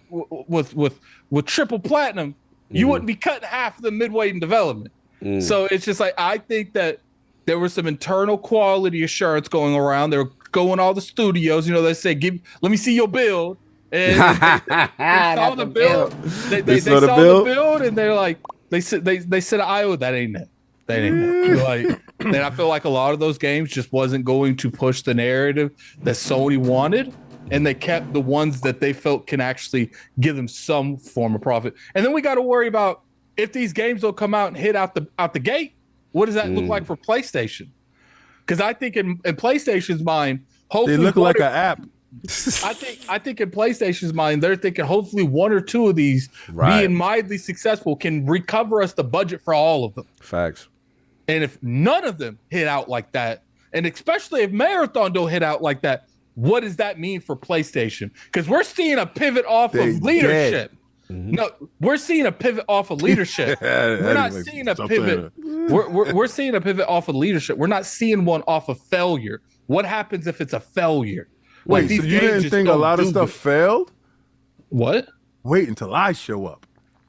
triple platinum, you wouldn't be cutting half of the midway in development. So it's just like, I think that there was some internal quality assurance going around. They were going all the studios, you know, they say, let me see your build. And they saw the build. They saw the build, and they're like, they said, "Iowa, that ain't it. That ain't it." Like, and I feel like a lot of those games just wasn't going to push the narrative that Sony wanted. And they kept the ones that they felt can actually give them some form of profit. And then we got to worry about, if these games don't come out and hit out the gate, what does that look like for PlayStation? Because I think in PlayStation's mind, hopefully they look like an app. I think in PlayStation's mind, they're thinking hopefully one or two of these being mildly successful can recover us the budget for all of them. Facts. And if none of them hit out like that, and especially if Marathon don't hit out like that, what does that mean for PlayStation? Because we're seeing a pivot off of leadership. No, we're seeing a pivot off of leadership. We're not seeing a pivot. We're seeing a pivot off of leadership. We're not seeing one off of failure. What happens if it's a failure? Wait, so you didn't think a lot of stuff failed? What? Wait until I show up.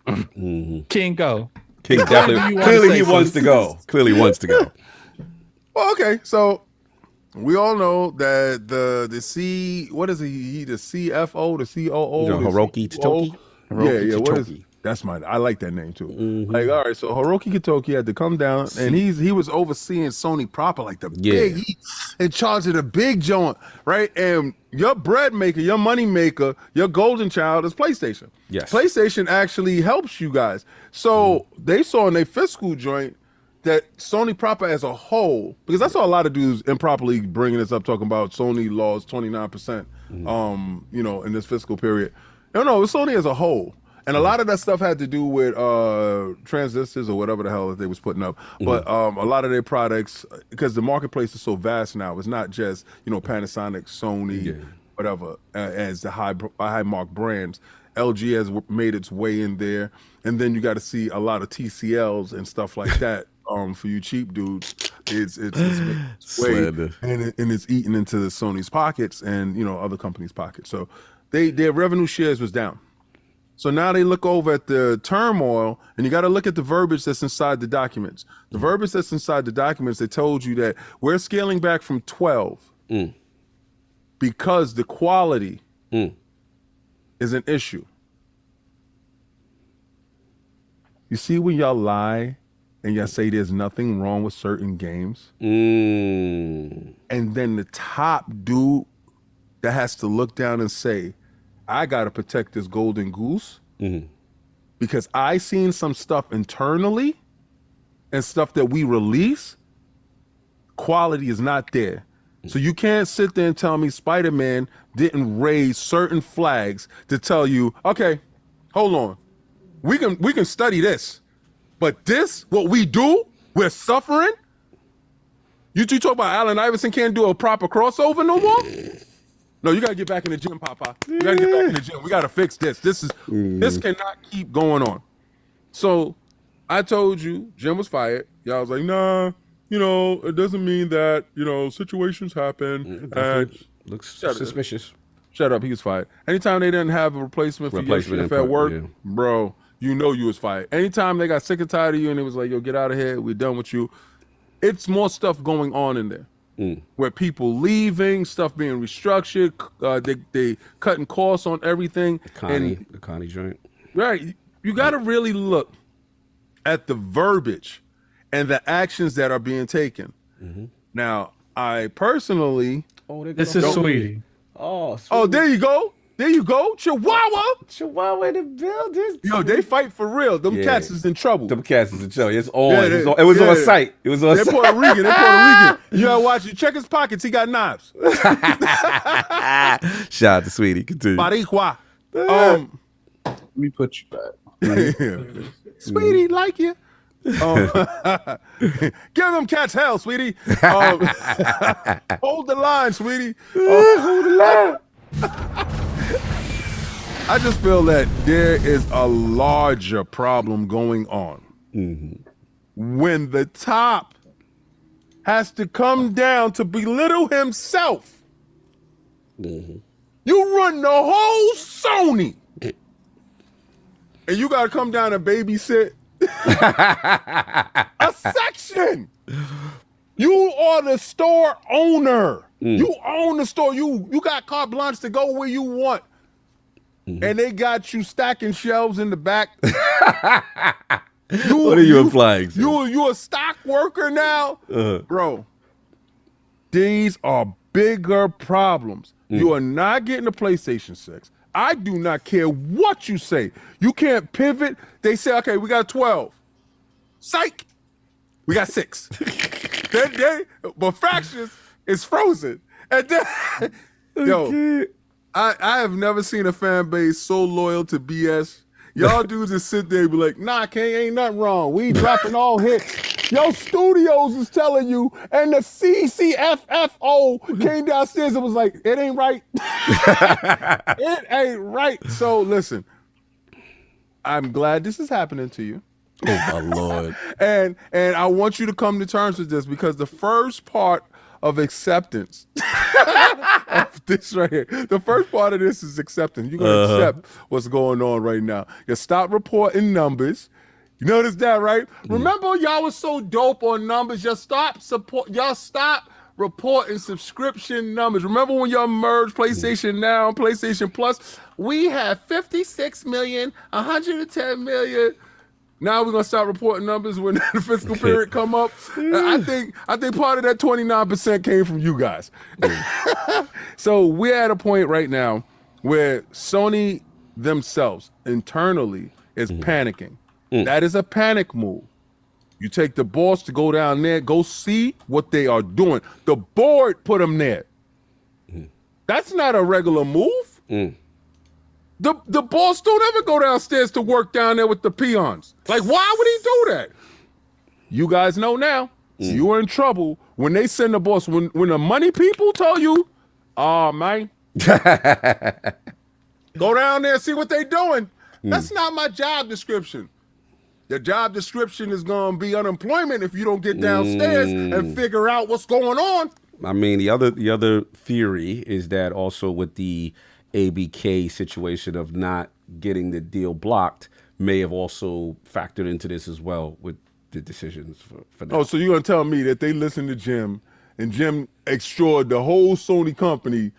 King, go. King definitely. Clearly, he wants to go. Clearly, wants to go. Well, okay, so we all know that the C, what is he? The CFO, the COO, you know, Hiroki Totoki. Yeah, what is? That's I like that name too. Like, all right, so Hiroki Totoki had to come down, and he was overseeing Sony proper, like the big, he in charge of the big joint, right? And your bread maker, your money maker, your golden child is PlayStation. Yes, PlayStation actually helps you guys. So they saw in their fiscal joint that Sony proper as a whole, because I saw a lot of dudes improperly bringing this up, talking about Sony lost 29%, you know, in this fiscal period. No, it's Sony as a whole. And a lot of that stuff had to do with transistors or whatever the hell that they was putting up. But a lot of their products, because the marketplace is so vast now, it's not just, you know, Panasonic, Sony, whatever, as the high mark brands. LG has made its way in there. And then you got to see a lot of TCLs and stuff like that. For you cheap dudes, it's way, and it's eating into the Sony's pockets and, you know, other companies' pockets. So their revenue shares was down. So now they look over at the turmoil, and you got to look at the verbiage that's inside the documents. The verbiage that's inside the documents, they told you that we're scaling back from 12 because the quality is an issue. You see when y'all lie and y'all say there's nothing wrong with certain games, and then the top dude that has to look down and say, I got to protect this golden goose because I seen some stuff internally and stuff that we release, quality is not there. So you can't sit there and tell me Spider-Man didn't raise certain flags to tell you, okay, hold on. We can study this, but this, what we do, we're suffering. You talk about Allen Iverson can't do a proper crossover no more? No, you gotta get back in the gym, Papa. You gotta get back in the gym. We gotta fix this. This cannot keep going on. So I told you Jim was fired. Y'all was like, nah, it doesn't mean that, situations happen. Looks suspicious. Shut up, he was fired. Anytime they didn't have a replacement for your shift at work, bro, you was fired. Anytime they got sick and tired of you and it was like, yo, get out of here, we're done with you. It's more stuff going on in there. Where people leaving, stuff being restructured, they cutting costs on everything. The Connie joint. Right. You got to really look at the verbiage and the actions that are being taken. Now, I personally... This is Sweetie. Oh, there you go. There you go. Chihuahua in the building. Yo, they fight for real. Them cats is in trouble. Them cats is in trouble. It's on. It was on site. It was on They're site. Puerto Rican. They're Puerto Rican. You gotta watch it. Check his pockets. He got knives. Shout out to Sweetie. Continue. Barihua. Let me put you back. Sweetie, like you. Give them cats hell, Sweetie. Hold the line, Sweetie. Hold the line. I just feel that there is a larger problem going on when the top has to come down to belittle himself. You run the whole Sony, and you got to come down and babysit a section. You are the store owner. You own the store. You got carte blanche to go where you want. And they got you stacking shelves in the back. What are you implying? You a stock worker now? Bro, these are bigger problems. You are not getting a PlayStation 6. I do not care what you say. You can't pivot. They say, okay, we got 12. Psych. We got 6. But Fractions is frozen. And then, yo, I have never seen a fan base so loyal to BS. Y'all dudes just sit there and be like, nah, ain't nothing wrong. We dropping all hits. Yo, studios is telling you, and the CCFFO came downstairs and was like, it ain't right. It ain't right. So listen, I'm glad this is happening to you. Oh my Lord. And I want you to come to terms with this, because the first part of acceptance of this right here, the first part of this is acceptance. You're going to accept what's going on right now. You stop reporting numbers. You notice that, right? Remember, y'all was so dope on numbers. Y'all stop reporting subscription numbers. Remember when y'all merged PlayStation Now and PlayStation Plus? We have 56 million, 110 million. Now we're gonna start reporting numbers when the fiscal period come up. I think part of that 29% came from you guys. So we're at a point right now where Sony themselves internally is panicking. That is a panic move. You take the boss to go down there, go see what they are doing. The board put them there. That's not a regular move. The boss don't ever go downstairs to work down there with the peons. Like, why would he do that? You guys know now. You are in trouble when they send the boss. When the money people tell you, oh, man, go down there and see what they doing. That's not my job description. Your job description is going to be unemployment if you don't get downstairs and figure out what's going on. I mean, the other theory is that also with the ABK situation of not getting the deal blocked may have also factored into this as well with the decisions for that. Oh, so you're going to tell me that they listened to Jim and Jim extored the whole Sony company.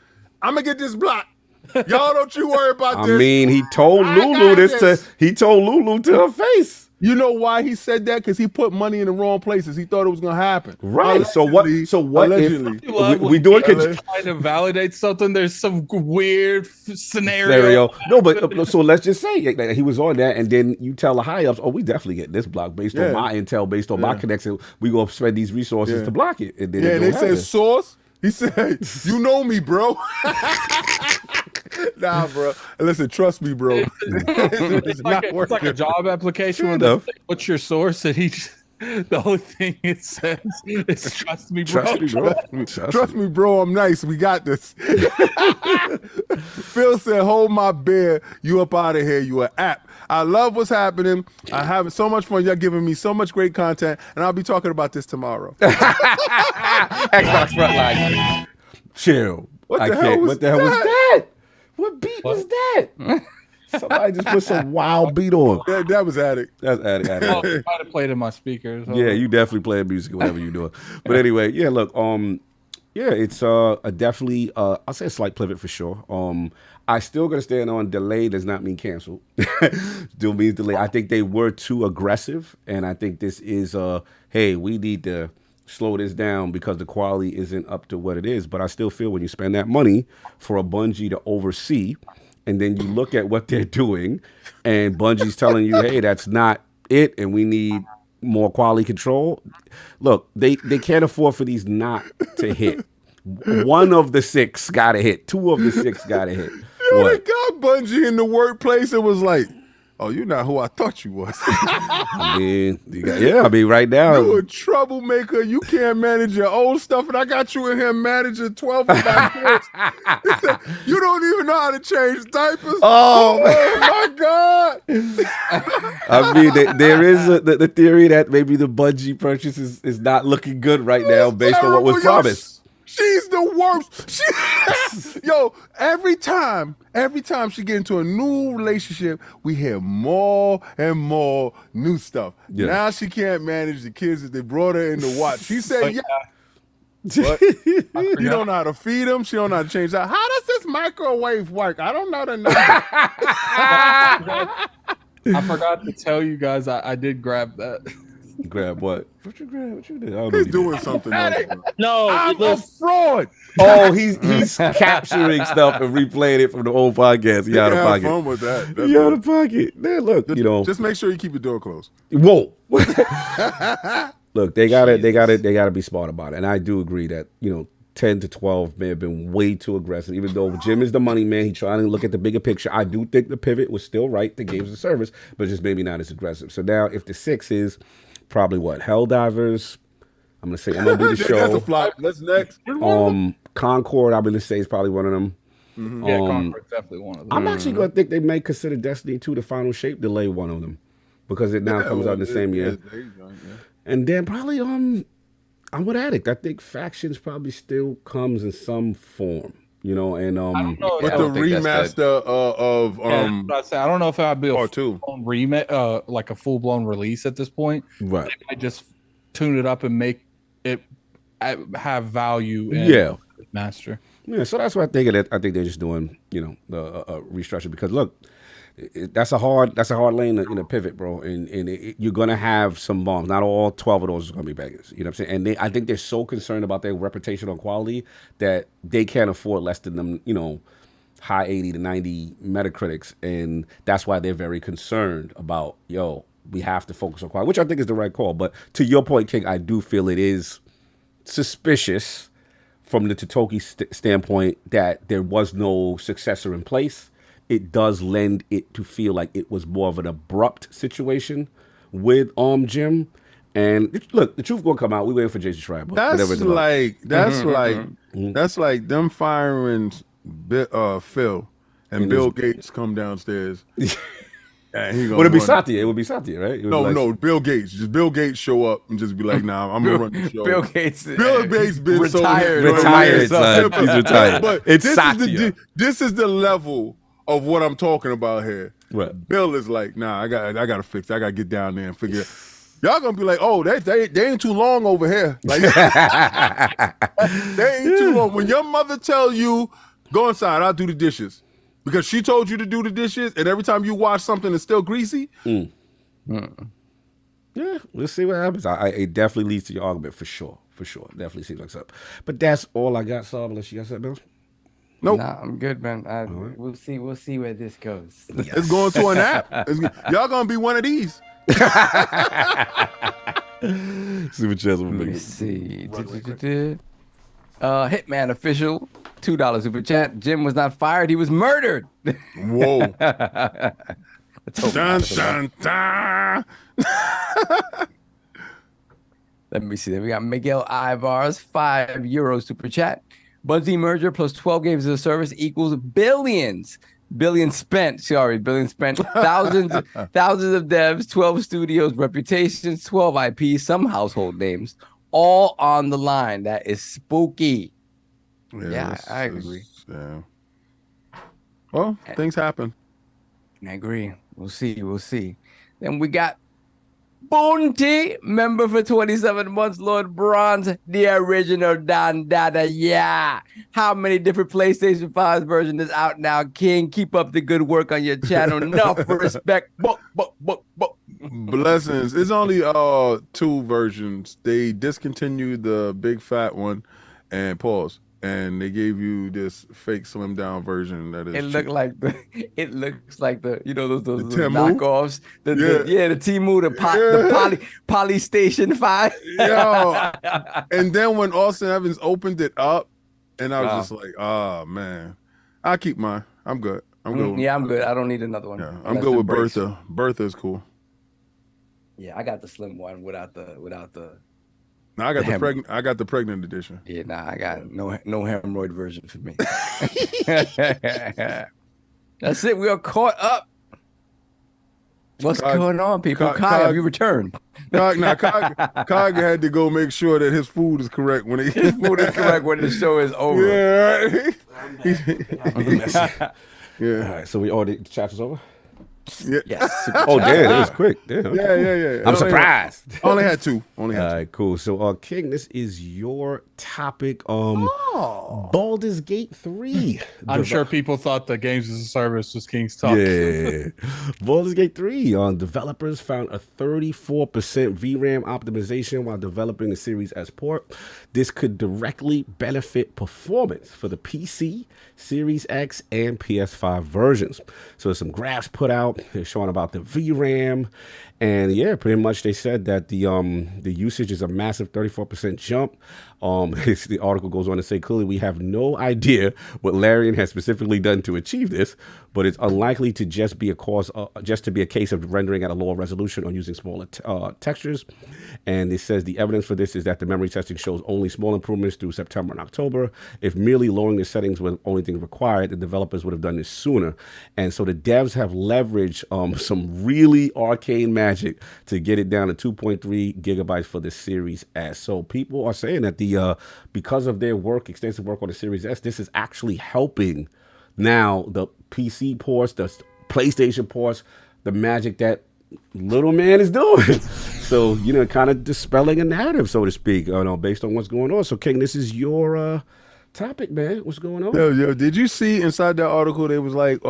I'm going to get this blocked. Y'all don't you worry about this. I mean, he told Lulu this. He told Lulu to her face. You know why he said that? Because he put money in the wrong places. He thought it was gonna happen. Right. So what if we do it? Trying to validate something. There's some weird scenario. No, but so let's just say like, he was on that, and then you tell the high ups, "Oh, we definitely get this block based on my intel, based on my connection. We gonna spend these resources to block it." And then and they said source. He said, "You know me, bro." Nah, bro. Listen, trust me, bro. It's like a job application. What's your source? And he just, the only thing it says is trust me, bro. Trust me, bro. I'm nice. We got this. Phil said, "Hold my beer. You up out of here. You an app." I love what's happening. I having so much fun. Y'all giving me so much great content, and I'll be talking about this tomorrow. Xbox Frontline. Chill. What the hell was that? What beat was that? Somebody just put some wild beat on. That was Addict. That's Addict. I might have played in my speakers. So. Yeah, you definitely playing music, whatever you're doing. But anyway, yeah, look, it's a definitely I'll say a slight pivot for sure. I still gonna stand on delay does not mean cancel. Still means delay. I think they were too aggressive, and I think this is hey, we need to slow this down because the quality isn't up to what it is. But I still feel when you spend that money for a Bungie to oversee, and then you look at what they're doing, and Bungie's telling you, hey, that's not it, and we need more quality control. Look, they can't afford for these not to hit. One of the 6 got to hit. 2 of the 6 got to hit. They got Bungie in the workplace. It was like, oh, you're not who I thought you was. I mean, right now. You a troublemaker. You can't manage your own stuff, and I got you in here managing 12 of my kids. You don't even know how to change diapers. Oh my God. I mean, there is the theory that maybe the Bungie purchase is not looking good right now based on what was promised. She's the worst. Yo, every time she get into a new relationship, we hear more and more new stuff. Yeah. Now she can't manage the kids that they brought her in to watch. She said, but you don't know how to feed them. She don't know how to change that. How does this microwave work? I don't know the number. I forgot to tell you guys I did grab that. Grab what? What you grab? What you did? He's doing something else. No, I'm a fraud. Oh, he's capturing stuff and replaying it from the old podcast. He out of pocket. Have fun with that. He out of pocket. Man, look, just make sure you keep your door closed. Whoa. Look, they gotta be smart about it. And I do agree that 10 to 12 may have been way too aggressive. Even though Jim is the money man, he trying to look at the bigger picture. I do think the pivot was still right. The games of service, but just maybe not as aggressive. So now, if the 6 is probably what? Helldivers. I'm gonna say MLB The Show. That's a flop. That's next. Concord, I'm gonna say is probably one of them. Mm-hmm. Yeah, Concord's definitely one of them. I'm actually gonna think they may consider Destiny 2 the final shape delay one of them. Because it now comes out in the same year. And then probably I'm with Addict. I think Factions probably still comes in some form. And with the remaster of I don't know if I'd be a full-blown remake, like a full blown release at this point. Right. They might just tune it up and make it have value. And master. Yeah, so that's what I think. I think they're just doing the restructure because look, that's a hard lane to pivot, bro. And you're gonna have some bombs. Not all 12 of those are gonna be bangers. You know what I'm saying? And I think they're so concerned about their reputation on quality that they can't afford less than them. High 80 to 90 Metacritics, and that's why they're very concerned about we have to focus on quality, which I think is the right call. But to your point, King, I do feel it is suspicious from the Totoki standpoint that there was no successor in place. It does lend it to feel like it was more of an abrupt situation with Jim. And look, the truth gonna come out. We waiting for Jason Schreiber. That's like them firing Phil and Bill Gates come downstairs. And would it be Satya? It would be Satya, right? No, Bill Gates. Just Bill Gates show up and just be like, "Nah, I'm gonna run the show." Bill Gates been retired. Retired. He's retired. But it's Satya. This is the level of what I'm talking about here. Right. Bill is like, "Nah, I gotta fix it. I gotta get down there and figure it." Y'all gonna be like, "Oh, they ain't too long over here." Like, they ain't too long. When your mother tell you, "Go inside, I'll do the dishes," because she told you to do the dishes, and every time you wash something that's still greasy, Yeah, we'll see what happens. It definitely leads to your argument for sure. For sure. Definitely seems like something. But that's all I got, Saab, unless you got something else. Nope. Nah, I'm good, man. We'll see where this goes. It's going to an app. Y'all gonna be one of these. Super Chess. Let me see. Hitman official, $2 super chat. Jim was not fired. He was murdered. Whoa. Dun, dun, dun. Let me see. Then we got Miguel Ivar's €5 super chat. Bungie merger plus 12 games as a service equals billions. Billions spent. Thousands of devs, 12 studios, reputations, 12 IPs, some household names, all on the line. That is spooky. Yeah, I agree. Yeah. Well, things happen. I agree. We'll see. Then we got Bounty, member for 27 months, Lord Bronze, the original Don Dada. Yeah. How many different PlayStation 5 versions is out now, King? Keep up the good work on your channel. Enough respect. Blessings. It's only 2 versions. They discontinued the big fat one and pause. And they gave you this fake slim down version that is. It looks like the those Temu? knockoffs. The Temu, the Poly Station 5. Yo. And then when Austin Evans opened it up, and I was just like, oh man, I'll keep mine. I'm good. I'm good. Yeah, I'm good. I don't need another one. Yeah, I'm good with Bertha. Bertha's cool. Yeah, I got the slim one without the. No, I got the pregnant edition. Yeah, I got no hemorrhoid version for me. That's it. We are caught up. What's going on, people? Kai, have you returned? Cog had to go make sure that his food is correct when his food is correct when the show is over. Yeah. Yeah. All right, so the chapter's over? Yeah. Yes. Oh, damn, that was quick. Damn, okay. Yeah. I'm surprised. Only had 2. All right, cool. So, King, this is your topic. Baldur's Gate 3. I'm sure people thought the games as a service was King's talk. Yeah. Baldur's Gate 3. Developers found a 34% VRAM optimization while developing the Series S port. This could directly benefit performance for the PC, Series X, and PS5 versions. So there's some graphs put out. They're showing about the VRAM. And yeah, pretty much they said that the usage is a massive 34% jump. The article goes on to say, clearly we have no idea what Larian has specifically done to achieve this, but it's unlikely to just be a case of rendering at a lower resolution or using smaller textures. And it says the evidence for this is that the memory testing shows only small improvements through September and October. If merely lowering the settings were the only thing required, the developers would have done this sooner. And so the devs have leveraged some really arcane magic to get it down to 2.3 gigabytes for the Series S. So people are saying that because of their extensive work on the Series S, this is actually helping now the PC ports, the PlayStation ports, the magic that little man is doing. So, kind of dispelling a narrative, so to speak, based on what's going on. So, King, this is your topic, man. What's going on? Yo, did you see inside that article they was like,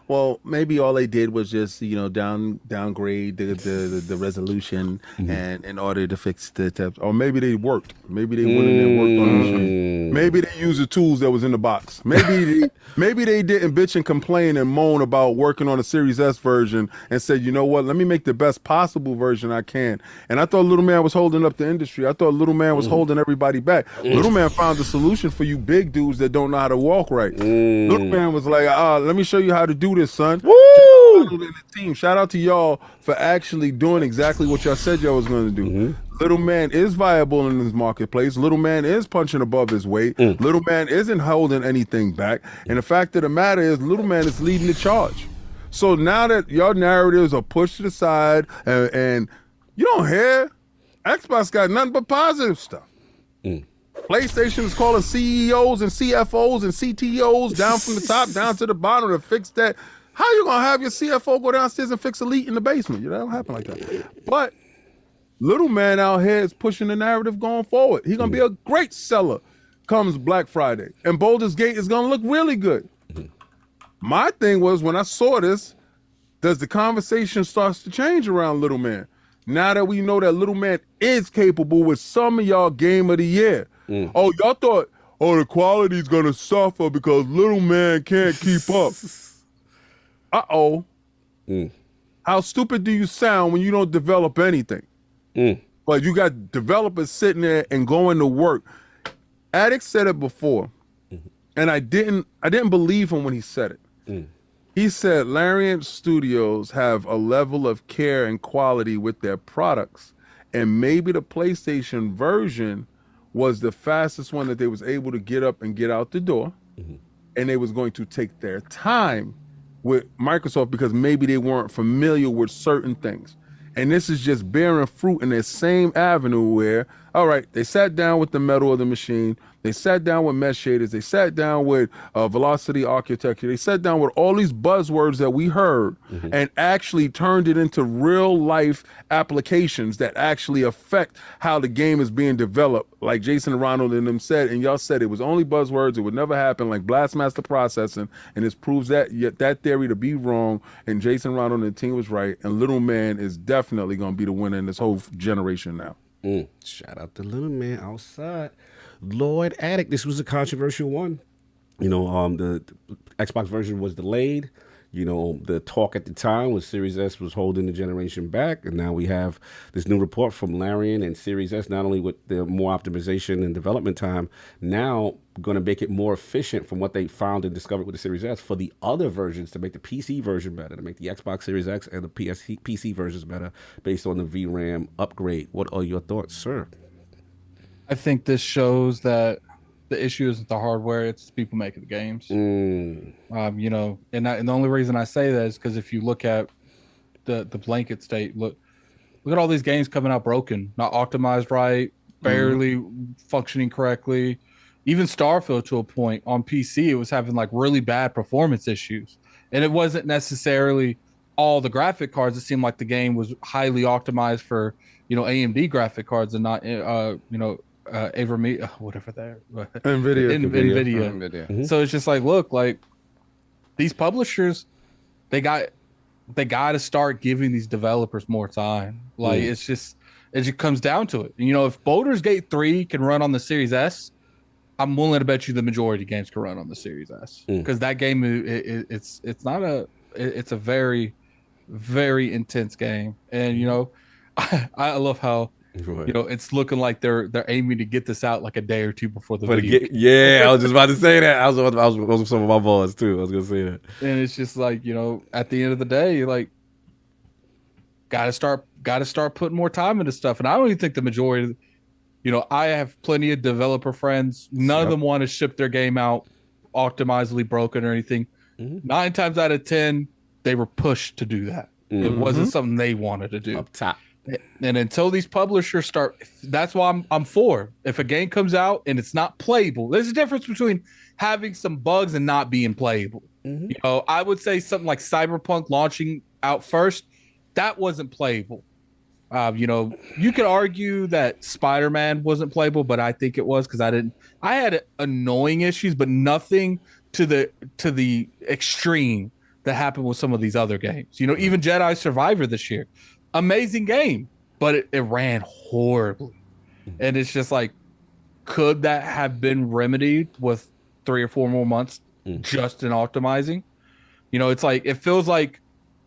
well, maybe all they did was just downgrade the resolution and in order to fix the tabs, or maybe they worked. Maybe they went in and worked on the machine. Maybe they used the tools that was in the box. Maybe they didn't bitch and complain and moan about working on a Series S version and said, you know what, let me make the best possible version I can. And I thought Little Man was holding up the industry. I thought Little Man was holding everybody back. Little Man found the solution for you big dudes that don't know how to walk right. Little Man was like, let me show you how to do this, son. Woo! Shout out to y'all for actually doing exactly what y'all said y'all was going to do. Little Man is viable in this marketplace. Little Man is punching above his weight. Little Man isn't holding anything back. And the fact of the matter is, Little Man is leading the charge. So now that your narratives are pushed to the side and you don't hear, Xbox got nothing but positive stuff. PlayStation is calling CEOs and CFOs and CTOs down from the top down to the bottom to fix that. How you gonna have your CFO go downstairs and fix Elite in the basement? That don't happen like that. But Little Man out here is pushing the narrative going forward. He's gonna be a great seller comes Black Friday, and Baldur's Gate is gonna look really good. My thing was when I saw this, does the conversation starts to change around Little Man? Now that we know that Little Man is capable with some of y'all Game of the Year. Oh, y'all thought, oh, the quality's gonna suffer because Little Man can't keep up. Uh-oh. How stupid do you sound when you don't develop anything? But you got developers sitting there and going to work. Addict said it before, and I didn't believe him when he said it. He said Larian Studios have a level of care and quality with their products, and maybe the PlayStation version was the fastest one that they was able to get up and get out the door, and they was going to take their time with Microsoft because maybe they weren't familiar with certain things. And this is just bearing fruit in that same avenue where, all right, they sat down with the metal of the machine, they sat down with mesh shaders, they sat down with velocity architecture, they sat down with all these buzzwords that we heard and actually turned it into real life applications that actually affect how the game is being developed. Like Jason and Ronald and them said, and y'all said it was only buzzwords, it would never happen, like Blastmaster processing, and this proves that that theory to be wrong, and Jason, Ronald, and the team was right, and Little Man is definitely going to be the winner in this whole generation now. Shout out to Little Man outside. Lord Addict, this was a controversial one. You know, the Xbox version was delayed. You know, the talk at the time was Series S was holding the generation back, and now we have this new report from Larian and Series S, not only with the more optimization and development time, now going to make it more efficient from what they found and discovered with the Series S for the other versions to make the PC version better, to make the Xbox Series X and the PC versions better based on the VRAM upgrade. What are your thoughts, sir? I think this shows that the issue isn't the hardware; it's the people making the games. You know, and the only reason I say that is because if you look at the blanket state, look at all these games coming out broken, not optimized right, barely functioning correctly. Even Starfield, to a point, on PC, it was having like really bad performance issues, and it wasn't necessarily all the graphic cards. It seemed like the game was highly optimized for, you know, AMD graphic cards and not you know, whatever they're NVIDIA. So it's just like, look, like these publishers, they got to start giving these developers more time. Like it just comes down to it. You know, if Baldur's Gate 3 can run on the Series S, I'm willing to bet you the majority of games can run on the Series S, because that game it's a very, very intense game. And you know, I love how, you know, it's looking like they're aiming to get this out like a day or two before the video. Yeah, I was just about to say that. I was with some of my boys too. I was gonna say that. And it's just like, you know, at the end of the day, like, gotta start putting more time into stuff. And I don't even think the majority, you know, I have plenty of developer friends. None of them want to ship their game out optimizedly broken or anything. 9 times out of 10, they were pushed to do that. It wasn't something they wanted to do. Up top. And until these publishers start, that's why I'm for. If a game comes out and it's not playable, there's a difference between having some bugs and not being playable. You know, I would say something like Cyberpunk launching out first, that wasn't playable. You know, you could argue that Spider-Man wasn't playable, but I think it was because I had annoying issues, but nothing to the extreme that happened with some of these other games. You know, even Jedi Survivor this year, amazing game, but it ran horribly. And it's just like, could that have been remedied with 3 or 4 more months just in optimizing? You know, it's like, it feels like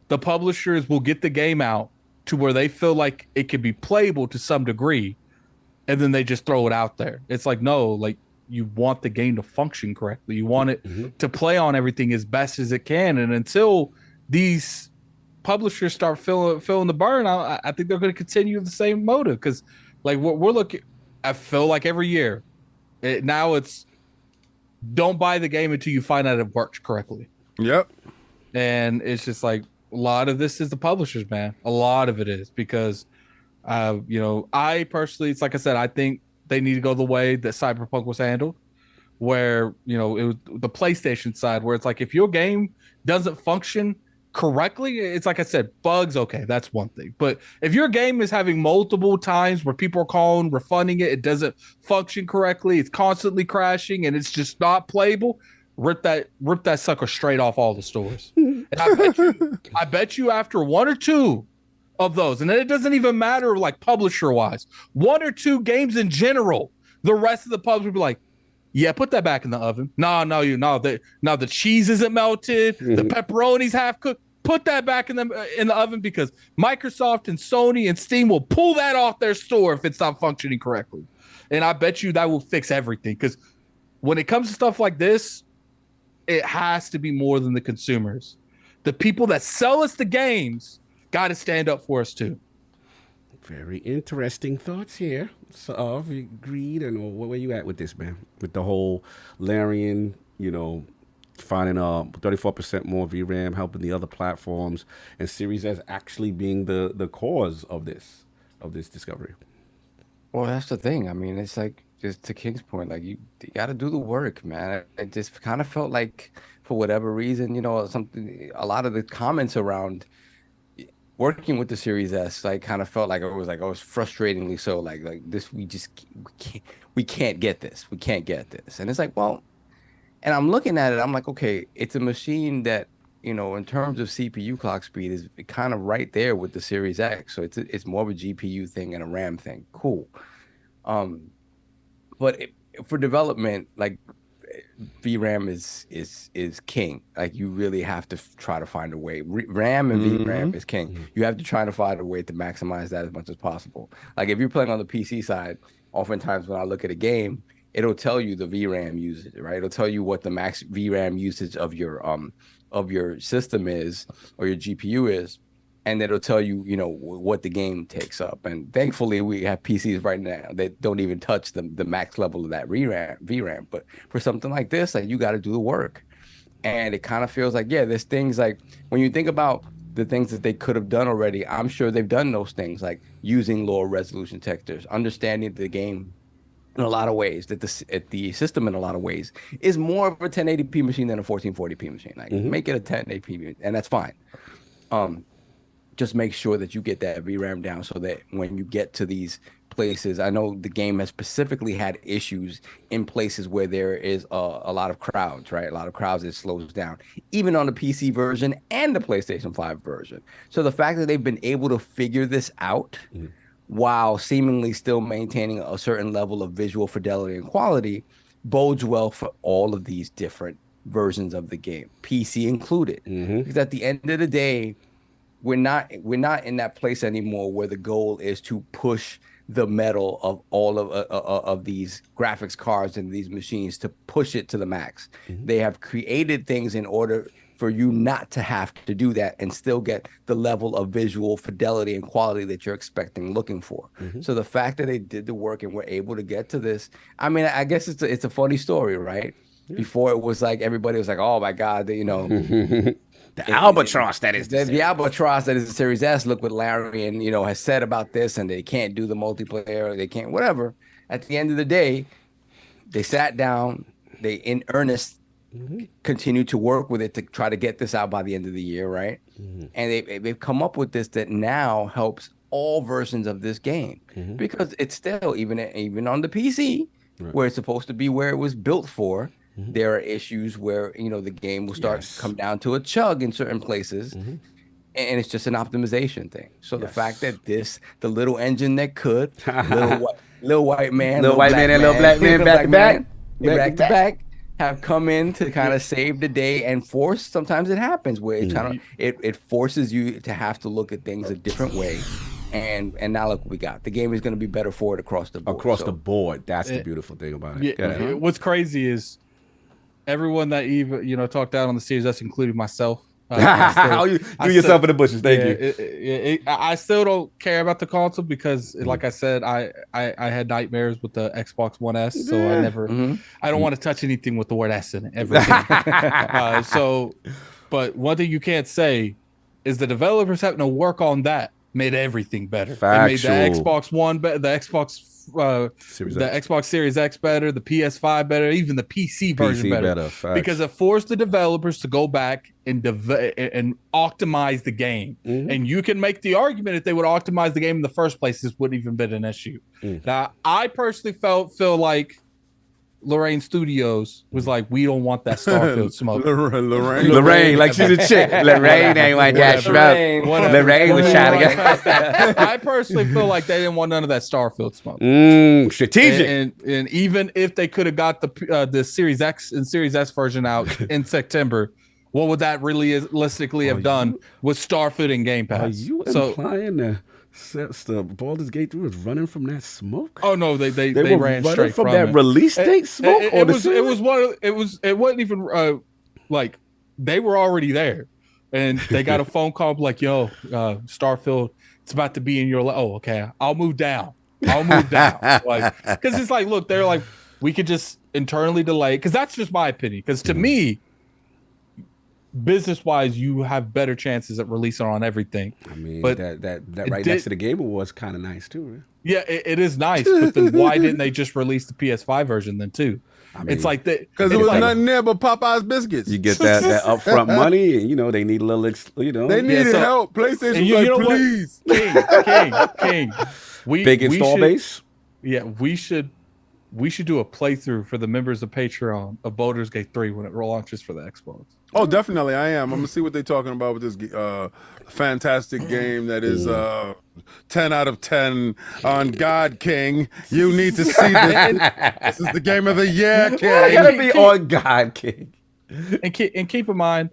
the publishers will get the game out to where they feel like it could be playable to some degree, and then they just throw it out there. It's like, no, like, you want the game to function correctly. You want it to play on everything as best as it can. And until these publishers start feeling the burn, I think they're going to continue the same motive. Because, like, what we're looking, I feel like every year, now it's don't buy the game until you find out it works correctly. Yep. And it's just like, a lot of this is the publishers, man. A lot of it is because, you know, I personally, it's like I said, I think they need to go the way that Cyberpunk was handled, where, you know, it was the PlayStation side, where it's like, if your game doesn't function correctly, it's like I said, bugs, okay, that's one thing. But if your game is having multiple times where people are calling, refunding it, it doesn't function correctly, it's constantly crashing, and it's just not playable, rip that sucker straight off all the stores. And I bet you after 1 or 2 of those. And then it doesn't even matter like publisher wise, 1 or 2 games in general. The rest of the publishers will be like, yeah, put that back in the oven. No, the cheese isn't melted, the pepperoni's half cooked. Put that back in the oven, because Microsoft and Sony and Steam will pull that off their store if it's not functioning correctly. And I bet you that will fix everything, because when it comes to stuff like this, it has to be more than the consumers. The people that sell us the games got to stand up for us too. Very interesting thoughts here. So, you agreed, and where you at with this, man? With the whole Larian, finding 34% more VRAM, helping the other platforms, and Series S actually being the cause of this discovery. Well, that's the thing. I mean, it's like, just to King's point, like you got to do the work, man. It just kind of felt like, for whatever reason, a lot of the comments around working with the Series S, like, kind of felt like it was frustratingly so, like this, we can't get this, and it's like, well, and I'm looking at it, I'm like, okay, it's a machine that, in terms of CPU clock speed, is kind of right there with the Series X, so it's more of a GPU thing and a RAM thing. Cool. But for development, like, VRAM is king. Like, you really have to try to find a way. RAM and VRAM is king. You have to try to find a way to maximize that as much as possible. Like, if you're playing on the PC side, oftentimes when I look at a game, it'll tell you the VRAM usage, right? It'll tell you what the max VRAM usage of your system is, or your GPU is, and it'll tell you, what the game takes up. And thankfully, we have PCs right now that don't even touch the max level of that VRAM. But for something like this, like, you got to do the work. And it kind of feels like, yeah, there's things like, when you think about the things that they could have done already, I'm sure they've done those things, like using lower resolution textures, understanding the game in a lot of ways, that the system in a lot of ways is more of a 1080p machine than a 1440p machine. Like, make it a 1080p, and that's fine. Just make sure that you get that VRAM down, so that when you get to these places, I know the game has specifically had issues in places where there is a lot of crowds, right? A lot of crowds, it slows down, even on the PC version and the PlayStation 5 version. So the fact that they've been able to figure this out while seemingly still maintaining a certain level of visual fidelity and quality bodes well for all of these different versions of the game, PC included. Because at the end of the day, we're not in that place anymore where the goal is to push the metal of all of these graphics cards and these machines, to push it to the max. They have created things in order for you not to have to do that and still get the level of visual fidelity and quality that you're expecting, looking for. So the fact that they did the work and were able to get to this, I mean, I guess it's a funny story, right? Before, it was like, everybody was like, oh my God, The albatross that is the albatross that is the Series S. Look what Larry has said about this, and they can't do the multiplayer, they can't whatever. At the end of the day, they sat down, they in earnest continue to work with it to try to get this out by the end of the year, right? And they've come up with this that now helps all versions of this game, because it's still, even on the PC, where it's supposed to be where it was built for, there are issues where the game will start to come down to a chug in certain places, and it's just an optimization thing. So the fact that the little engine that could, little white man and little black man back to back, have come in to kind of save the day and force. Sometimes it happens where it forces you to have to look at things a different way. And now look what we got. The game is going to be better for it across the board. The board. That's the beautiful thing about it. What's crazy is everyone that talked out on the Series S, including myself. You yourself in the bushes. Thank you. I still don't care about the console because, like I said, I had nightmares with the Xbox One S, so I never. I don't want to touch anything with the word S in it ever again. But one thing you can't say is the developers having to work on that made everything better. Factual. It made the Xbox One better, the Xbox Series X better, the PS5 better, even the PC version better. Because it forced the developers to go back and optimize the game. And you can make the argument if they would optimize the game in the first place, this wouldn't even been an issue. Now, I personally feel like Lorraine Studios was like, we don't want that Starfield smoke. Lorraine, like she's a chick. Lorraine ain't want that smoke. Lorraine was trying to get. I personally feel like they didn't want none of that Starfield smoke. Strategic. And even if they could have got the Series X and Series S version out in September, what would that realistically have done with Starfield and Game Pass? Are you implying that the Baldur's Gate 3 was running from that smoke? Oh no, they were ran running straight from from that it. release date smoke. It wasn't even like they were already there, and they got a phone call like, "Yo, Starfield, it's about to be in your." Oh, okay, I'll move down. Like, because it's like, look, they're like, we could just internally delay. Because that's just my opinion. Because to me, business-wise, you have better chances at releasing on everything. I mean, but that right next to the Game Awards kind of nice too, right? Yeah, it is nice. But then why didn't they just release the PS5 version then too? I mean, it's like that because it was nothing there but Popeye's biscuits. You get that upfront money, and they need a little, they needed help. PlayStation was like, please, King. Big install base. Yeah, we should do a playthrough for the members of Patreon of Baldur's Gate 3 when it launches for the Xbox. Oh, definitely, I am. I'm gonna see what they're talking about with this fantastic game that is 10 out of 10 on God King. You need to see this. This is the game of the year, King. I gotta be on God King. And keep in mind,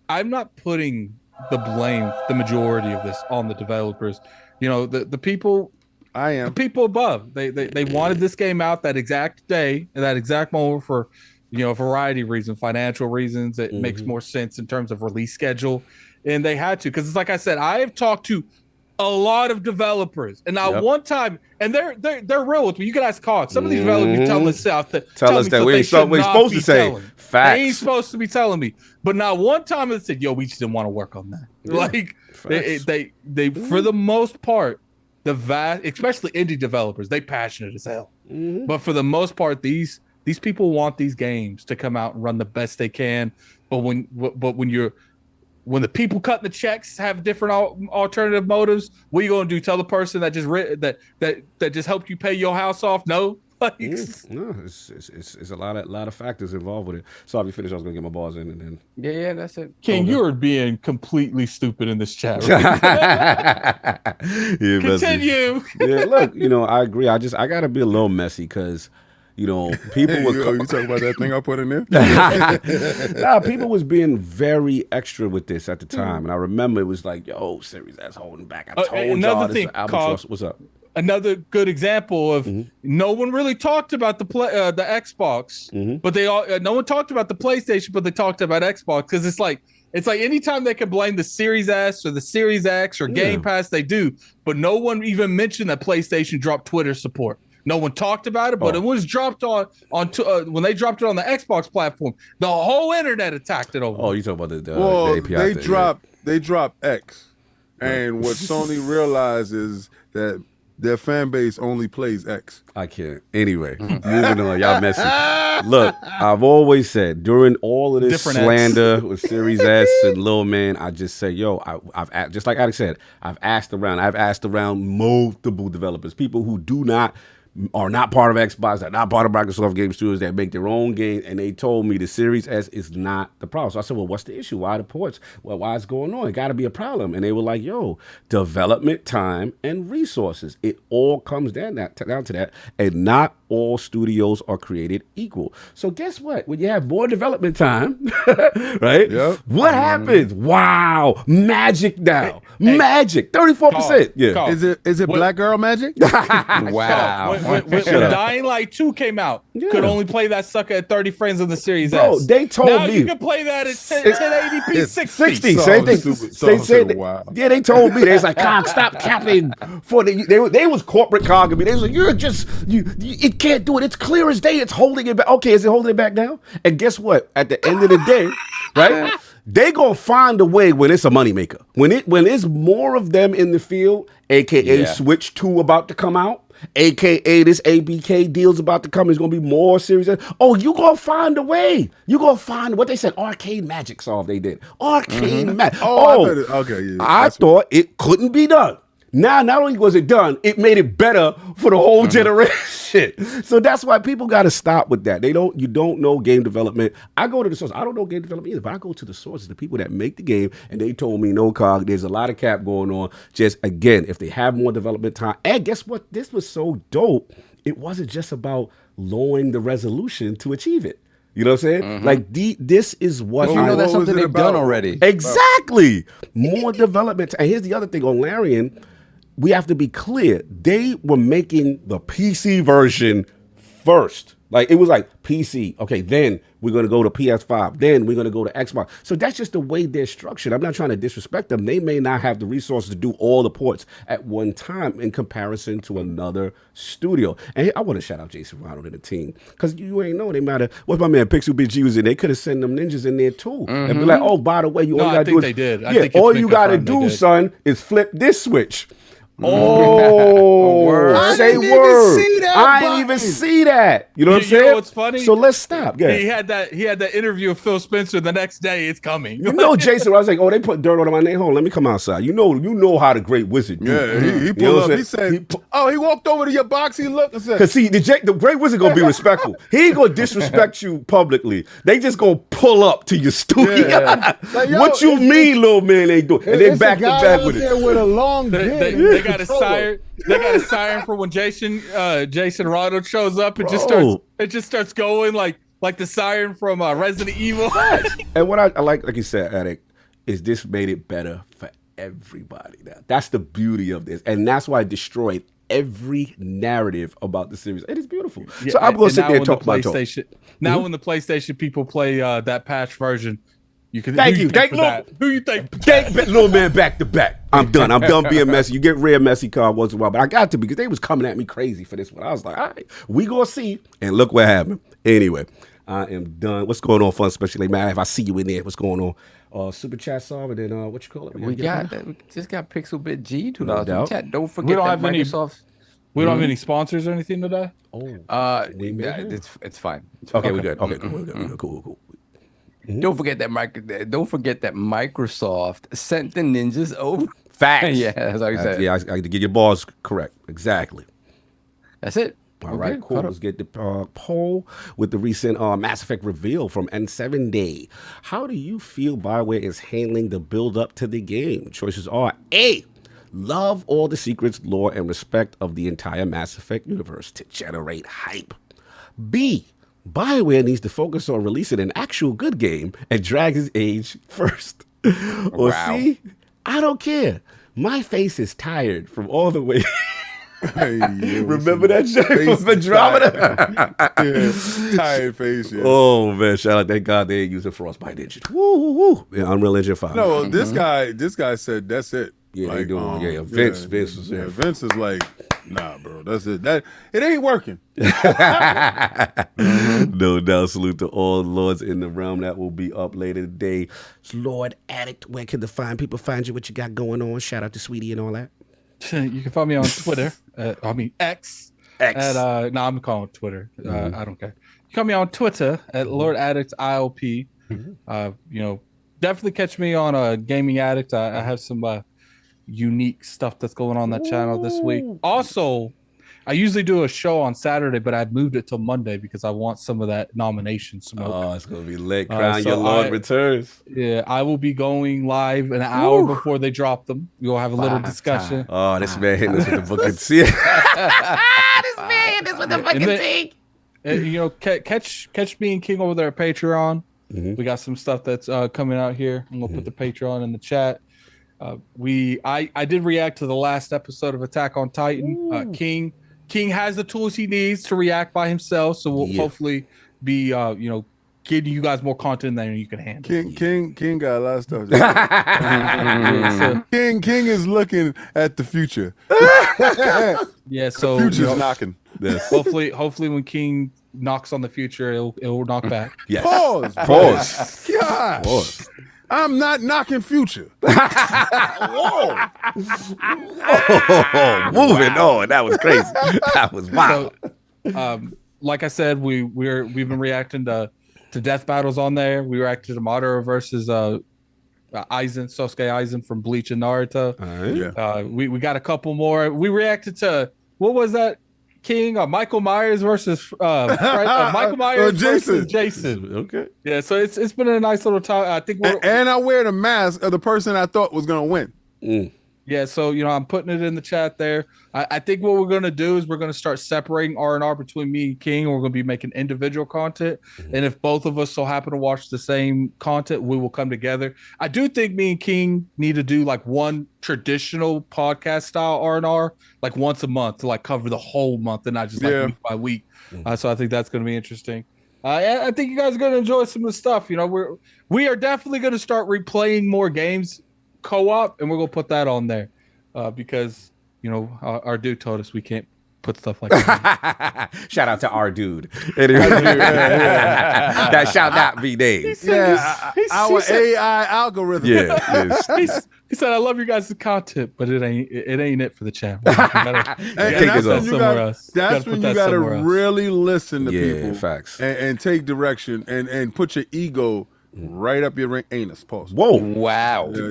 I'm not putting the blame, the majority of this, on the developers. The people. I am. The people above. They wanted this game out that exact day and that exact moment for a variety of reasons, financial reasons. It makes more sense in terms of release schedule, and they had to, because it's like I said, I have talked to a lot of developers, and not one time, and they're real with me. You can ask Cog. Some of these developers tell us that we ain't supposed to say facts. They ain't supposed to be telling me, but not one time they said, "Yo, we just didn't want to work on that." Yeah. Like they for the most part, especially indie developers, they passionate as hell. But for the most part, these people want these games to come out and run the best they can. But when the people cutting the checks have different alternative motives, what are you gonna do? Tell the person that just helped you pay your house off? No. No, it's a lot of factors involved with it. So I'll be finished. I was gonna get my balls in, and then yeah, that's it. King, you're being completely stupid in this chat. Right? Continue. Yeah, look, I agree. I gotta be a little messy because people were. You talking about that thing I put in there? Nah, people was being very extra with this at the time, and I remember it was like, "Yo, Series S holding back." I told y'all this albatross. What's up? Another good example of no one really talked about the Xbox, but no one talked about the PlayStation, but they talked about Xbox, because it's like anytime they can blame the Series S or the Series X or Game Pass, they do, but no one even mentioned that PlayStation dropped Twitter support. No one talked about it, but it was dropped on when they dropped it on the Xbox platform. The whole internet attacked it over. Oh, you talking about the API? Well, they dropped X, and what Sony realized is that their fan base only plays X. I can't. Anyway, moving on. Y'all messy. Look, I've always said during all of this slander with Series S and Lil Man, I just say, yo, I've just like Alex said, I've asked around multiple developers, people who are not part of Xbox, they're not part of Microsoft Game Studios, that make their own games, and they told me the Series S is not the problem. So I said, well, what's the issue? Why the ports? Well, why is going on? It got to be a problem. And they were like, yo, development time and resources. It all comes down to that, and not all studios are created equal. So guess what? When you have more development time, right? Yep. What happens? Wow, magic now. Magic, 34%. Yeah. Is it Black Girl magic? Wow. When Dying Light 2 came out, could only play that sucker at 30 frames on the Series S. They told me. Now you can play that at 1080p 60. Same thing. They told me. They was like, Cog, stop capping. They was corporate Cog and me. They was like, it can't do it. It's clear as day. It's holding it back. Okay, is it holding it back now? And guess what? At the end of the day, right? They gonna find a way when it's a moneymaker. When it's more of them in the field, aka Switch 2 about to come out, aka this ABK deal's about to come, there's gonna be more Series S. Oh, you gonna find a way. You gonna find what they said, arcade magic solve they did. Arcade magic. I thought it couldn't be done. Now, not only was it done, it made it better for the whole generation. So that's why people got to stop with that. You don't know game development. I go to the source. I don't know game development either, but I go to the sources, the people that make the game, and they told me, no, Cog, there's a lot of cap going on. Just, again, if they have more development time. And guess what? This was so dope. It wasn't just about lowering the resolution to achieve it. You know what I'm saying? Like, this is what that's something they've done already. Exactly. More development. And here's the other thing on Larian. We have to be clear. They were making the PC version first. Like, it was like PC. Okay, then we're going to go to PS5. Then we're going to go to Xbox. So that's just the way they're structured. I'm not trying to disrespect them. They may not have the resources to do all the ports at one time in comparison to another studio. And I want to shout out Jason Ronald and the team. Because you ain't know they matter. What's my man Pixel Big G was in? They could have sent them ninjas in there too. And be like, oh, by the way, all you got to do is... they did. All you got to do, son, is flip this switch. Oh, say word. I didn't even see that. You know what I'm saying? You know what's funny? So let's stop. He had that interview with Phil Spencer the next day. It's coming. You know, Jason, I was like, oh, they put dirt on my name. Hold on, let me come outside. You know how the great wizard do. Yeah, he pulled up. He said, he walked over to your box. He looked and said, because see, the great wizard gonna be respectful. He ain't gonna disrespect you publicly. They just gonna pull up to your studio. Yeah. Like, yo, what you mean, little man ain't doing? And they back to back with it. With a long they got a siren. They got a siren for when Jason Ronald shows up. It just starts going like the siren from Resident Evil. And what I like you said, Attic, is this made it better for everybody. Now that's the beauty of this, and that's why it destroyed every narrative about the series. It is beautiful. Yeah, so I'm going to sit there and talk about PlayStation. Now, when the PlayStation people play that patch version, you can. Thank you. Who you think? Thank little man back to back. I'm done. I'm done being messy. You get real messy card once in a while, but I got to because they was coming at me crazy for this one. I was like, all right, we gonna see, and look what happened. Anyway, I am done. What's going on, Fun Especially man? If I see you in there, what's going on? Super chat song, and then what you call it? We just got Pixel Bit G $2. Chat. Don't forget we don't that have Microsoft. We don't have any sponsors or anything today. It's fine. Okay, we're good. Okay, cool. Don't forget that Microsoft sent the ninjas over. Facts. Yeah, that's what you said. Yeah, I had to get your balls correct. Exactly. That's it. All right, cool. Let's get the poll with the recent Mass Effect reveal from N7 Day. How do you feel BioWare is handling the build-up to the game? Choices are A, love all the secrets, lore, and respect of the entire Mass Effect universe to generate hype. B, BioWare needs to focus on releasing an actual good game and drag his age first. Or C, I don't care. My face is tired from all the way... Remember that shit from Andromeda? Tired face. Yeah. Oh man, shout out! Thank God they ain't using Frostbite engine. Woo. Yeah, Unreal Engine 5. No, this guy said that's it. Yeah, like, they doing. Vince was there. Vince is like, nah, bro, that's it. That it ain't working. No doubt. Salute to all lords in the realm that will be up later today. It's Lord Addict. Where can the fine people find you? What you got going on? Shout out to Sweetie and all that. You can find me on Twitter. X. I'm calling it Twitter. I don't care. You can find me on Twitter at Lord Addict ILP. Definitely catch me on Gaming Addict. I have some unique stuff that's going on that channel this week. Also, I usually do a show on Saturday, but I moved it till Monday because I want some of that nomination smoke. Oh, it's gonna be lit. Crown Your Lord returns. Yeah, I will be going live an hour before they drop them. We'll have a little discussion. Oh, this man hitting us with the fucking C. This man hitting us with the fucking C. Catch me and King over there at Patreon. We got some stuff that's coming out here. I'm gonna put the Patreon in the chat. I did react to the last episode of Attack on Titan. King has the tools he needs to react by himself, so we'll hopefully be getting you guys more content than you can handle. King got a lot of stuff. King is looking at the future. Yeah, so the future's knocking. Yes. Hopefully when King knocks on the future, it'll knock back. Yes. Pause. God. Pause. I'm not knocking future. Whoa. Moving on. That was crazy. That was wild. So, like I said, we've been reacting to death battles on there. We reacted to Madara versus Sosuke Aizen from Bleach and Naruto. All right. Yeah. We got a couple more. We reacted to what was that? King Michael Myers versus Michael Myers versus Jason. Okay. Yeah, so it's been a nice little time. I think And I wear the mask of the person I thought was gonna win. Yeah, so I'm putting it in the chat there. I think what we're gonna do is we're gonna start separating R&R between me and King. We're gonna be making individual content, and if both of us so happen to watch the same content, we will come together. I do think me and King need to do like one traditional podcast style R&R, like once a month to like cover the whole month and not just like week by week. So I think that's gonna be interesting. I think you guys are gonna enjoy some of the stuff. We are definitely gonna start replaying more games co-op, and we're gonna put that on there because our dude told us we can't put stuff like that. Shout out to our dude. That shall not be named. Our AI algorithm. He said, "I love you guys' content, but it ain't it for the channel." That's when you gotta really listen to people. Facts. And take direction and put your ego right up your anus. Pause. Whoa! Wow! They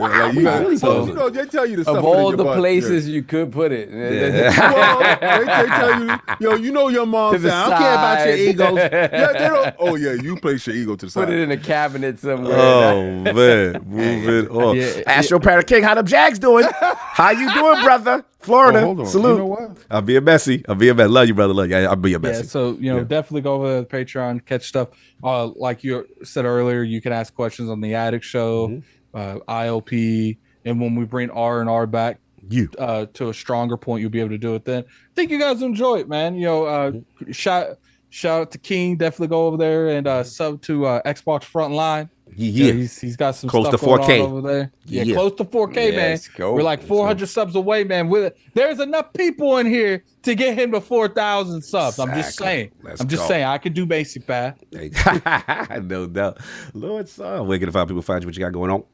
tell you the stuff of all the places you could put it. Well, they tell you, your mom said, "I don't care about your egos." They don't. Oh yeah, you place your ego to the side. Put it in a cabinet somewhere. Oh man, move it on. Astro Parrot King, how them Jags doing? How you doing, brother? Florida, hold on. salute. You know what? I'll be a messy. Love you, brother. Love you. I'll be a messy. Yeah, so definitely go over to the Patreon, catch stuff. Like you said earlier, you can ask questions on the Addict Show, ILP, and when we bring R&R back to a stronger point, you'll be able to do it then. I think you guys enjoy it, man. Shout out to King. Definitely go over there and sub to Xbox Frontline. Yeah. He's got some close stuff to 4K going on over there. Yeah, close to 4K, man. We're like 400 subs away, man. There's enough people in here to get him to 4,000 subs. I'm just saying. Saying I can do basic math. No doubt. Lord, where can people find you? What you got going on?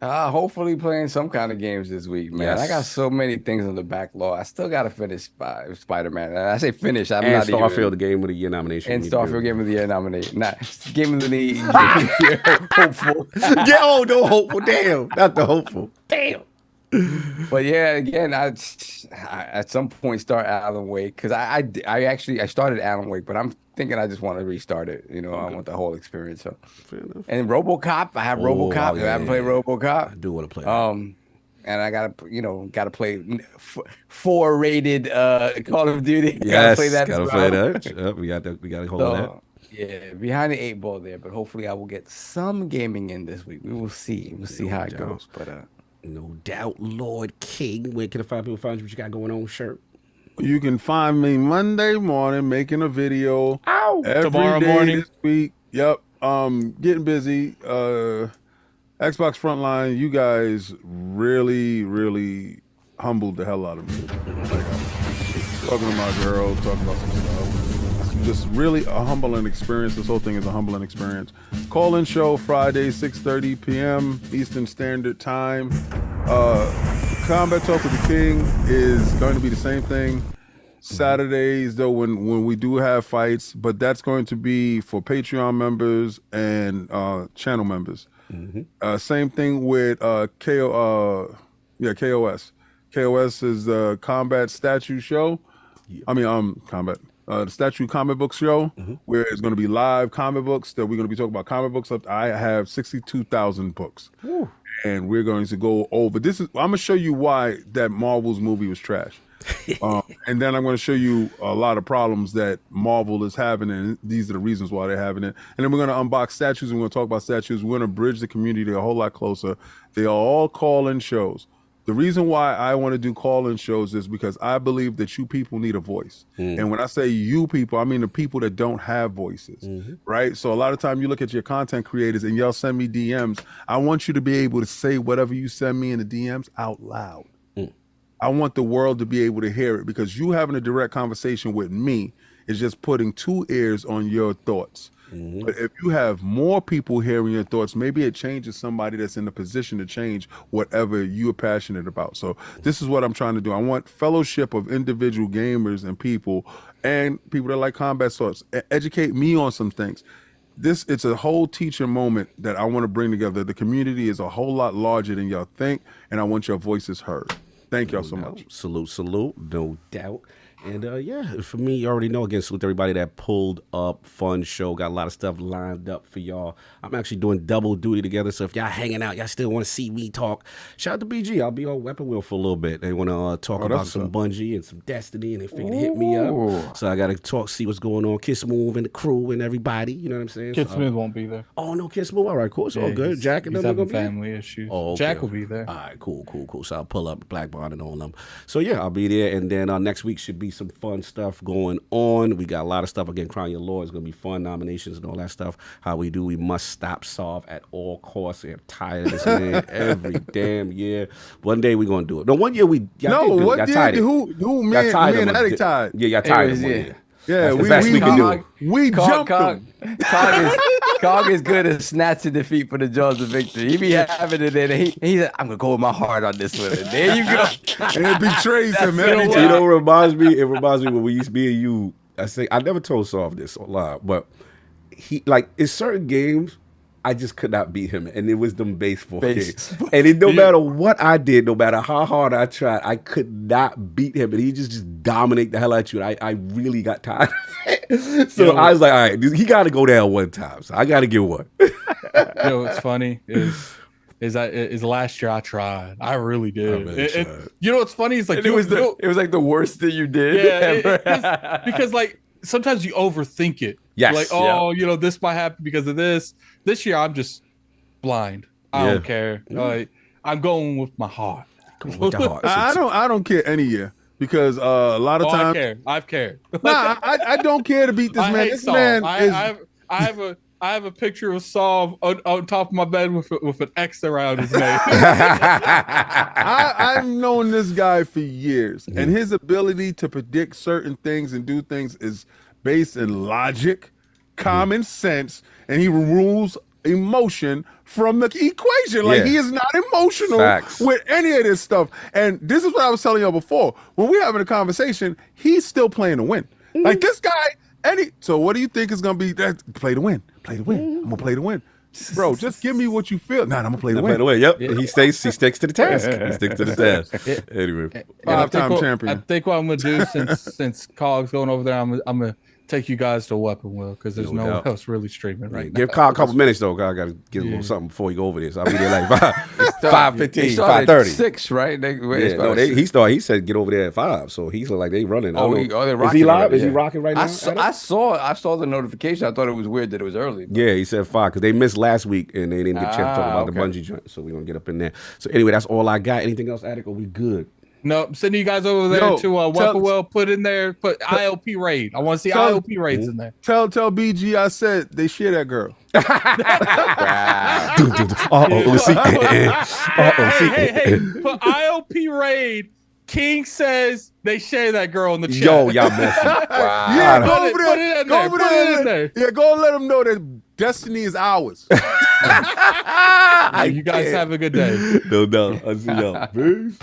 Hopefully playing some kind of games this week, man. I got so many things on the backlog. I still got to finish Spider-Man. I say finish. I'm not Starfield, even, the Game of the Year nomination. And Starfield Game of the Year nomination. Not Game of the Year hopeful. No hopeful. Damn. Not the hopeful. Damn. But yeah, again, I at some point start Alan Wake because I started Alan Wake, but I'm thinking I just want to restart it. I want the whole experience. So, and RoboCop, I have RoboCop. I haven't played RoboCop. I do want to play. And I gotta play 4 rated Call of Duty. Yes, gotta play that. Yep, we got to hold on that. Yeah, behind the 8 ball there, but hopefully I will get some gaming in this week. We will see. We'll see how it goes. But no doubt, Lord King. Where can the people find you? What you got going on, shirt? You can find me Monday morning making a video. Every tomorrow day morning this week. Yep. Getting busy. Xbox Frontline, you guys really, really humbled the hell out of me. Talking to my girl, talking about some stuff. Just really a humbling experience. This whole thing is a humbling experience. Call-in show Friday, 6:30 p.m. Eastern Standard Time. Combat Talk with the King is going to be the same thing. Saturdays, though, when we do have fights, but that's going to be for Patreon members and channel members. Same thing with KOS. KOS is the Combat Statue Show. Combat. The Statue Comic Book Show, where it's going to be live comic books that we're going to be talking about comic books. I have 62,000 books. Woo. And we're going to go over this. I'm going to show you why that Marvel's movie was trash. And then I'm going to show you a lot of problems that Marvel is having, and these are the reasons why they're having it. And then we're going to unbox statues, and we're going to talk about statues. We're going to bridge the community a whole lot closer. They are all call-in shows. The reason why I want to do call-in shows is because I believe that you people need a voice. And when I say you people, I mean the people that don't have voices, right? So a lot of time you look at your content creators and y'all send me DMs. I want you to be able to say whatever you send me in the DMs out loud. I want the world to be able to hear it, because you having a direct conversation with me is just putting 2 ears on your thoughts. But if you have more people hearing your thoughts, maybe it changes somebody that's in a position to change whatever you're passionate about. So this is what I'm trying to do. I want fellowship of individual gamers and people that like combat sports. Educate me on some things. it's a whole teacher moment that I want to bring together. The community is a whole lot larger than y'all think, and I want your voices heard. Thank y'all so much. Salute, no doubt. And yeah, for me, you already know, again, salute everybody that pulled up. Fun show. Got a lot of stuff lined up for y'all. I'm actually doing double duty together. So if y'all hanging out, y'all still want to see me talk, shout out to BG. I'll be on Weapon Wheel for a little bit. They want to talk about some Bungie and some Destiny, and they figured to hit me up. So I got to talk, see what's going on. Kiss Move and the crew and everybody. You know what I'm saying? Kid Smith won't be there. Oh, no, Kiss Move. All right, cool. It's all good. Jack and he's them are having going to be family issues. Oh, okay. Jack will be there. All right, cool. So I'll pull up Black Bond and all them. So yeah, I'll be there. And then next week should be some fun stuff going on. We got a lot of stuff. Again, Crown Your Lord is going to be fun. Nominations and all that stuff. How we do. We must stop solve at all costs. I'm tired of this, man. Every damn year. One day we're going to do it. No, one year we got what tired. Who me and Attic tied? Yeah, got tired of one year. Yeah, we can do. We jumped him. Cog is good at snatching defeat for the jaws of victory. He be having it, and he said, "I'm gonna go with my heart on this one." And there you go. And it betrays him every time. You know, it reminds me when we used to be in you. I never told Soft this a lot, but he like in certain games, I just could not beat him, and it was them baseball games. And it, no matter what I did, no matter how hard I tried, I could not beat him, and he just dominate the hell out of you. And I really got tired of it. So I was like, all right, he got to go down one time. So I got to get one. You know what's funny is last year I tried. I really did. You know what's funny is like it was like the worst thing you did. Yeah, because like sometimes you overthink it. Yes. Like, you know, this might happen because of this. This year, I'm just blind. I don't care. Like, I'm going with my heart. I don't care any year because a lot of times I've cared. Nah, I don't care to beat this man. This man is. I have a picture of Saul on top of my bed with an X around his name. I've known this guy for years, and his ability to predict certain things and do things is based in logic, common sense, and he rules emotion from the equation. Like he is not emotional with any of this stuff. And this is what I was telling y'all before. When we're having a conversation, he's still playing to win. Like this guy. So what do you think is gonna be? Play to win. Play to win. I'm gonna play to win, bro. Just give me what you feel. Nah, I'm gonna play to win. Yep. He sticks to the task. He sticks to the task. Anyway, five-time champion. I think what I'm gonna do since Cog's going over there, I'm gonna take you guys to Weapon Wheel because there's no one else really streaming right now. Give Cog a couple minutes though. I gotta get a little something before you go over this. I'll be there like 5:15, 5:30. 6, right? He said get over there at 5. So he's like they running. They're rocking. Is he live? Is he rocking right now? I saw the notification. I thought it was weird that it was early. Yeah, he said 5 because they missed last week and they didn't get a chance to talk about the Bungie joint. So we're gonna get up in there. So anyway, that's all I got. Anything else, Attic? Are we good? No, I'm sending you guys over there to Weapon Wheel. Put ILP raid. I want to see ILP raids in there. Tell BG I said they share that girl. Hey, put ILP raid. King says they share that girl in the chat. Yo, y'all messing. Wow. Yeah, go over there. Yeah, go and let them know that destiny is ours. You guys have a good day. No, I'll see y'all. Peace.